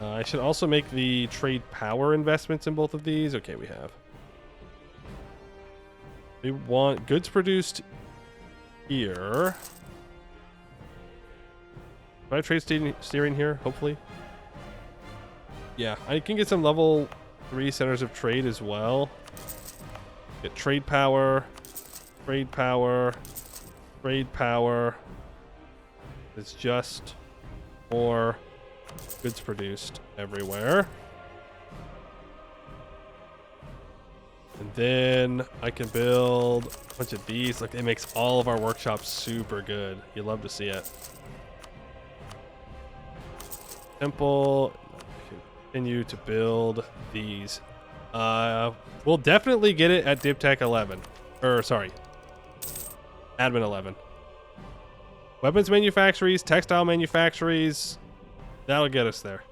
I should also make the trade power investments in both of these. Okay, we have. We want goods produced here. Do I have trade steering here, hopefully? Yeah, I can get some level 3 centers of trade as well. Get trade power, trade power, trade power. It's just more goods produced everywhere. And then I can build a bunch of these. Like, it makes all of our workshops super good. You love to see it. Temple. Continue to build these. We'll definitely get it at Diptech 11. Or, sorry. Admin 11. Weapons manufactories, textile manufactories. That'll get us there.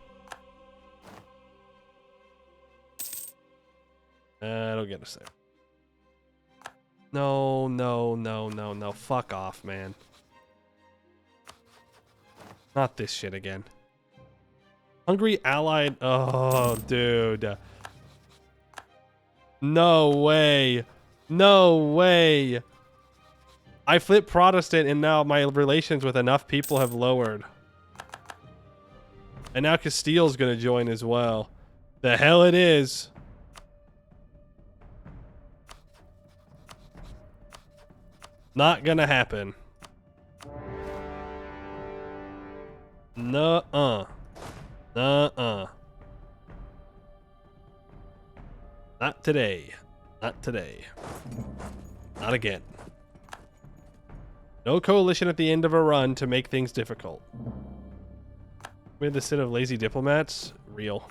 That'll get us there. No, no, no, no, no. Fuck off, man. Not this shit again. Hungary allied. Oh, dude. No way. No way. I flipped Protestant and now my relations with enough people have lowered. And now Castile's gonna join as well. The hell it is. Not gonna happen. Nuh-uh. Nuh-uh. Not today. Not today. Not again. No coalition at the end of a run to make things difficult. We had the sin of lazy diplomats. Real.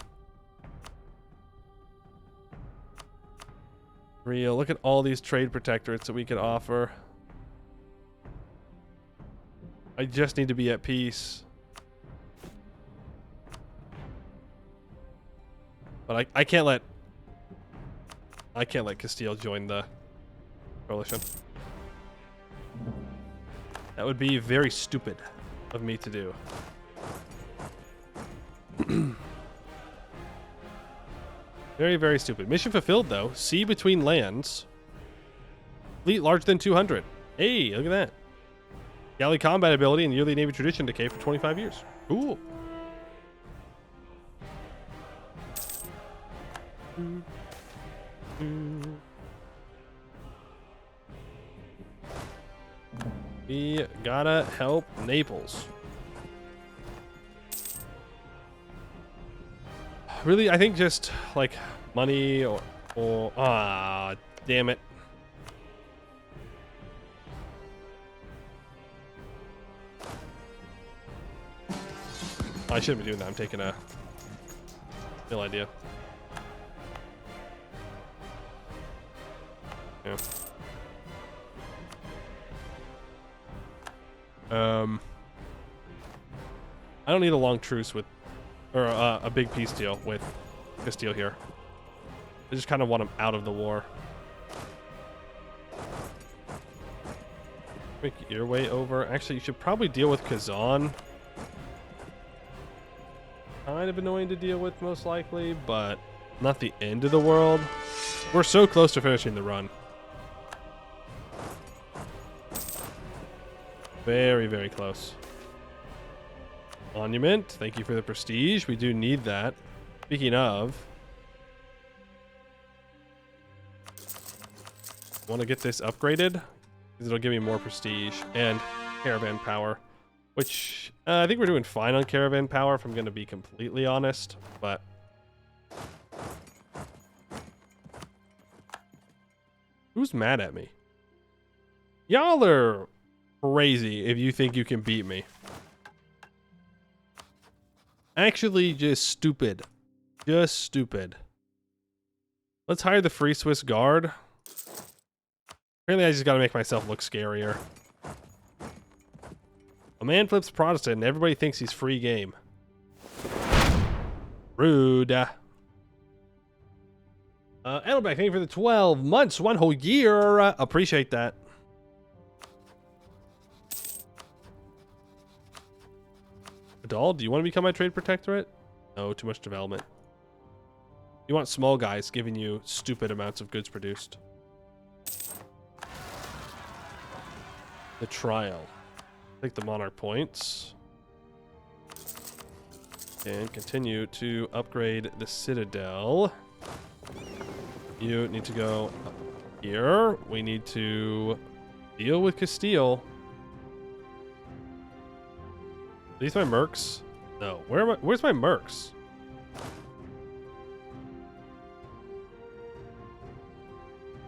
Real. Look at all these trade protectorates that we could offer. I just need to be at peace. But I can't let Castile join the coalition. That would be very stupid of me to do. Very, very stupid. Mission fulfilled, though. Sea between lands. Fleet larger than 200. Hey, look at that. Galley combat ability and yearly Navy tradition decay for 25 years. Cool. We gotta help Naples. Really, I think just like money or damn it. I shouldn't be doing that. I'm taking a ill idea. Yeah. I don't need a long truce with, or a big peace deal with Castile here. I just kind of want him out of the war. Make your way over. Actually, you should probably deal with Kazan. Kind of annoying to deal with, most likely, but not the end of the world. We're so close to finishing the run. Very, very close. Monument. Thank you for the prestige. We do need that. Speaking of, I want to get this upgraded because it'll give me more prestige and caravan power, which I think we're doing fine on caravan power, if I'm going to be completely honest, but who's mad at me? Y'all are crazy if you think you can beat me. Actually, just stupid. Just stupid. Let's hire the Free Swiss Guard. Apparently, I just gotta make myself look scarier. A man flips Protestant and everybody thinks he's free game. Rude. Edelbeck, thank you for the 12 months, 1 whole year. Appreciate that. Adal, do you want to become my trade protectorate? No, too much development. You want small guys giving you stupid amounts of goods produced. The trial. Take the monarch points. And continue to upgrade the citadel. You need to go up here. We need to deal with Castile. Are these my mercs? No. Where's my mercs?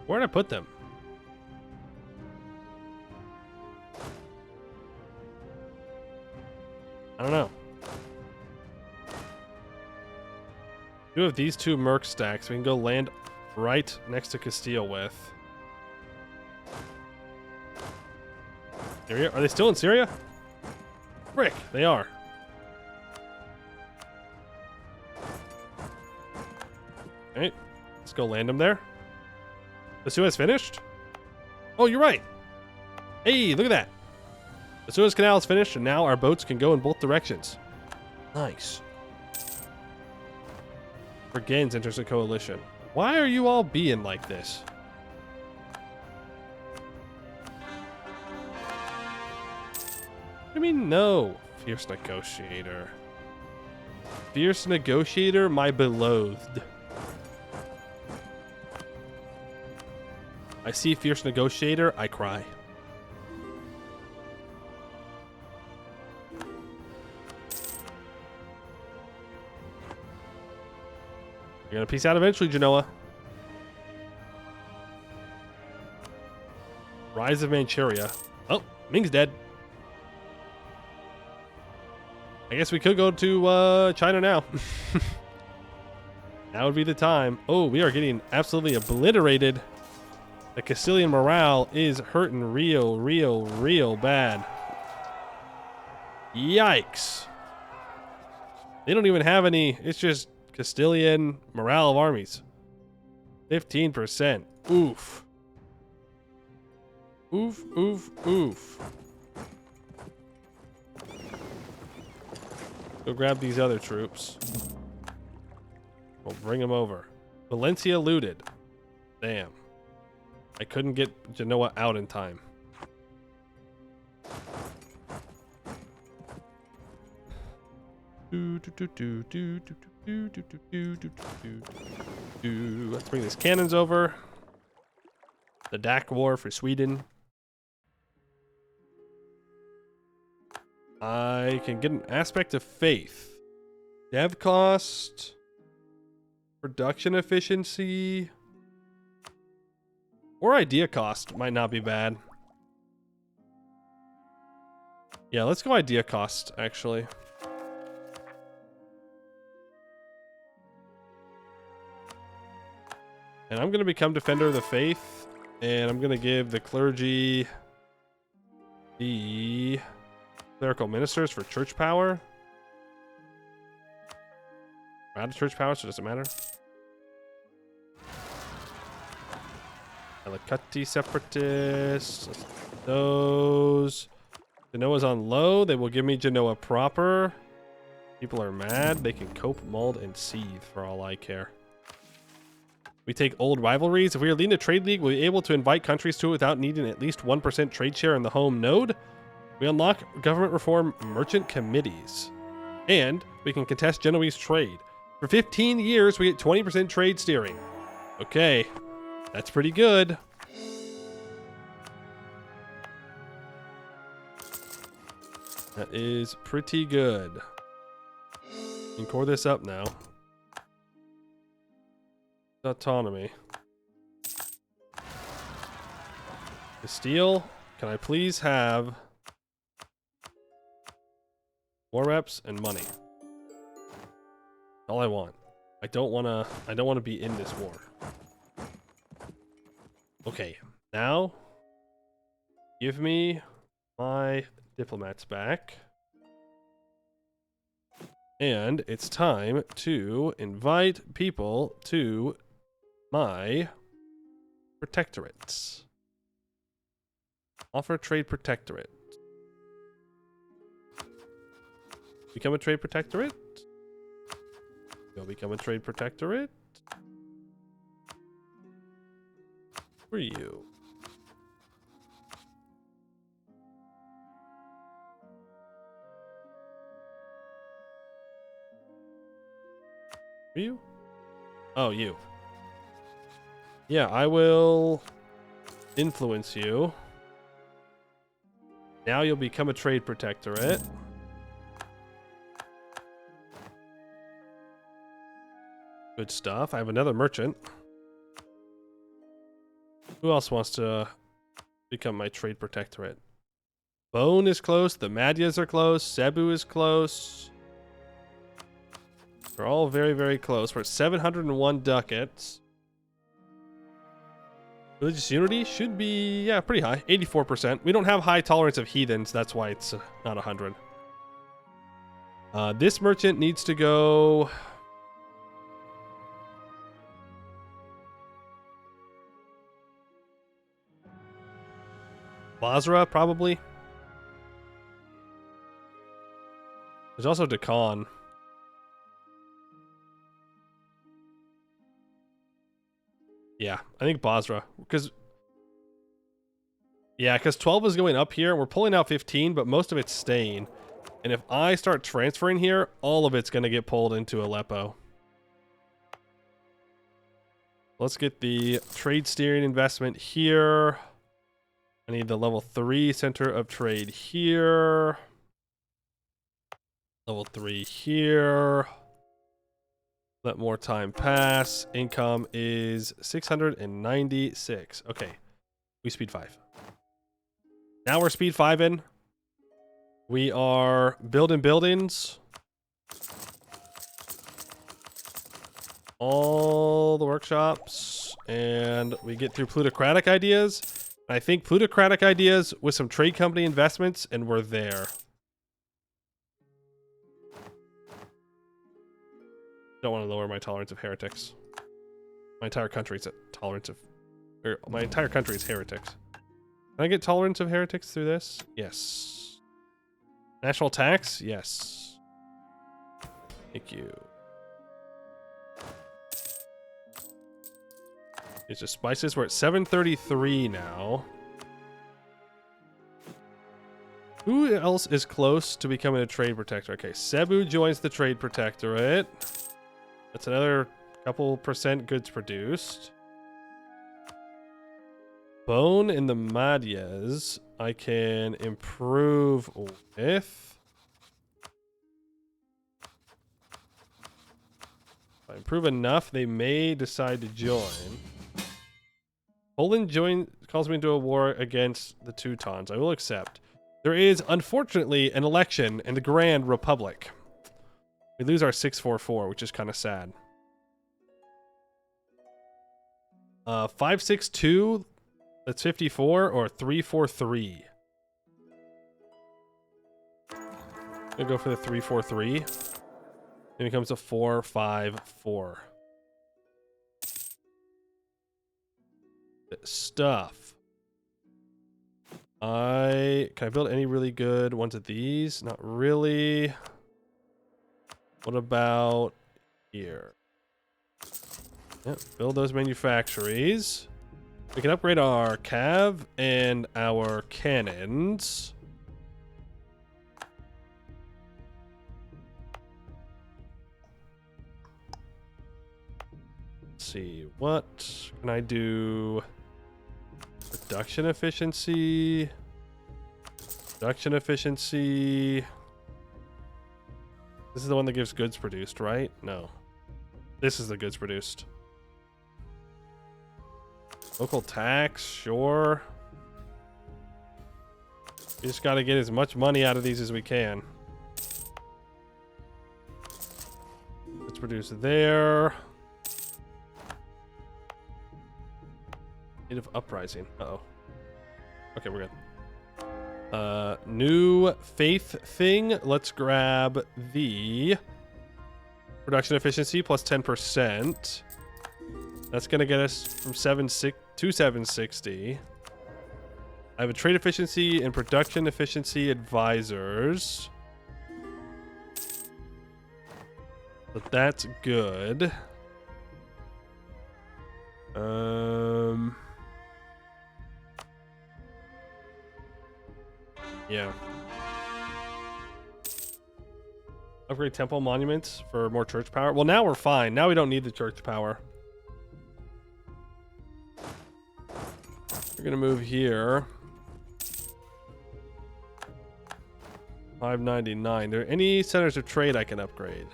Where'd I put them? I don't know. We have these 2 merc stacks we can go land right next to Castile with. Syria? Are they still in Syria? Frick, they are. Alright, let's go land them there. The Suez finished? Oh, you're right. Hey, look at that. The Suez Canal is finished, and now our boats can go in both directions. Nice. Brigands enters a coalition. Why are you all being like this? What do you mean, no? Fierce negotiator. Fierce negotiator, my beloved. I see fierce negotiator, I cry. You're gonna peace out eventually, Genoa. Rise of Manchuria. Oh, Ming's dead. I guess we could go to China now. That would be the time. Oh, we are getting absolutely obliterated. The Castilian morale is hurting real bad. Yikes. They don't even have any. It's just Castilian morale of armies. 15%. Oof. Oof, oof, oof. Go grab these other troops. We'll bring them over. Valencia looted. Damn. I couldn't get Genoa out in time. Let's bring these cannons over. The DAC war for Sweden. I can get an aspect of faith. Dev cost. Production efficiency. Or idea cost might not be bad. Yeah, let's go idea cost, actually. And I'm going to become Defender of the Faith. And I'm going to give the clergy the clerical ministers for church power. We're out of church power, so it doesn't matter. Alicati separatists. Those. Genoa's on low. They will give me Genoa proper. People are mad. They can cope, mold, and seethe for all I care. We take old rivalries. If we are leading a trade league, we'll be able to invite countries to it without needing at least 1% trade share in the home node. We unlock government reform merchant committees. And we can contest Genoese trade. For 15 years, we get 20% trade steering. Okay, that's pretty good. That is pretty good. You can core this up now. Autonomy. Castile, can I please have war reps and money? All I want. I don't wanna be in this war. Okay, now give me my diplomats back. And it's time to invite people to my protectorates. Offer trade protectorate. Become a trade protectorate. Go become a trade protectorate. Who are you? Who are you? Oh, you. Yeah, I will influence you. Now you'll become a trade protectorate. Good stuff. I have another merchant. Who else wants to become my trade protectorate? Bone is close. The Madhyas are close. Cebu is close. They're all very, very close. We're at 701 ducats. Religious unity should be, yeah, pretty high. 84%. We don't have high tolerance of heathens. That's why it's not 100. This merchant needs to go... Basra, probably. There's also Deccan. Yeah, I think Basra. Because 12 is going up here. We're pulling out 15, but most of it's staying. And if I start transferring here, all of it's going to get pulled into Aleppo. Let's get the trade steering investment here. I need the level 3 center of trade here. Level 3 here. Let more time pass. Income is 696. Okay. We speed 5. Now we're speed 5 in. We are building buildings. All the workshops. And we get through plutocratic ideas. I think plutocratic ideas with some trade company investments, and we're there. Don't want to lower my tolerance of heretics. My entire country's at tolerance of... Or my entire country is heretics. Can I get tolerance of heretics through this? Yes. National tax? Yes. Thank you. It's just spices. We're at 733 now. Who else is close to becoming a trade protector? Okay, Cebu joins the trade protectorate. That's another couple percent goods produced. Bone in the Madhyas I can improve with. If I improve enough, they may decide to join. Poland calls me into a war against the Teutons. I will accept. There is, unfortunately, an election in the Grand Republic. We lose our 644, which is kind of sad. 562, that's 54, or 343. I'm gonna go for the 343. Then it becomes a 454. Stuff. Can I build any really good ones of these? Not really. What about here? Yep, build those manufactories. We can upgrade our cav and our cannons. Let's see, what can I do? Production efficiency. Production efficiency. This is the one that gives goods produced, right? No. This is the goods produced. Local tax, sure. We just gotta get as much money out of these as we can. Let's produce there. Native uprising. Uh-oh. Okay, we're good. New faith thing. Let's grab the production efficiency plus 10%. That's gonna get us from 760. I have a trade efficiency and production efficiency advisors. But that's good. Yeah. Upgrade temple monuments for more church power. Well, now we're fine. Now we don't need the church power. We're gonna move here. 599. Are there any centers of trade I can upgrade?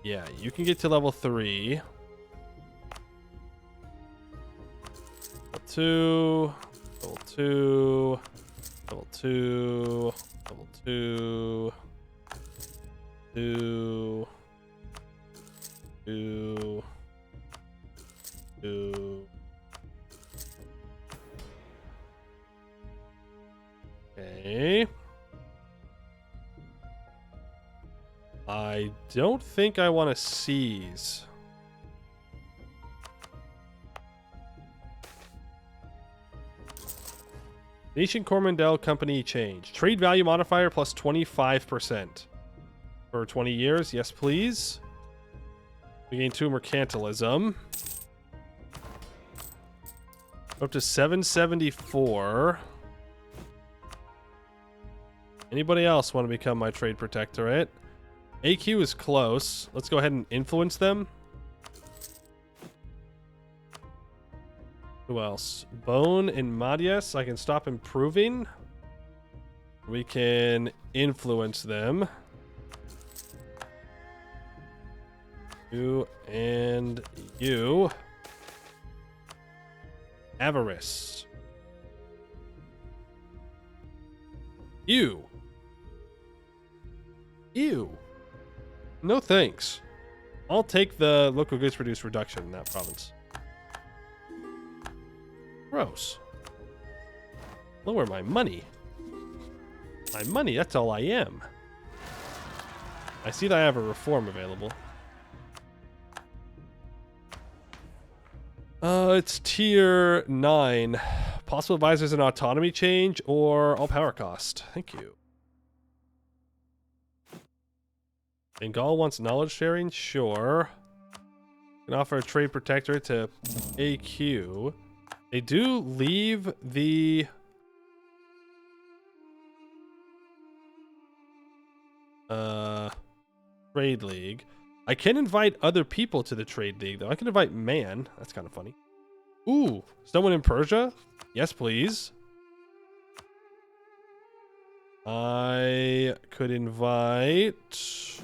Yeah, you can get to level 3. Level 2. Level 2. Level 2. Level 2. 2. 2. 2. Okay. I don't think I want to seize. Nation Coromandel Company change. Trade value modifier plus 25%. For 20 years. Yes, please. We gain 2 mercantilism. Up to 774. Anybody else want to become my trade protectorate? AQ is close. Let's go ahead and influence them. Who else? Bone and Madhyas. I can stop improving. We can influence them. You and you. Avarice. You. Ew. No thanks. I'll take the local goods produced reduction in that province. Gross. Lower my money. My money, that's all I am. I see that I have a reform available. It's tier 9. Possible advisors and autonomy change or all power cost. Thank you. Bengal wants knowledge sharing? Sure. Can offer a trade protectorate to AQ. They do leave the... Trade League. I can invite other people to the Trade League, though. I can invite Man. That's kind of funny. Ooh, someone in Persia? Yes, please. I could invite...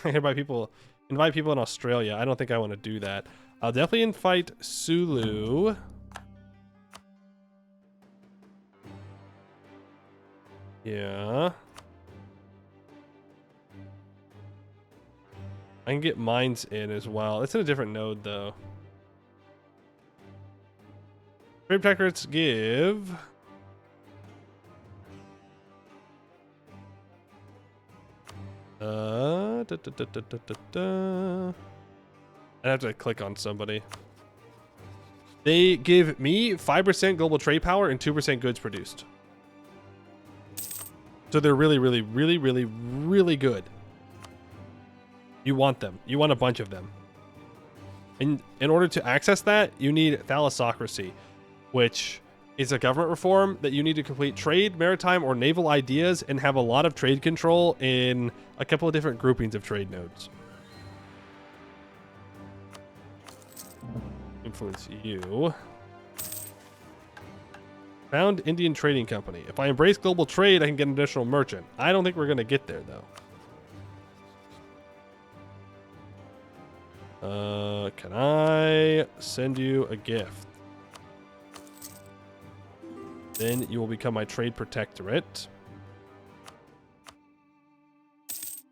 I can invite people in Australia. I don't think I want to do that. I'll definitely invite Sulu. Yeah. I can get mines in as well. It's in a different node, though. Trade protectorates give... I'd have to click on somebody. They give me 5% global trade power and 2% goods produced. So they're really, really, really, really, really good. You want them. You want a bunch of them. In order to access that, you need thalassocracy, which is a government reform that you need to complete trade, maritime, or naval ideas and have a lot of trade control in a couple of different groupings of trade nodes. Influence you. Found Indian Trading Company. If I embrace global trade, I can get an additional merchant. I don't think we're going to get there, though. Can I send you a gift? Then you will become my trade protectorate.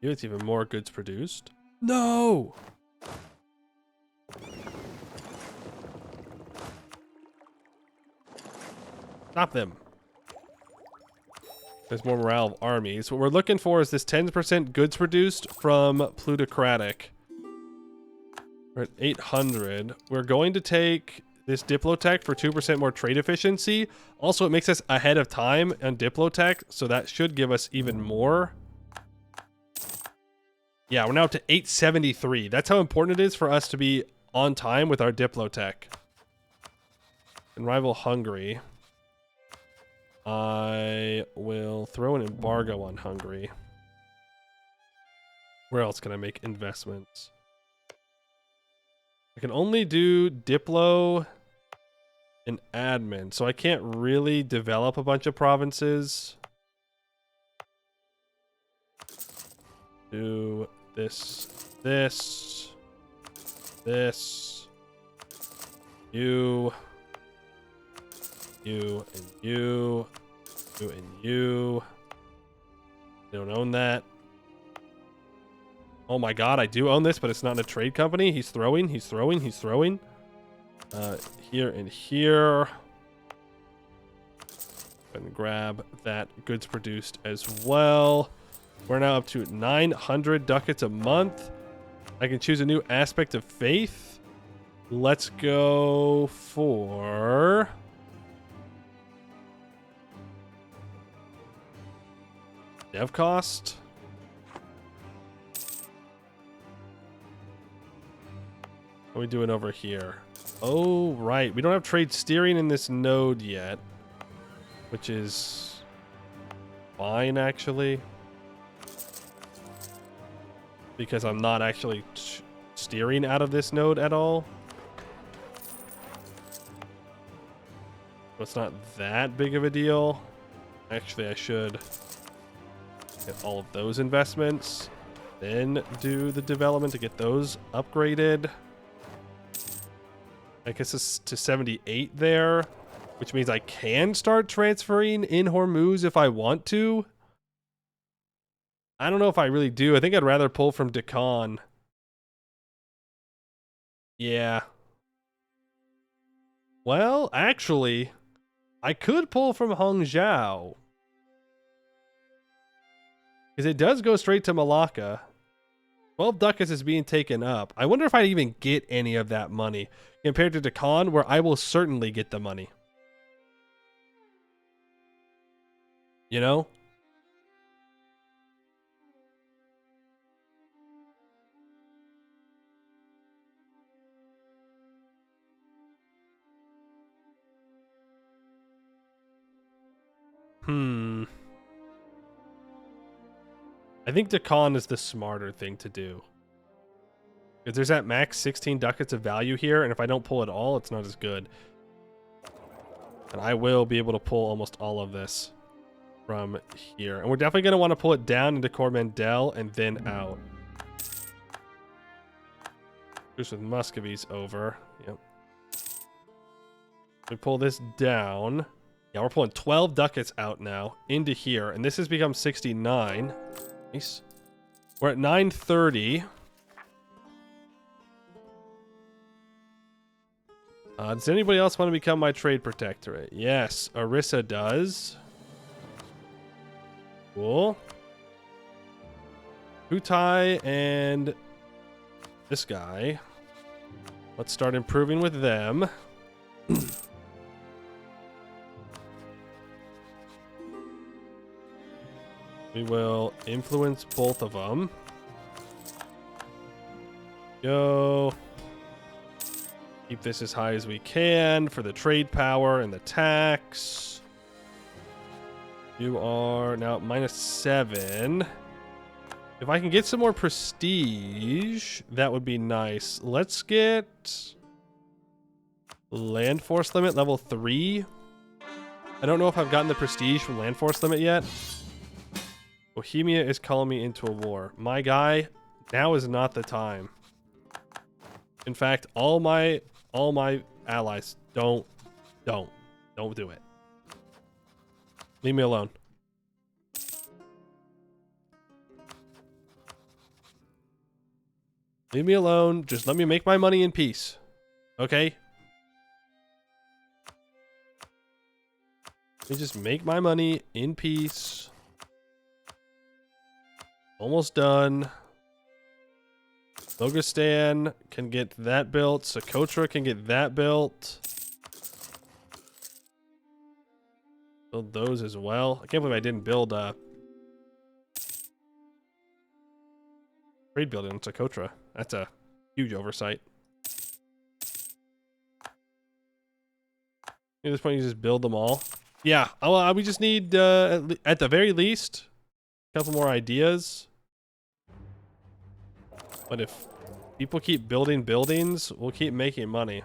It's even more goods produced. No! Stop them. There's more morale of armies. What we're looking for is this 10% goods produced from plutocratic. We're at 800. We're going to take this Diplotech for 2% more trade efficiency. Also, it makes us ahead of time on Diplotech, so that should give us even more. Yeah, we're now up to 873. That's how important it is for us to be on time with our Diplotech. And rival Hungary. I will throw an embargo on Hungary. Where else can I make investments? I can only do Diplo and admin, so I can't really develop a bunch of provinces. Do this, this, this, you, and you, and you. They don't own that. Oh my god, I do own this, but it's not in a trade company. He's throwing. Here and here. And grab that goods produced as well. We're now up to 900 ducats a month. I can choose a new aspect of faith. Let's go for... dev cost. What are we doing over here? Oh, right. We don't have trade steering in this node yet, which is fine, actually. Because I'm not actually steering out of this node at all. So it's not that big of a deal. Actually, I should get all of those investments, then do the development to get those upgraded. I guess it's to 78 there, which means I can start transferring in Hormuz if I want to. I don't know if I really do. I think I'd rather pull from Deccan. Yeah. Well, actually, I could pull from Hangzhou. Because it does go straight to Malacca. 12 ducats is being taken up. I wonder if I'd even get any of that money compared to Deccan, where I will certainly get the money. You know? I think Decon is the smarter thing to do. Because there's at max 16 ducats of value here, and if I don't pull it all, it's not as good. And I will be able to pull almost all of this from here. And we're definitely going to want to pull it down into Coromandel and then out. Just with Muscovy's over. Yep. We pull this down. Yeah, we're pulling 12 ducats out now into here, and this has become 69. Nice. We're at 930. Does anybody else want to become my trade protectorate? Yes, Arissa does. Cool. Hutai and this guy. Let's start improving with them. We will influence both of them. Go. Keep this as high as we can for the trade power and the tax. You are now at -7. If I can get some more prestige, that would be nice. Let's get land force limit level 3. I don't know if I've gotten the prestige from land force limit yet. Bohemia is calling me into a war. My guy, now is not the time. In fact, all my allies, don't do it. Leave me alone. Leave me alone. Just let me make my money in peace. Okay? Let me just make my money in peace. Almost done. Logistan can get that built. Socotra can get that built. Build those as well. I can't believe I didn't build trade building on Socotra. That's a huge oversight. At this point, you just build them all. Yeah, we just need, at the very least, a couple more ideas. But if people keep building buildings, we'll keep making money.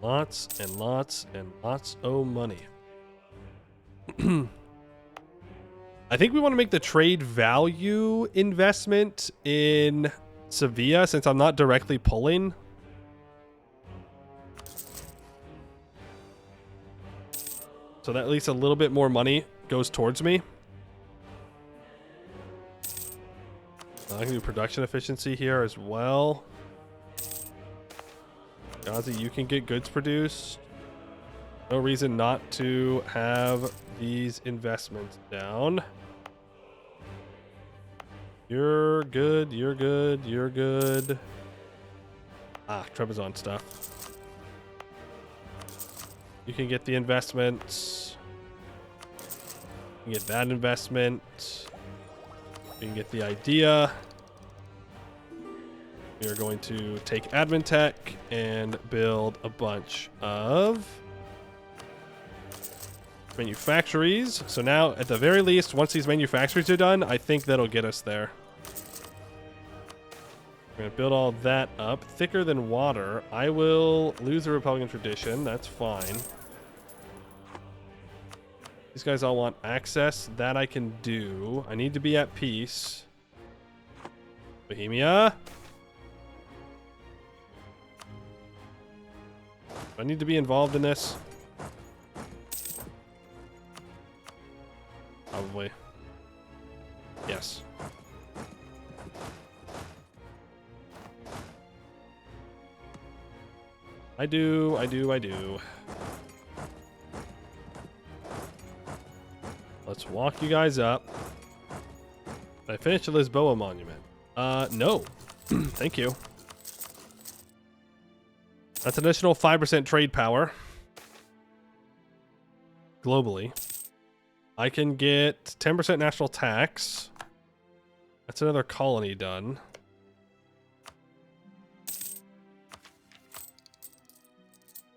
Lots and lots and lots of money. I think we want to make the trade value investment in Sevilla since I'm not directly pulling. So that at least a little bit more money goes towards me. I can do production efficiency here as well. Gazi, you can get goods produced. No reason not to have these investments down. You're good, you're good, you're good. Ah, Trebizond stuff. You can get the investments. You can get that investment. You can get the idea. We are going to take admin tech and build a bunch of manufactories. So now, at the very least, once these manufactories are done, I think that'll get us there. We're going to build all that up. Thicker than water. I will lose the Republican tradition. That's fine. These guys all want access. That I can do. I need to be at peace. Bohemia. Do I need to be involved in this? Probably. Yes. I do. Let's walk you guys up. Did I finish the Lisboa monument? No. Thank you. That's an additional 5% trade power. Globally. I can get 10% national tax. That's another colony done.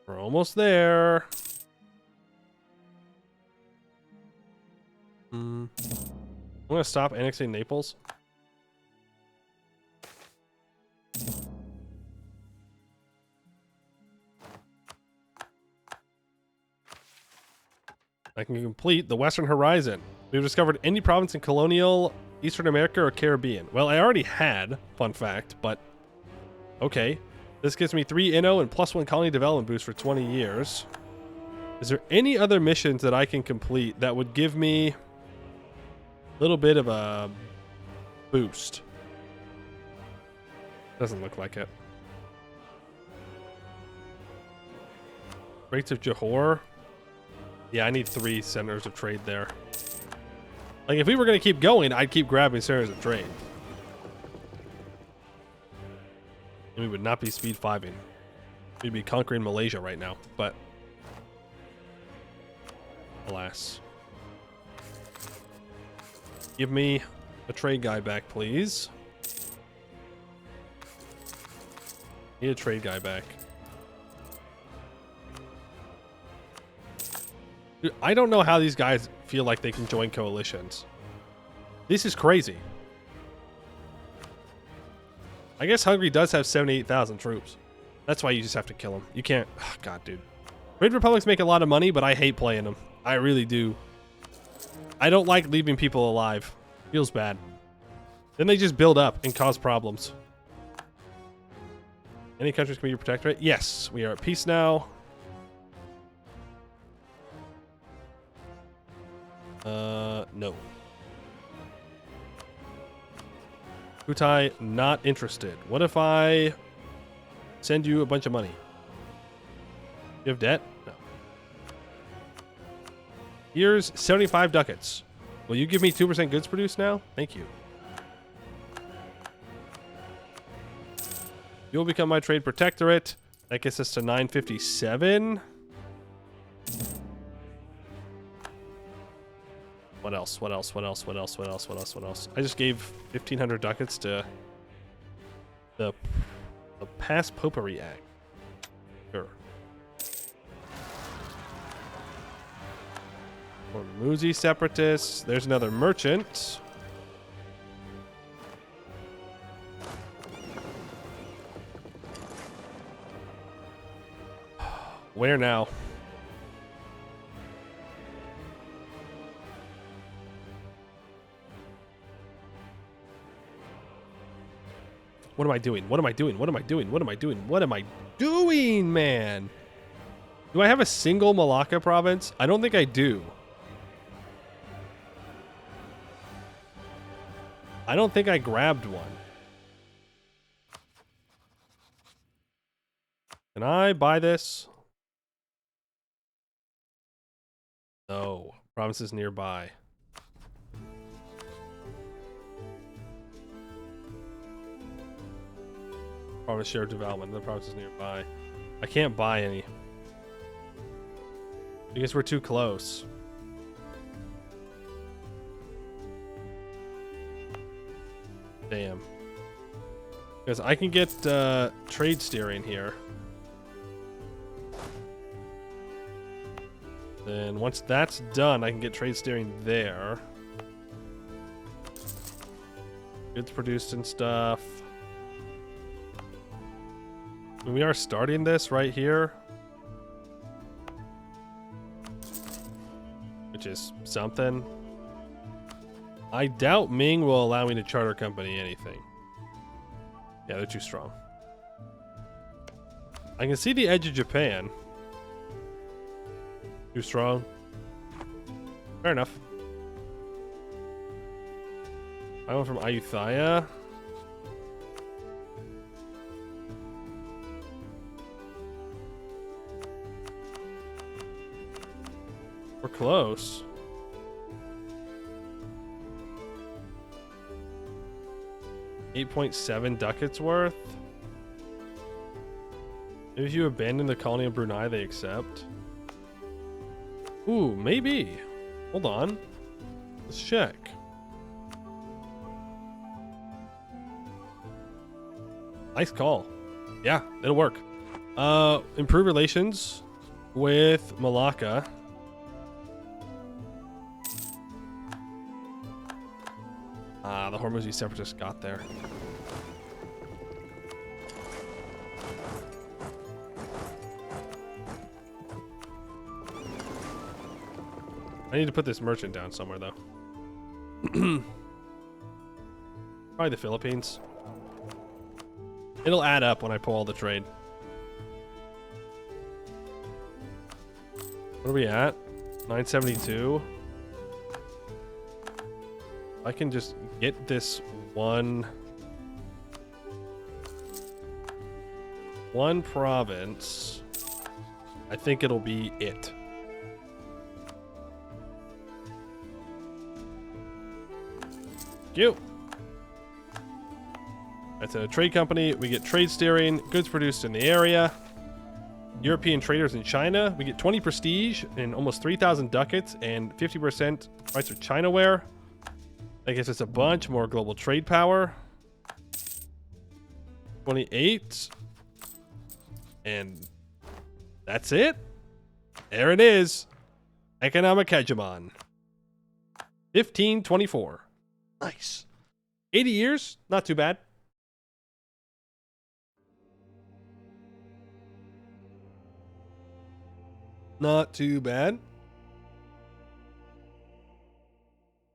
We're almost there. I'm gonna stop annexing Naples. I can complete the Western Horizon. We've discovered any province in colonial Eastern America or Caribbean. Well, I already had, fun fact, but okay. This gives me 3 Inno and +1 colony development boost for 20 years. Is there any other missions that I can complete that would give me a little bit of a boost? Doesn't look like it. Straits of Johor. Yeah, I need 3 centers of trade there. Like, if we were going to keep going, I'd keep grabbing centers of trade. And we would not be speed 5ing. We'd be conquering Malaysia right now, but alas. Give me a trade guy back, please. Need a trade guy back. Dude, I don't know how these guys feel like they can join coalitions. This is crazy. I guess Hungary does have 78,000 troops. That's why you just have to kill them. You can't... Oh, God, dude. Raid Republics make a lot of money, but I hate playing them. I really do. I don't like leaving people alive. Feels bad. Then they just build up and cause problems. Any countries can be your protectorate? Yes, we are at peace now. No. Kutai, not interested. What if I send you a bunch of money? You have debt? No. Here's 75 ducats. Will you give me 2% goods produced now? Thank you. You'll become my trade protectorate. That gets us to 957. What else? What else? What else? What else? What else? What else? What else? I just gave 1,500 ducats to the Pass Popery Act. Sure. Hormuzi separatists. There's another merchant. Where now? What am I doing? What am I doing? What am I doing? What am I doing? What am I doing, man? Do I have a single Malacca province? I don't think I do. I don't think I grabbed one. Can I buy this? No. Provinces nearby. Province share development. The provinces nearby. I can't buy any. I guess we're too close. Damn. Because I can get trade steering here. Then once that's done, I can get trade steering there. Goods produced and stuff. We are starting this right here, which is something. I doubt Ming will allow me to charter company anything. Yeah, they're too strong. I can see the edge of Japan. Too strong. Fair enough. I went from Ayutthaya. We're close. $8.7 ducats worth. Maybe if you abandon the colony of Brunei, they accept. Ooh, maybe. Hold on. Let's check. Nice call. Yeah, it'll work. Improve relations with Malacca. The Hormuzzi separatists got there. I need to put this merchant down somewhere, though. Probably the Philippines. It'll add up when I pull all the trade. What are we at? 972. I can just get this one province. I think it'll be it. You. That's a trade company. We get trade steering, goods produced in the area. European traders in China. We get 20 prestige and almost 3,000 ducats and 50% price of Chinaware. I guess it's a bunch more global trade power. 28. And that's it. There it is. Economic hegemon. 1524. Nice. 80 years, not too bad. Not too bad.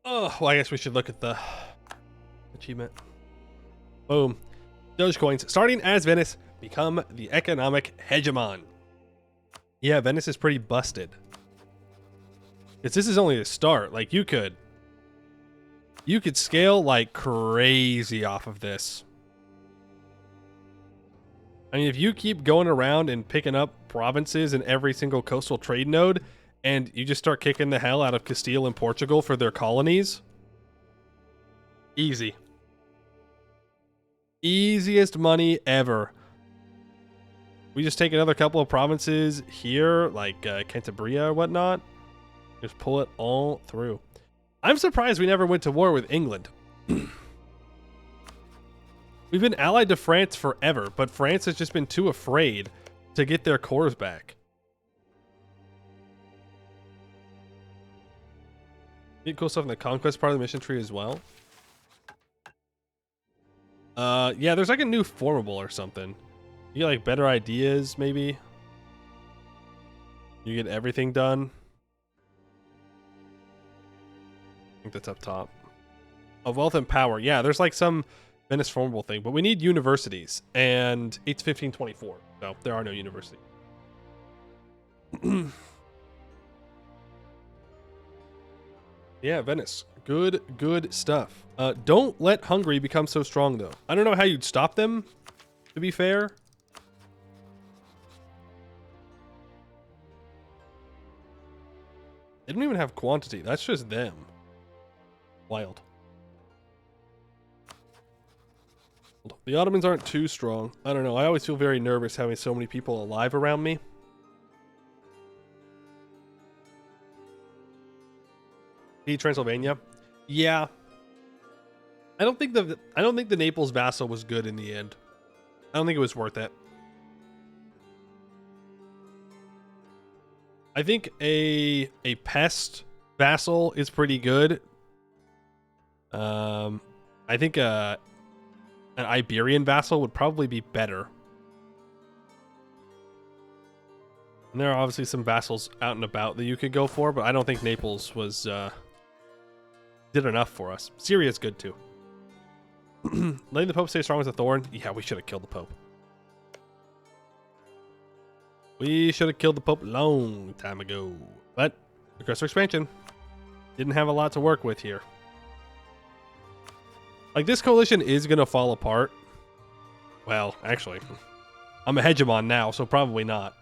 Oh, well, I guess we should look at the achievement. Boom. Doge coins. Starting as Venice, become the economic hegemon. Yeah, Venice is pretty busted. Because this is only a start. Like, you could scale like crazy off of this. I mean, if you keep going around and picking up provinces in every single coastal trade node, and you just start kicking the hell out of Castile and Portugal for their colonies, easy. Easiest money ever. We just take another couple of provinces here, like Cantabria or whatnot. Just pull it all through. I'm surprised we never went to war with England. We've been allied to France forever, but France has just been too afraid to get their cores back. Get cool stuff in the conquest part of the mission tree as well. Yeah, there's like a new formable or something. You get like better ideas, maybe. You get everything done. I think that's up top. Of wealth and power. Yeah, there's like some Venice formable thing, but we need universities, and it's 1524, so there are no universities. Yeah, Venice. Good stuff. Don't let Hungary become so strong, though. I don't know how you'd stop them, to be fair. They don't even have quantity. That's just them. Wild. The Ottomans aren't too strong. I don't know. I always feel very nervous having so many people alive around me. Transylvania. Yeah. I don't think the Naples vassal was good in the end. I don't think it was worth it. I think a pest vassal is pretty good. I think an Iberian vassal would probably be better. And there are obviously some vassals out and about that you could go for, but I don't think Naples was did enough for us. Syria's good too. Letting the Pope stay strong as a thorn. Yeah, we should have killed the Pope. We should have killed the Pope a long time ago. But aggressive expansion. Didn't have a lot to work with here. Like, this coalition is going to fall apart. Well, actually, I'm a hegemon now, so probably not.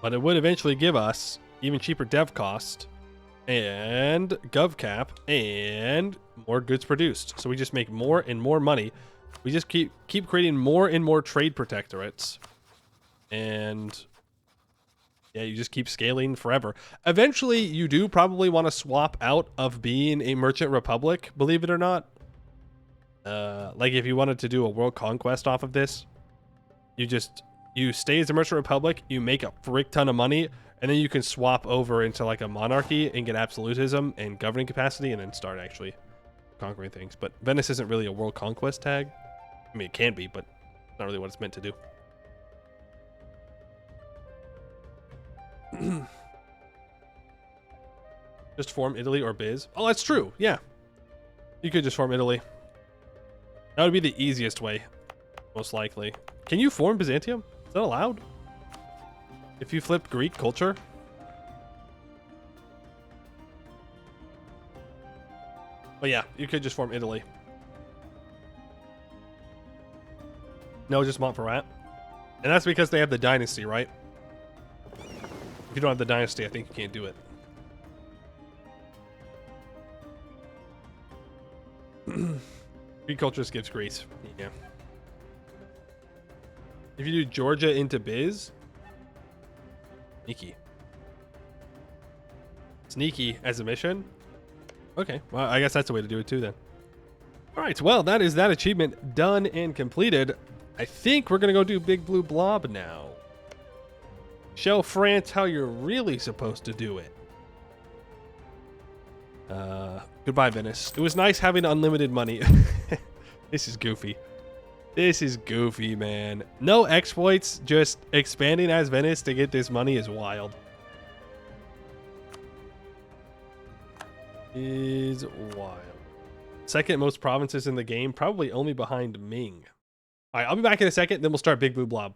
But it would eventually give us even cheaper dev cost and gov cap and more goods produced. So we just make more and more money. We just keep creating more and more trade protectorates. And yeah, you just keep scaling forever. Eventually, you do probably want to swap out of being a merchant republic, believe it or not. Like if you wanted to do a world conquest off of this, you stay as a merchant republic, you make a frick ton of money, and then you can swap over into like a monarchy and get absolutism and governing capacity, and then start actually conquering things. But Venice isn't really a world conquest tag. I mean, it can be, but it's not really what it's meant to do. Just form Italy or Biz. Oh, that's true. Yeah. You could just form Italy. That would be the easiest way, most likely. Can you form Byzantium? Is that allowed? If you flip Greek culture? But yeah, you could just form Italy. No, just Montferrat. And that's because they have the dynasty, right? If you don't have the dynasty, I think you can't do it. Greek culture gives Greece. Yeah. If you do Georgia into Biz, sneaky. Sneaky as a mission? Okay, well, I guess that's the way to do it too then. All right, well, that is that achievement done and completed. I think we're gonna go do Big Blue Blob now. Show France how you're really supposed to do it. Goodbye, Venice. It was nice having unlimited money. This is goofy. This is goofy, man. No exploits, just expanding as Venice to get this money is wild. Is wild. Second most provinces in the game, probably only behind Ming. All right, I'll be back in a second, then we'll start Big Blue Blob.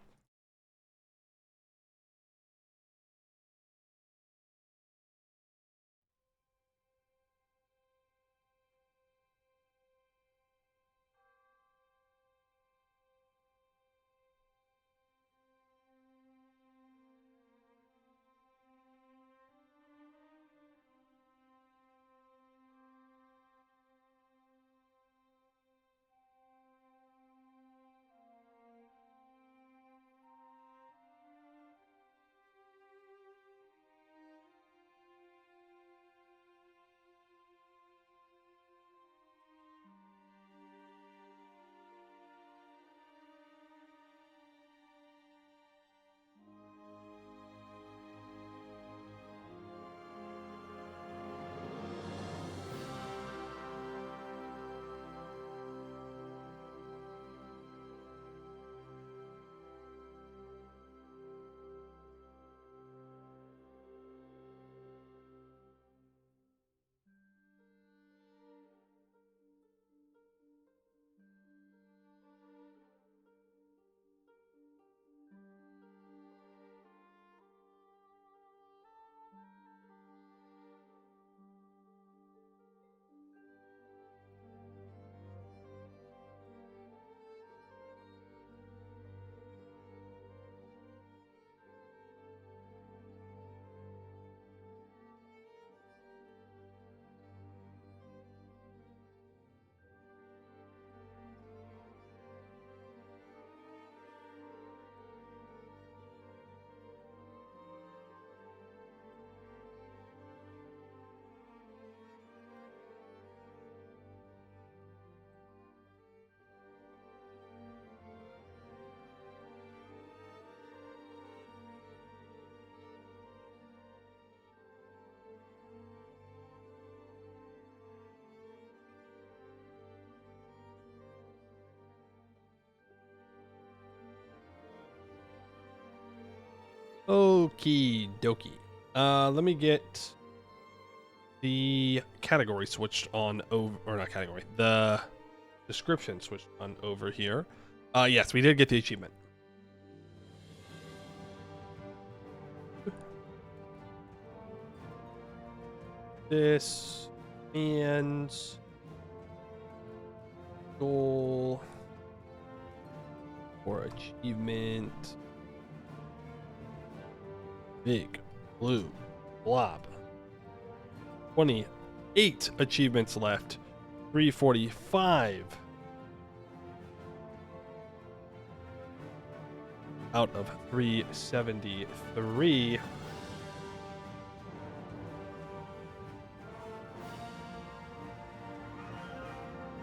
Okie dokie. Let me get the category switched on over, or not category, the description switched on over here. Yes, we did get the achievement. This and goal for achievement. Big Blue Blob. 28 achievements left. 345 out of 373.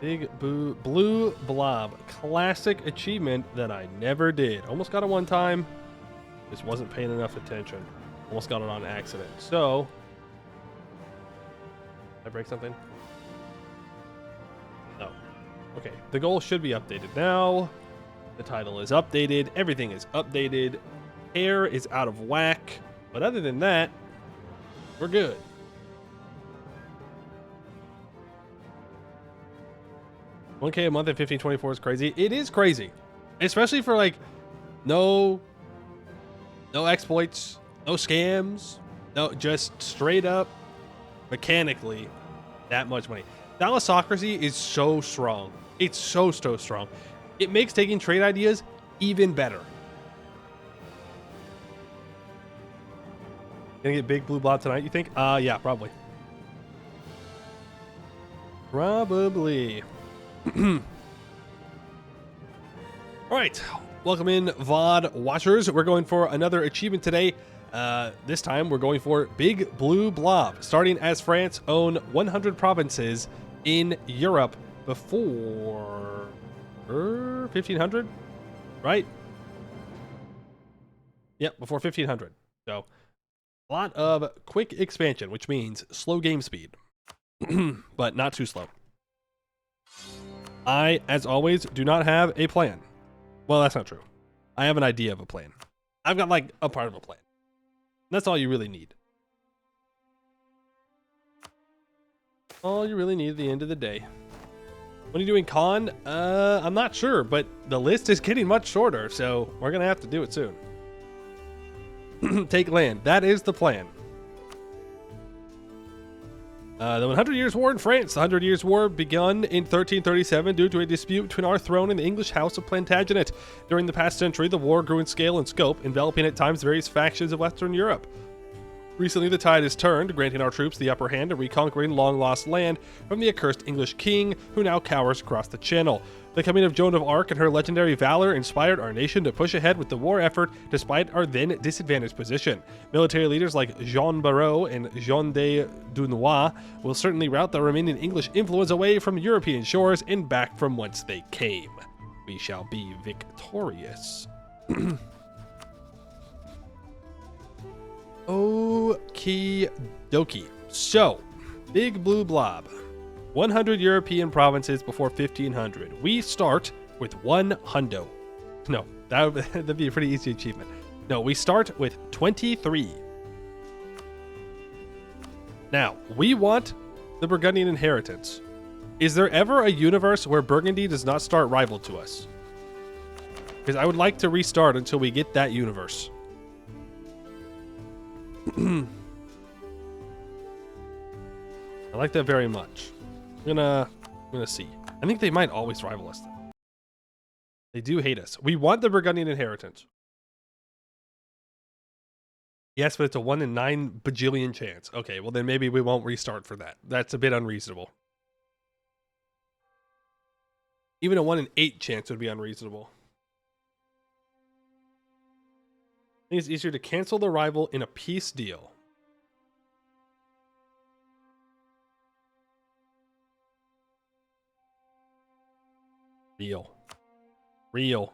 Big Blue Blob. Classic achievement that I never did. Almost got it one time. Just wasn't paying enough attention. Almost got it on accident. So, did I break something? No. Okay. The goal should be updated now. The title is updated. Everything is updated. Hair is out of whack. But other than that, we're good. $1K a month at 1524 is crazy. It is crazy. Especially for like no exploits, no scams, no, just straight up mechanically that much money. Thalassocracy is so strong. It's so strong. It makes taking trade ideas even better. Gonna get big Blue Blob tonight, you think? Yeah, probably. Probably. All right, welcome in VOD watchers. We're going for another achievement today. This time we're going for Big Blue Blob, starting as France own 100 provinces in Europe before 1500, right? Yep, before 1500. So a lot of quick expansion, which means slow game speed, but not too slow. I, as always, do not have a plan. Well, that's not true. I have an idea of a plan. I've got like a part of a plan. That's all you really need. All you really need at the end of the day. When are you doing con? I'm not sure, but the list is getting much shorter, so we're gonna have to do it soon. Take land. That is the plan. The 100 Years' War in France. The 100 Years' War begun in 1337 due to a dispute between our throne and the English House of Plantagenet. During the past century, the war grew in scale and scope, enveloping at times various factions of Western Europe. Recently, the tide has turned, granting our troops the upper hand and reconquering long-lost land from the accursed English king, who now cowers across the Channel. The coming of Joan of Arc and her legendary valor inspired our nation to push ahead with the war effort despite our then disadvantaged position. Military leaders like Jean Barrot and Jean de Dunois will certainly rout the remaining English influence away from European shores and back from whence they came. We shall be victorious. Okie dokie. So, Big Blue Blob. 100 European provinces before 1500. We start with 100. No, that'd be a pretty easy achievement. No, we start with 23. Now, we want the Burgundian inheritance. Is there ever a universe where Burgundy does not start rival to us? Because I would like to restart until we get that universe. I like that very much. I'm gonna see. I think they might always rival us though. They do hate us. We want the Burgundian inheritance. Yes, but it's a 1 in 9 bajillion chance. Okay, well then maybe we won't restart for that. That's a bit unreasonable. Even a 1 in 8 chance would be unreasonable. I think it's easier to cancel the rival in a peace deal. Real.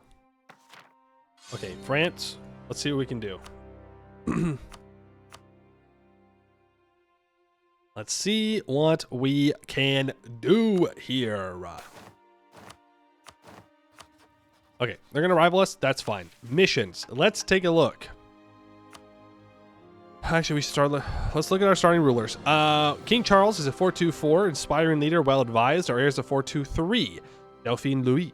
Okay, France. Let's see what we can do. Let's see what we can do here. Okay, they're gonna rival us. That's fine. Missions. Let's take a look. Actually, we should start. Let's look at our starting rulers. King Charles is a 424, inspiring leader, well advised. Our heir is a 423. Delphine Louis,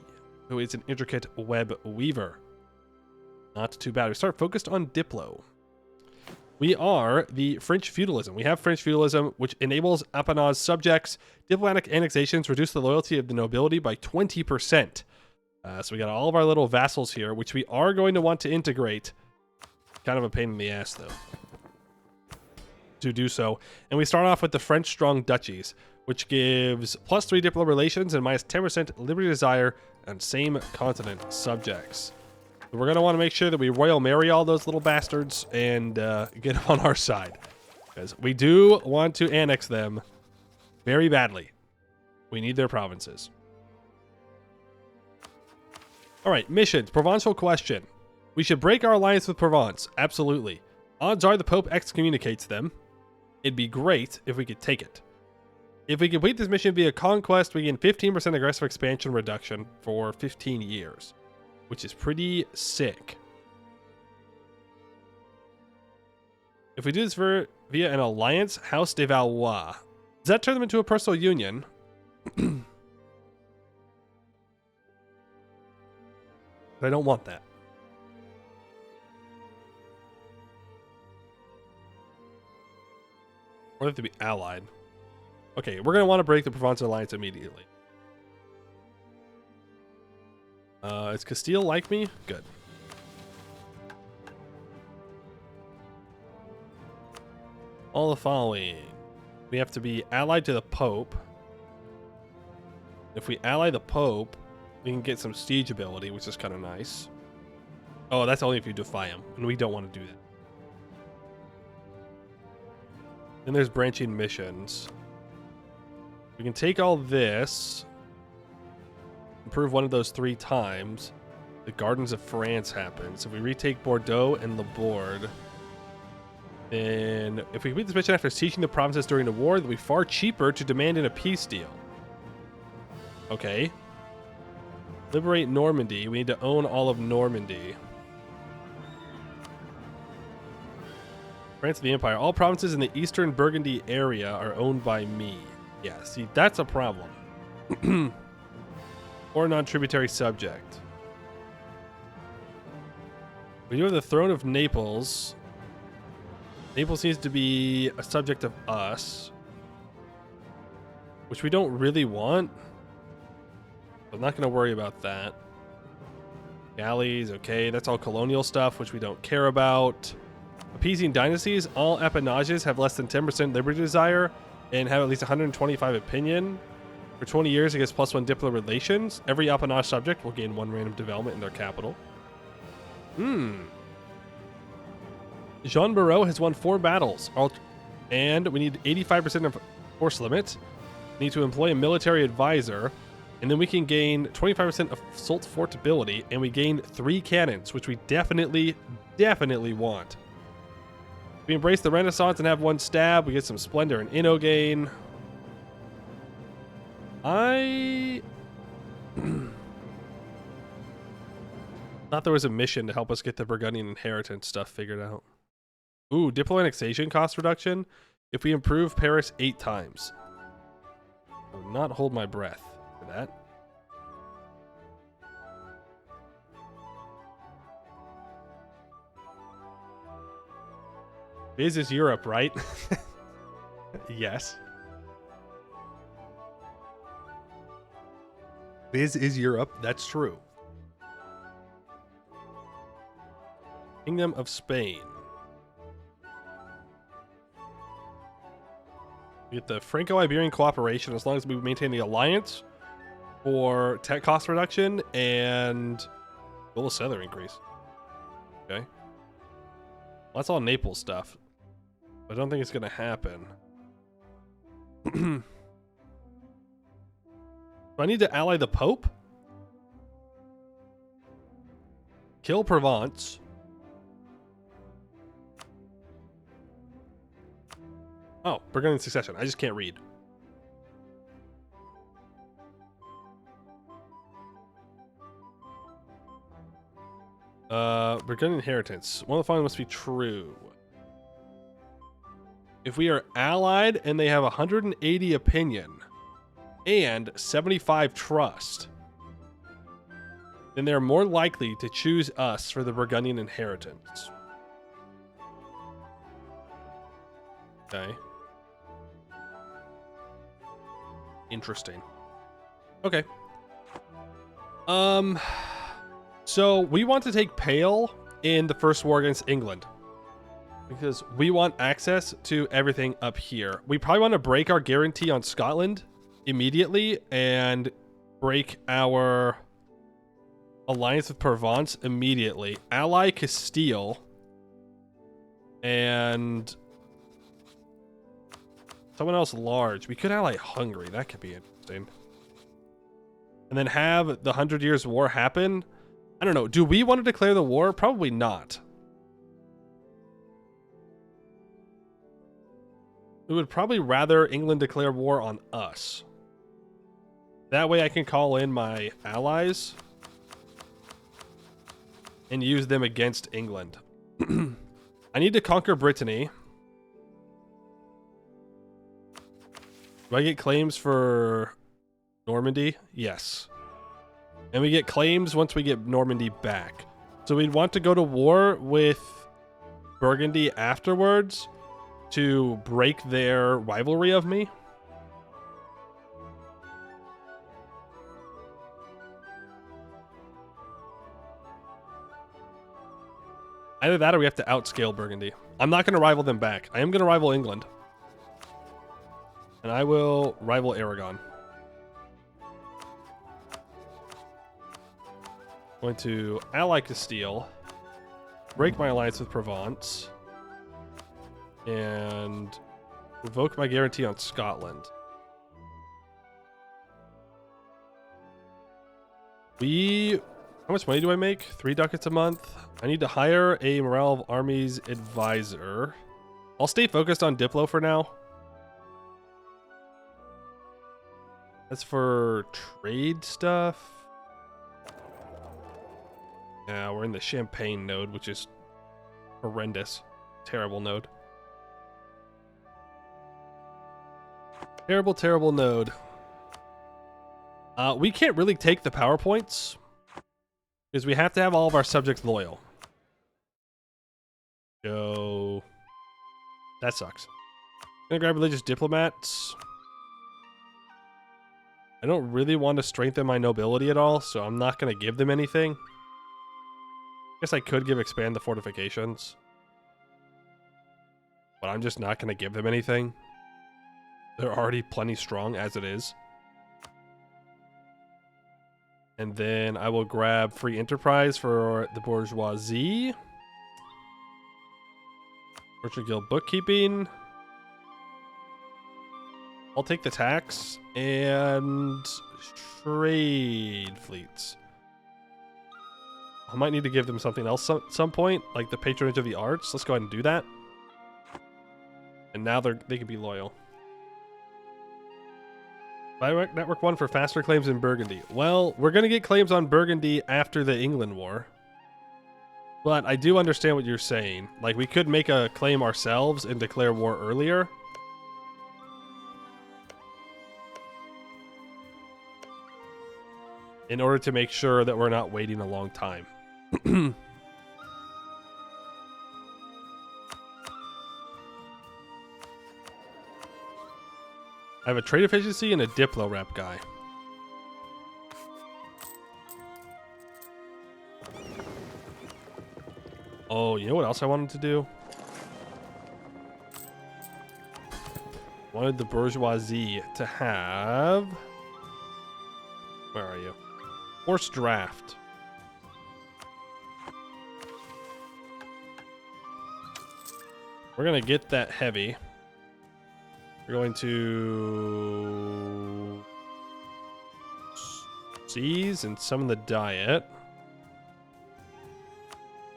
who is an intricate web weaver. Not too bad. We start focused on Diplo. We are the French feudalism. We have French feudalism, which enables appanage subjects. Diplomatic annexations reduce the loyalty of the nobility by 20%. So we got all of our little vassals here, which we are going to want to integrate. Kind of a pain in the ass, though, to do so. And we start off with the French strong duchies, which gives +3 diplo relations and -10% liberty desire on same continent subjects. We're going to want to make sure that we royal marry all those little bastards and get them on our side, because we do want to annex them very badly. We need their provinces. All right, missions. Provençal question. We should break our alliance with Provence. Absolutely. Odds are the Pope excommunicates them. It'd be great if we could take it. If we complete this mission via conquest, we gain 15% aggressive expansion reduction for 15 years, which is pretty sick. If we do this via an alliance, House de Valois, does that turn them into a personal union? I don't want that. Or they have to be allied. Okay, we're going to want to break the Provence alliance immediately. Is Castile like me? Good. All the following. We have to be allied to the Pope. If we ally the Pope, we can get some siege ability, which is kind of nice. Oh, that's only if you defy him, and we don't want to do that. Then there's branching missions. We can take all this, improve one of those 3 times. The Gardens of France happens. If we retake Bordeaux and Laborde, then if we complete this mission after sieging the provinces during the war, it'll be far cheaper to demand in a peace deal. Okay. Liberate Normandy. We need to own all of Normandy. France of the Empire. All provinces in the eastern Burgundy area are owned by me. Yeah, see, that's a problem. Or non-tributary subject. We do have the throne of Naples. Naples needs to be a subject of us, which we don't really want. I'm not going to worry about that. Galleys, okay, that's all colonial stuff, which we don't care about. Appeasing dynasties, all appanages have less than 10% liberty desire and have at least 125 opinion. For 20 years, it gets +1 diplomatic relations. Every appanage subject will gain 1 random development in their capital. Jean Moreau has won 4 battles, and we need 85% of force limit. We need to employ a military advisor, and then we can gain 25% of assault fort ability, and we gain 3 cannons, which we definitely want. We embrace the Renaissance and have 1 stab. We get some splendor and inno gain. I thought there was a mission to help us get the Burgundian inheritance stuff figured out. Ooh, diplo annexation cost reduction. If we improve Paris 8 times. I would not hold my breath for that. Biz is Europe, right? Yes. Biz is Europe, that's true. Kingdom of Spain. We get the Franco-Iberian cooperation as long as we maintain the alliance for tech cost reduction and global settler increase. Okay. Well, that's all Naples stuff. I don't think it's going to happen. Do I need to ally the Pope? Kill Provence. Oh, Burgundian succession. I just can't read. Burgundian inheritance. One of the following must be true. If we are allied and they have 180 opinion and 75 trust, then they're more likely to choose us for the Burgundian inheritance. Okay. Interesting. Okay. So we want to take Pale in the first war against England because we want access to everything up here. We probably want to break our guarantee on Scotland immediately and break our alliance with Provence immediately. Ally Castile and someone else large. We could ally Hungary. That could be interesting. And then have the 100 Years' War happen. I don't know. Do we want to declare the war? Probably not. We would probably rather England declare war on us. That way I can call in my allies and use them against England. I need to conquer Brittany. Do I get claims for Normandy? Yes. And we get claims once we get Normandy back. So we'd want to go to war with Burgundy afterwards to break their rivalry of me. Either that or we have to outscale Burgundy. I'm not going to rival them back. I am going to rival England. And I will rival Aragon. Going to ally Castile, break my alliance with Provence, and revoke my guarantee on Scotland. How much money do I make? 3 ducats a month. I need to hire a Morale of Armies advisor. I'll stay focused on Diplo for now. That's for trade stuff. Yeah, we're in the Champagne node, which is horrendous. Terrible node. Terrible, terrible node. We can't really take the PowerPoints because we have to have all of our subjects loyal. So that sucks. I'm gonna grab religious diplomats. I don't really want to strengthen my nobility at all, so I'm not gonna give them anything. I guess I could expand the fortifications, but I'm just not gonna give them anything. They're already plenty strong as it is. And then I will grab free enterprise for the bourgeoisie. Merchant Guild bookkeeping. I'll take the tax and trade fleets. I might need to give them something else at some point, like the patronage of the arts. Let's go ahead and do that. And now they can be loyal. Buy Network 1 for faster claims in Burgundy. Well, we're going to get claims on Burgundy after the England War. But I do understand what you're saying. Like, we could make a claim ourselves and declare war earlier. In order to make sure that we're not waiting a long time. I have a trade efficiency and a Diplo rep guy. Oh, you know what else I wanted to do? Wanted the bourgeoisie to have... Where are you? Forced draft. We're going to get that heavy. We're going to seize and summon the diet.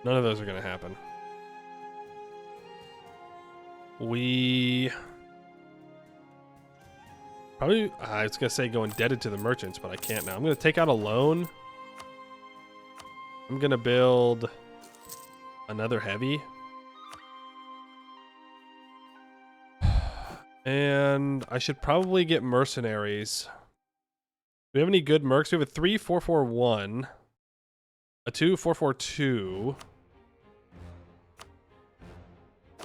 None of those are going to happen. We probably, I was going to say go indebted to the merchants, but I can't now. I'm going to take out a loan. I'm going to build another heavy. And I should probably get mercenaries. Do we have any good mercs? We have a 3-4-4-1, a 2-4-4-2.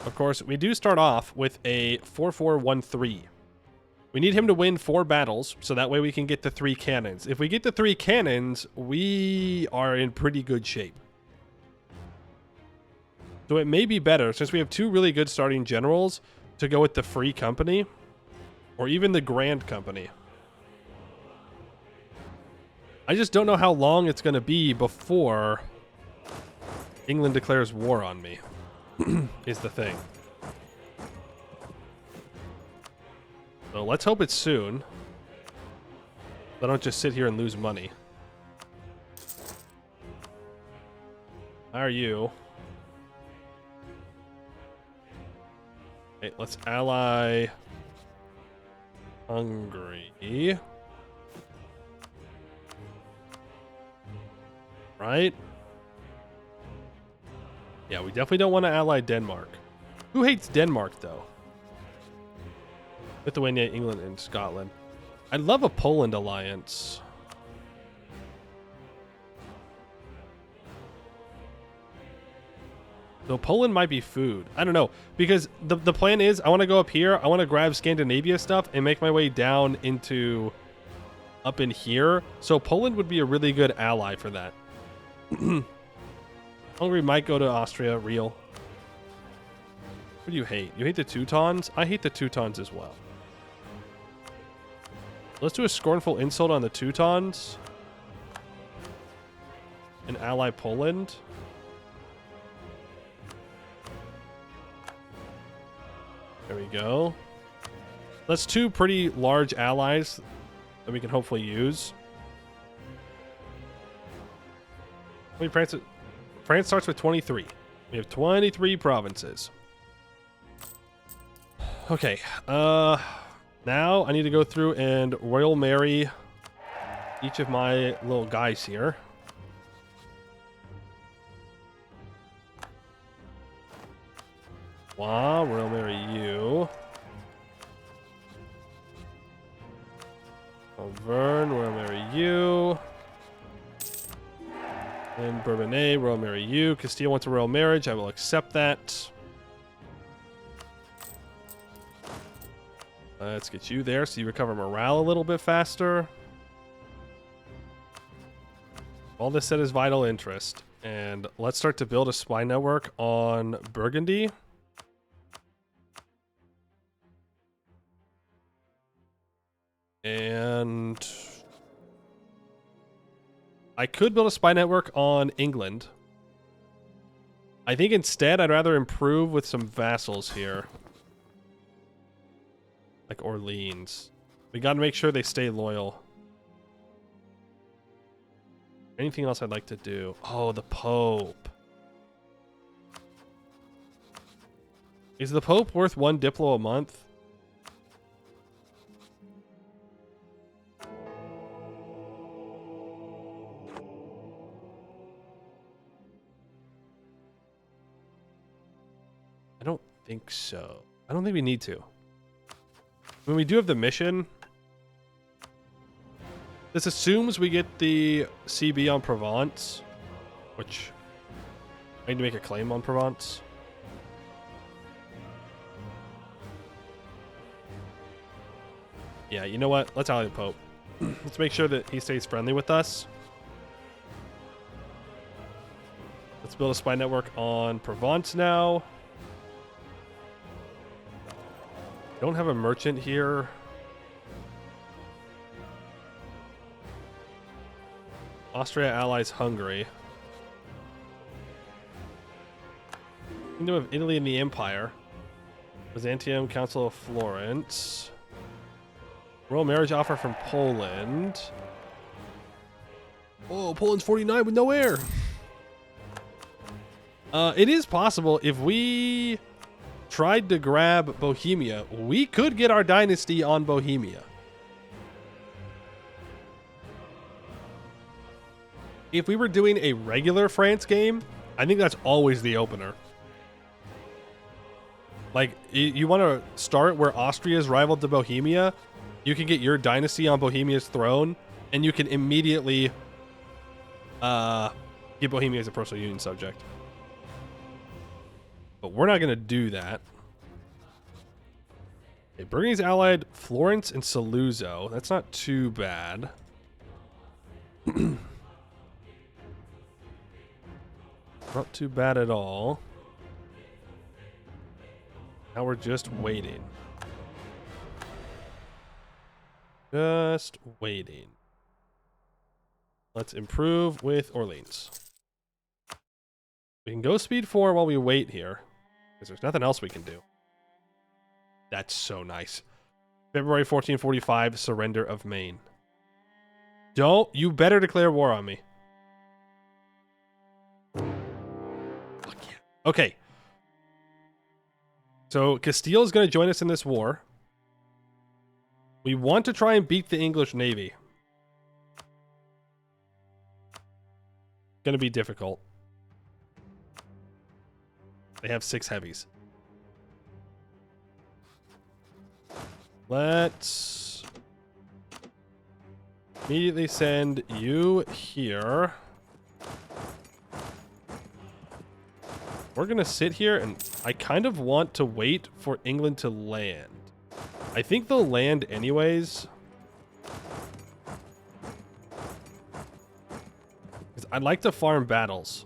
Of course, we do start off with a 4-4-1-3. We need him to win 4 battles, so that way we can get the 3 cannons. If we get the 3 cannons, we are in pretty good shape. So it may be better, since we have 2 really good starting generals, to go with the Free Company, or even the Grand Company. I just don't know how long it's going to be before England declares war on me, is the thing. So let's hope it's soon. I don't just sit here and lose money. How are you? Okay, let's ally Hungary. Right? Yeah, we definitely don't want to ally Denmark. Who hates Denmark, though? Lithuania, England, and Scotland. I'd love a Poland alliance. So Poland might be food. I don't know. Because the plan is I want to go up here. I want to grab Scandinavia stuff and make my way down into up in here. So Poland would be a really good ally for that. Hungary might go to Austria. Real. What do you hate? You hate the Teutons? I hate the Teutons as well. Let's do a scornful insult on the Teutons. And ally Poland. There we go. That's two pretty large allies that we can hopefully use. I mean, France starts with 23. We have 23 provinces. Okay. Now I need to go through and Royal Marry each of my little guys here. Wow, Royal Marry you. Auvergne, Royal Marry you. And Bourbonnais, Royal Marry you. Castile wants a royal marriage. I will accept that. Let's get you there so you recover morale a little bit faster. All this said is vital interest. And let's start to build a spy network on Burgundy. And I could build a spy network on England. I think instead I'd rather improve with some vassals here. Like Orleans. We gotta make sure they stay loyal. Anything else I'd like to do? Oh, the Pope. Is the Pope worth 1 Diplo a month? I don't think so. I don't think we need to. I mean, we do have the mission. This assumes we get the CB on Provence, which I need to make a claim on Provence. Yeah, you know what? Let's ally the Pope. Let's make sure that he stays friendly with us. Let's build a spy network on Provence now. Don't have a merchant here. Austria allies Hungary. Kingdom of Italy and the Empire. Byzantium, Council of Florence. Royal marriage offer from Poland. Oh, Poland's 49 with no heir. It is possible if we tried to grab Bohemia, we could get our dynasty on Bohemia. If we were doing a regular France game, I think that's always the opener. Like, you want to start where Austria is rivaled to Bohemia, you can get your dynasty on Bohemia's throne, and you can immediately get Bohemia as a personal union subject. But we're not going to do that. Okay, Burgundy's allied Florence and Saluzzo. That's not too bad. Not too bad at all. Now we're just waiting. Just waiting. Let's improve with Orleans. We can go speed 4 while we wait here, because there's nothing else we can do. That's so nice. February 1445, surrender of Maine. You better declare war on me. Okay. So Castile is going to join us in this war. We want to try and beat the English Navy. Going to be difficult. They have 6 heavies. Let's immediately send you here. We're going to sit here, and I kind of want to wait for England to land. I think they'll land anyways. Because I'd like to farm battles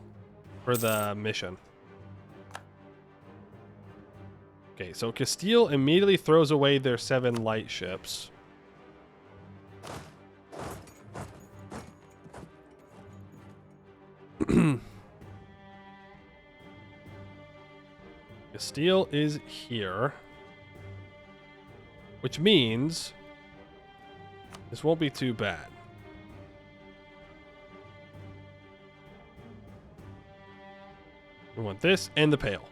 for the mission. Okay, so Castile immediately throws away their 7 light ships. Castile is here. Which means this won't be too bad. We want this and the Pale.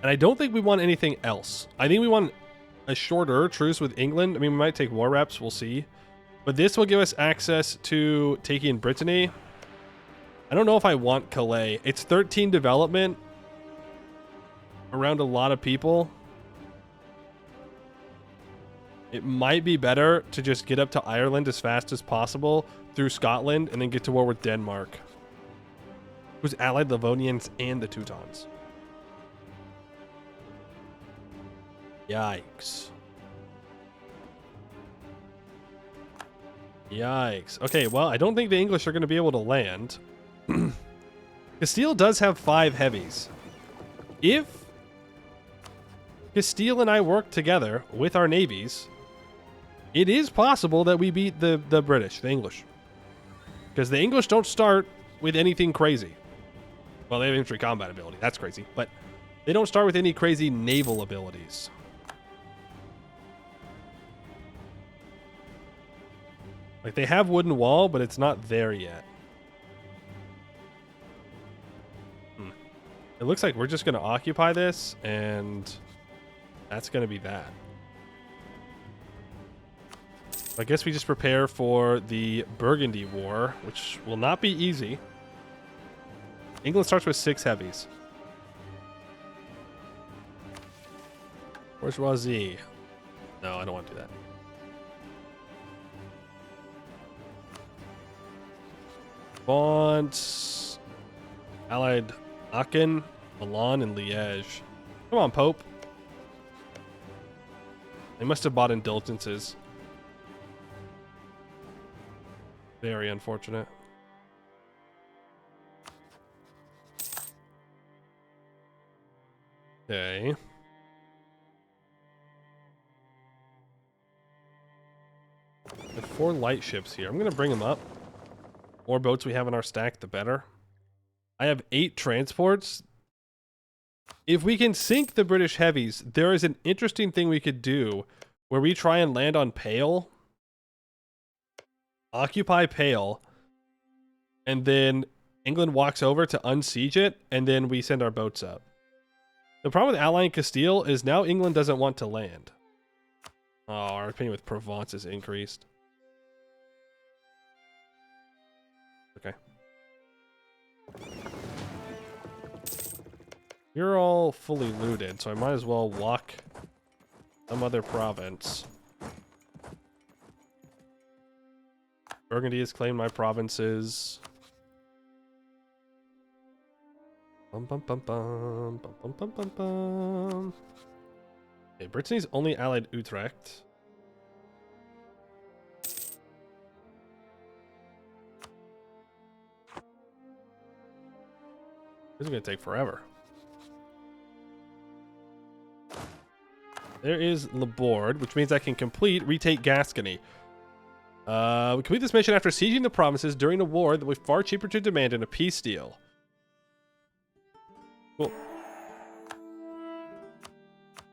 And I don't think we want anything else. I think we want a shorter truce with England. I mean, we might take war reps. We'll see. But this will give us access to taking Brittany. I don't know if I want Calais. It's 13 development around a lot of people. It might be better to just get up to Ireland as fast as possible through Scotland and then get to war with Denmark, who's allied Livonians and the Teutons. Yikes. Yikes. Okay, well, I don't think the English are going to be able to land. Castile does have 5 heavies. If Castile and I work together with our navies, it is possible that we beat the British, the English. Because the English don't start with anything crazy. Well, they have infantry combat ability. That's crazy. But they don't start with any crazy naval abilities. Like, they have wooden wall, but it's not there yet. It looks like we're just going to occupy this, and that's going to be that. I guess we just prepare for the Burgundy War, which will not be easy. England starts with 6 heavies. Bourgeoisie. No, I don't want to do that. Fonts. Allied Aachen, Milan, and Liège. Come on, Pope. They must have bought indulgences. Very unfortunate. Okay. I have 4 light ships here. I'm going to bring them up. More boats we have in our stack, the better. I have 8 transports. If we can sink the British heavies, there is an interesting thing we could do where we try and land on Pale, occupy Pale, and then England walks over to unsiege it, and then we send our boats up. The problem with allying Castile is now England doesn't want to land. Oh, our opinion with Provence is increased. Okay. You're all fully looted, so I might as well walk some other province. Burgundy has claimed my provinces. Bum bum bum bum bum bum bum bum bum. Okay, Brittany's only allied Utrecht. This is gonna take forever. There is Laborde, which means I can retake Gascony. We complete this mission after sieging the provinces during a war that was far cheaper to demand in a peace deal. Cool.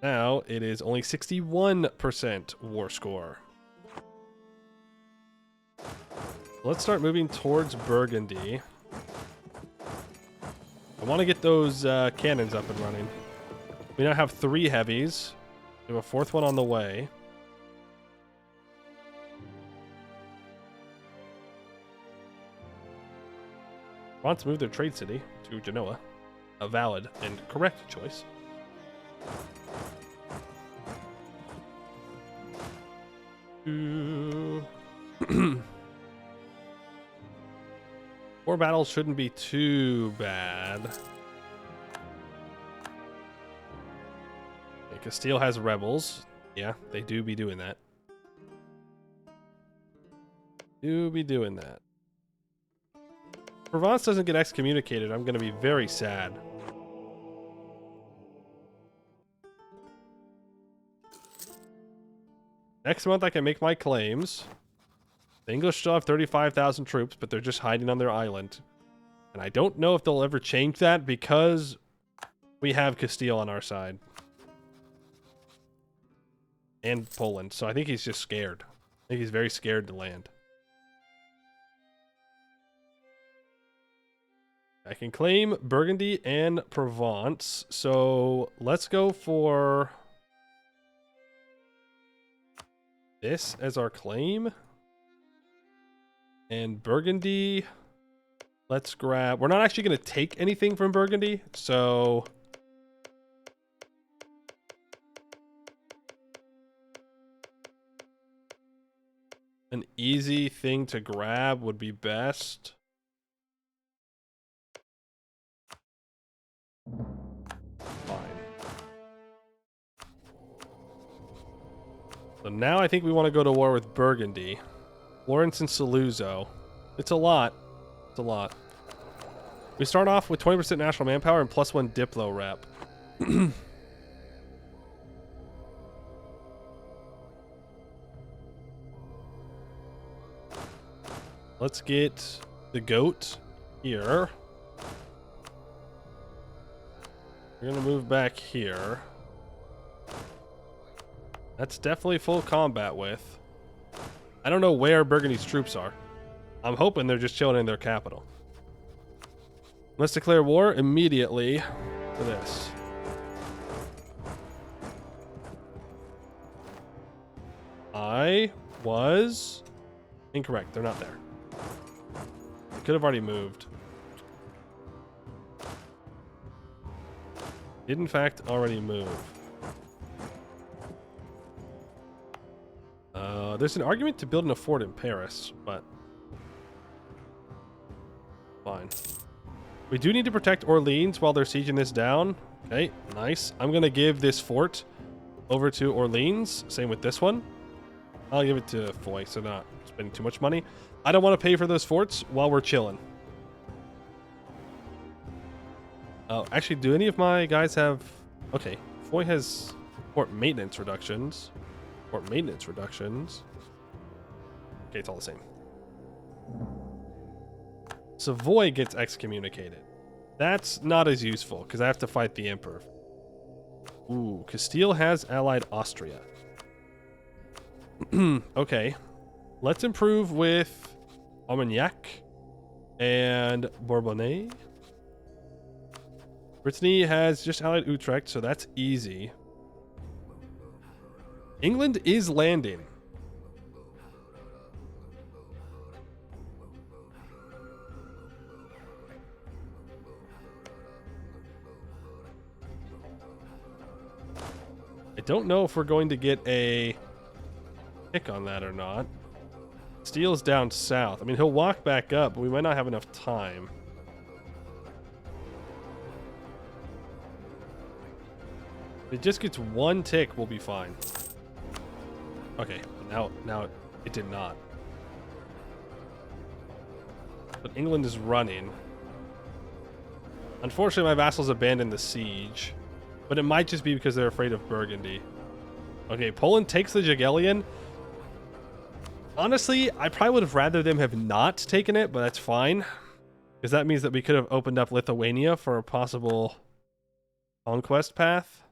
Now it is only 61% war score. Let's start moving towards Burgundy. I want to get those cannons up and running. We now have 3 heavies. We have a 4th one on the way. Want to move their trade city to Genoa. A valid and correct choice. Four battles shouldn't be too bad. Okay, Castile has rebels. Yeah, they do be doing that. Provence doesn't get excommunicated, I'm going to be very sad. Next month I can make my claims. The English still have 35,000 troops, but they're just hiding on their island. And I don't know if they'll ever change that because we have Castile on our side. And Poland, so I think he's just scared. I think he's very scared to land. I can claim Burgundy and Provence, so let's go for this as our claim. And Burgundy, let's grab... We're not actually going to take anything from Burgundy, so... An easy thing to grab would be best. Fine. So now I think we want to go to war with Burgundy. Florence and Saluzzo. It's a lot. It's a lot. We start off with 20% national manpower and +1 Diplo rep. Let's get the goat here. We're gonna move back here. That's definitely full combat with. I don't know where Burgundy's troops are. I'm hoping they're just chilling in their capital. Let's declare war immediately for this. I was incorrect. They're not there. They could have already moved. Did in fact already move. There's an argument to building a fort in Paris, but fine. We do need to protect Orleans while they're sieging this down. Okay, nice. I'm gonna give this fort over to Orleans. Same with this one. I'll give it to Foy, so not spending too much money. I don't want to pay for those forts while we're chilling. Oh, actually, do any of my guys have... Okay, Foy has fort maintenance reductions. Fort maintenance reductions. Okay, it's all the same. Savoy gets excommunicated. That's not as useful, because I have to fight the Emperor. Ooh, Castile has allied Austria. Okay. Let's improve with Armagnac and Bourbonnais. Brittany has just allied Utrecht, so that's easy. England is landing. I don't know if we're going to get a pick on that or not. Steele's down south. I mean, he'll walk back up, but we might not have enough time. If it just gets one tick, we'll be fine. Okay, now it did not. But England is running. Unfortunately, my vassals abandoned the siege. But it might just be because they're afraid of Burgundy. Okay, Poland takes the Jagiellon. Honestly, I probably would have rather them have not taken it, but that's fine. Because that means that we could have opened up Lithuania for a possible conquest path.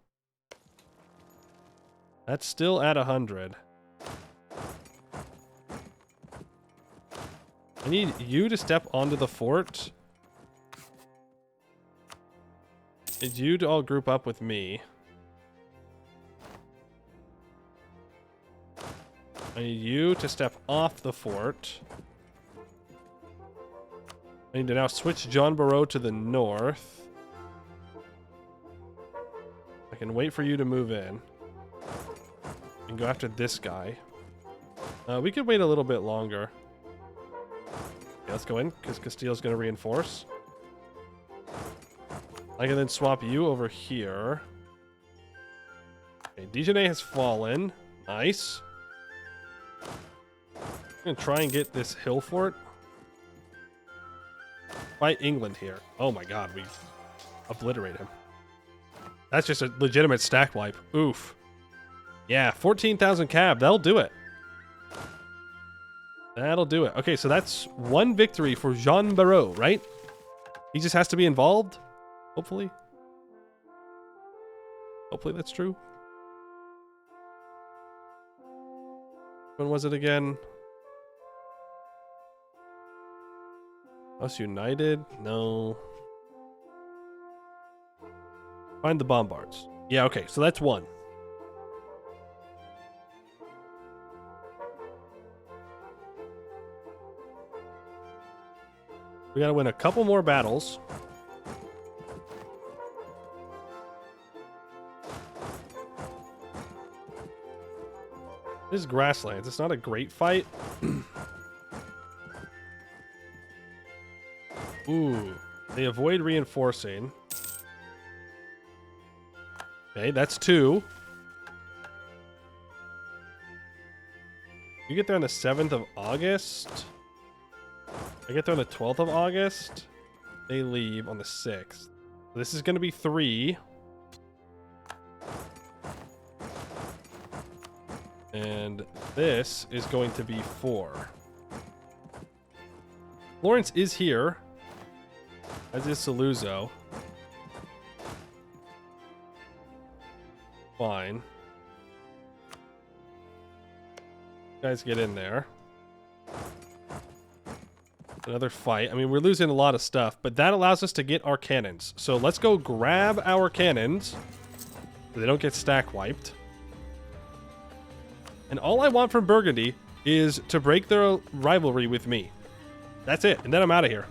That's still at 100. I need you to step onto the fort. need you to all group up with me. I need you to step off the fort. I need to now switch John Barrow to the north. I can wait for you to move in. And go after this guy. We could wait a little bit longer. Yeah, let's go in, because Castillo's going to reinforce. I can then swap you over here. Okay, Dijonais has fallen. Nice. I'm going to try and get this hill fort. Fight England here. Oh my god, we obliterate him. That's just a legitimate stack wipe. Oof. Yeah, 14,000 cab. That'll do it. That'll do it. Okay, so that's one victory for Jean Barrot, right? He just has to be involved. Hopefully. Hopefully that's true. When was it again? Us United? No. Find the Bombards. Yeah, okay, so that's one. We gotta win a couple more battles. This is grasslands. It's not a great fight. Ooh. They avoid reinforcing. Okay, that's 2. You get there on the 7th of August. I get there on the 12th of August. They leave on the 6th. This is going to be 3. And this is going to be 4. Florence is here. As is Saluzzo. Fine. You guys get in there. Another fight. I mean, we're losing a lot of stuff, but that allows us to get our cannons. So let's go grab our cannons so they don't get stack wiped. And all I want from Burgundy is to break their rivalry with me. That's it. And then I'm out of here.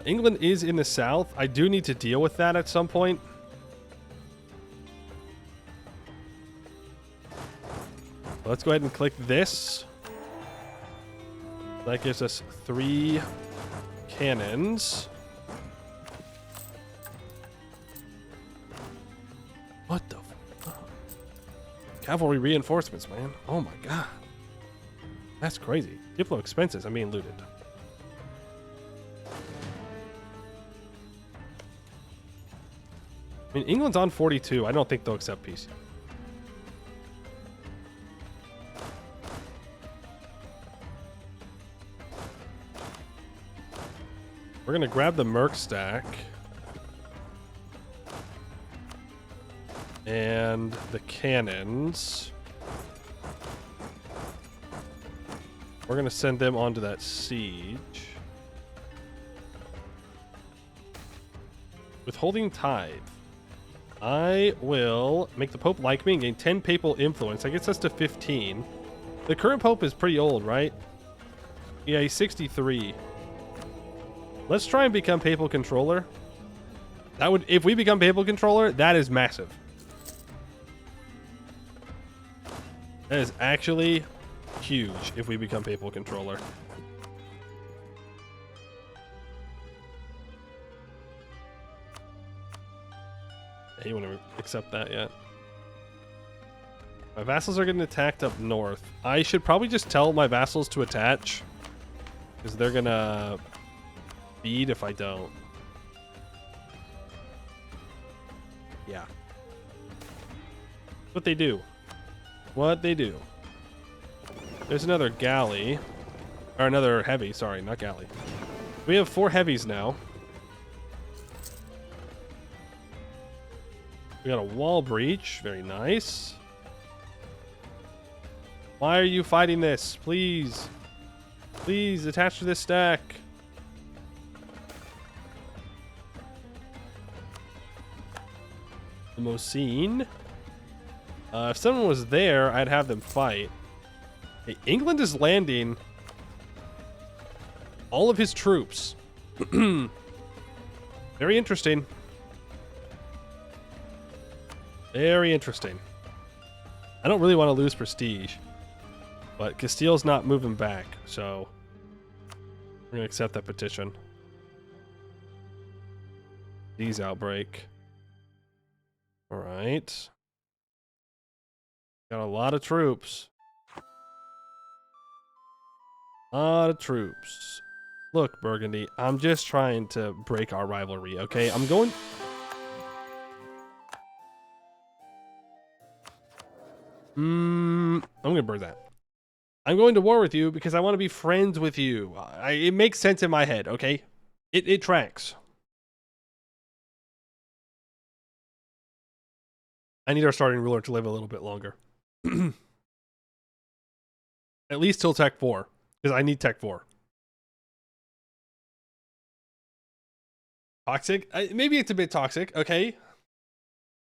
England is in the south. I do need to deal with that at some point. Let's go ahead and click this. That gives us 3 cannons. What the fuck? Cavalry reinforcements, man. Oh my god. That's crazy. Diplo expenses. I'm being looted. I mean, England's on 42. I don't think they'll accept peace. We're gonna grab the Merc stack. And the cannons. We're gonna send them onto that siege. Withholding tithe. I will make the Pope like me and gain 10 papal influence. That gets us to 15. The current Pope is pretty old, right? Yeah, he's 63. Let's try and become papal controller. That would, if we become papal controller, that is massive. That is actually huge if we become papal controller. Hey, you want to accept that yet? My vassals are getting attacked up north. I should probably just tell my vassals to attach, because they're gonna feed if I don't. Yeah. What they do. What they do. There's another galley. Or another heavy, sorry, not galley. We have 4 heavies now. We got a wall breach. Very nice. Why are you fighting this? Please. Please attach to this stack. Mosine. If someone was there, I'd have them fight. Hey, England is landing all of his troops. Very interesting. Very interesting. I don't really want to lose prestige, but Castile's not moving back, so we're going to accept that petition. Disease outbreak. All right. Got a lot of troops. A lot of troops. Look, Burgundy, I'm just trying to break our rivalry, okay? I'm going... I'm going to burn that. I'm going to war with you because I want to be friends with you. It makes sense in my head, okay? It tracks. I need our starting ruler to live a little bit longer. At least till Tech 4. Because I need Tech 4. Toxic? Maybe it's a bit toxic, okay?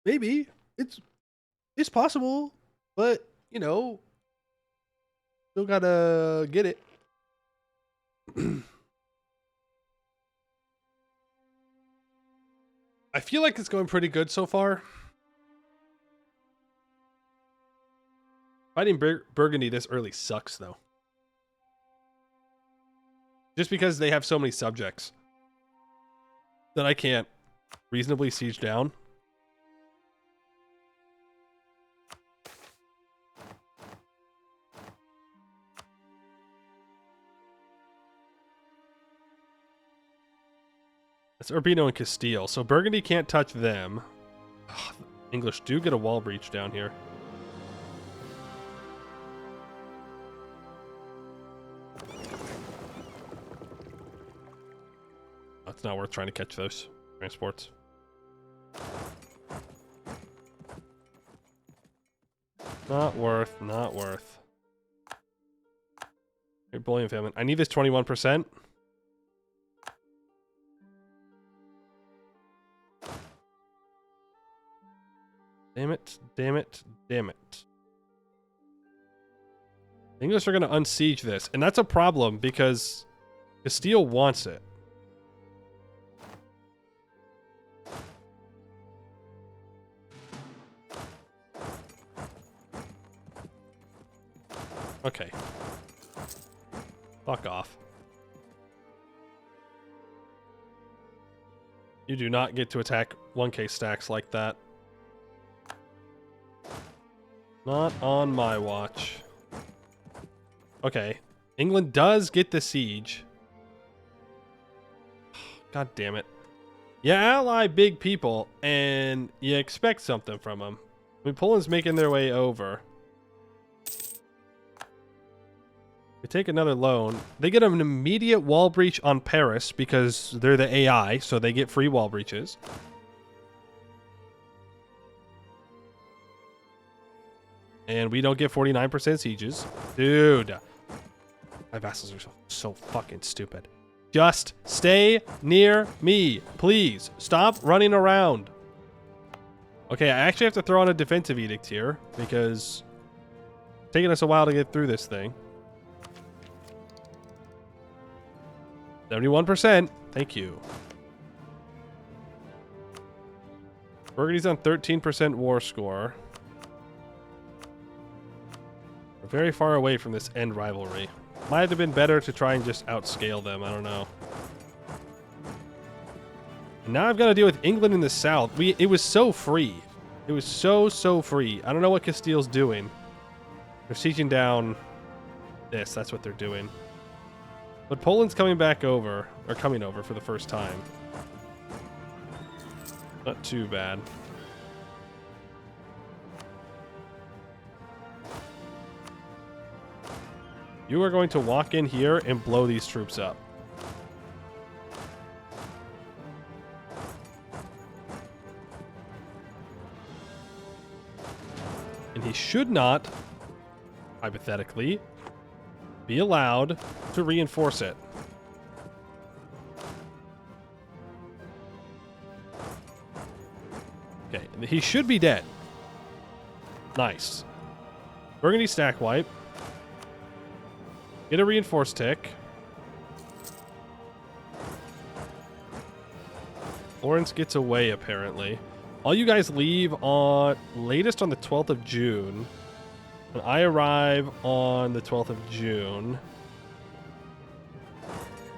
Maybe. It's possible. But, you know, still gotta get it. I feel like it's going pretty good so far. Fighting Burgundy this early sucks, though. Just because they have so many subjects that I can't reasonably siege down. It's Urbino and Castile, so Burgundy can't touch them. Ugh, English do get a wall breach down here. It's not worth trying to catch those transports. Not worth, not worth. Hey, bullion famine. I need this 21%. Damn it, damn it, damn it. The English are going to unsiege this, and that's a problem because Castile wants it. Okay. Fuck off. You do not get to attack 1k stacks like that. Not on my watch. Okay. England does get the siege. God damn it. You ally big people, and you expect something from them. I mean, Poland's making their way over. We take another loan. They get an immediate wall breach on Paris because they're the AI, so they get free wall breaches. And we don't get 49% sieges. Dude. My vassals are so fucking stupid. Just stay near me, please. Stop running around. Okay, I actually have to throw on a defensive edict here because it's taking us a while to get through this thing. 71%. Thank you. Burgundy's on 13% war score. We're very far away from this end rivalry. Might have been better to try and just outscale them. I don't know. And now I've got to deal with England in the south. It was so free. It was so free. I don't know what Castile's doing. They're sieging down this. That's what they're doing. But Poland's coming back over, or coming over for the first time. Not too bad. You are going to walk in here and blow these troops up. And he should not, hypothetically, be allowed to reinforce it. Okay, he should be dead. Nice. Burgundy stack wipe. Get a reinforced tick. Florence gets away, apparently. All you guys leave on latest on the 12th of June. And I arrive on the 12th of June.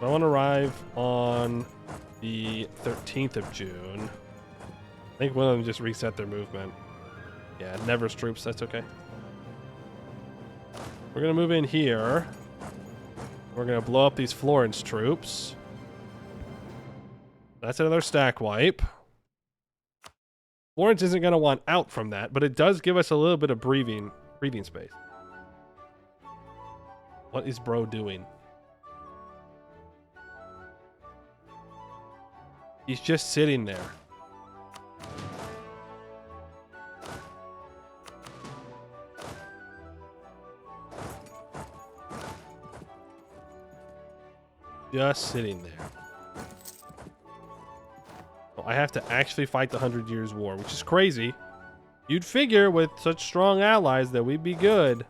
I want to arrive on the 13th of June. I think one of them just reset their movement. Yeah, Nevers troops, that's okay. We're going to move in here. We're going to blow up these Florence troops. That's another stack wipe. Florence isn't going to want out from that, but it does give us a little bit of breathing space. What is bro doing? He's just sitting there. Just sitting there. Well, I have to actually fight the 100 Years' War, which is crazy. You'd figure with such strong allies that we'd be good.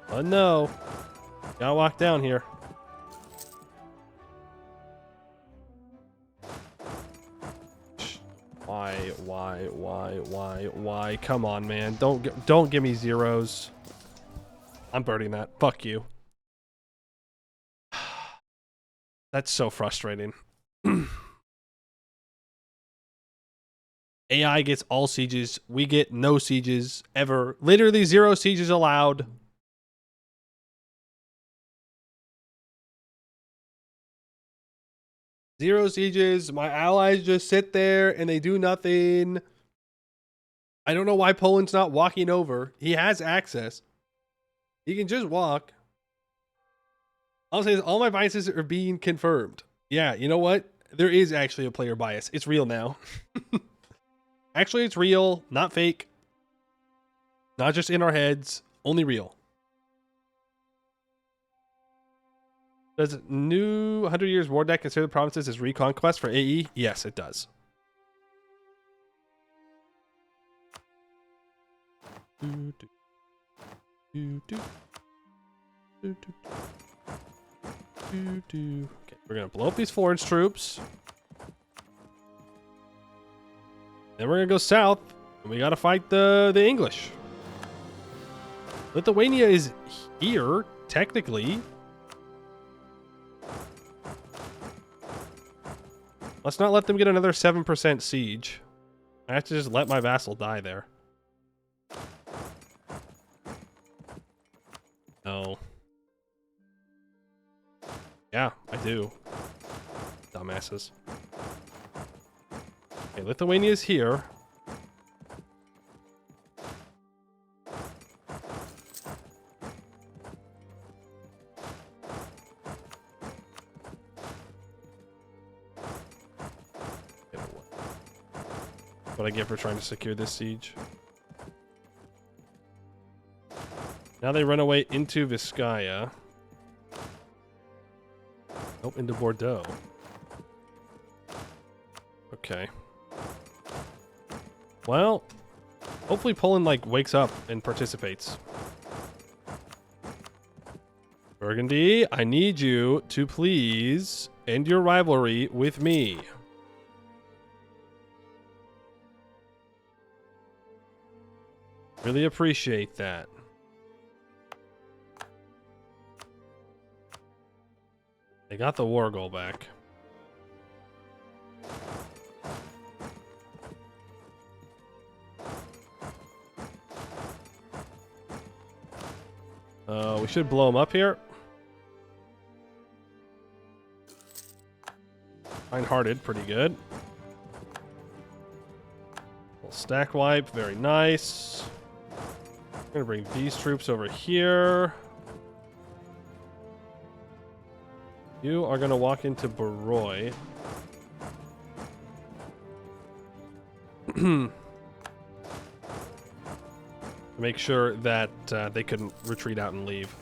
But no. Gotta walk down here. Why? Come on, man. Don't give me zeros. I'm burning that. Fuck you. That's so frustrating. AI gets all sieges. We get no sieges ever. Literally 0 sieges allowed. Zero sieges. My allies just sit there and they do nothing. I don't know why Poland's not walking over. He has access. He can just walk. I'll say this, all my biases are being confirmed. Yeah, you know what? There is actually a player bias. It's real now. Actually, it's real, not fake. Not just in our heads, only real. Does new 100 Years War deck consider the provinces as reconquest for AE? Yes, it does. Okay, we're gonna blow up these Florence troops. Then we're gonna go south, and we gotta fight the English. Lithuania is here, technically. Let's not let them get another 7% siege. I have to just let my vassal die there. No. Yeah, I do. Dumbasses. Okay, Lithuania's here. What I get for trying to secure this siege. Now they run away into Vizcaya. Nope, into Bordeaux. Okay. Well, hopefully Poland, like, wakes up and participates. Burgundy, I need you to please end your rivalry with me. Really appreciate that. They got the war goal back. We should blow them up here. Kind-hearted, pretty good. Little stack wipe, very nice. I'm gonna bring these troops over here. You are gonna walk into Baroy. Make sure that they couldn't retreat out and leave.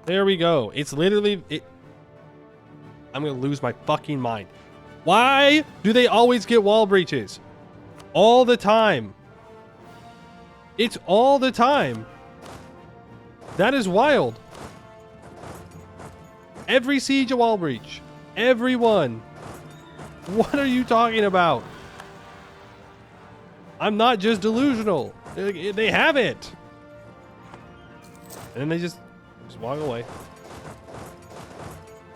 There we go. It's literally I'm gonna lose my fucking mind. Why do they always get wall breaches? All the time. It's all the time. That is wild. Every siege a wall breach. Everyone. What are you talking about? I'm not just delusional. They have it. And then they just walk away.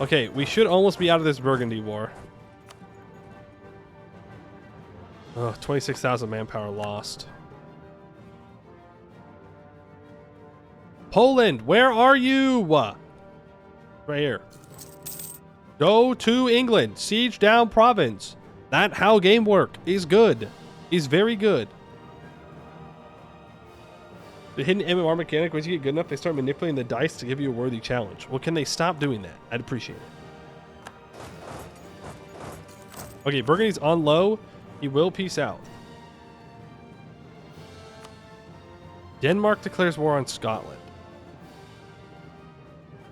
Okay, we should almost be out of this Burgundy war. Oh, 26,000 manpower lost. Poland, where are you? Right here. Go to England. Siege down province. That how game work is good. Is very good. The hidden MMR mechanic, once you get good enough, they start manipulating the dice to give you a worthy challenge. Well, can they stop doing that? I'd appreciate it. Okay, Burgundy's on low. He will peace out. Denmark declares war on Scotland.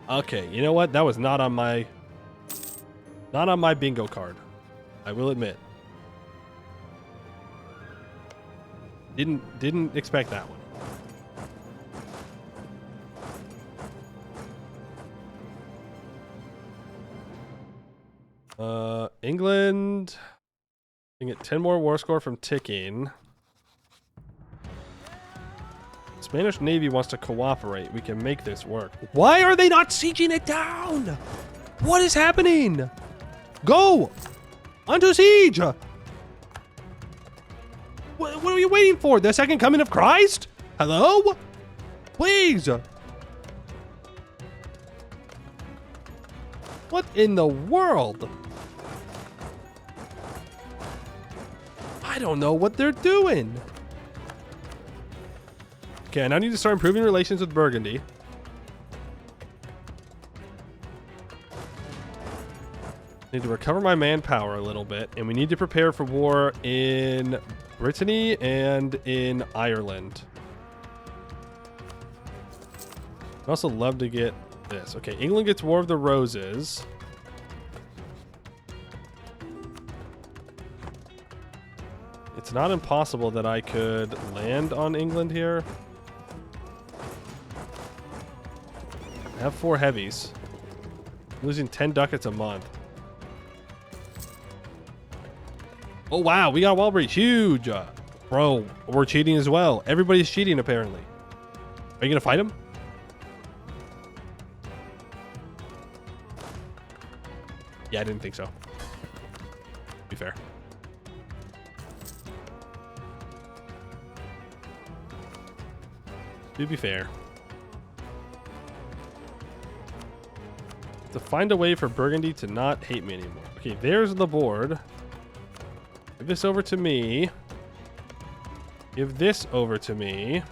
Okay, you know what? That was not on my bingo card. I will admit. Didn't expect that one. England can get 10 more war score from ticking. Spanish Navy wants to cooperate. We can make this work. Why are they not sieging it down? What is happening? Go! Onto siege! What are you waiting for? The second coming of Christ? Hello? Please! What in the world? I don't know what they're doing. Okay, I now need to start improving relations with Burgundy. Need to recover my manpower a little bit, and we need to prepare for war in Brittany and in Ireland. I'd also love to get this. Okay, England gets War of the Roses. It's not impossible that I could land on England here. I have 4 heavies. I'm losing 10 ducats a month. Oh, wow. We got wall breach. Huge. Bro, we're cheating as well. Everybody's cheating, apparently. Are you going to fight him? Yeah, I didn't think so. Be fair. To be fair. To find a way for Burgundy to not hate me anymore. Okay, there's the board. Give this over to me. Give this over to me.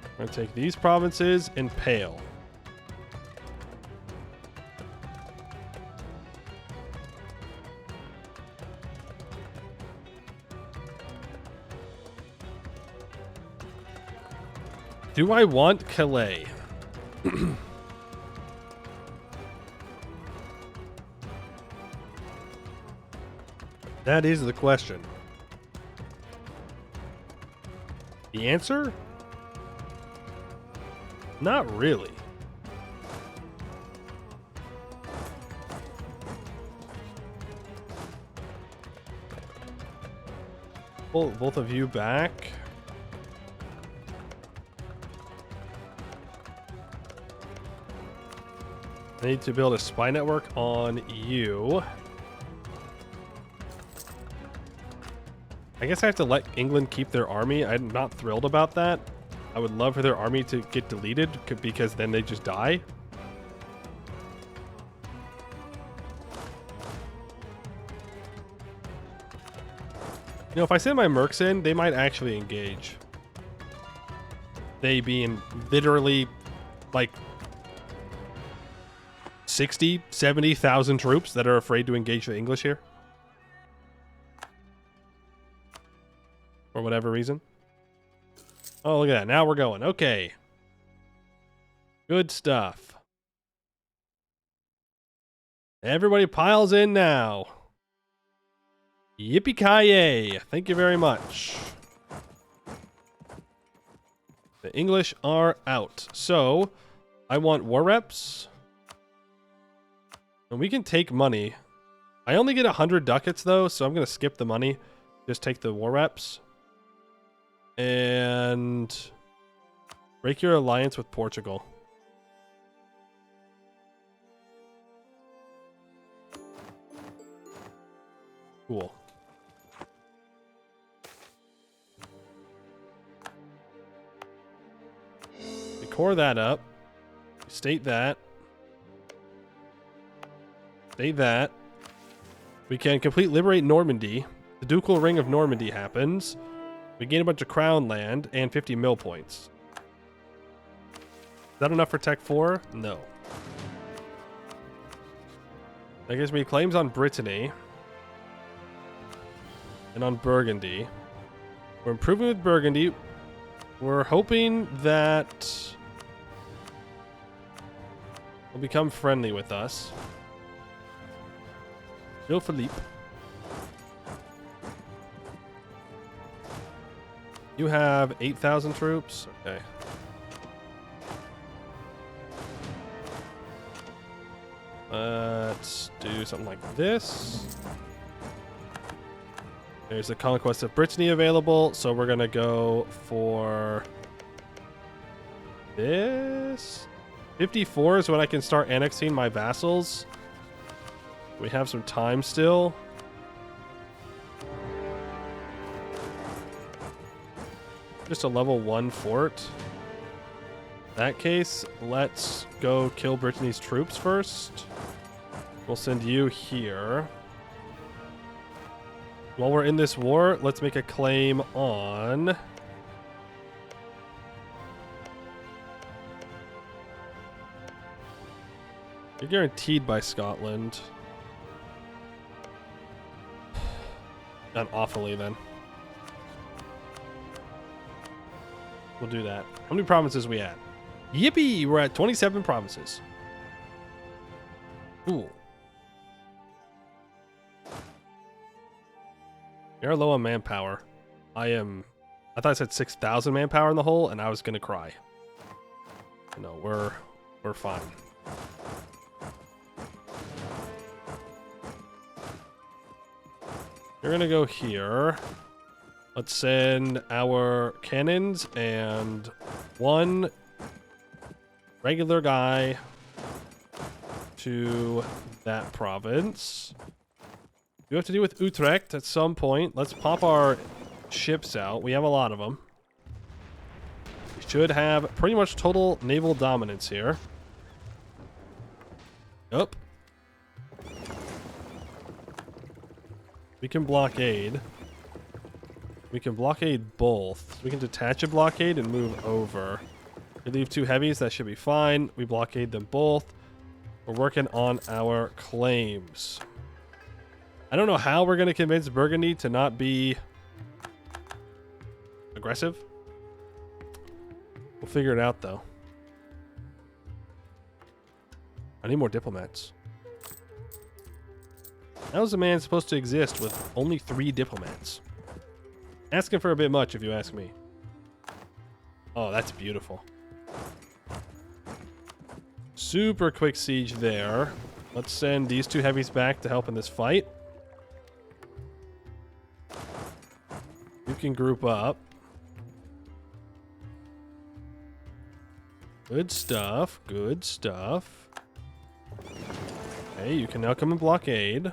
I'm going to take these provinces and Pale. Do I want Calais? That is the question. The answer? Not really. Pull both of you back. I need to build a spy network on you. I guess I have to let England keep their army. I'm not thrilled about that. I would love for their army to get deleted because then they just die. You know, if I send my mercs in, they might actually engage. They being literally like 60, 70,000 troops that are afraid to engage the English here. For whatever reason. Oh, look at that. Now we're going. Okay. Good stuff. Everybody piles in now. Yippee-ki-yay. Thank you very much. The English are out. So, I want war reps. And we can take money. I only get 100 ducats though, so I'm going to skip the money. Just take the war reps. And break your alliance with Portugal. Cool. We core that up. State that. State that. We can complete liberate Normandy. The ducal ring of Normandy happens. We gain a bunch of crown land and 50 mill points. Is that enough for Tech 4? No. That gives me claims on Brittany. And on Burgundy. We're improving with Burgundy. We're hoping that will become friendly with us. Gilles Philippe. You have 8,000 troops? Okay. Let's do something like this. There's the Conquest of Brittany available, so we're going to go for this. 54 is when I can start annexing my vassals. We have some time still. Just a level 1 fort. In that case, let's go kill Brittany's troops first. We'll send you here. While we're in this war, let's make a claim on... You're guaranteed by Scotland. Not awfully, then. We'll do that. How many provinces we at? Yippee! We're at 27 provinces. Cool. You're low on manpower. I thought I said 6,000 manpower in the hole, and I was gonna cry. No, we're fine. You're gonna go here. Let's send our cannons and one regular guy to that province. You have to deal with Utrecht at some point. Let's pop our ships out. We have a lot of them. We should have pretty much total naval dominance here. Yup. We can blockade. We can blockade both. We can detach a blockade and move over. We leave 2 heavies. That should be fine. We blockade them both. We're working on our claims. I don't know how we're going to convince Burgundy to not be aggressive. We'll figure it out, though. I need more diplomats. How is a man supposed to exist with only 3 diplomats? Asking for a bit much, if you ask me. Oh, that's beautiful. Super quick siege there. Let's send these 2 heavies back to help in this fight. You can group up. Good stuff. Good stuff. Okay, you can now come and blockade.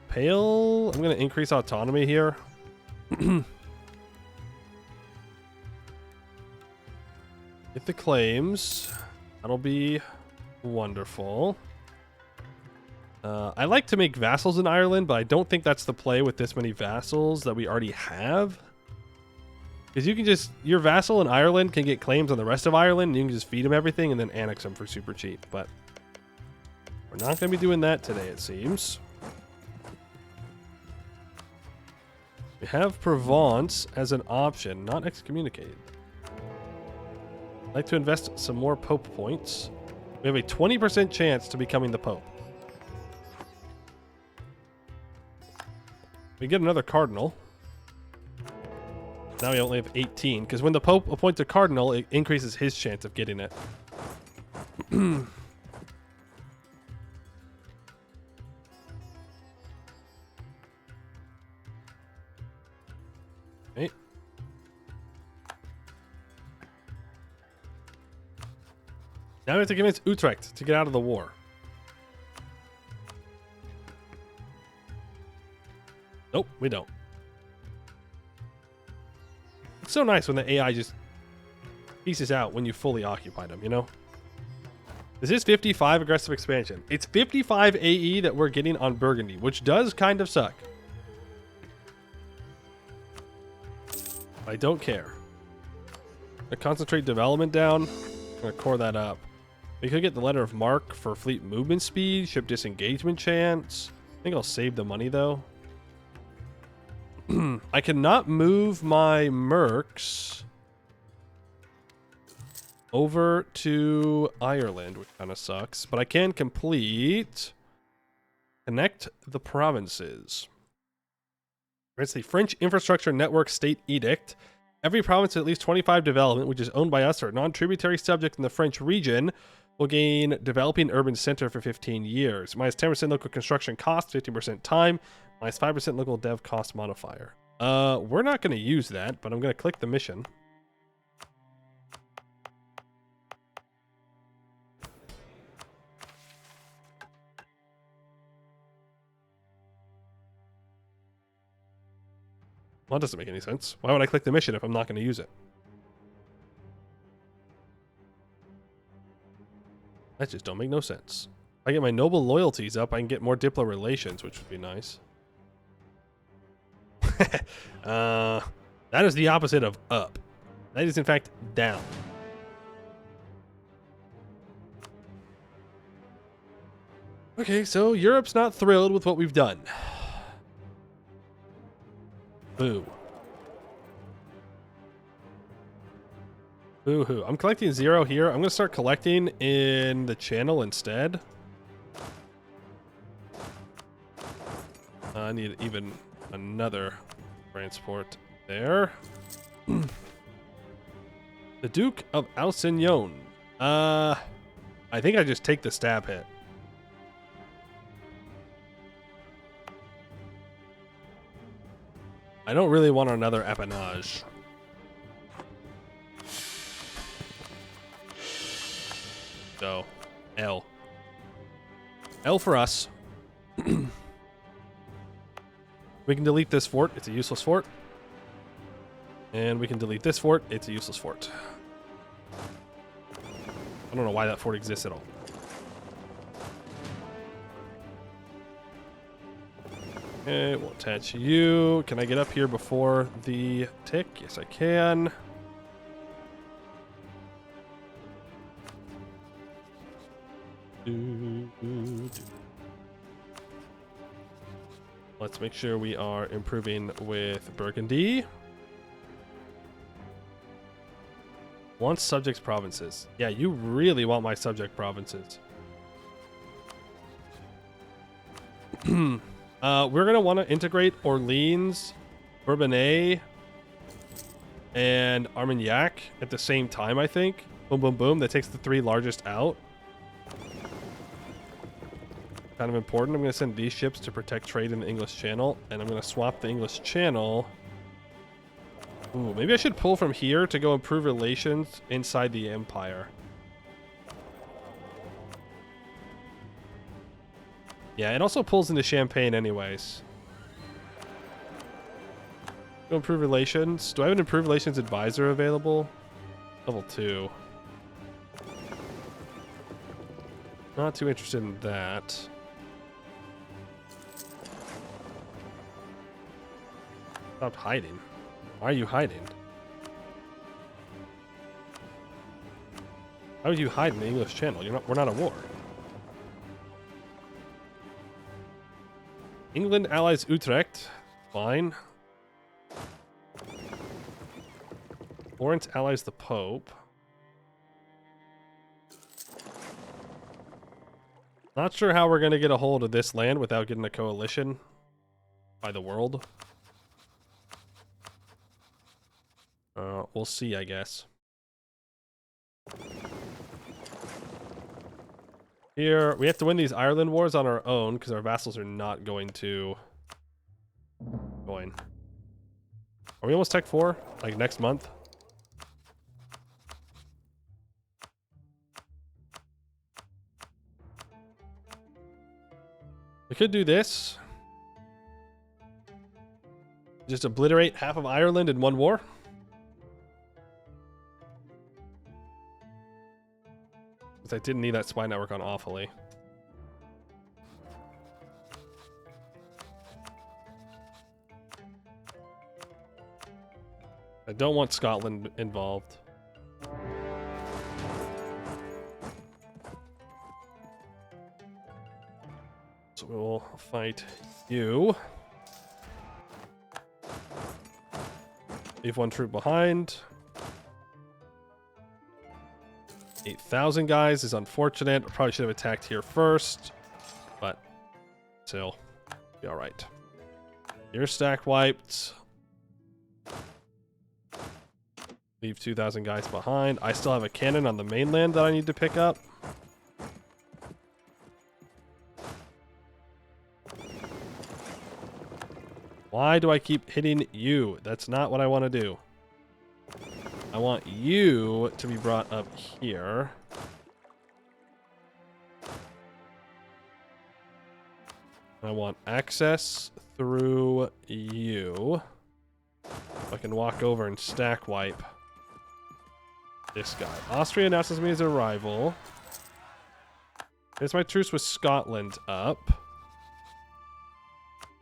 Pale, I'm going to increase autonomy here. Get the claims. That'll be wonderful. I like to make vassals in Ireland, but I don't think that's the play with this many vassals that we already have. Because you can just, your vassal in Ireland can get claims on the rest of Ireland, and you can just feed them everything and then annex them for super cheap. But we're not going to be doing that today, it seems. We have Provence as an option, not excommunicated. I'd like to invest some more Pope points. We have a 20% chance to becoming the Pope. We get another Cardinal. Now we only have 18, because when the Pope appoints a Cardinal, it increases his chance of getting it. Okay. Now we have to convince Utrecht to get out of the war. Nope, we don't. It's so nice when the AI just pieces out when you fully occupy them, you know? This is 55 aggressive expansion. It's 55 AE that we're getting on Burgundy, which does kind of suck. I don't care. I concentrate development down. I'm going to core that up. We could get the letter of marque for fleet movement speed, ship disengagement chance. I think I'll save the money though. I cannot move my mercs over to Ireland, which kind of sucks, but I can connect the provinces. It's the French Infrastructure Network State Edict. Every province with at least 25 development, which is owned by us or non-tributary subject in the French region, will gain developing urban center for 15 years. Minus 10% local construction cost, 15% time, minus 5% local dev cost modifier. We're not going to use that, but I'm going to click the mission. Well, that doesn't make any sense. Why would I click the mission if I'm not going to use it? That just don't make no sense. If I get my noble loyalties up, I can get more Diplo relations, which would be nice. That is the opposite of up. That is, in fact, down. Okay, so Europe's not thrilled with what we've done. Boo. Boo-hoo. I'm collecting 0 here. I'm going to start collecting in the channel instead. I need even another transport there. The Duke of Alcignon. I think I just take the stab hit. I don't really want another appanage. So, L. L for us. We can delete this fort. It's a useless fort. And we can delete this fort. It's a useless fort. I don't know why that fort exists at all. Okay, we'll attach you. Can I get up here before the tick? Yes, I can. Let's make sure we are improving with Burgundy. Wants subjects provinces. Yeah, you really want my subject provinces. We're going to want to integrate Orleans, Bourbonnais, and Armagnac at the same time, I think. Boom, boom, boom. That takes the 3 largest out. Kind of important. I'm going to send these ships to protect trade in the English Channel, and I'm going to swap the English Channel. Ooh, maybe I should pull from here to go improve relations inside the Empire. Yeah, it also pulls into Champagne anyways. Go improve relations. Do I have an improve relations advisor available? Level 2. Not too interested in that. Stop hiding. Why are you hiding? Why would you hide in the English Channel? We're not at war. England allies Utrecht. Fine. Florence allies the Pope. Not sure how we're going to get a hold of this land without getting a coalition by the world. We'll see, I guess. Here, we have to win these Ireland wars on our own because our vassals are not going to join. Are we almost Tech 4? Like next month? We could do this. Just obliterate half of Ireland in one war. Because I didn't need that spy network on awfully. I don't want Scotland involved. So we'll fight you. Leave one troop behind. 8,000 guys is unfortunate. Probably should have attacked here first, but still, be all right. You're stack wiped. Leave 2,000 guys behind. I still have a cannon on the mainland that I need to pick up. Why do I keep hitting you? That's not what I want to do. I want you to be brought up here. I want access through you. I can walk over and stack wipe this guy. Austria announces me as a rival. Here's my truce with Scotland up.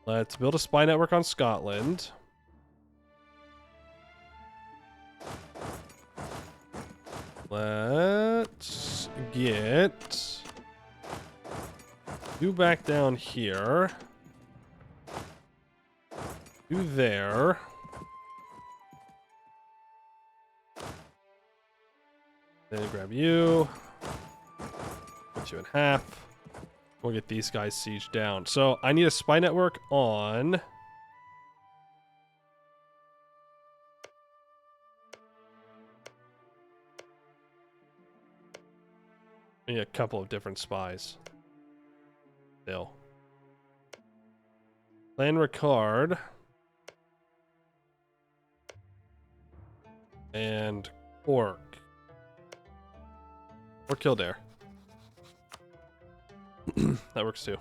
Let's build a spy network on Scotland. Let's get you back down here. You there. Then grab you. Put you in half. We'll get these guys sieged down. So I need a spy network on... I need a couple of different spies. Still. Clan Ricard. And Cork. Or Kildare. That works too.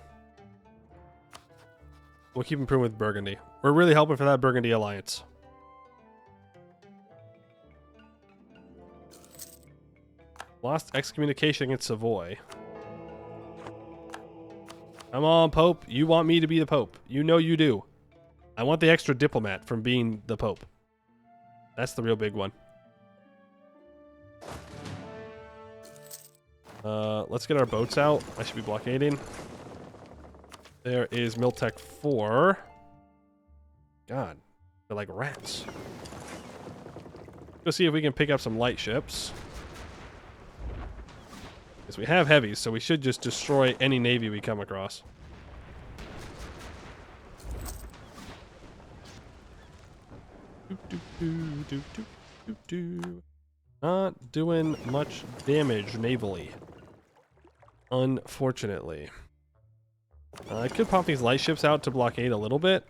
We'll keep improving with Burgundy. We're really hoping for that Burgundy alliance. Lost excommunication against Savoy. Come on, Pope. You want me to be the Pope. You know you do. I want the extra diplomat from being the Pope. That's the real big one. Let's get our boats out. I should be blockading. There is Miltech 4. God, they're like rats. Go see if we can pick up some light ships. Because we have heavies, so we should just destroy any navy we come across. Not doing much damage navally. Unfortunately. I could pop these light ships out to blockade a little bit.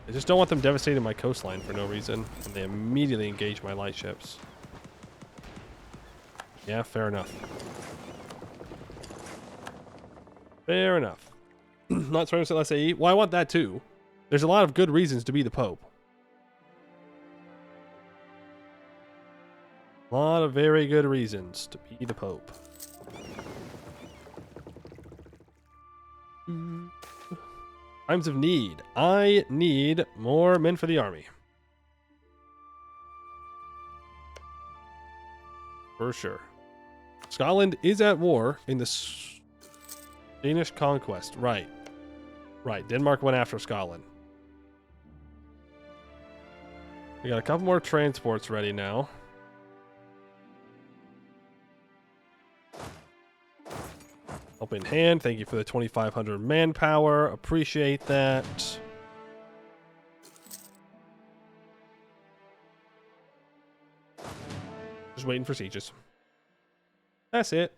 I just don't want them devastating my coastline for no reason. And they immediately engage my light ships. Yeah, fair enough. Fair enough. Not 20% less AE. Well, I want that too. There's a lot of good reasons to be the Pope. A lot of very good reasons to be the Pope. Times of need. I need more men for the army. For sure. Scotland is at war in the Danish conquest. Right. Right. Denmark went after Scotland. We got a couple more transports ready now. Help in hand. Thank you for the 2,500 manpower. Appreciate that. Just waiting for sieges. That's it.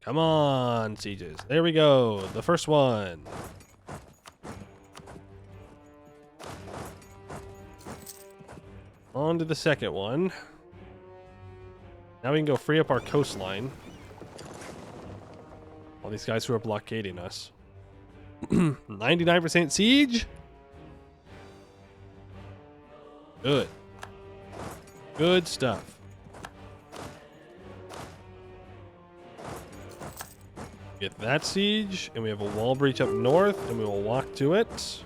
Come on, sieges. There we go. The first one. On to the second one. Now we can go free up our coastline. All these guys who are blockading us. 99% siege. Good. Good stuff. Get that siege, and we have a wall breach up north, and we will walk to it.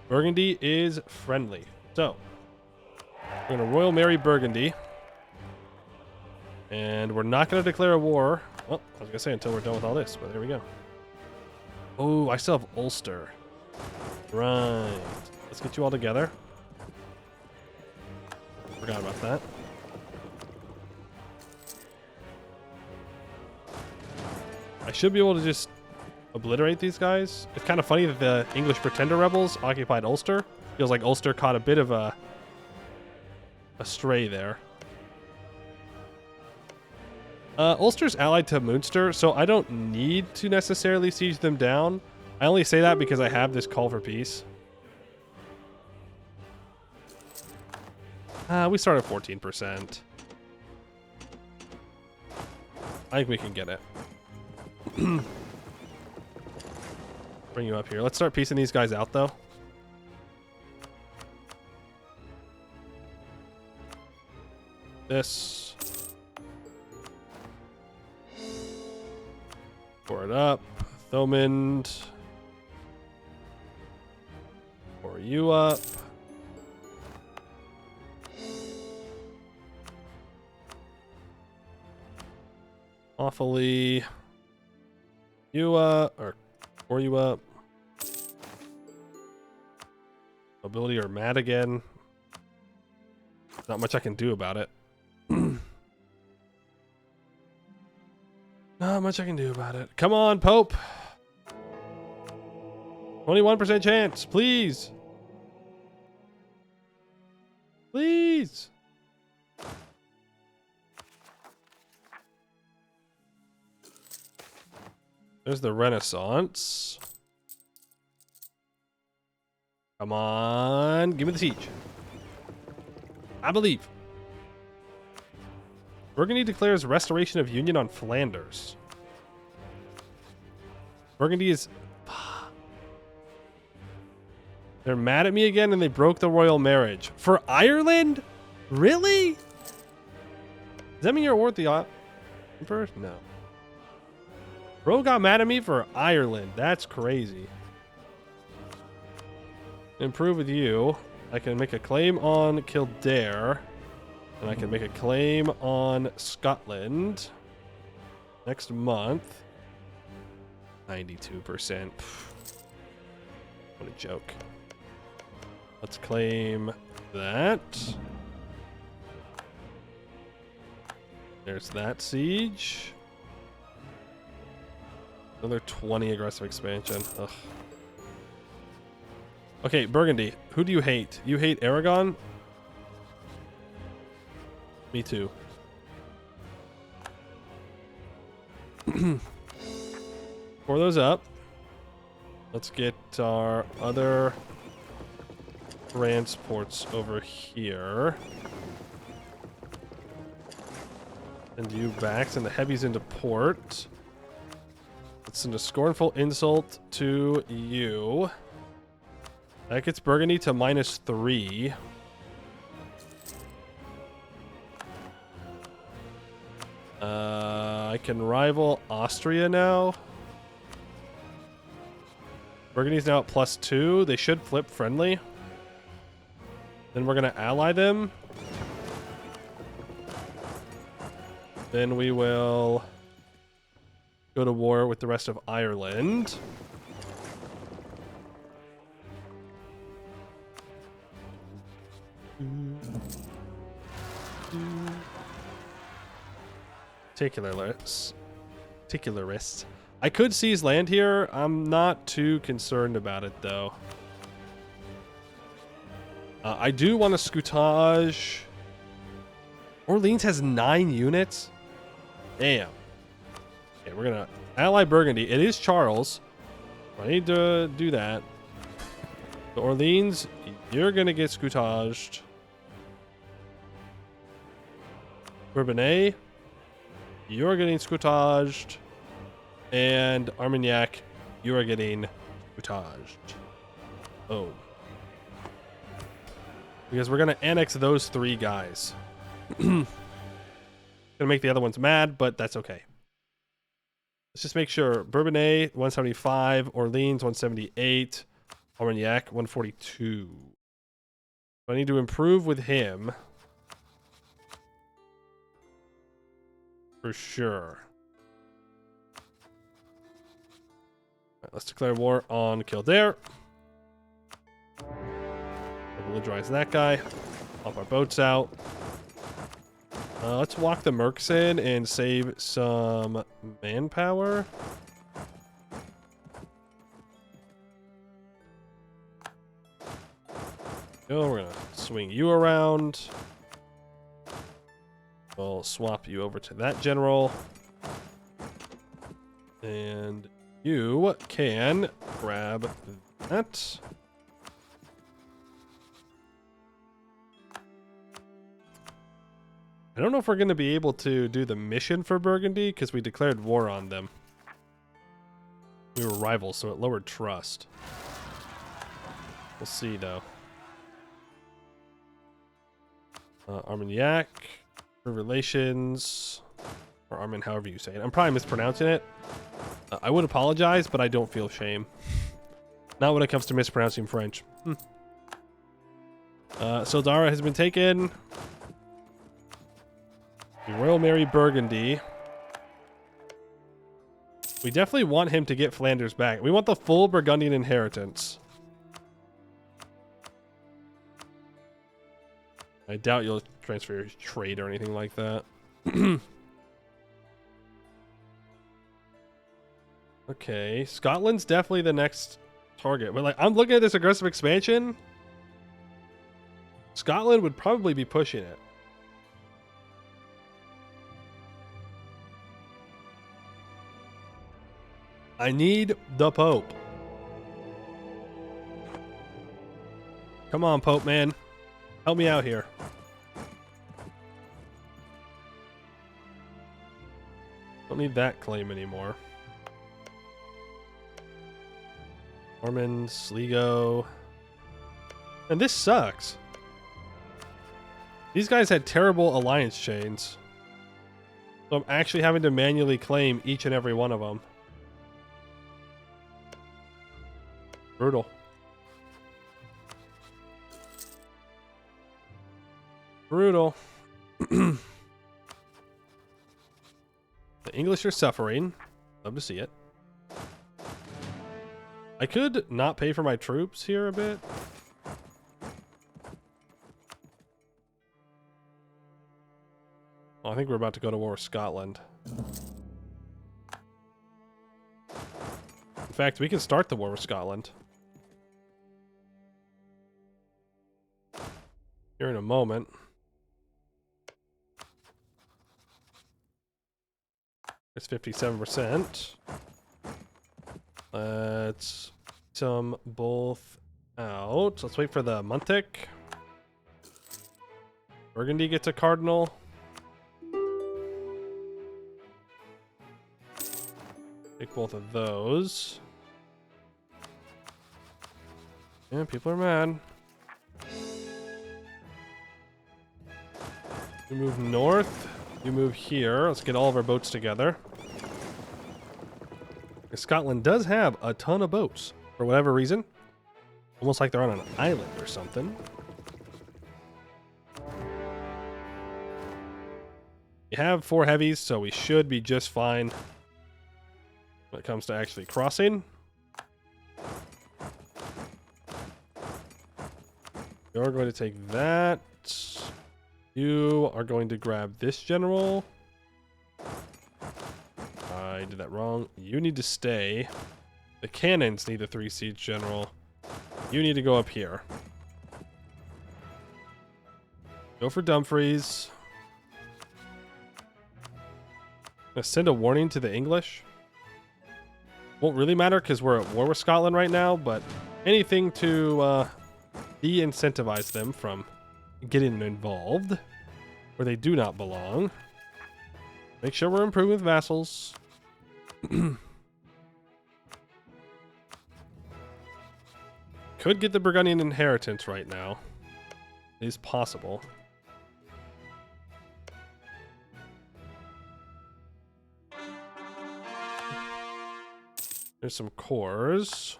Burgundy is friendly. So, we're going to Royal Mary Burgundy. And we're not going to declare a war. Well, I was going to say until we're done with all this, but there we go. Oh, I still have Ulster. Right. Let's get you all together. Forgot about that. I should be able to just obliterate these guys. It's kind of funny that the English Pretender rebels occupied Ulster. Feels like Ulster caught a bit of a stray there. Ulster's allied to Munster, so I don't need to necessarily siege them down. I only say that because I have this call for peace. We start at 14%. I think we can get it. Bring you up here. Let's start piecing these guys out, though. This. Pour it up. Thomond. Pour you up. Awfully. You or you up. Mobility or mad again. Not much I can do about it. Not much I can do about it. Come on, Pope. 21% chance, please. Please. There's the Renaissance. Come on. Give me the siege. I believe. Burgundy declares restoration of union on Flanders. Burgundy is... They're mad at me again and they broke the royal marriage. For Ireland? Really? Does that mean you're worth the Emperor? No. Bro got mad at me for Ireland. That's crazy. Improve with you. I can make a claim on Kildare. And I can make a claim on Scotland. Next month. 92%. What a joke. Let's claim that. There's that siege. Another 20 aggressive expansion. Ugh. Okay, Burgundy. Who do you hate? You hate Aragon? Me too. Pour those up. Let's get our other transports over here. Send you back. Send the heavies into port. Let's send a scornful insult to you. That gets Burgundy to -3. I can rival Austria now. Burgundy's now at +2. They should flip friendly. Then we're going to ally them. Then we will go to war with the rest of Ireland. Particularist. I could seize land here. I'm not too concerned about it, though. I do want to scoutage. Orleans has 9 units. Damn. Okay, we're gonna ally Burgundy. It is Charles. I need to do that. The Orleans, you're gonna get scoutaged. Bourbonnais, you're getting scoutaged. And Armagnac, you are getting scoutaged. Oh. Because we're gonna annex those 3 guys. Gonna make the other ones mad, but that's okay. Let's just make sure. Bourbonnais, 175. Orleans, 178. Armagnac, 142. I need to improve with him. For sure. Right, let's declare war on Kildare. Belligerize that guy. Off our boats out. Let's walk the mercs in and save some manpower. Go, we're gonna swing you around. We'll swap you over to that general. And you can grab that. I don't know if we're going to be able to do the mission for Burgundy because we declared war on them. We were rivals, so it lowered trust. We'll see, though. Armagnac, relations, or Armin, however you say it. I'm probably mispronouncing it. I would apologize, but I don't feel shame. Not when it comes to mispronouncing French. Sildara has been taken. The Royal Mary Burgundy. We definitely want him to get Flanders back. We want the full Burgundian inheritance. I doubt you'll transfer your trade or anything like that. Okay, Scotland's definitely the next target. But like, I'm looking at this aggressive expansion. Scotland would probably be pushing it. I need the Pope. Come on, Pope man. Help me out here. Don't need that claim anymore. Norman, Sligo. And this sucks. These guys had terrible alliance chains. So I'm actually having to manually claim each and every one of them. Brutal. Brutal. The English are suffering. Love to see it. I could not pay for my troops here a bit. Well, I think we're about to go to war with Scotland. In fact, we can start the war with Scotland. Here in a moment. It's 57%. Let's some both out. Let's wait for the Montic. Burgundy gets a cardinal. Take both of those. Yeah, people are mad. You move north. You move here. Let's get all of our boats together. Scotland does have a ton of boats for whatever reason. Almost like they're on an island or something. We have 4 heavies, so we should be just fine when it comes to actually crossing. You're going to take that. You are going to grab this general. I did that wrong. You need to stay. The cannons need a 3 siege general. You need to go up here. Go for Dumfries. I'm gonna send a warning to the English. Won't really matter because we're at war with Scotland right now, but anything to de-incentivize them from getting involved where they do not belong. Make sure we're improving with vassals. Could get the Burgundian inheritance right now. It is possible. There's some cores.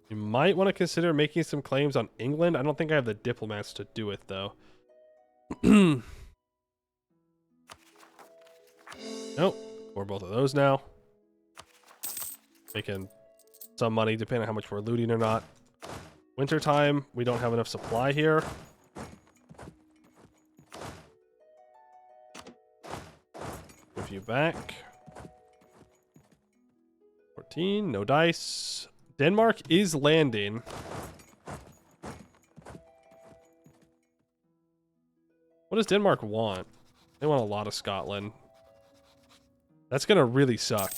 You might want to consider making some claims on England. I don't think I have the diplomats to do it, though. Nope. Or both of those now. Making some money depending on how much we're looting or not. Wintertime, we don't have enough supply here. Move you back. 14, no dice. Denmark is landing. What does Denmark want? They want a lot of Scotland. That's gonna really suck.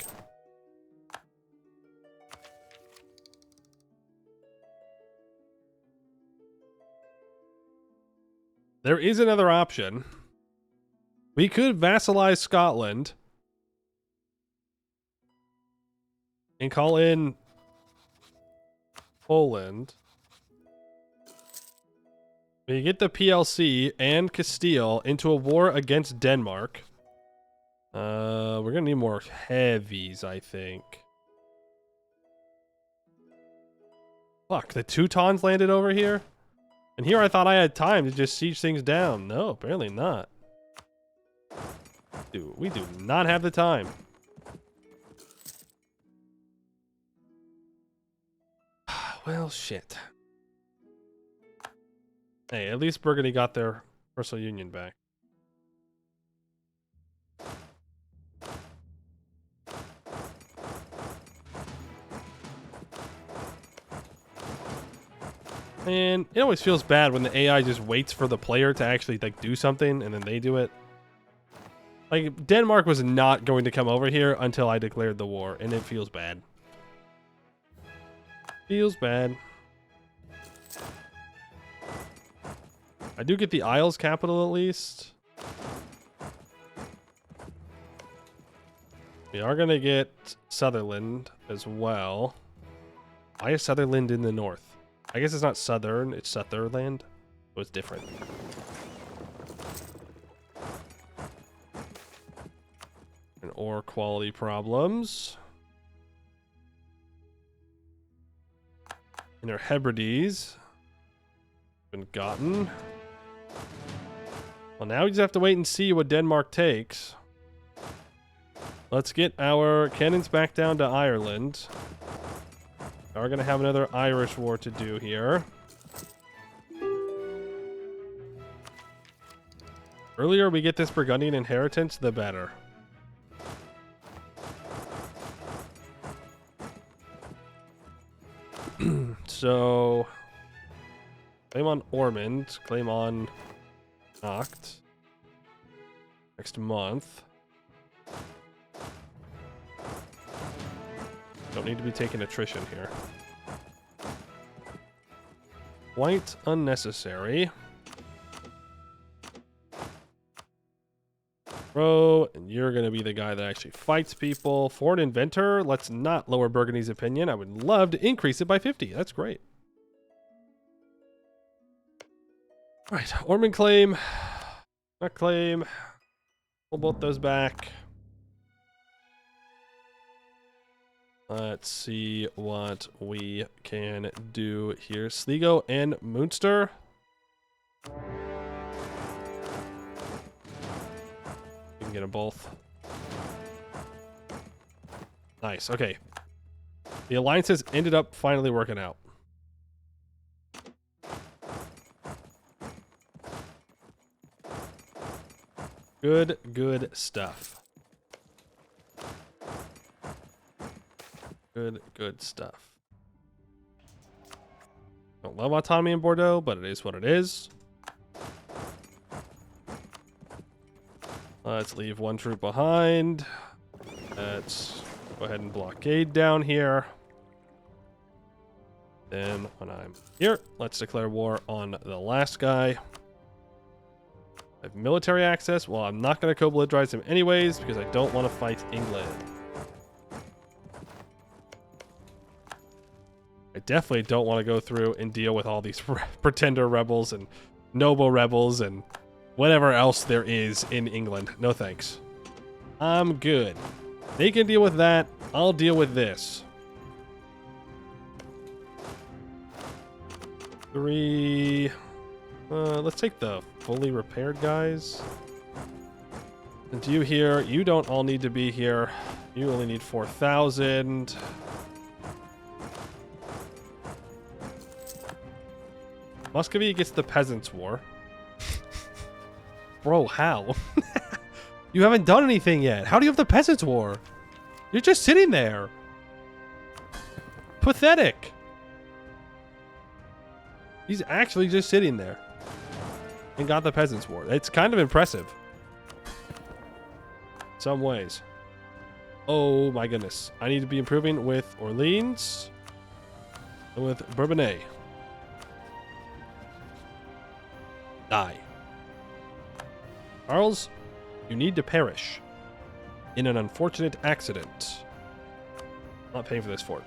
There is another option. We could vassalize Scotland and call in Poland. We get the PLC and Castile into a war against Denmark. We're gonna need more heavies, I think. Fuck, the Teutons landed over here? And here I thought I had time to just siege things down. No, apparently not. Dude, we do not have the time. Well, shit. Hey, at least Burgundy got their personal union back. And it always feels bad when the AI just waits for the player to actually like do something and then they do it. Like, Denmark was not going to come over here until I declared the war, and it feels bad. Feels bad. I do get the Isles capital at least. We are going to get Sutherland as well. Why is Sutherland in the north? I guess it's not southern, it's Sutherland. So it's different. And ore quality problems. And our Hebrides been gotten. Well, now we just have to wait and see what Denmark takes. Let's get our cannons back down to Ireland. We're going to have another Irish war to do here. Earlier we get this Burgundian inheritance, the better. So, claim on Ormond, claim on Nacht. Next month. Don't need to be taking attrition here. Quite unnecessary. Bro, and you're going to be the guy that actually fights people. Foreign inventor, let's not lower Burgundy's opinion. I would love to increase it by 50. That's great. All right, Ormond claim. Not claim. Pull both those back. Let's see what we can do here. Sligo and Munster. We can get them both. Nice, okay. The alliances ended up finally working out. Good stuff. Good stuff. Don't love autonomy in Bordeaux, but it is what it is. Let's leave one troop behind. Let's go ahead and blockade down here. Then when I'm here, let's declare war on the last guy. I have military access. Well, I'm not going to co-belligerize him anyways because I don't want to fight England. I definitely don't want to go through and deal with all these pretender rebels and noble rebels and whatever else there is in England. No thanks. I'm good. They can deal with that. I'll deal with this. 3. Let's take the fully repaired guys. And you here, you don't all need to be here. You only need 4,000. Muscovy gets the Peasants' War. Bro, how? You haven't done anything yet. How do you have the Peasants' War? You're just sitting there. Pathetic. He's actually just sitting there and got the Peasants' War. It's kind of impressive. Some ways. Oh my goodness. I need to be improving with Orleans and with Bourbonnais. Die. Charles, you need to perish in an unfortunate accident. Not paying for this fort.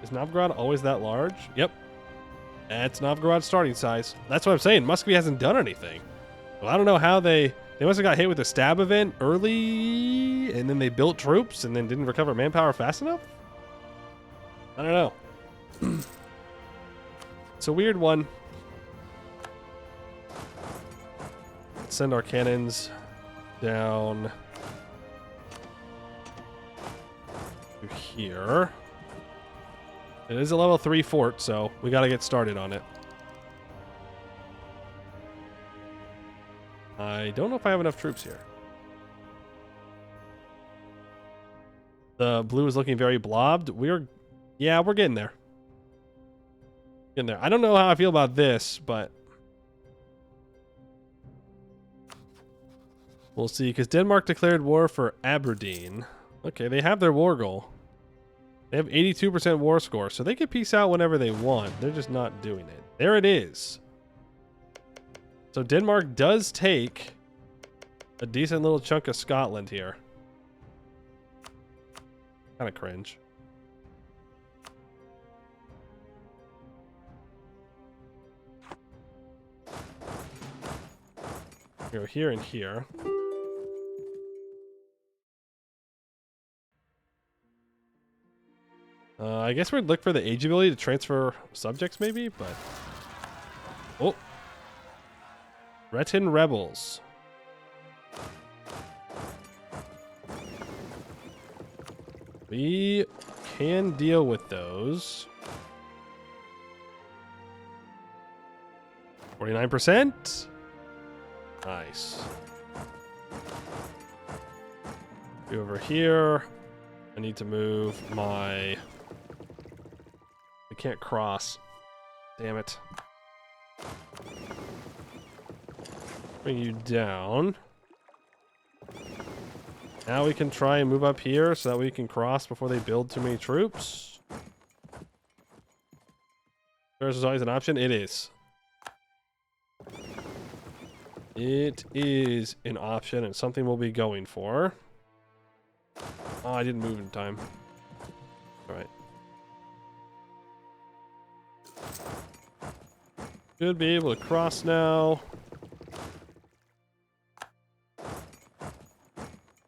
Is Novgorod always that large? Yep. That's Novgorod's starting size. That's what I'm saying. Muscovy hasn't done anything. Well, I don't know how they must have got hit with a stab event early, and then they built troops and then didn't recover manpower fast enough? I don't know. It's a weird one. Let's send our cannons down to here. It is a level 3 fort, so we got to get started on it. I don't know if I have enough troops here. The blue is looking very blobbed. Yeah, we're getting there. Getting there. I don't know how I feel about this, but we'll see. Because Denmark declared war for Aberdeen. Okay, they have their war goal. They have 82% war score, so they can peace out whenever they want. They're just not doing it. There it is. So Denmark does take a decent little chunk of Scotland here. Kind of cringe. Go here and here. I guess we'd look for the age ability to transfer subjects maybe, but... Oh. Breton rebels. We can deal with those. 49%. Nice. Go over here. I need to move my... I can't cross. Damn it. Bring you down. Now we can try and move up here so that we can cross before they build too many troops. There's always an option. It is. It is an option and something we'll be going for. Oh, I didn't move in time. All right. Should be able to cross now.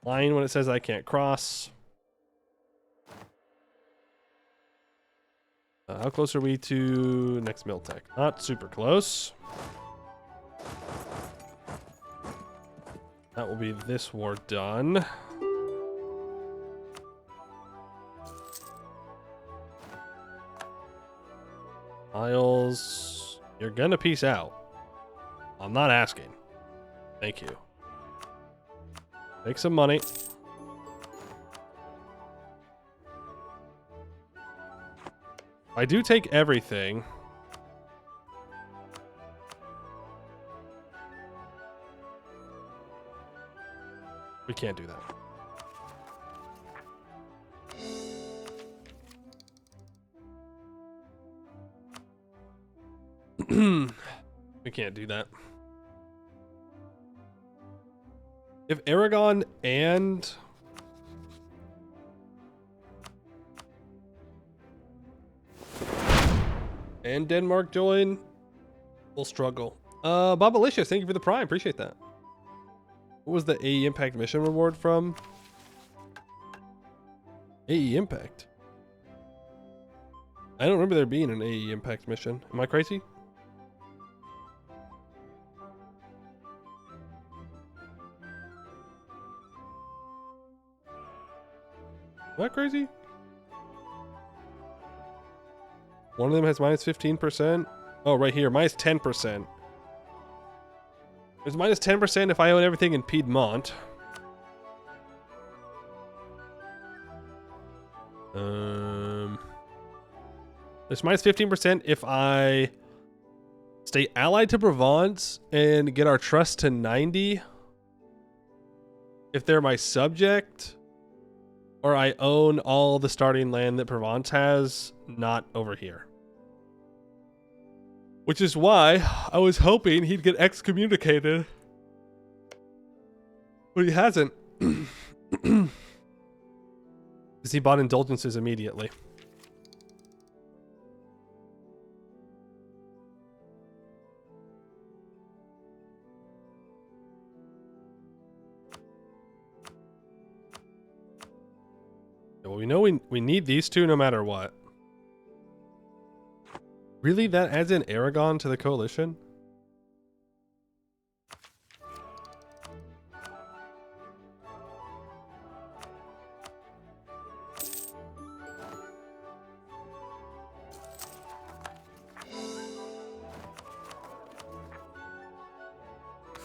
Line when it says I can't cross. How close are we to next Miltech? Not super close. That will be this war done. Isles, you're gonna peace out. I'm not asking. Thank you. Take some money. I do take everything. We can't do that. We can't do that. If Aragon and Denmark join, we'll struggle. Bobalicious, thank you for the prime. Appreciate that. What was the AE Impact mission reward from? AE Impact? I don't remember there being an AE Impact mission. Am I crazy? Am I crazy? One of them has minus 15%. Oh, right here, minus 10%. There's minus 10% if I own everything in Piedmont. There's minus 15% if I stay allied to Provence and get our trust to 90. If they're my subject, or I own all the starting land that Provence has, not over here. Which is why I was hoping he'd get excommunicated. But he hasn't. Because he bought indulgences immediately. Well, we know we need these two no matter what. Really? That adds in Aragon to the coalition?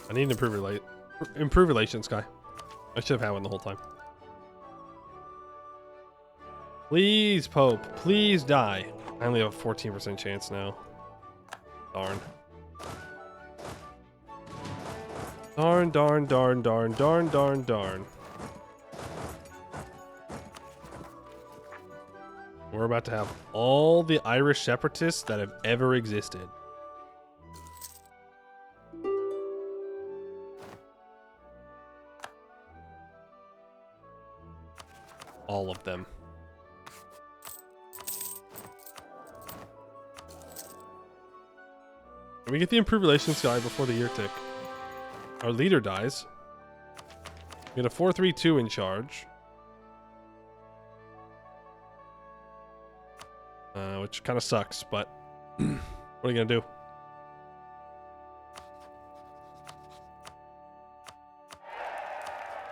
I need to improve relations, guy. I should have had one the whole time. Please, Pope. Please die. I only have a 14% chance now. Darn. Darn, darn, darn, darn, darn, darn, darn. We're about to have all the Irish separatists that have ever existed. All of them. Can we get the improved relations guy before the year tick? Our leader dies. We get a 4-3-2 in charge. Which kind of sucks, but what are you going to do?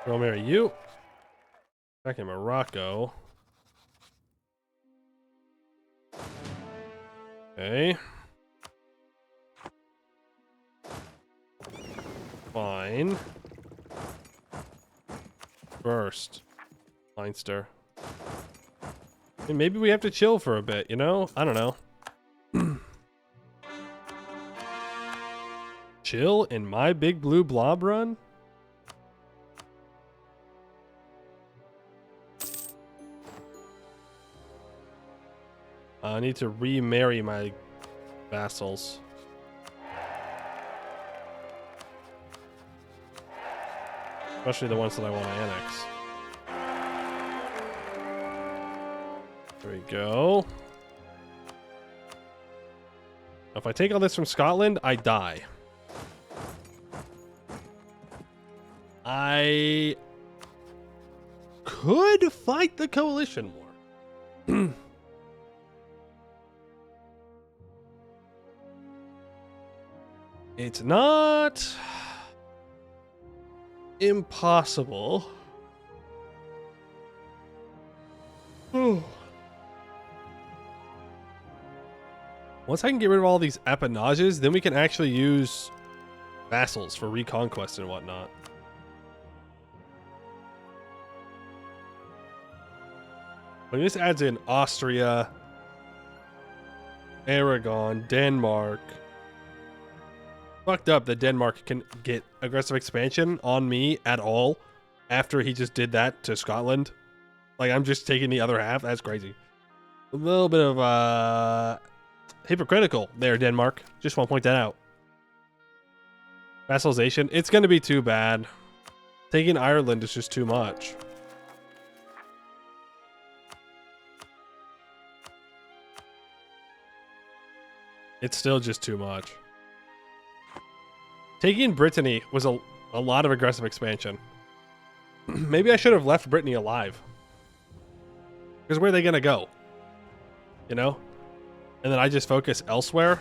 I'll marry you. Back in Morocco. Okay. Fine. First. Leinster. I mean, maybe we have to chill for a bit, you know? I don't know. Chill in my big blue blob run? I need to remarry my vassals. Especially the ones that I want to annex. There we go. If I take all this from Scotland, I die. I could fight the coalition war. It's not impossible. Once I can get rid of all these appanages, then we can actually use vassals for reconquest and whatnot. But this adds in Austria, Aragon, Denmark. Fucked up that Denmark can get aggressive expansion on me at all after he just did that to Scotland. Like, I'm just taking the other half. That's crazy. A little bit of hypocritical there, Denmark. Just want to point that out. Vassalization. It's going to be too bad. Taking Ireland is just too much. It's still just too much. Taking Brittany was a lot of aggressive expansion. Maybe I should have left Brittany alive. Because where are they going to go? You know? And then I just focus elsewhere.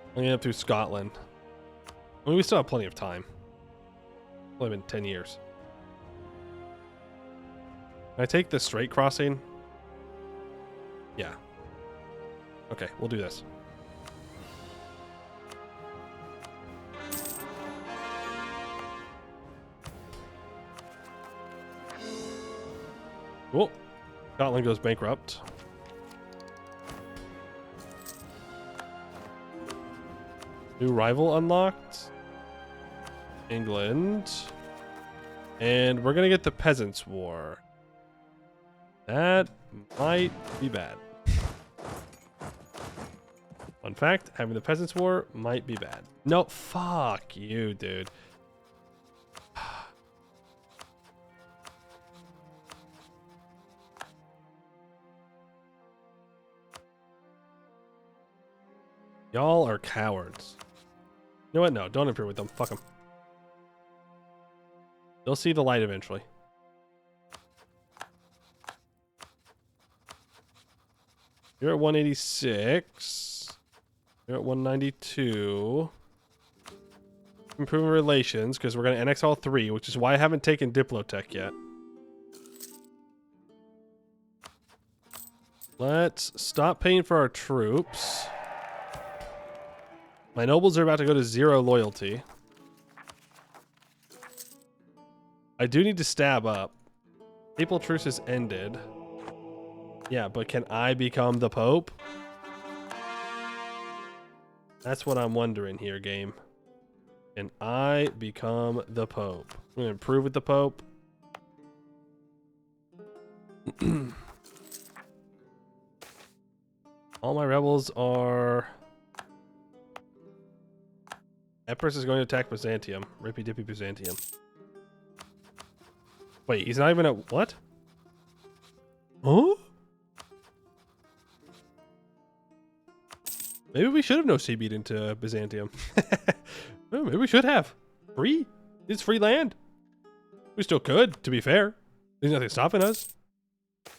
I'm going up through Scotland. I mean, we still have plenty of time. It's only been 10 years. Can I take the straight crossing? Yeah. Okay, we'll do this. Cool. Scotland goes bankrupt. New rival unlocked. England. And we're going to get the Peasants' War. That might be bad. Fun fact, having the Peasants' War might be bad. No, fuck you, dude. Y'all are cowards. You know what? No, don't interfere with them. Fuck them. They'll see the light eventually. You're at 186. You're at 192. Improving relations, because we're going to annex all three, which is why I haven't taken Diplotech yet. Let's stop paying for our troops. My nobles are about to go to 0 loyalty. I do need to stab up. Papal truce has ended. Yeah, but can I become the Pope? That's what I'm wondering here, game. Can I become the Pope? I'm going to improve with the Pope. All my rebels are... Empress is going to attack Byzantium. Rippy dippy Byzantium. Wait, he's not even at what? Huh? Maybe we should have no sea beat into Byzantium. Well, maybe we should have. Free. It's free land. We still could, to be fair. There's nothing stopping us.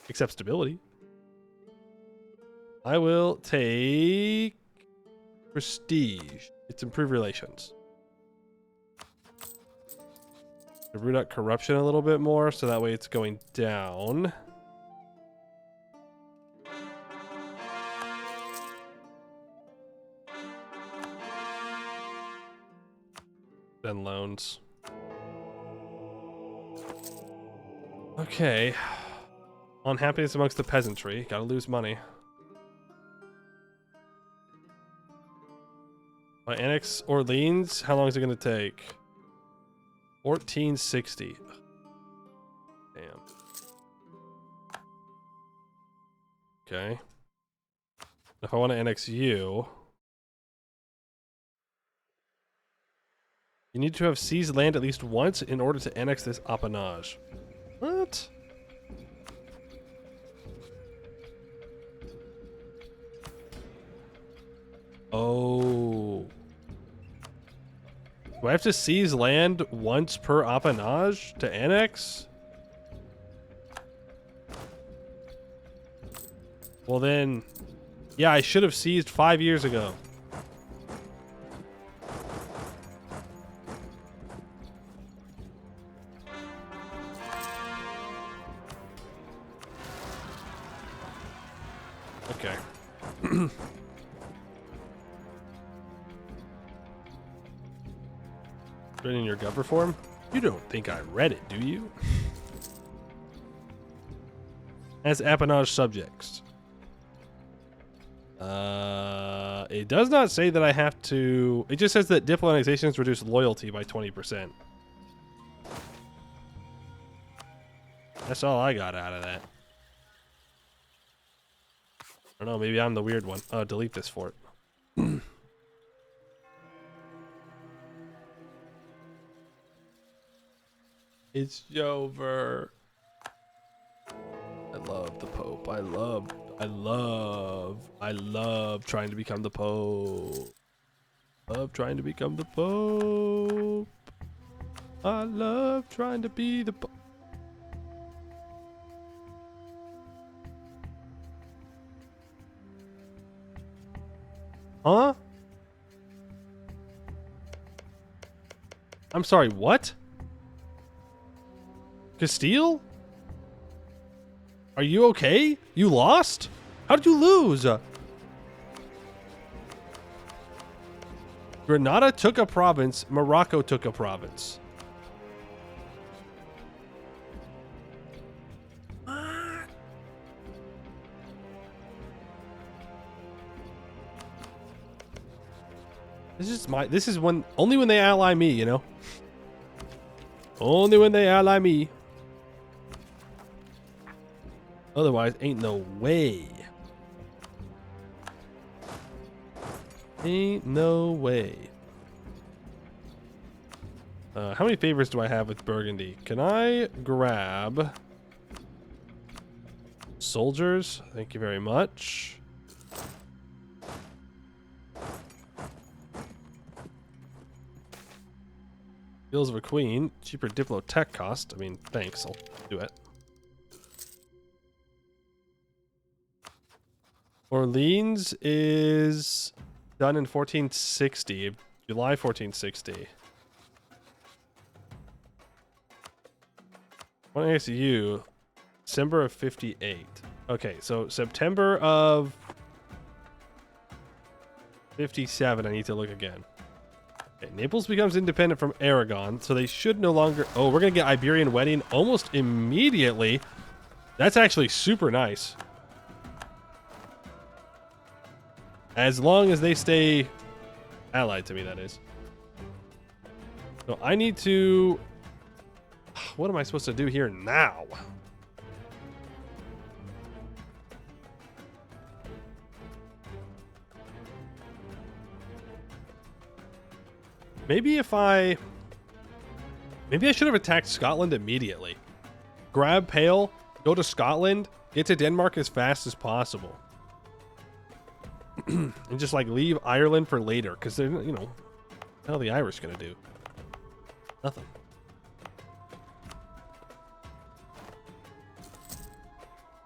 Except stability. I will take prestige. It's improved relations. Root out corruption a little bit more, so that way it's going down. Then loans. Okay. Unhappiness amongst the peasantry. Gotta lose money. My annex Orleans, how long is it going to take? 1460. Damn. Okay. If I want to annex you, you need to have seized land at least once in order to annex this appanage. What? Oh. Do I have to seize land once per appanage to annex? Well then, yeah, I should have seized 5 years ago. Okay. Written in your gov reform? You don't think I read it, do you? As appanage subjects. It does not say that I have to... It just says that diplomatizations reduce loyalty by 20%. That's all I got out of that. I don't know, maybe I'm the weird one. Oh, delete this fort. It's over. I love the Pope. I love trying to become the Pope. Love trying to become the Pope. I love trying to be the Pope. Huh? I'm sorry, what? Castile? Are you okay? You lost? How did you lose? Granada took a province. Morocco took a province. This is when only when they ally me, you know? Only when they ally me. Otherwise, ain't no way. Ain't no way. How many favors do I have with Burgundy? Can I grab soldiers? Thank you very much. Bills of a Queen. Cheaper Diplo tech cost. I mean, thanks. I'll do it. Orleans is done in 1460. July 1460. One ASU. December of 58. Okay, so September of 57. I need to look again. Okay, Naples becomes independent from Aragon, so they should no longer... Oh, we're going to get Iberian Wedding almost immediately. That's actually super nice. As long as they stay allied to me, that is. So I need to... What am I supposed to do here now? Maybe I should have attacked Scotland immediately. Grab Pale, go to Scotland, get to Denmark as fast as possible. And just like leave Ireland for later, because they're, you know, what are the Irish gonna do? Nothing.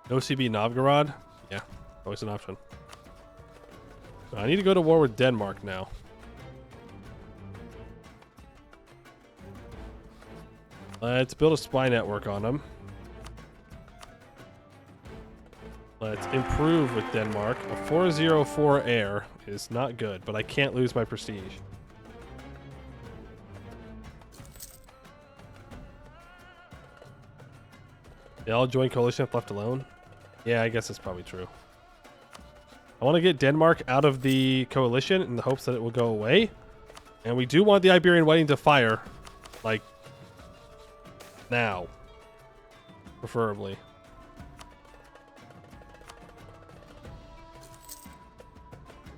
No CB Novgorod? Yeah, always an option. So I need to go to war with Denmark now. Let's build a spy network on them. Let's improve with Denmark. A 404 air is not good, but I can't lose my prestige. They all join coalition if left alone? Yeah, I guess that's probably true. I want to get Denmark out of the coalition in the hopes that it will go away. And we do want the Iberian Wedding to fire. Like, now. Preferably.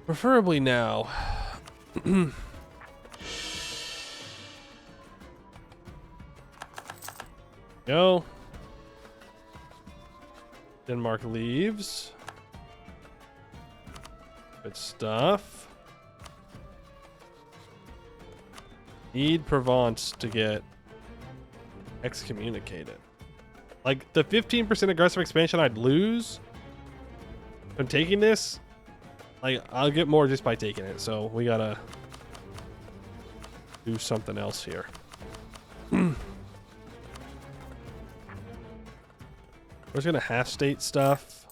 Preferably now. Go. Denmark leaves. Good stuff. Need Provence to get excommunicated. Like, the 15% aggressive expansion I'd lose from taking this, like, I'll get more just by taking it. So we gotta do something else here. We're just gonna half state stuff.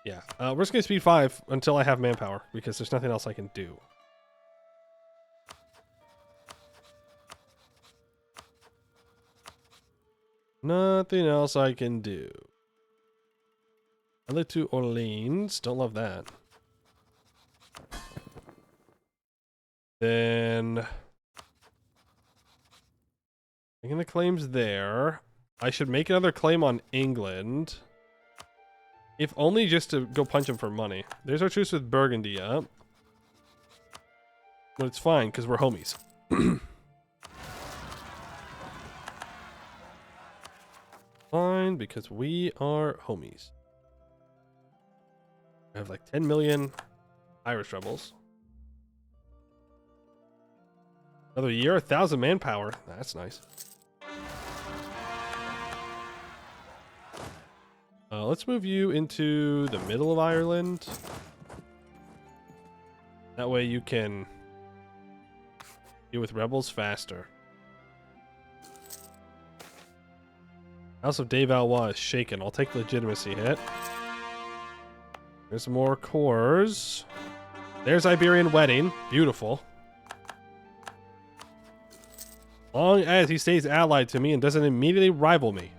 Yeah, we're just gonna speed 5 until I have manpower because there's nothing else I can do. nothing else I can do. I live to Orleans. Don't love that. Then making the claims there. I should make another claim on England. If only just to go punch him for money. There's our truce with Burgundy up. But it's fine, because we're homies. Fine, because we are homies. I have like 10 million Irish rebels. Another year, 1,000 manpower. That's nice. Let's move you into the middle of Ireland. That way you can deal with rebels faster. House of De Valois is shaken. I'll take the legitimacy hit. There's more cores. There's Iberian Wedding. Beautiful. Long as he stays allied to me and doesn't immediately rival me.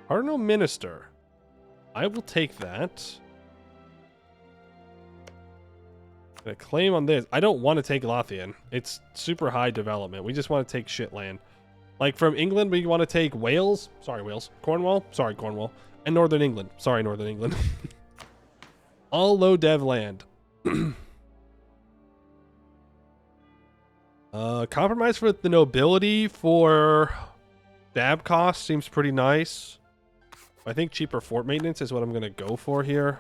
Cardinal Minister. I will take that. A claim on this. I don't want to take Lothian. It's super high development. We just want to take shit land. Like from England, we want to take Wales. Sorry, Wales. Cornwall. Sorry, Cornwall. And Northern England. Sorry, Northern England. All low dev land. Compromise with the nobility for dab cost seems pretty nice. I think cheaper fort maintenance is what I'm going to go for here.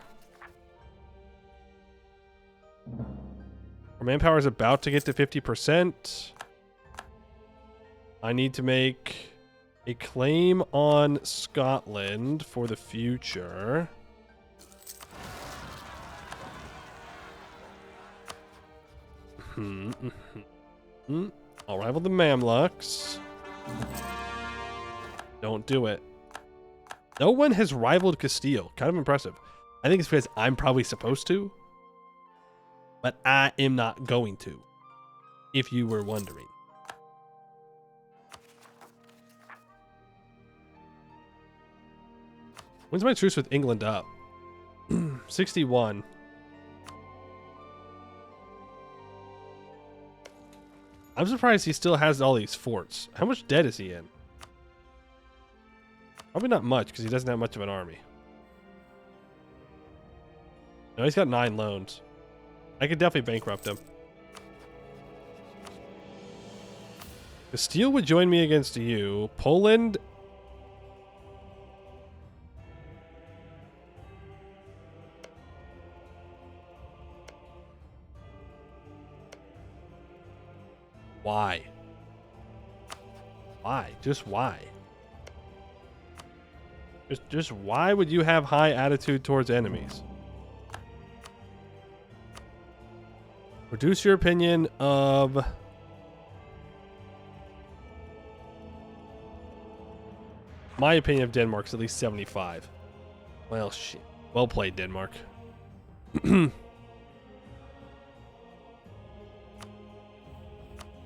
Our manpower is about to get to 50%. I need to make a claim on Scotland for the future. I'll rival the Mamluks. Don't do it. No one has rivaled Castile. Kind of impressive. I think it's because I'm probably supposed to. But I am not going to. If you were wondering. When's my truce with England up? 61. I'm surprised he still has all these forts. How much debt is he in? Probably not much, because he doesn't have much of an army. No, he's got 9 loans. I could definitely bankrupt him. Castile would join me against you. Poland... Why? Why? Just why? Just why would you have high attitude towards enemies? Reduce your opinion of... My opinion of Denmark's at least 75. Well, shit. Well played, Denmark.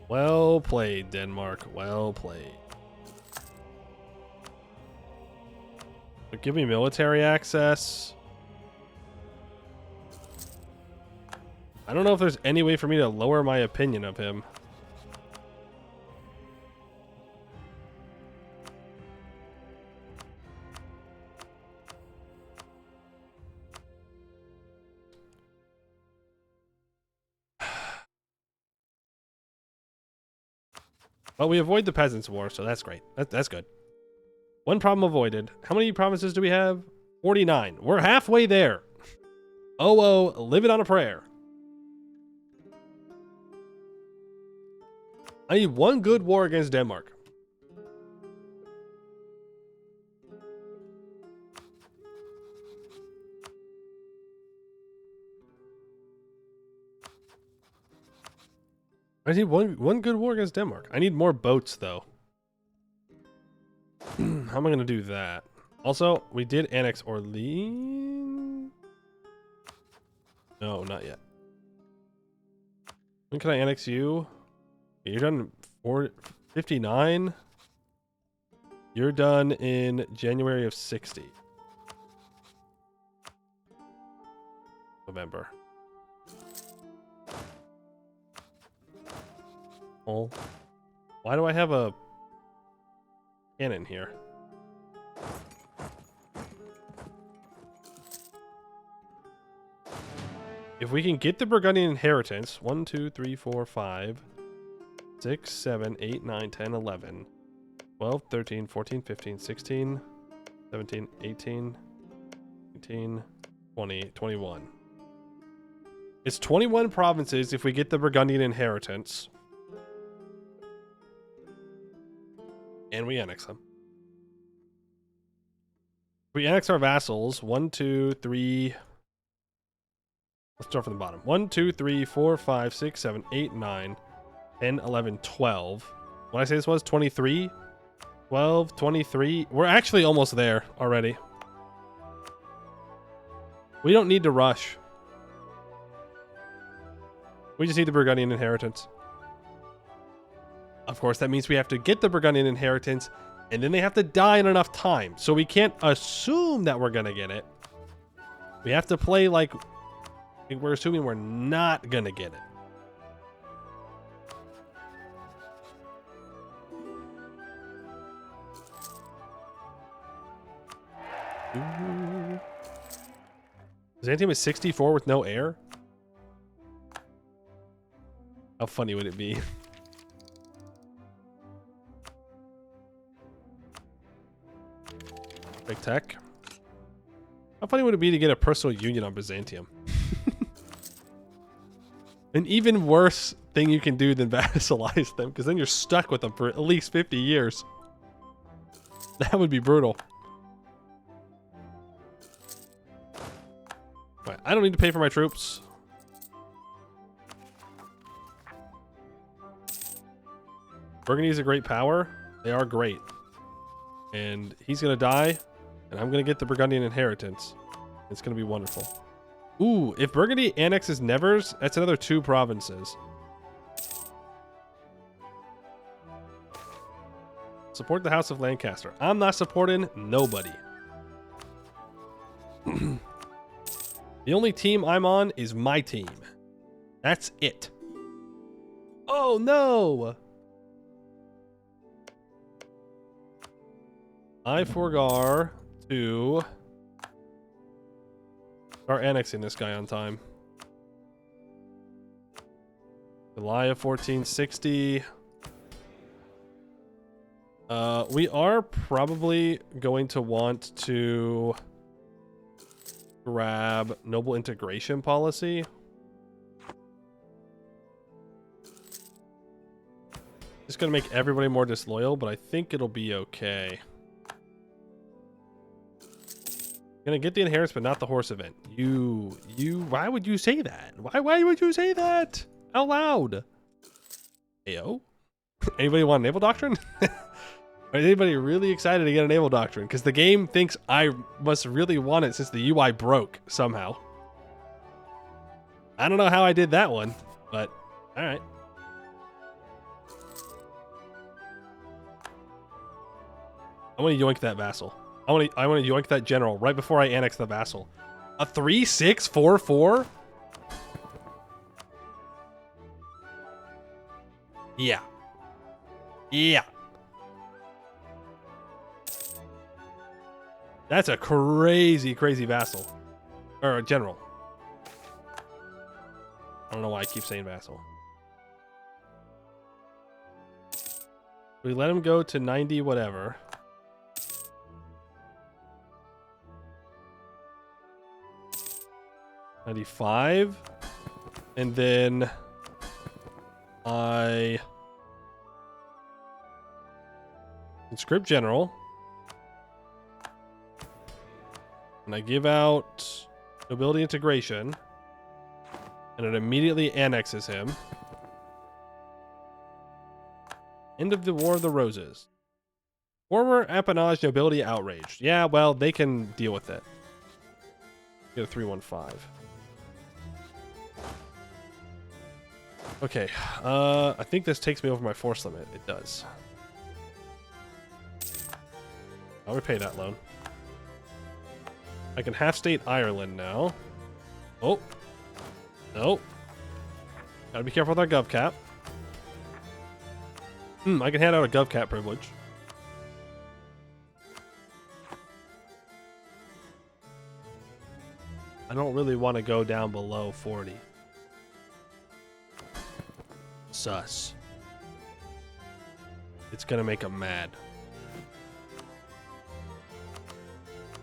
Well played, Denmark. Well played. But give me military access. I don't know if there's any way for me to lower my opinion of him. Well, we avoid the Peasants' War, so that's great. That's good. One problem avoided. How many provinces do we have? 49. We're halfway there. Oh, live it on a prayer. I need one good war against Denmark. I need one good war against Denmark. I need more boats, though. How am I going to do that? Also, we did annex Orleans. No, not yet. When can I annex you? Okay, you're done 59. You're done in January of 60. November. Oh. Why do I have a cannon here? If we can get the Burgundian inheritance, 1, 2, 3, 4, 5, 6, 7, 8, 9, 10, 11, 12, 13, 14, 15, 16, 17, 18, 19, 20, 21. It's 21 provinces if we get the Burgundian inheritance. And we annex them. We annex our vassals. 1, 2, 3. Let's start from the bottom. 1, 2, 3, 4, 5, 6, 7, 8, 9, 10, 11, 12. What did I say this was? 23? 12, 23. We're actually almost there already. We don't need to rush. We just need the Burgundian inheritance. Of course, that means we have to get the Burgundian inheritance, and then they have to die in enough time. So we can't assume that we're going to get it. We have to play like we're assuming we're not going to get it. Byzantium is 64 with no air? How funny would it be? Big tech. How funny would it be to get a personal union on Byzantium? An even worse thing you can do than vassalize them, because then you're stuck with them for at least 50 years. That would be brutal. Right, I don't need to pay for my troops. Burgundy is a great power. They are great. And he's going to die, and I'm going to get the Burgundian inheritance. It's going to be wonderful. Ooh, if Burgundy annexes Nevers, that's another 2 provinces. Support the House of Lancaster. I'm not supporting nobody. The only team I'm on is my team. That's it. Oh, no! I forgot to start annexing this guy on time. July of 1460. We are probably going to want to grab noble integration policy. It's going to make everybody more disloyal, but I think it'll be okay. Gonna get the inheritance, but not the horse event. Why would you say that? Why would you say that out loud? Ayo? Anybody want naval doctrine? Is anybody really excited to get a naval doctrine? Because the game thinks I must really want it since the UI broke somehow. I don't know how I did that one, but all right. I want to yoink that vassal. I want to yoink that general right before I annex the vassal. A 3-6-4-4? Yeah. Yeah. That's a crazy, crazy vassal. Or a general. I don't know why I keep saying vassal. We let him go to 90 whatever. 95, and then I conscript general, and I give out nobility integration, and it immediately annexes him. End of the War of the Roses. Former appanage nobility outraged. Yeah, well, they can deal with it. Get a 315. Okay, I think this takes me over my force limit. It does. I'll repay that loan. I can half-state Ireland now. Oh. No. Gotta be careful with our gov cap. I can hand out a gov cap privilege. I don't really want to go down below 40. Sus. It's gonna make them mad.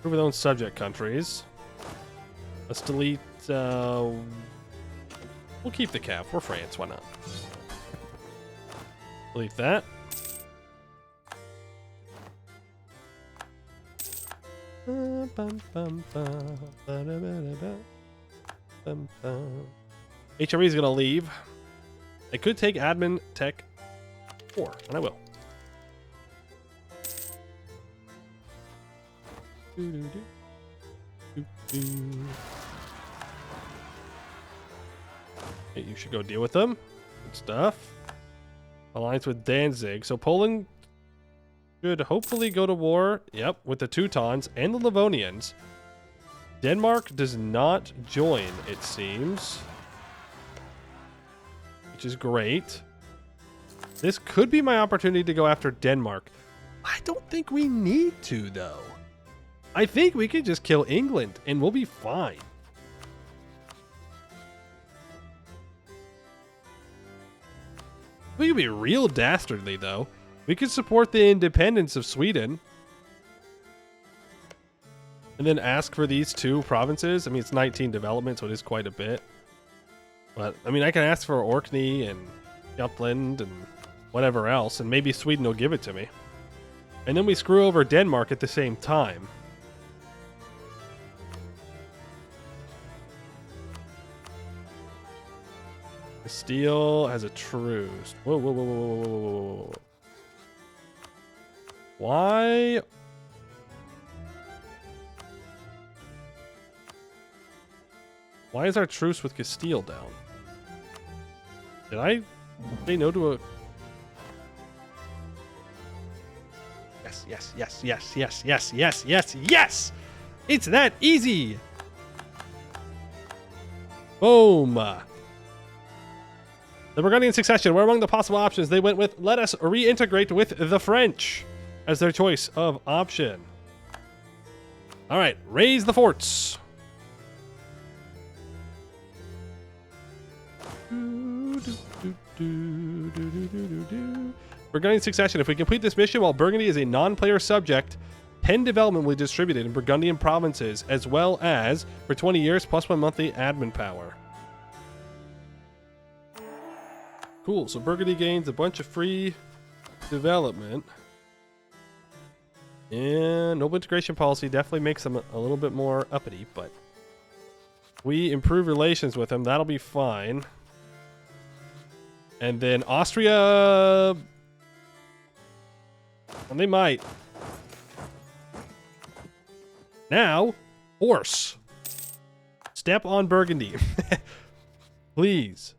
Prove with own subject countries. Let's delete. We'll keep the cap. We're France. Why not? Delete that. HRE is gonna leave. I could take admin tech 4, and I will. Hey, you should go deal with them. Good stuff. Alliance with Danzig. So Poland should hopefully go to war. Yep, with the Teutons and the Livonians. Denmark does not join, it seems. Which is great. This could be my opportunity to go after Denmark. I don't think we need to, though. I think we could just kill England, and we'll be fine. We could be real dastardly, though. We could support the independence of Sweden. And then ask for these 2 provinces. I mean, it's 19 development, so it is quite a bit. But, I mean, I can ask for Orkney and Jutland and whatever else, and maybe Sweden will give it to me. And then we screw over Denmark at the same time. Castile has a truce. Whoa, whoa, whoa, whoa, whoa, whoa, whoa, whoa. Why? Why is our truce with Castile down? Did I say no to a... Yes, yes, yes, yes, yes, yes, yes, yes, yes! It's that easy! Boom! The Burgundian succession were among the possible options. They went with, let us reintegrate with the French as their choice of option. All right, raise the forts. Burgundian succession. If we complete this mission while Burgundy is a non-player subject, 10 development will be distributed in Burgundian provinces, as well as, for 20 years, +1 monthly admin power. Cool, so Burgundy gains a bunch of free development. And noble integration policy definitely makes them a little bit more uppity, but we improve relations with them. That'll be fine. And then Austria... Well, they might. Now, horse. Step on Burgundy. Please.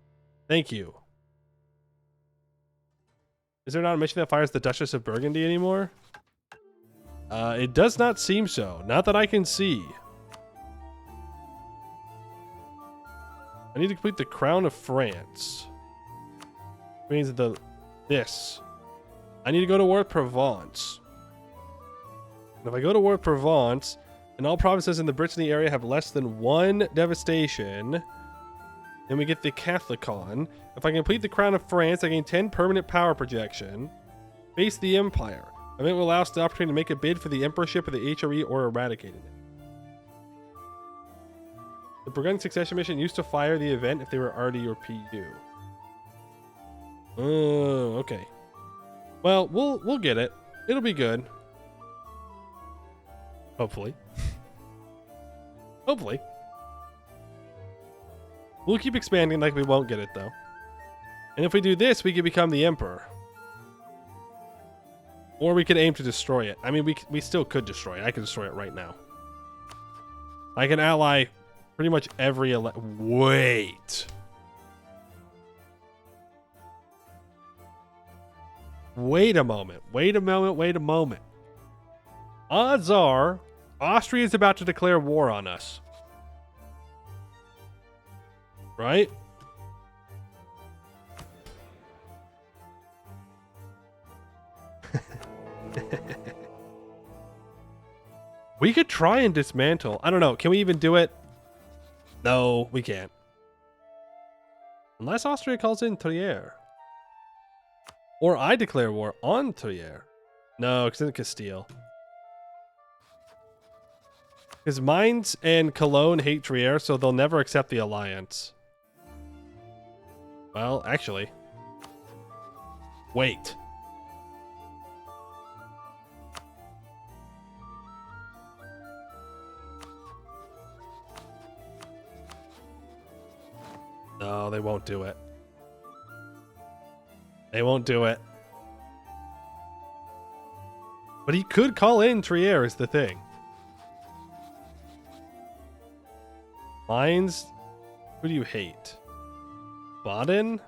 Thank you. Is there not a mission that fires the Duchess of Burgundy anymore? It does not seem so. Not that I can see. I need to complete the Crown of France. Which means this. I need to go to war with Provence. And if I go to war with Provence, and all provinces in the Brittany area have less than 1 devastation, then we get the Catholicon. If I complete the Crown of France, I gain 10 permanent power projection. Face the Empire. Event will allow us the opportunity to make a bid for the emperorship of the HRE or eradicating it. The Burgundian succession mission used to fire the event if they were RD or PU. Oh, okay. Well, we'll get it. It'll be good. Hopefully. Hopefully. We'll keep expanding like we won't get it, though. And if we do this, we can become the Emperor. Or we could aim to destroy it. I mean, we still could destroy it. I can destroy it right now. I can ally pretty much every... Wait. Wait a moment. Wait a moment. Wait a moment. Odds are Austria is about to declare war on us. Right? We could try and dismantle. I don't know. Can we even do it? No, we can't. Unless Austria calls in Trier. Or I declare war on Trier. No, because it's Castile. Because Mainz and Cologne hate Trier, so they'll never accept the alliance. Well, actually. Wait. No, they won't do it. They won't do it. But he could call in Trier is the thing. Mainz? Who do you hate? Baden?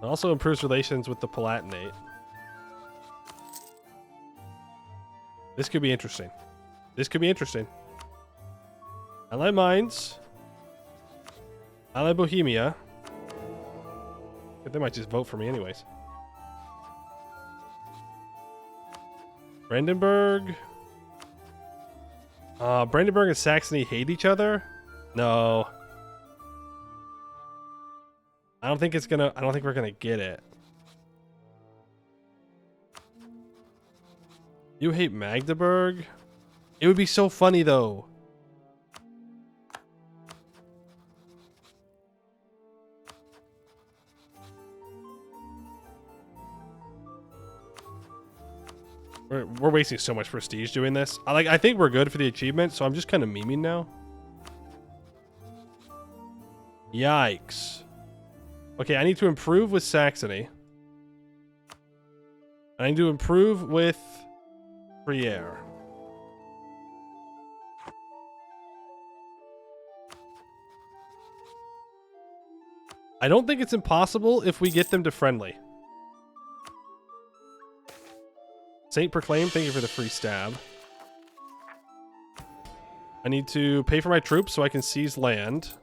It also improves relations with the Palatinate. This could be interesting. This could be interesting. Ally Mainz. Ally Bohemia. They might just vote for me anyways. Brandenburg. Brandenburg and Saxony hate each other? No. I don't think we're gonna get it. You hate Magdeburg? It would be so funny though. We're wasting so much prestige doing this. I think we're good for the achievement, so I'm just kind of memeing now. Yikes. Okay, I need to improve with Saxony. I need to improve with Trier. I don't think it's impossible if we get them to friendly. Saint Proclaim, thank you for the free stab. I need to pay for my troops so I can seize land.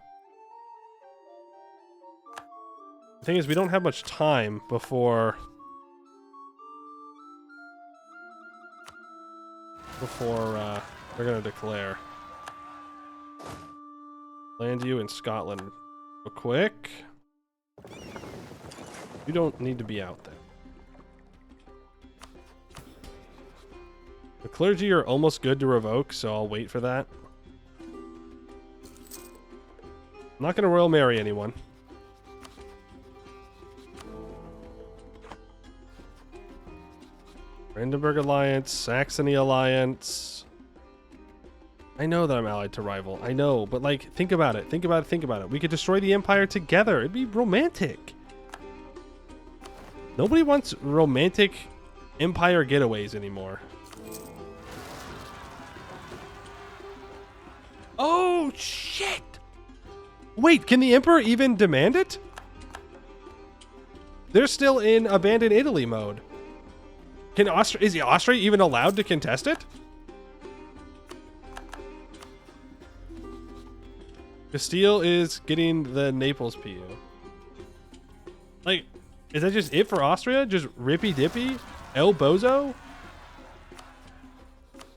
The thing is, we don't have much time before they're gonna declare. Land you in Scotland real quick. You don't need to be out there. The clergy are almost good to revoke, so I'll wait for that. I'm not going to Royal Marry anyone. Brandenburg Alliance, Saxony Alliance. I know that I'm allied to rival. I know, but like, think about it. Think about it. Think about it. We could destroy the empire together. It'd be romantic. Nobody wants romantic empire getaways anymore. Oh, shit! Wait, can the Emperor even demand it? They're still in abandoned Italy mode. Is Austria even allowed to contest it? Castile is getting the Naples PU. Like, is that just it for Austria? Just rippy dippy? El Bozo?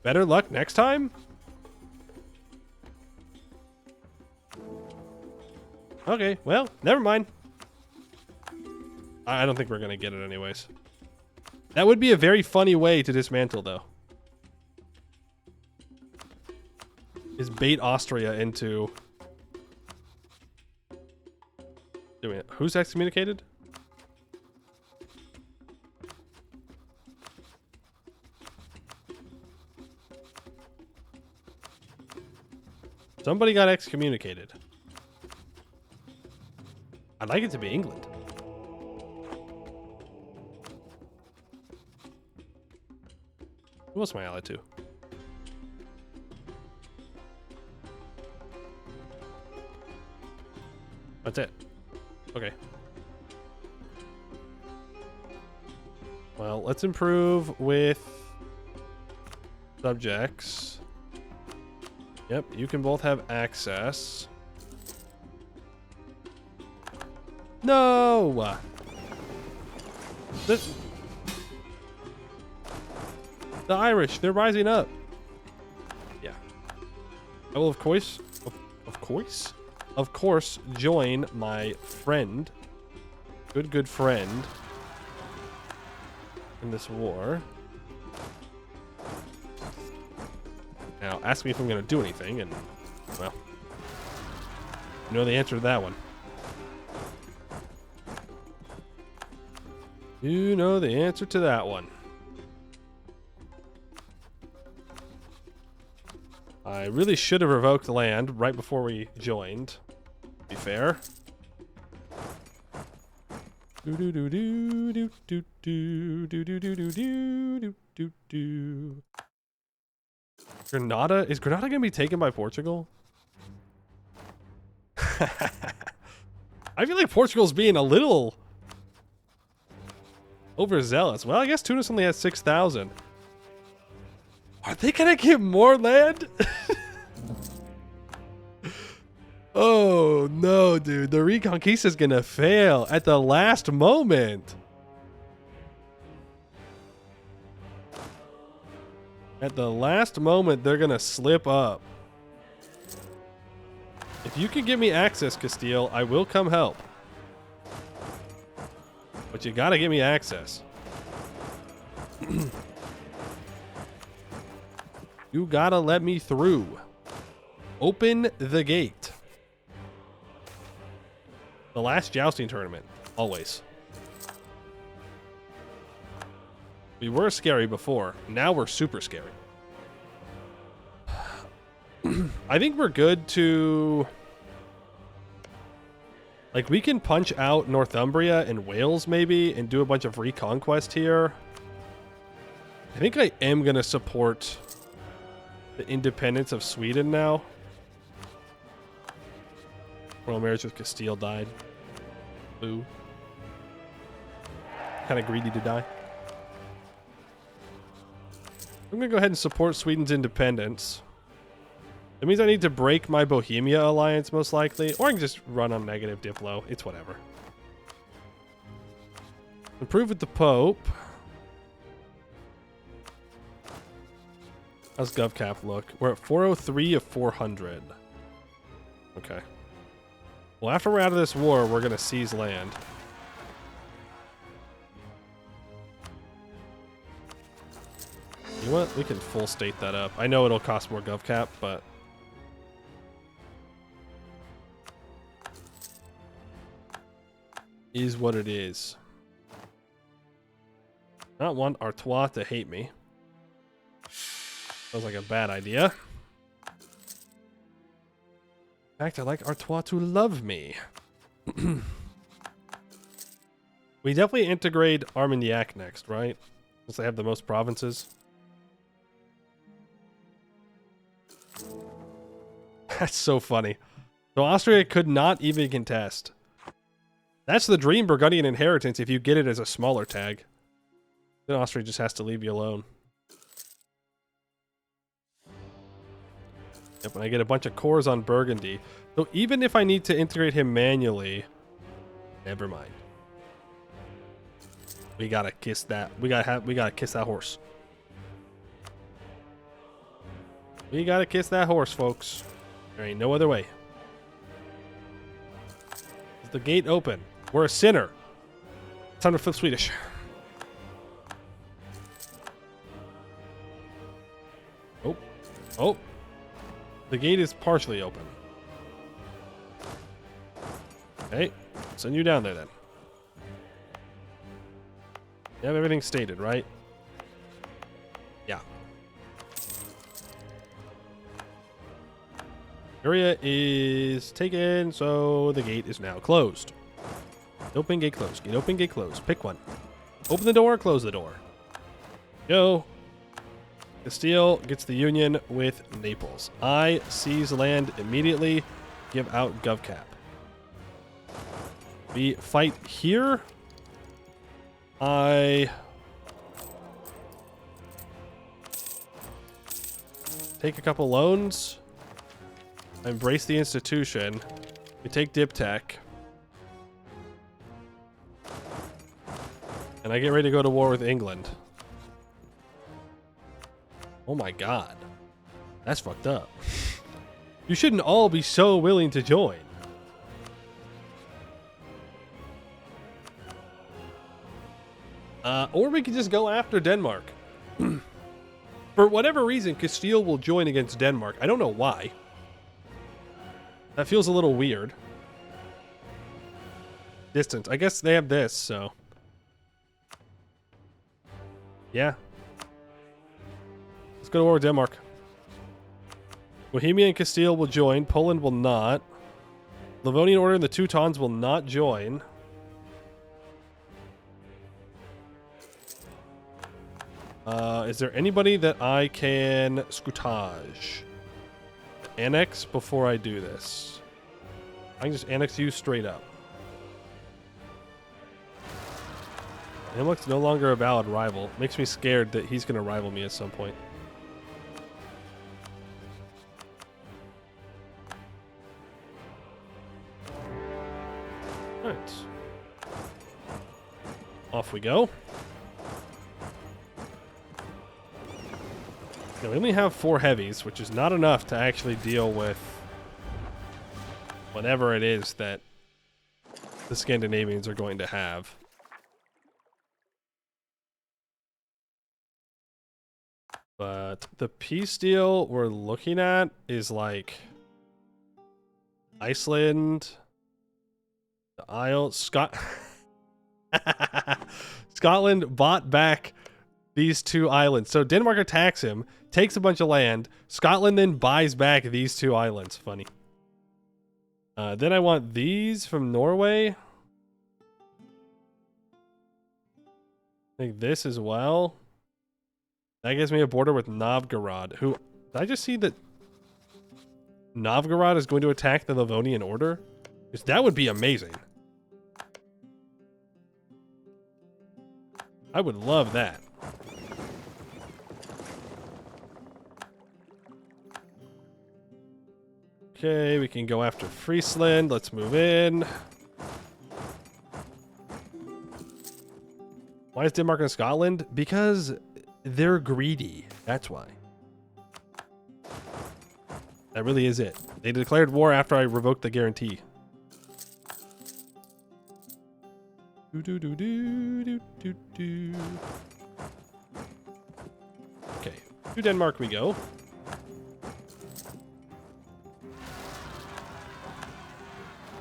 Better luck next time? Okay, well, never mind. I don't think we're gonna get it anyways. That would be a very funny way to dismantle, though. Is bait Austria into doing it. Who's excommunicated? Somebody got excommunicated. I'd like it to be England. Who else am I allied to? That's it. Okay. Well, let's improve with subjects. Yep, you can both have access. No! The Irish, they're rising up. Yeah. I will, of course, join my friend, good friend, in this war. Now, ask me if I'm going to do anything, and, well, you know the answer to that one. You know the answer to that one. I really should have revoked land right before we joined, to be fair. Grenada? Is Grenada gonna be taken by Portugal? I feel like Portugal's being a little overzealous. Well, I guess Tunis only has 6,000. Are they gonna get more land? Oh no, dude. The Reconquista is gonna fail at the last moment. At the last moment, they're gonna slip up. If you can give me access, Castile, I will come help. But you gotta give me access. You gotta let me through. Open the gate. The last jousting tournament. Always. We were scary before. Now we're super scary. I think we're good to... Like, we can punch out Northumbria and Wales, maybe, and do a bunch of reconquest here. I think I am going to support the independence of Sweden now. Royal marriage with Castile died. Boo. Kind of greedy to die. I'm going to go ahead and support Sweden's independence. That means I need to break my Bohemia alliance, most likely. Or I can just run on negative Diplo. It's whatever. Improve with the Pope. How's GovCap look? We're at 403 of 400. Okay. Well, after we're out of this war, we're going to seize land. You know what? We can full state that up. I know it'll cost more GovCap, but... is what it is. Not want Artois to hate me. Sounds like a bad idea. In fact, I like Artois to love me. We definitely integrate Armagnac next, right? Since they have the most provinces. That's so funny. So Austria could not even contest. That's the dream Burgundian inheritance if you get it as a smaller tag. Then Austria just has to leave you alone. Yep, and I get a bunch of cores on Burgundy. So even if I need to integrate him manually, never mind. We gotta kiss that. We gotta kiss that horse. We gotta kiss that horse, folks. There ain't no other way. Is the gate open? We're a sinner. It's time to flip Swedish. Oh. Oh. The gate is partially open. Okay. Send you down there then. You have everything stated, right? Yeah. Area is taken, so the gate is now closed. Open, gate closed. Gate open, gate closed. Pick one. Open the door, close the door. Go. Castile gets the union with Naples. I seize land immediately. Give out GovCap. We fight here. I take a couple loans. I embrace the institution. We take Dip Tech. And I get ready to go to war with England. Oh my god. That's fucked up. You shouldn't all be so willing to join. Or we could just go after Denmark. For whatever reason, Castile will join against Denmark. I don't know why. That feels a little weird. Distance. I guess they have this, so... Yeah. Let's go to war with Denmark. Bohemia and Castile will join. Poland will not. Livonian Order and the Teutons will not join. Is there anybody that I can scutage? Annex before I do this. I can just annex you straight up. Hamlet's no longer a valid rival. Makes me scared that he's going to rival me at some point. Alright. Off we go. Okay, we only have 4 heavies, which is not enough to actually deal with whatever it is that the Scandinavians are going to have. But the peace deal we're looking at is like Iceland, the Isles, Scotland bought back these 2 islands. So Denmark attacks him, takes a bunch of land. Scotland then buys back these 2 islands. Funny. Then I want these from Norway. I think this as well. That gives me a border with Novgorod. Who, did I just see that Novgorod is going to attack the Livonian Order? Because that would be amazing. I would love that. Okay, we can go after Friesland. Let's move in. Why is Denmark and Scotland? Because they're greedy. That's why. That really is it. They declared war after I revoked the guarantee. Okay. To Denmark we go.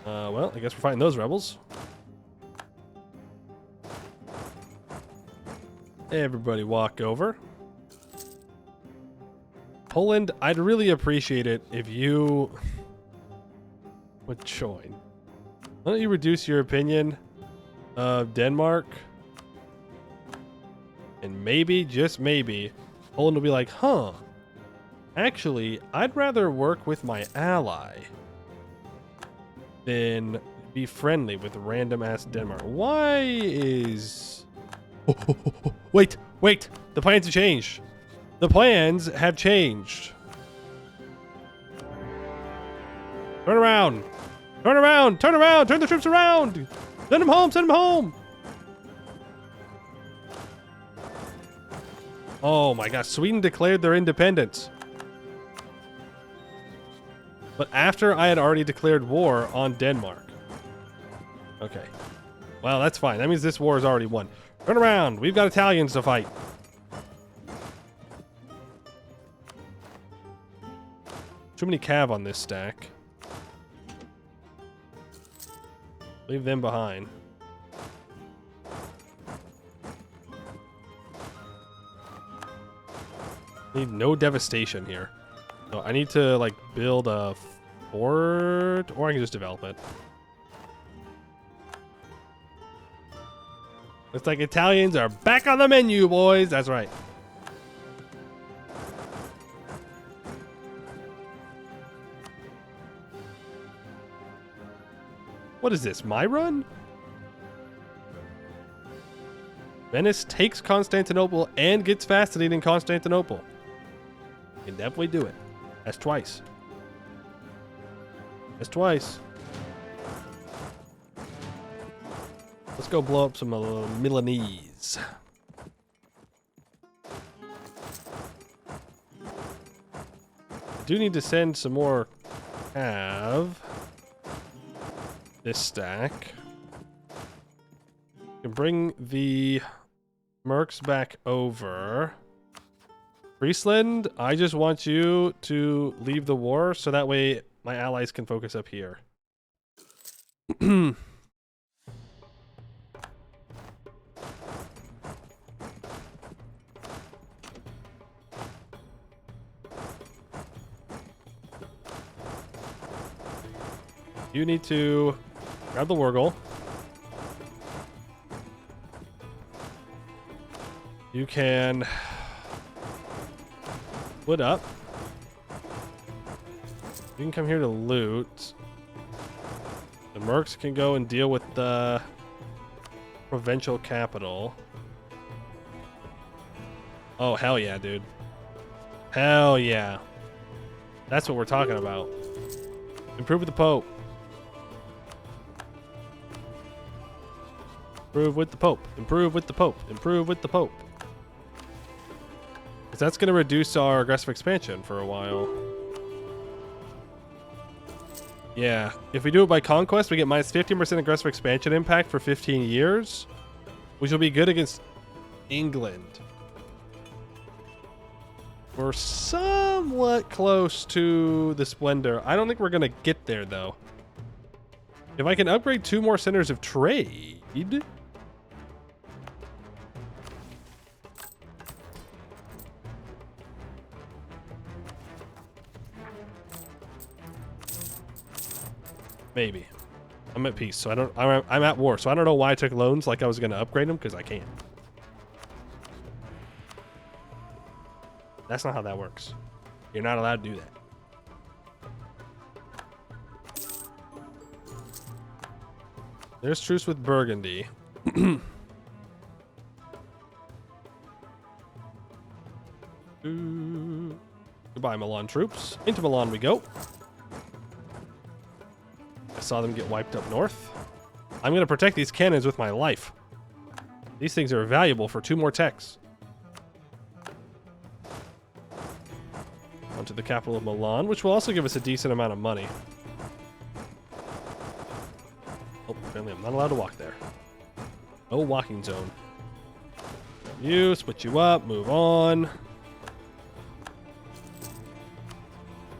Well, I guess we're fighting those rebels. Everybody walk over. Poland, I'd really appreciate it if you would join. Why don't you reduce your opinion of Denmark? And maybe, just maybe, Poland will be like, huh, actually, I'd rather work with my ally than be friendly with random-ass Denmark. Why is... Wait! The plans have changed. The plans have changed. Turn around! Turn around! Turn around! Turn the troops around! Send them home! Send them home! Oh my gosh, Sweden declared their independence. But after I had already declared war on Denmark. Okay. Well, that's fine. That means this war is already won. Turn around! We've got Italians to fight. Too many cav on this stack. Leave them behind. Need no devastation here. So I need to like build a fort, or I can just develop it. Looks like Italians are back on the menu, boys. That's right. What is this, my run? Venice takes Constantinople and gets fascinated in Constantinople. You can definitely do it. That's twice. That's twice. Let's go blow up some Milanese. I do need to send some more. Have this stack. You can bring the mercs back over. Friesland, I just want you to leave the war so that way my allies can focus up here. You need to grab the war goal. You can split up. You can come here to loot. The mercs can go and deal with the provincial capital. Oh, hell yeah, dude. Hell yeah. That's what we're talking about. Improve with the Pope. Improve with the Pope. Improve with the Pope. Improve with the Pope. Because that's going to reduce our aggressive expansion for a while. Yeah. If we do it by conquest, we get minus 15% aggressive expansion impact for 15 years. Which will be good against England. We're somewhat close to the Splendor. I don't think we're going to get there, though. If I can upgrade 2 more centers of trade... Maybe. I'm at peace, so I'm at war, so I don't know why I took loans like I was going to upgrade them, because I can't. That's not how that works. You're not allowed to do that. There's truce with Burgundy. Goodbye, Milan troops. Into Milan we go. I saw them get wiped up north. I'm going to protect these cannons with my life. These things are valuable for 2 more techs. Onto the capital of Milan, which will also give us a decent amount of money. Oh, apparently I'm not allowed to walk there. No walking zone. You, split you up, move on.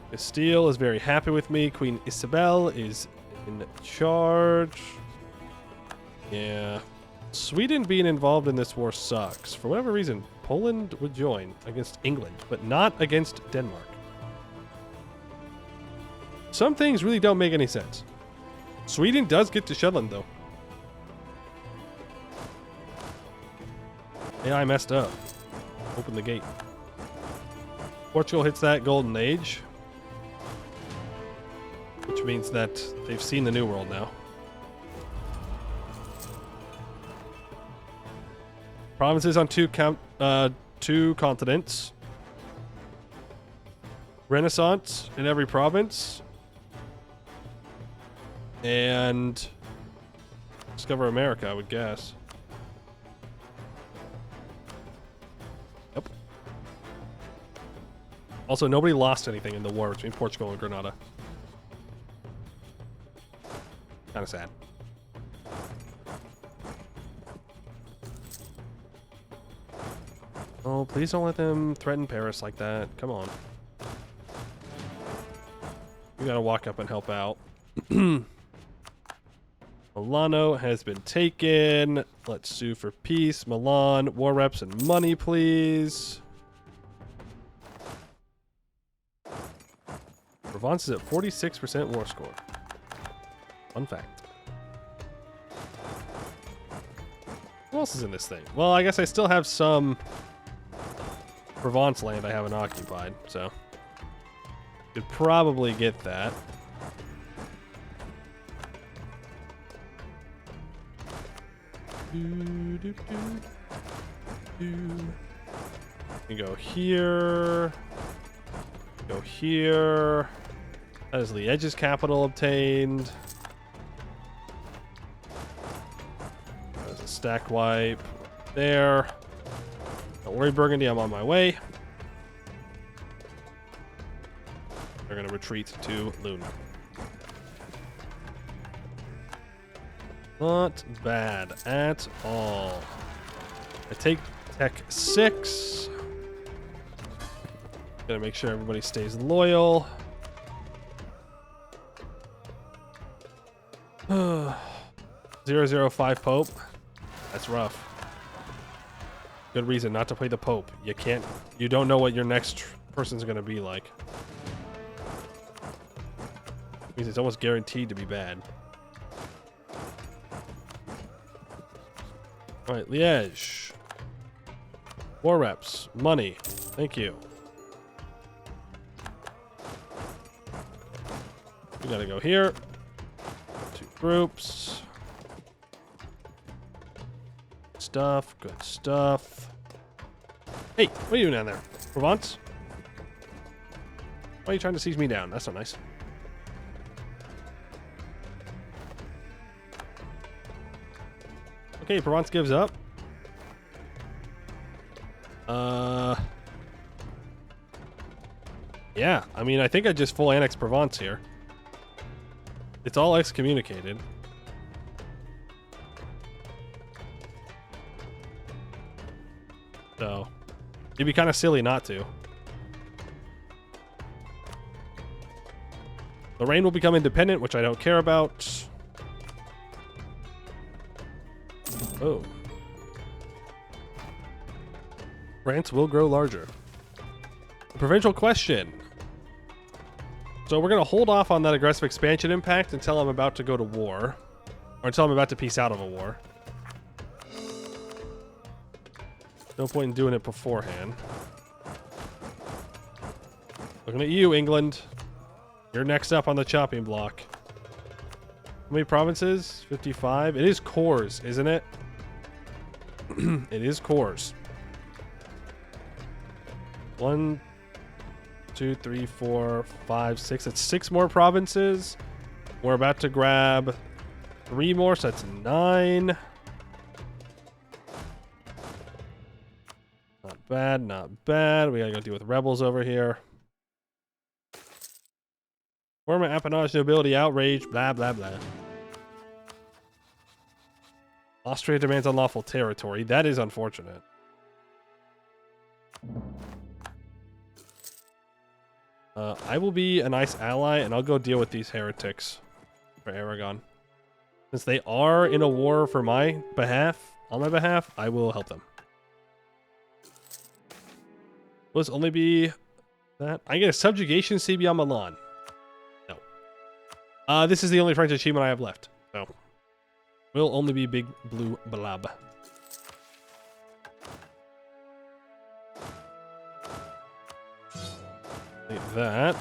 Castile is very happy with me. Queen Isabel is in charge. Yeah. Sweden being involved in this war sucks. For whatever reason, Poland would join against England, but not against Denmark. Some things really don't make any sense. Sweden does get to Shetland, though. Yeah, I messed up. Open the gate. Portugal hits that golden age. Which means that they've seen the New World now. Provinces on 2 continents. Renaissance in every province. And discover America, I would guess. Yep. Also, nobody lost anything in the war between Portugal and Grenada. Kind of sad. Oh, please don't let them threaten Paris like that. Come on. We gotta walk up and help out. Milano has been taken. Let's sue for peace. Milan, war reps and money, please. Provence is at 46% war score. Fun fact. What else is in this thing? Well, I guess I still have some Provence land I haven't occupied, so could probably get that. You can go here. Go here. That is Liège's capital obtained. There's a stack wipe there. Don't worry, Burgundy, I'm on my way. They're going to retreat to Lune. Not bad at all. I take Tech 6. Gotta make sure everybody stays loyal. 005 Pope. That's rough. Good reason not to play the Pope. You don't know what your next person's gonna be like. Means it's almost guaranteed to be bad. Alright, Liège. War reps. Money. Thank you. We gotta go here. 2 groups. Stuff. Good stuff. Hey, what are you doing down there? Provence? Why are you trying to seize me down? That's not nice. Okay, Provence gives up. Yeah, I mean, I think I just full annex Provence here. It's all excommunicated. So, it'd be kind of silly not to. Lorraine will become independent, which I don't care about. Oh. France will grow larger. Provincial question. So we're going to hold off on that aggressive expansion impact until I'm about to go to war. Or until I'm about to peace out of a war. No point in doing it beforehand. Looking at you, England. You're next up on the chopping block. How many provinces? 55. It is cores, isn't it? It is cores. 1, 2, 3, 4, 5, 6. It's 6 more provinces. We're about to grab 3 more, so that's 9. Not bad, not bad. We gotta go deal with rebels over here. Former appanage nobility outrage, blah, blah, blah. Austria demands unlawful territory. That is unfortunate. I will be a nice ally, and I'll go deal with these heretics for Aragon. Since they are in a war for my behalf, on my behalf, I will help them. Will this only be that? I get a subjugation CB on Milan. No. This is the only French achievement I have left. So, will only be Big Blue Blob. Like that.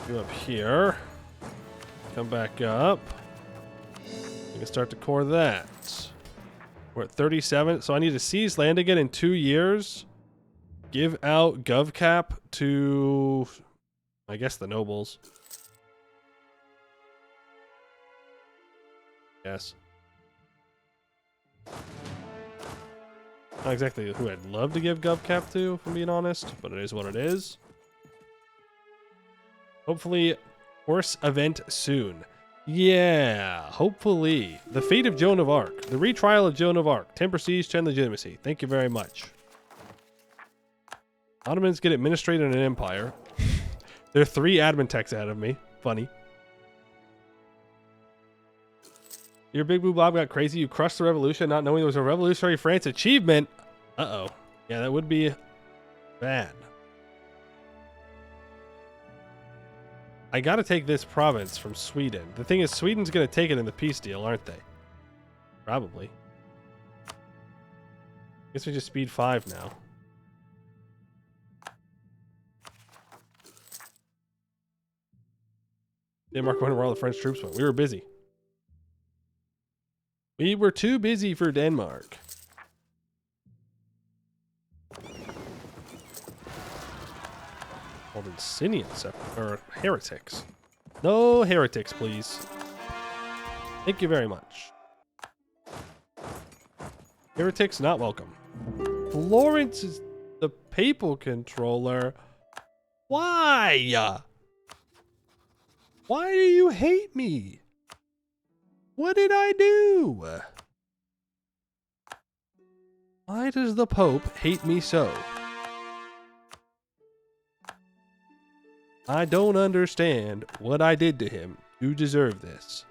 Go up here. Come back up. We can start to core that. We're at 37, so I need to seize land again in 2 years. Give out GovCap to, I guess, the nobles. Yes. Not exactly who I'd love to give GovCap to, if I'm being honest, but it is what it is. Hopefully, horse event soon. Yeah, hopefully. The fate of Joan of Arc. The retrial of Joan of Arc. 10 prestige, 10 legitimacy. Thank you very much. Ottomans get administrated in an empire. There are 3 admin techs ahead of me. Funny. Your Big Blue Blob got crazy. You crushed the revolution not knowing there was a revolutionary France achievement. Uh-oh. Yeah, that would be bad. I gotta take this province from Sweden. The thing is, Sweden's gonna take it in the peace deal, aren't they? Probably. Guess we just speed 5 now. Denmark went where all the French troops went. We were busy. We were too busy for Denmark. called Insidious or heretics. No heretics, please. Thank you very much. Heretics not welcome. Florence is the papal controller. Why? Why do you hate me? What did I do? Why does the Pope hate me so? I don't understand what I did to him to deserve this.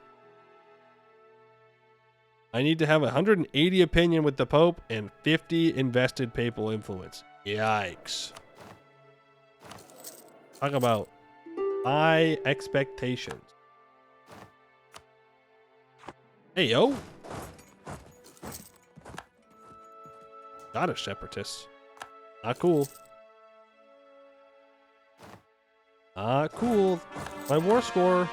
I need to have 180 opinion with the Pope and 50 invested papal influence. Yikes. Talk about high expectations. Hey, yo. Got a separatist. Not cool. Not cool. My war score.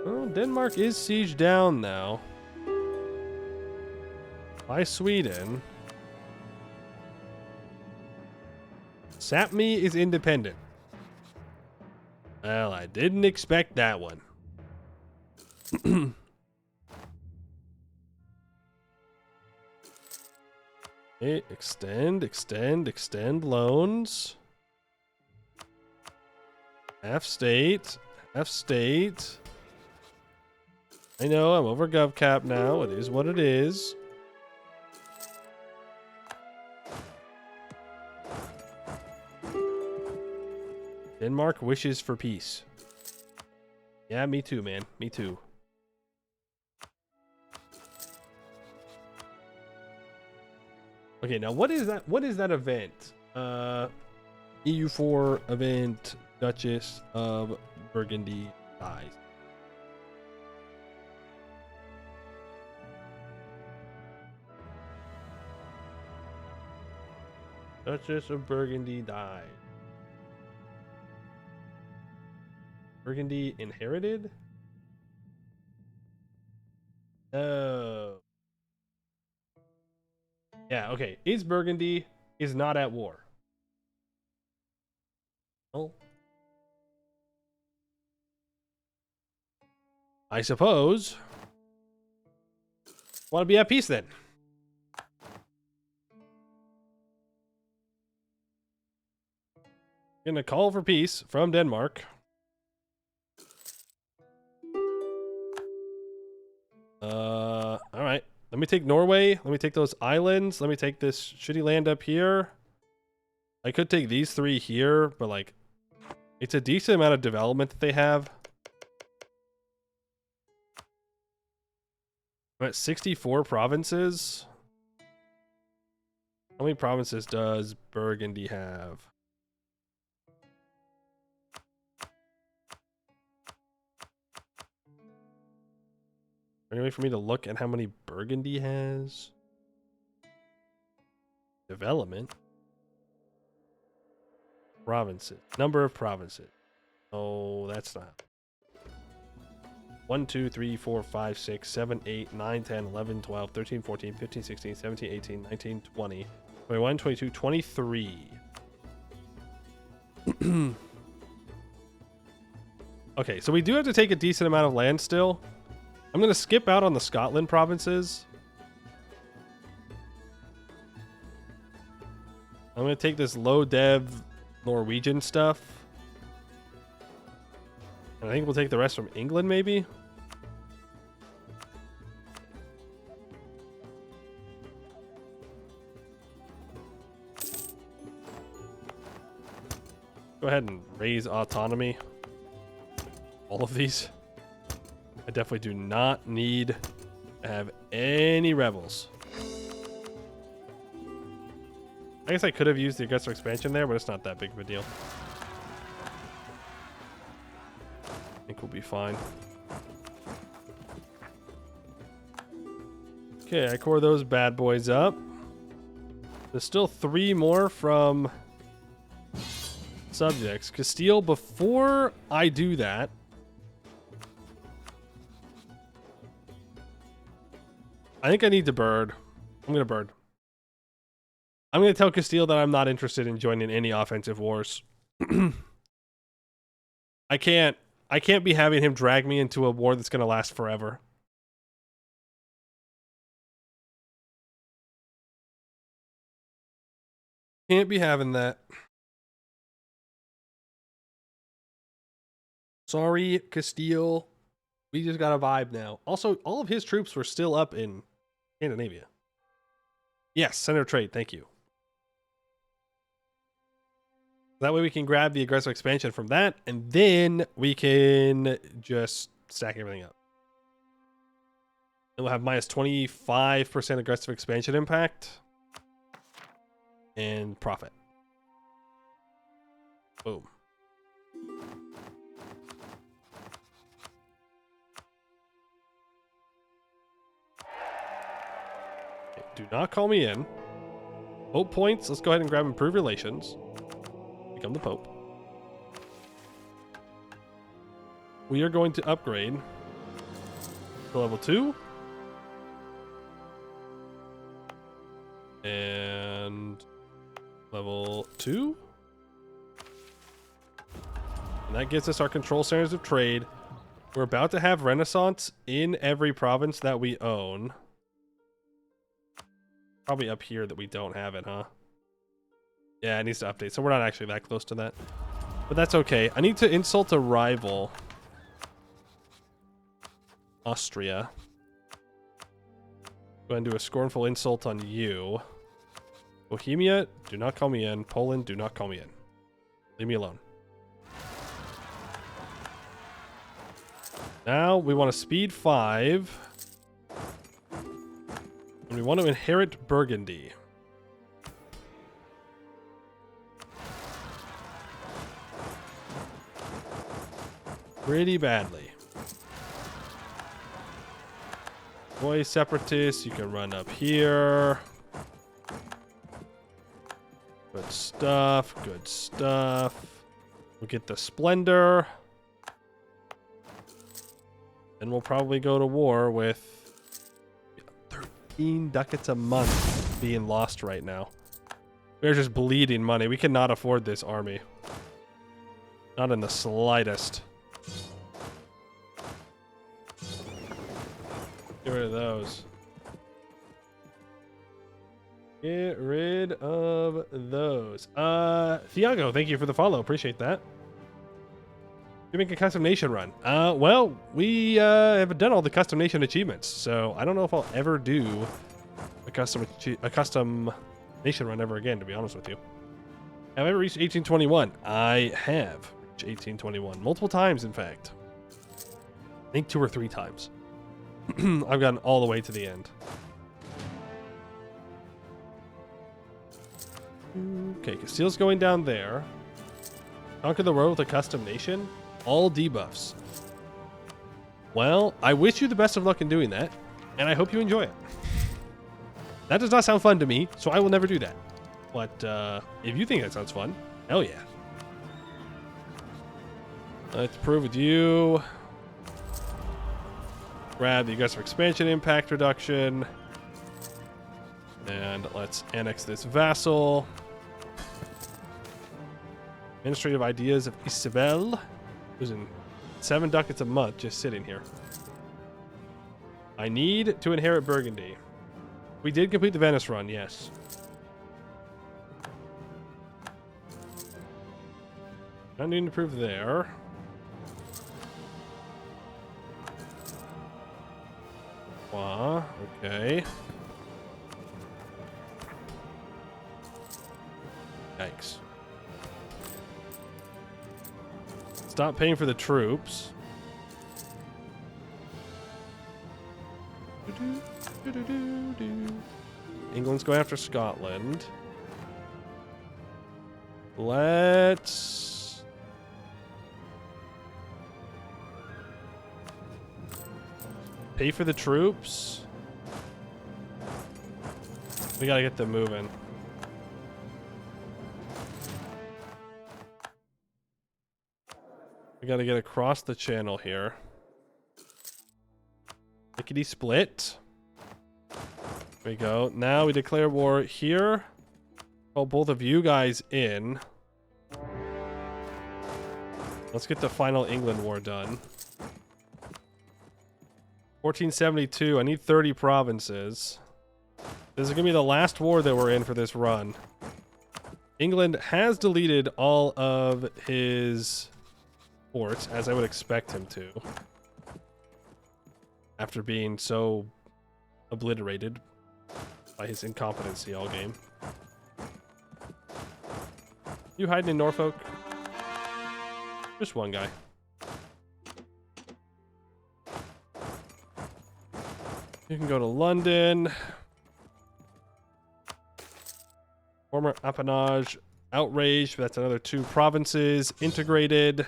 Well, Denmark is sieged down now by Sweden. Sapmi is independent. Well, I didn't expect that one. Okay, extend loans. Half state. I know, I'm over gov cap now. It is what it is. Denmark wishes for peace. Yeah, me too, man. Me too. Okay, now what is that? What is that event? EU4 event. Duchess of Burgundy dies. Duchess of Burgundy died. Burgundy inherited? Oh. Yeah, okay. East Burgundy is not at war. Oh. I suppose. Want to be at peace then. Gonna call for peace from Denmark. All right. Let me take Norway. Let me take those islands. Let me take this shitty land up here. I could take these three here, but like, it's a decent amount of development that they have. I'm at 64 provinces. How many provinces does Burgundy have? Any way for me to look at how many Burgundy has? Development. Provinces. Number of provinces. Oh, that's not. 1, 2, 3, 4, 5, 6, 7, 8, 9, 10, 11, 12, 13, 14, 15, 16, 17, 18, 19, 20, 21, 22, 23. Okay, so we do have to take a decent amount of land still. I'm going to skip out on the Scotland provinces. I'm going to take this low dev Norwegian stuff. And I think we'll take the rest from England, maybe. Go ahead and raise autonomy. All of these. I definitely do not need to have any rebels. I guess I could have used the aggressor expansion there, but it's not that big of a deal. I think we'll be fine. Okay, I core those bad boys up. There's still 3 more from subjects. Castile, before I do that, I think I need to bird. I'm going to bird. I'm going to tell Castile that I'm not interested in joining any offensive wars. I can't be having him drag me into a war that's going to last forever. Can't be having that. Sorry, Castile. We just got a vibe now. Also, all of his troops were still up in Scandinavia. Yes, center of trade. Thank you. That way we can grab the aggressive expansion from that, and then we can just stack everything up. And we'll have minus 25% aggressive expansion impact. And profit. Boom. Okay, do not call me in. Pope points. Let's go ahead and grab improved relations. Become the Pope. We are going to upgrade to level 2. And level 2. And that gets us our control centers of trade. We're about to have Renaissance in every province that we own. Probably up here that we don't have it, huh? Yeah, it needs to update, so we're not actually that close to that. But that's okay. I need to insult a rival. Austria. Go ahead and do a scornful insult on you. Bohemia, do not call me in. Poland, do not call me in. Leave me alone. Now we want a speed 5. And we want to inherit Burgundy. Pretty badly. Boy, separatists, you can run up here. Good stuff, good stuff. We'll get the Splendor. And we'll probably go to war with 13 ducats a month being lost right now. We're just bleeding money. We cannot afford this army. Not in the slightest. Get rid of those. Get rid of those. Thiago, thank you for the follow. Appreciate that. You make a custom nation run. Well, we have done all the custom nation achievements, so I don't know if I'll ever do a custom nation run ever again, to be honest with you. Have I ever reached 1821? I have reached 1821. Multiple times, in fact. I think 2 or 3 times. I've gotten all the way to the end. Okay, Castile's going down there. Conquer the world with a custom nation. All debuffs. Well, I wish you the best of luck in doing that, and I hope you enjoy it. That does not sound fun to me, so I will never do that. But if you think that sounds fun, hell yeah. Let's prove with you. Grab the aggressive expansion impact reduction. And let's annex this vassal. Administrative ideas of Isabel. Losing 7 ducats a month just sitting here. I need to inherit Burgundy. We did complete the Venice run, yes. Not needing to prove there. Okay. Yikes. Stop paying for the troops. England's going after Scotland. Let's pay for the troops. We gotta get them moving. We gotta get across the channel here. Lickety split. There we go. Now we declare war here. Call both of you guys in. Let's get the final England war done. 1472. I need 30 provinces. This is going to be the last war that we're in for this run. England has deleted all of his forts, as I would expect him to. After being so obliterated by his incompetency all game. You hiding in Norfolk? Just one guy. You can go to London. Former appanage, outrage. That's another 2 provinces integrated.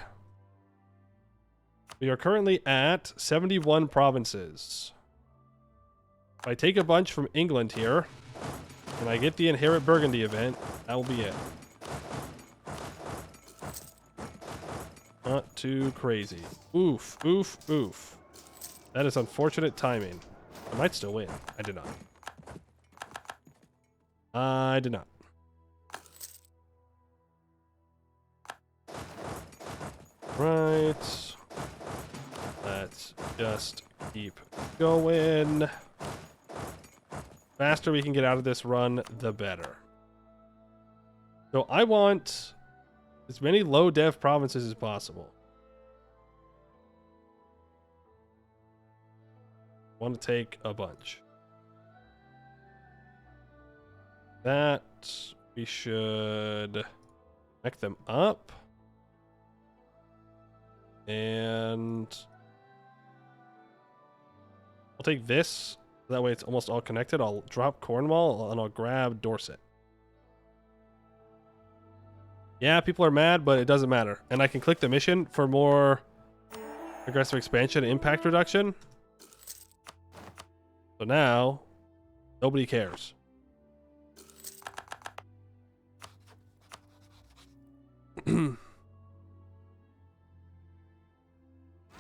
We are currently at 71 provinces. If I take a bunch from England here, and I get the Inherit Burgundy event, that will be it. Not too crazy. Oof, oof, oof. That is unfortunate timing. I might still win. I did not. I did not. Right. Let's just keep going. Faster we can get out of this run, the better. So I want as many low dev provinces as possible. I want to take a bunch. That we should connect them up. And I'll take this. That way it's almost all connected. I'll drop Cornwall and I'll grab Dorset. Yeah, people are mad, but it doesn't matter. And I can click the mission for more aggressive expansion and impact reduction. So now, nobody cares.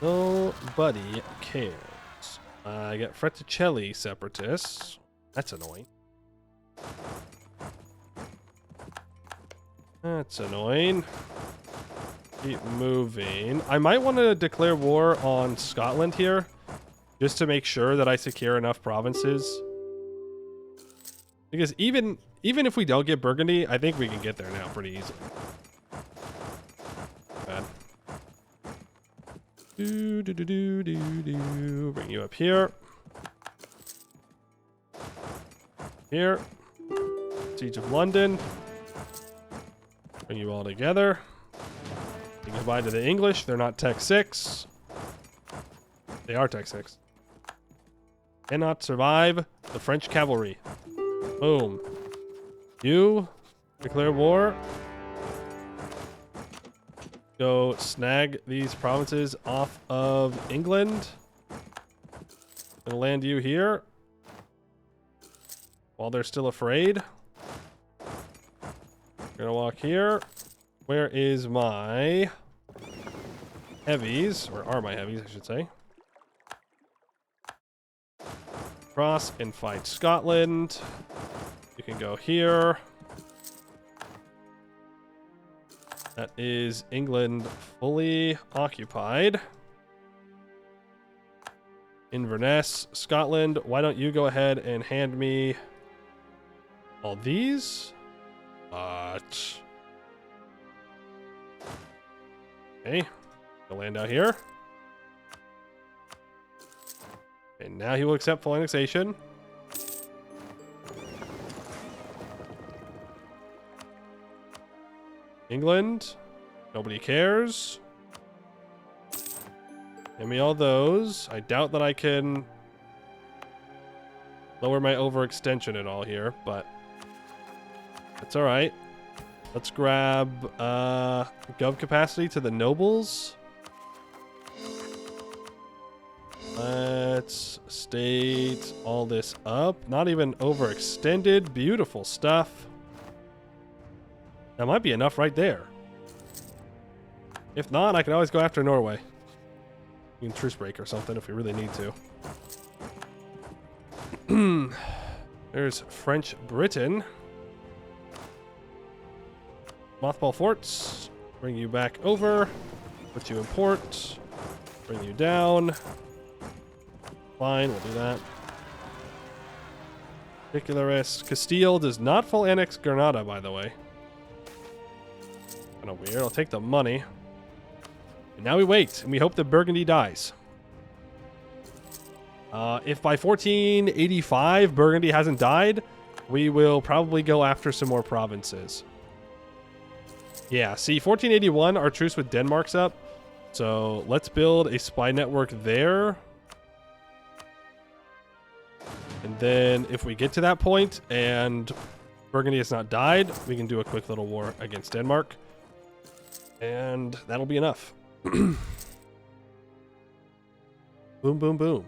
Nobody cares. I get Freticelli separatists. That's annoying. That's annoying. Keep moving. I might want to declare war on Scotland here, just to make sure that I secure enough provinces. Because even if we don't get Burgundy, I think we can get there now pretty easily. Bad. Bring you up here. Here. Siege of London. Bring you all together. Say goodbye to the English. They're not Tech 6. They are Tech 6. Cannot survive the French cavalry. Boom. You declare war. Go snag these provinces off of England. Gonna land you here. While they're still afraid. Gonna walk here. Where is my heavies? Or are my heavies, I should say. Cross and fight Scotland. You can go here. That is England fully occupied. Inverness, Scotland. Why don't you go ahead and hand me all these? Okay. I'll land out here. And now he will accept full annexation. England. Nobody cares. Give me all those. I doubt that I can lower my overextension at all here, but that's all right. Let's grab gov capacity to the nobles. Let's state all this up. Not even overextended. Beautiful stuff. That might be enough right there. If not, I can always go after Norway. We can truce break or something if we really need to. There's French Britain. Mothball forts. Bring you back over. Put you in port. Bring you down. Fine, we'll do that. Particularist. Castile does not full annex Granada, by the way. Kind of weird. I'll take the money. And now we wait, and we hope that Burgundy dies. If by 1485 Burgundy hasn't died, we will probably go after some more provinces. Yeah, see, 1481, our truce with Denmark's up. So let's build a spy network there. And then if we get to that point and Burgundy has not died, we can do a quick little war against Denmark. And that'll be enough. Boom, boom, boom.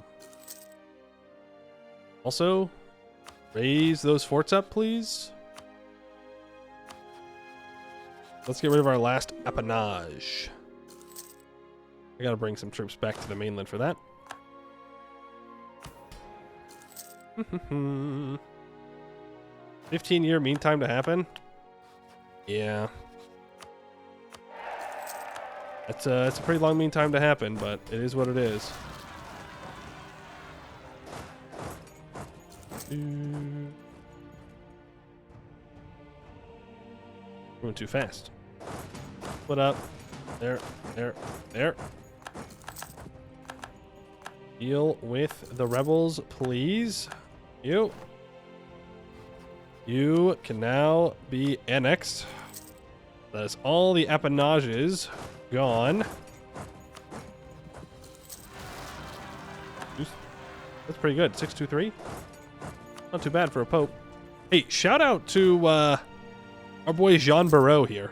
Also, raise those forts up, please. Let's get rid of our last appanage. I gotta bring some troops back to the mainland for that. 15-year meantime to happen? Yeah. It's a pretty long meantime to happen, but it is what it is. Going too fast. Split up. There, there, there. Deal with the rebels, please. You can now be annexed. That is all the appanages gone. That's pretty good. 623. Not too bad for a pope. Hey, shout out to our boy Jean Barreau here.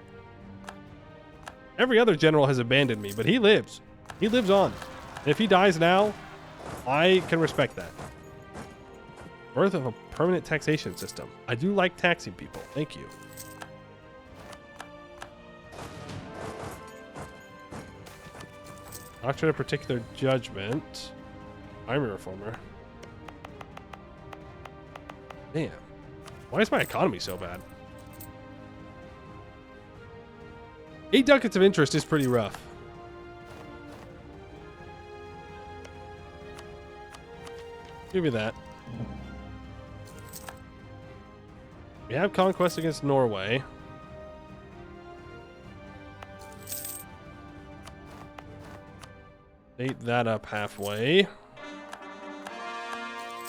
Every other general has abandoned me, but he lives. He lives on. And if he dies now, I can respect that. Birth of a permanent taxation system. I do like taxing people. Thank you. Doctrine of particular judgment. Army reformer. Damn. Why is my economy so bad? 8 ducats of interest is pretty rough. Give me that. We have conquest against Norway. Date that up halfway.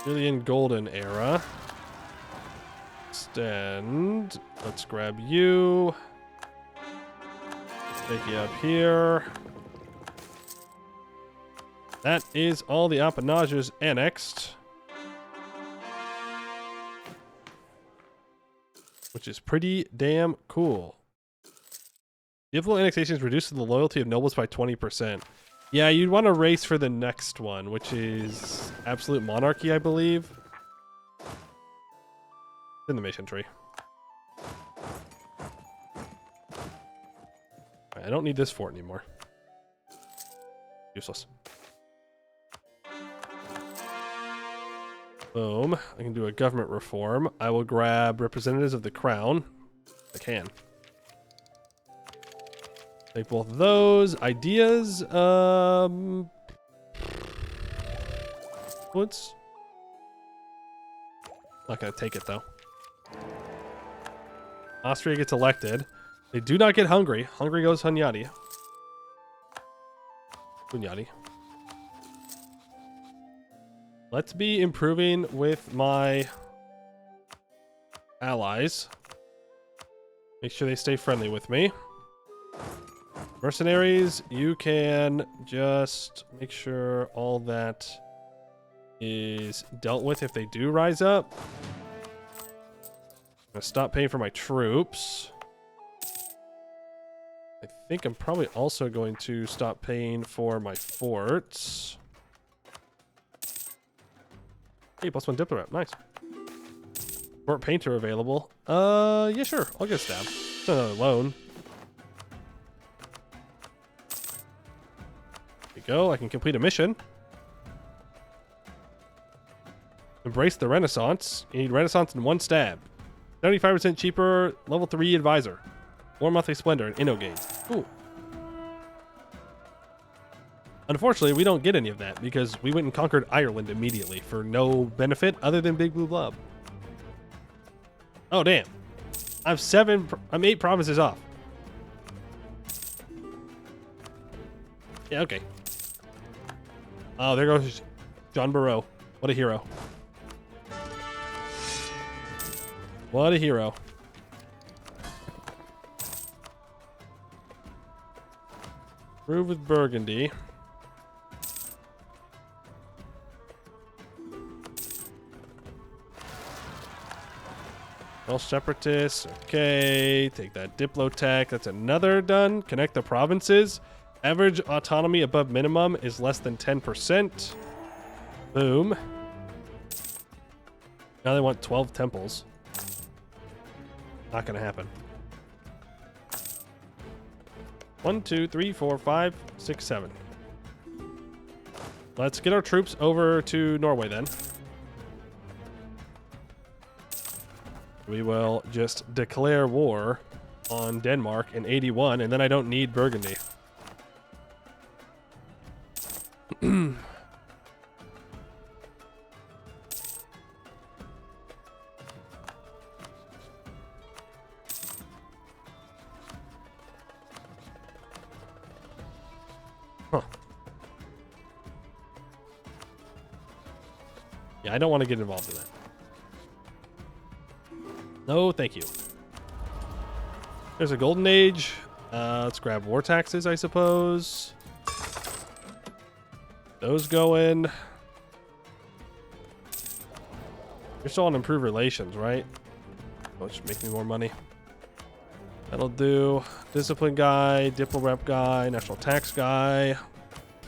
Julian Golden era. Extend. Let's grab you. Take you up here. That is all the appanages annexed. Which is pretty damn cool. Difficult annexations reduces the loyalty of nobles by 20%. Yeah, you'd want to race for the next one, which is absolute monarchy, I believe. In the mission tree. I don't need this fort anymore. Useless. Boom. I can do a government reform. I will grab representatives of the crown. I can. Take both of those. Ideas. Woods. Not gonna take it though. Austria gets elected. They do not get Hungary. Hungary goes Hunyadi. Hunyadi. Let's be improving with my allies. Make sure they stay friendly with me. Mercenaries, you can just make sure all that is dealt with if they do rise up. I'm gonna stop paying for my troops. I think I'm probably also going to stop paying for my forts. Hey, +1 diplomat. Nice. Fort painter available. Yeah, sure. I'll get stabbed. It's another loan. There we go. I can complete a mission. Embrace the Renaissance. You need Renaissance in 1 stab. 75% cheaper. Level 3 advisor. War Monthly Splendor and Innogate. Ooh. Unfortunately, we don't get any of that because we went and conquered Ireland immediately for no benefit other than Big Blue Blob. Oh, damn. I'm 8 provinces off. Yeah, okay. Oh, there goes John Barrow. What a hero. What a hero. Prove with Burgundy. All separatists. Okay. Take that Diplotech. That's another done. Connect the provinces. Average autonomy above minimum is less than 10%. Boom. Now they want 12 temples. Not gonna happen. 1, 2, 3, 4, 5, 6, 7. Let's get our troops over to Norway then. We will just declare war on Denmark in 81, and then I don't need Burgundy. Huh. Yeah, I don't want to get involved in that. No, thank you. There's a golden age. Let's grab war taxes, I suppose. Those go in. You're still on improved relations, right? Which make me more money. That'll do. Discipline guy, Diplo rep guy, national tax guy.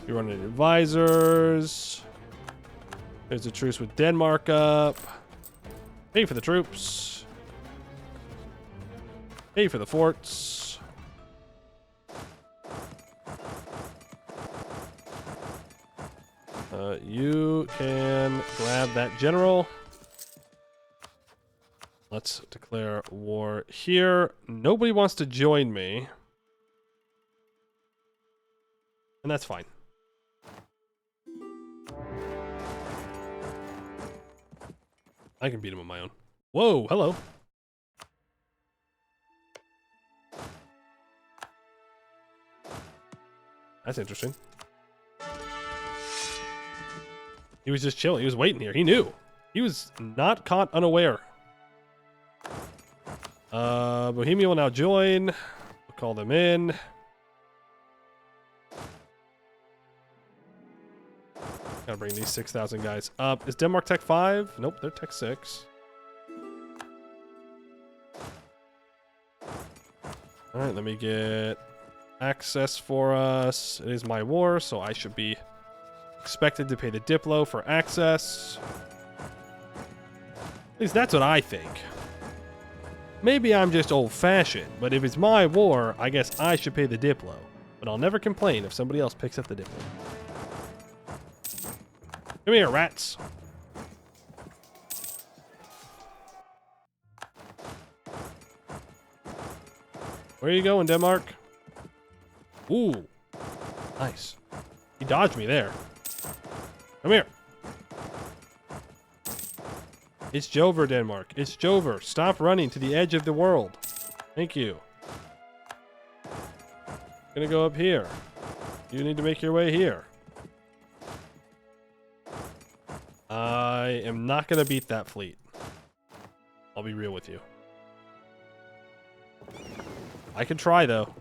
You're running advisors. There's a truce with Denmark up. Pay for the troops. Pay for the forts. You can grab that general. Let's declare war here. Nobody wants to join me. And that's fine. I can beat him on my own. Whoa, hello. That's interesting. He was just chilling. He was waiting here. He knew. He was not caught unaware. Bohemia will now join. We'll call them in. Gotta bring these 6,000 guys up. Is Denmark Tech 5? Nope, they're Tech 6. Alright, let me get access for us. It is my war, so I should be expected to pay the Diplo for access. At least that's what I think. Maybe I'm just old-fashioned, but if it's my war, I guess I should pay the Diplo. But I'll never complain if somebody else picks up the Diplo. Come here, rats. Where are you going, Denmark? Ooh. Nice. He dodged me there. Come here. It's Jover, Denmark. It's Jover. Stop running to the edge of the world. Thank you. Gonna go up here. You need to make your way here. I am not gonna beat that fleet. I'll be real with you. I can try, though.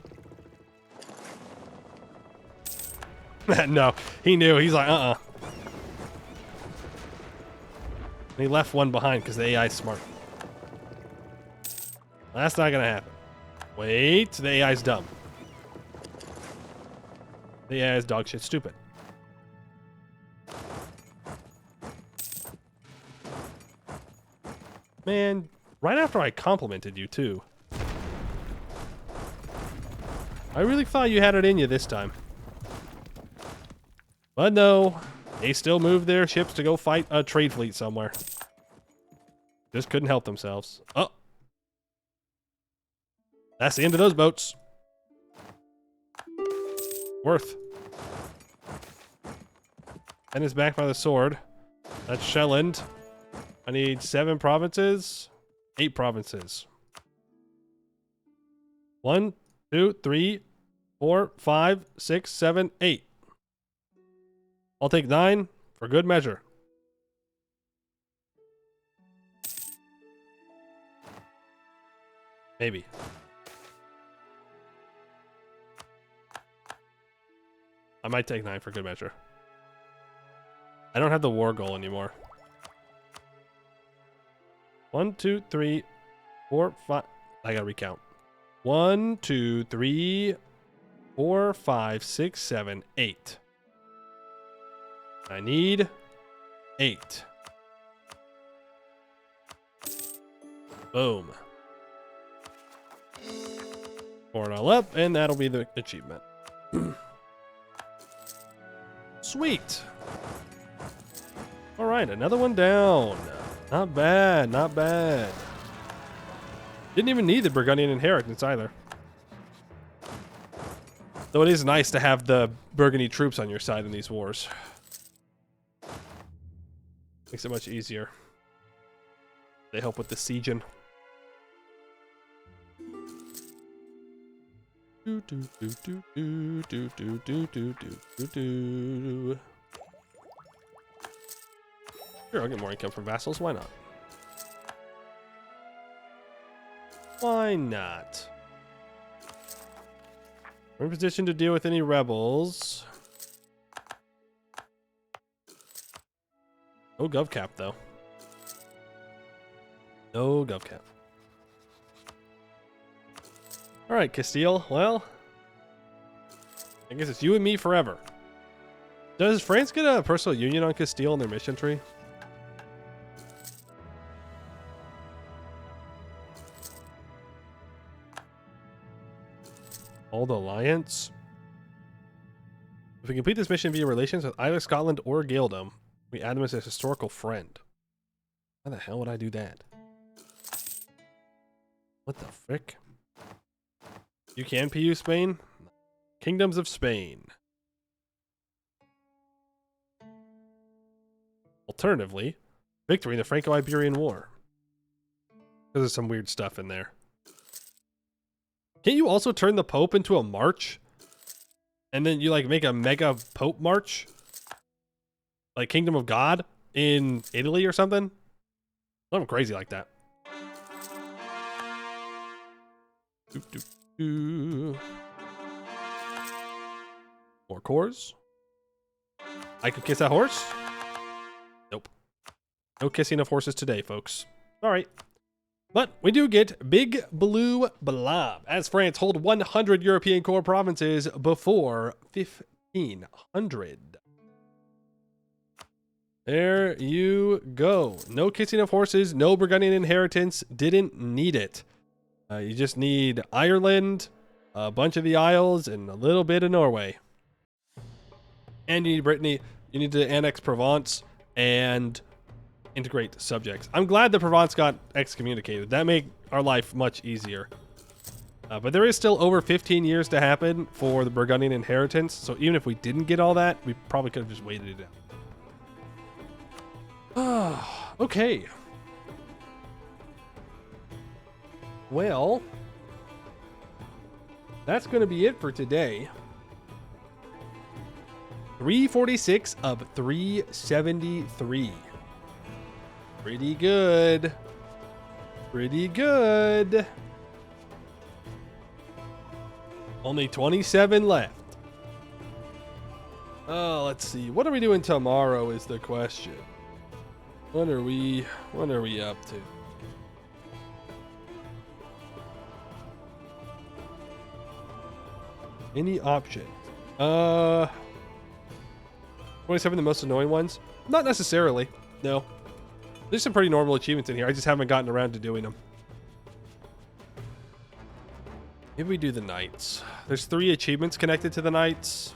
No, he knew. He's like, uh-uh. He left one behind because the AI is smart. That's not going to happen. Wait, the AI is dumb. The AI is dog shit stupid. Man, right after I complimented you, too. I really thought you had it in you this time. But no, they still moved their ships to go fight a trade fleet somewhere. Just couldn't help themselves. Oh. That's the end of those boats. Worth. And is backed by the sword. That's Shelland. I need 7 provinces. 8 provinces. 1, 2, 3, 4, 5, 6, 7, 8. I'll take 9 for good measure. Maybe. I might take 9 for good measure. I don't have the war goal anymore. 1, 2, 3, 4, 5. I gotta recount. 1, 2, 3, 4, 5, 6, 7, 8. I need 8. Boom. Pour it all up, and that'll be the achievement. Sweet. All right, another one down. Not bad, not bad. Didn't even need the Burgundian inheritance either. Though it is nice to have the Burgundy troops on your side in these wars. Makes it much easier. They help with the sieging. Do do do do do do do do do do do. Sure, I'll get more income from vassals. Why not? Why not? We're in position to deal with any rebels. No gov cap though. No gov cap. All right, Castile. Well, I guess it's you and me forever. Does France get a personal union on Castile in their mission tree? Old Alliance. If we complete this mission via relations with either Scotland or Gaeldom, we add them as a historical friend. How the hell would I do that? What the frick? You can PU Spain? Kingdoms of Spain. Alternatively, victory in the Franco-Iberian War. There's some weird stuff in there. Can't you also turn the Pope into a march? And then you like make a mega Pope march? Like Kingdom of God in Italy or something? Something crazy like that. Doop, doop, doo. More cores. I could kiss that horse? Nope. No kissing of horses today, folks. All right. But we do get Big Blue Blob, as France hold 100 European core provinces before 1500. There you go. No kissing of horses, no Burgundian inheritance. Didn't need it. You just need Ireland, a bunch of the Isles, and a little bit of Norway. And you need Brittany. You need to annex Provence and integrate subjects. I'm glad that Provence got excommunicated. That made our life much easier. But there is still over 15 years to happen for the Burgundian inheritance. So even if we didn't get all that, we probably could have just waited it out. Okay. Well, that's going to be it for today. 346 of 373. Pretty good. Pretty good. Only 27 left. Oh, let's see. What are we doing tomorrow is the question. What are we up to? Any options? 27 the most annoying ones? Not necessarily. No. There's some pretty normal achievements in here. I just haven't gotten around to doing them. Maybe we do the knights. There's 3 achievements connected to the knights.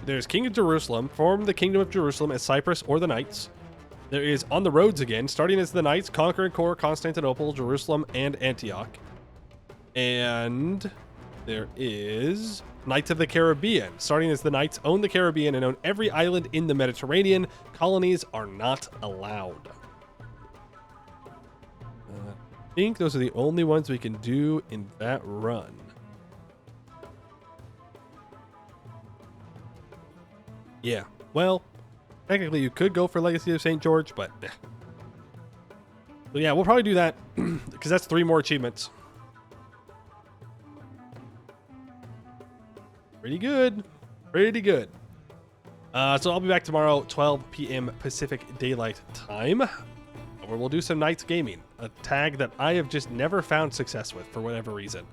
There's King of Jerusalem. Form the Kingdom of Jerusalem as Cyprus or the Knights. There is On the Roads again, starting as the Knights, conquer and core Constantinople, Jerusalem, and Antioch. And there is Knights of the Caribbean, starting as the Knights, own the Caribbean and own every island in the Mediterranean. Colonies are not allowed. I think those are the only ones we can do in that run. Yeah, well, technically you could go for Legacy of St. George, but so yeah, we'll probably do that because that's 3 more achievements. Pretty good. Pretty good. So I'll be back tomorrow, 12 p.m. Pacific Daylight Time, where we'll do some Knights Gaming, a tag that I have just never found success with for whatever reason.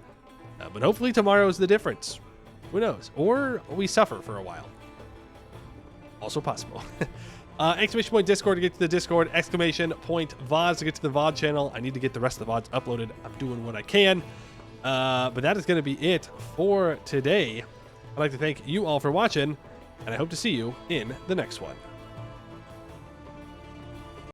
But hopefully tomorrow's the difference. Who knows? Or we suffer for a while. Also possible. Exclamation point Discord to get to the Discord. Exclamation point VODs to get to the VOD channel. I need to get the rest of the VODs uploaded. I'm doing what I can. But that is going to be it for today. I'd like to thank you all for watching, and I hope to see you in the next one.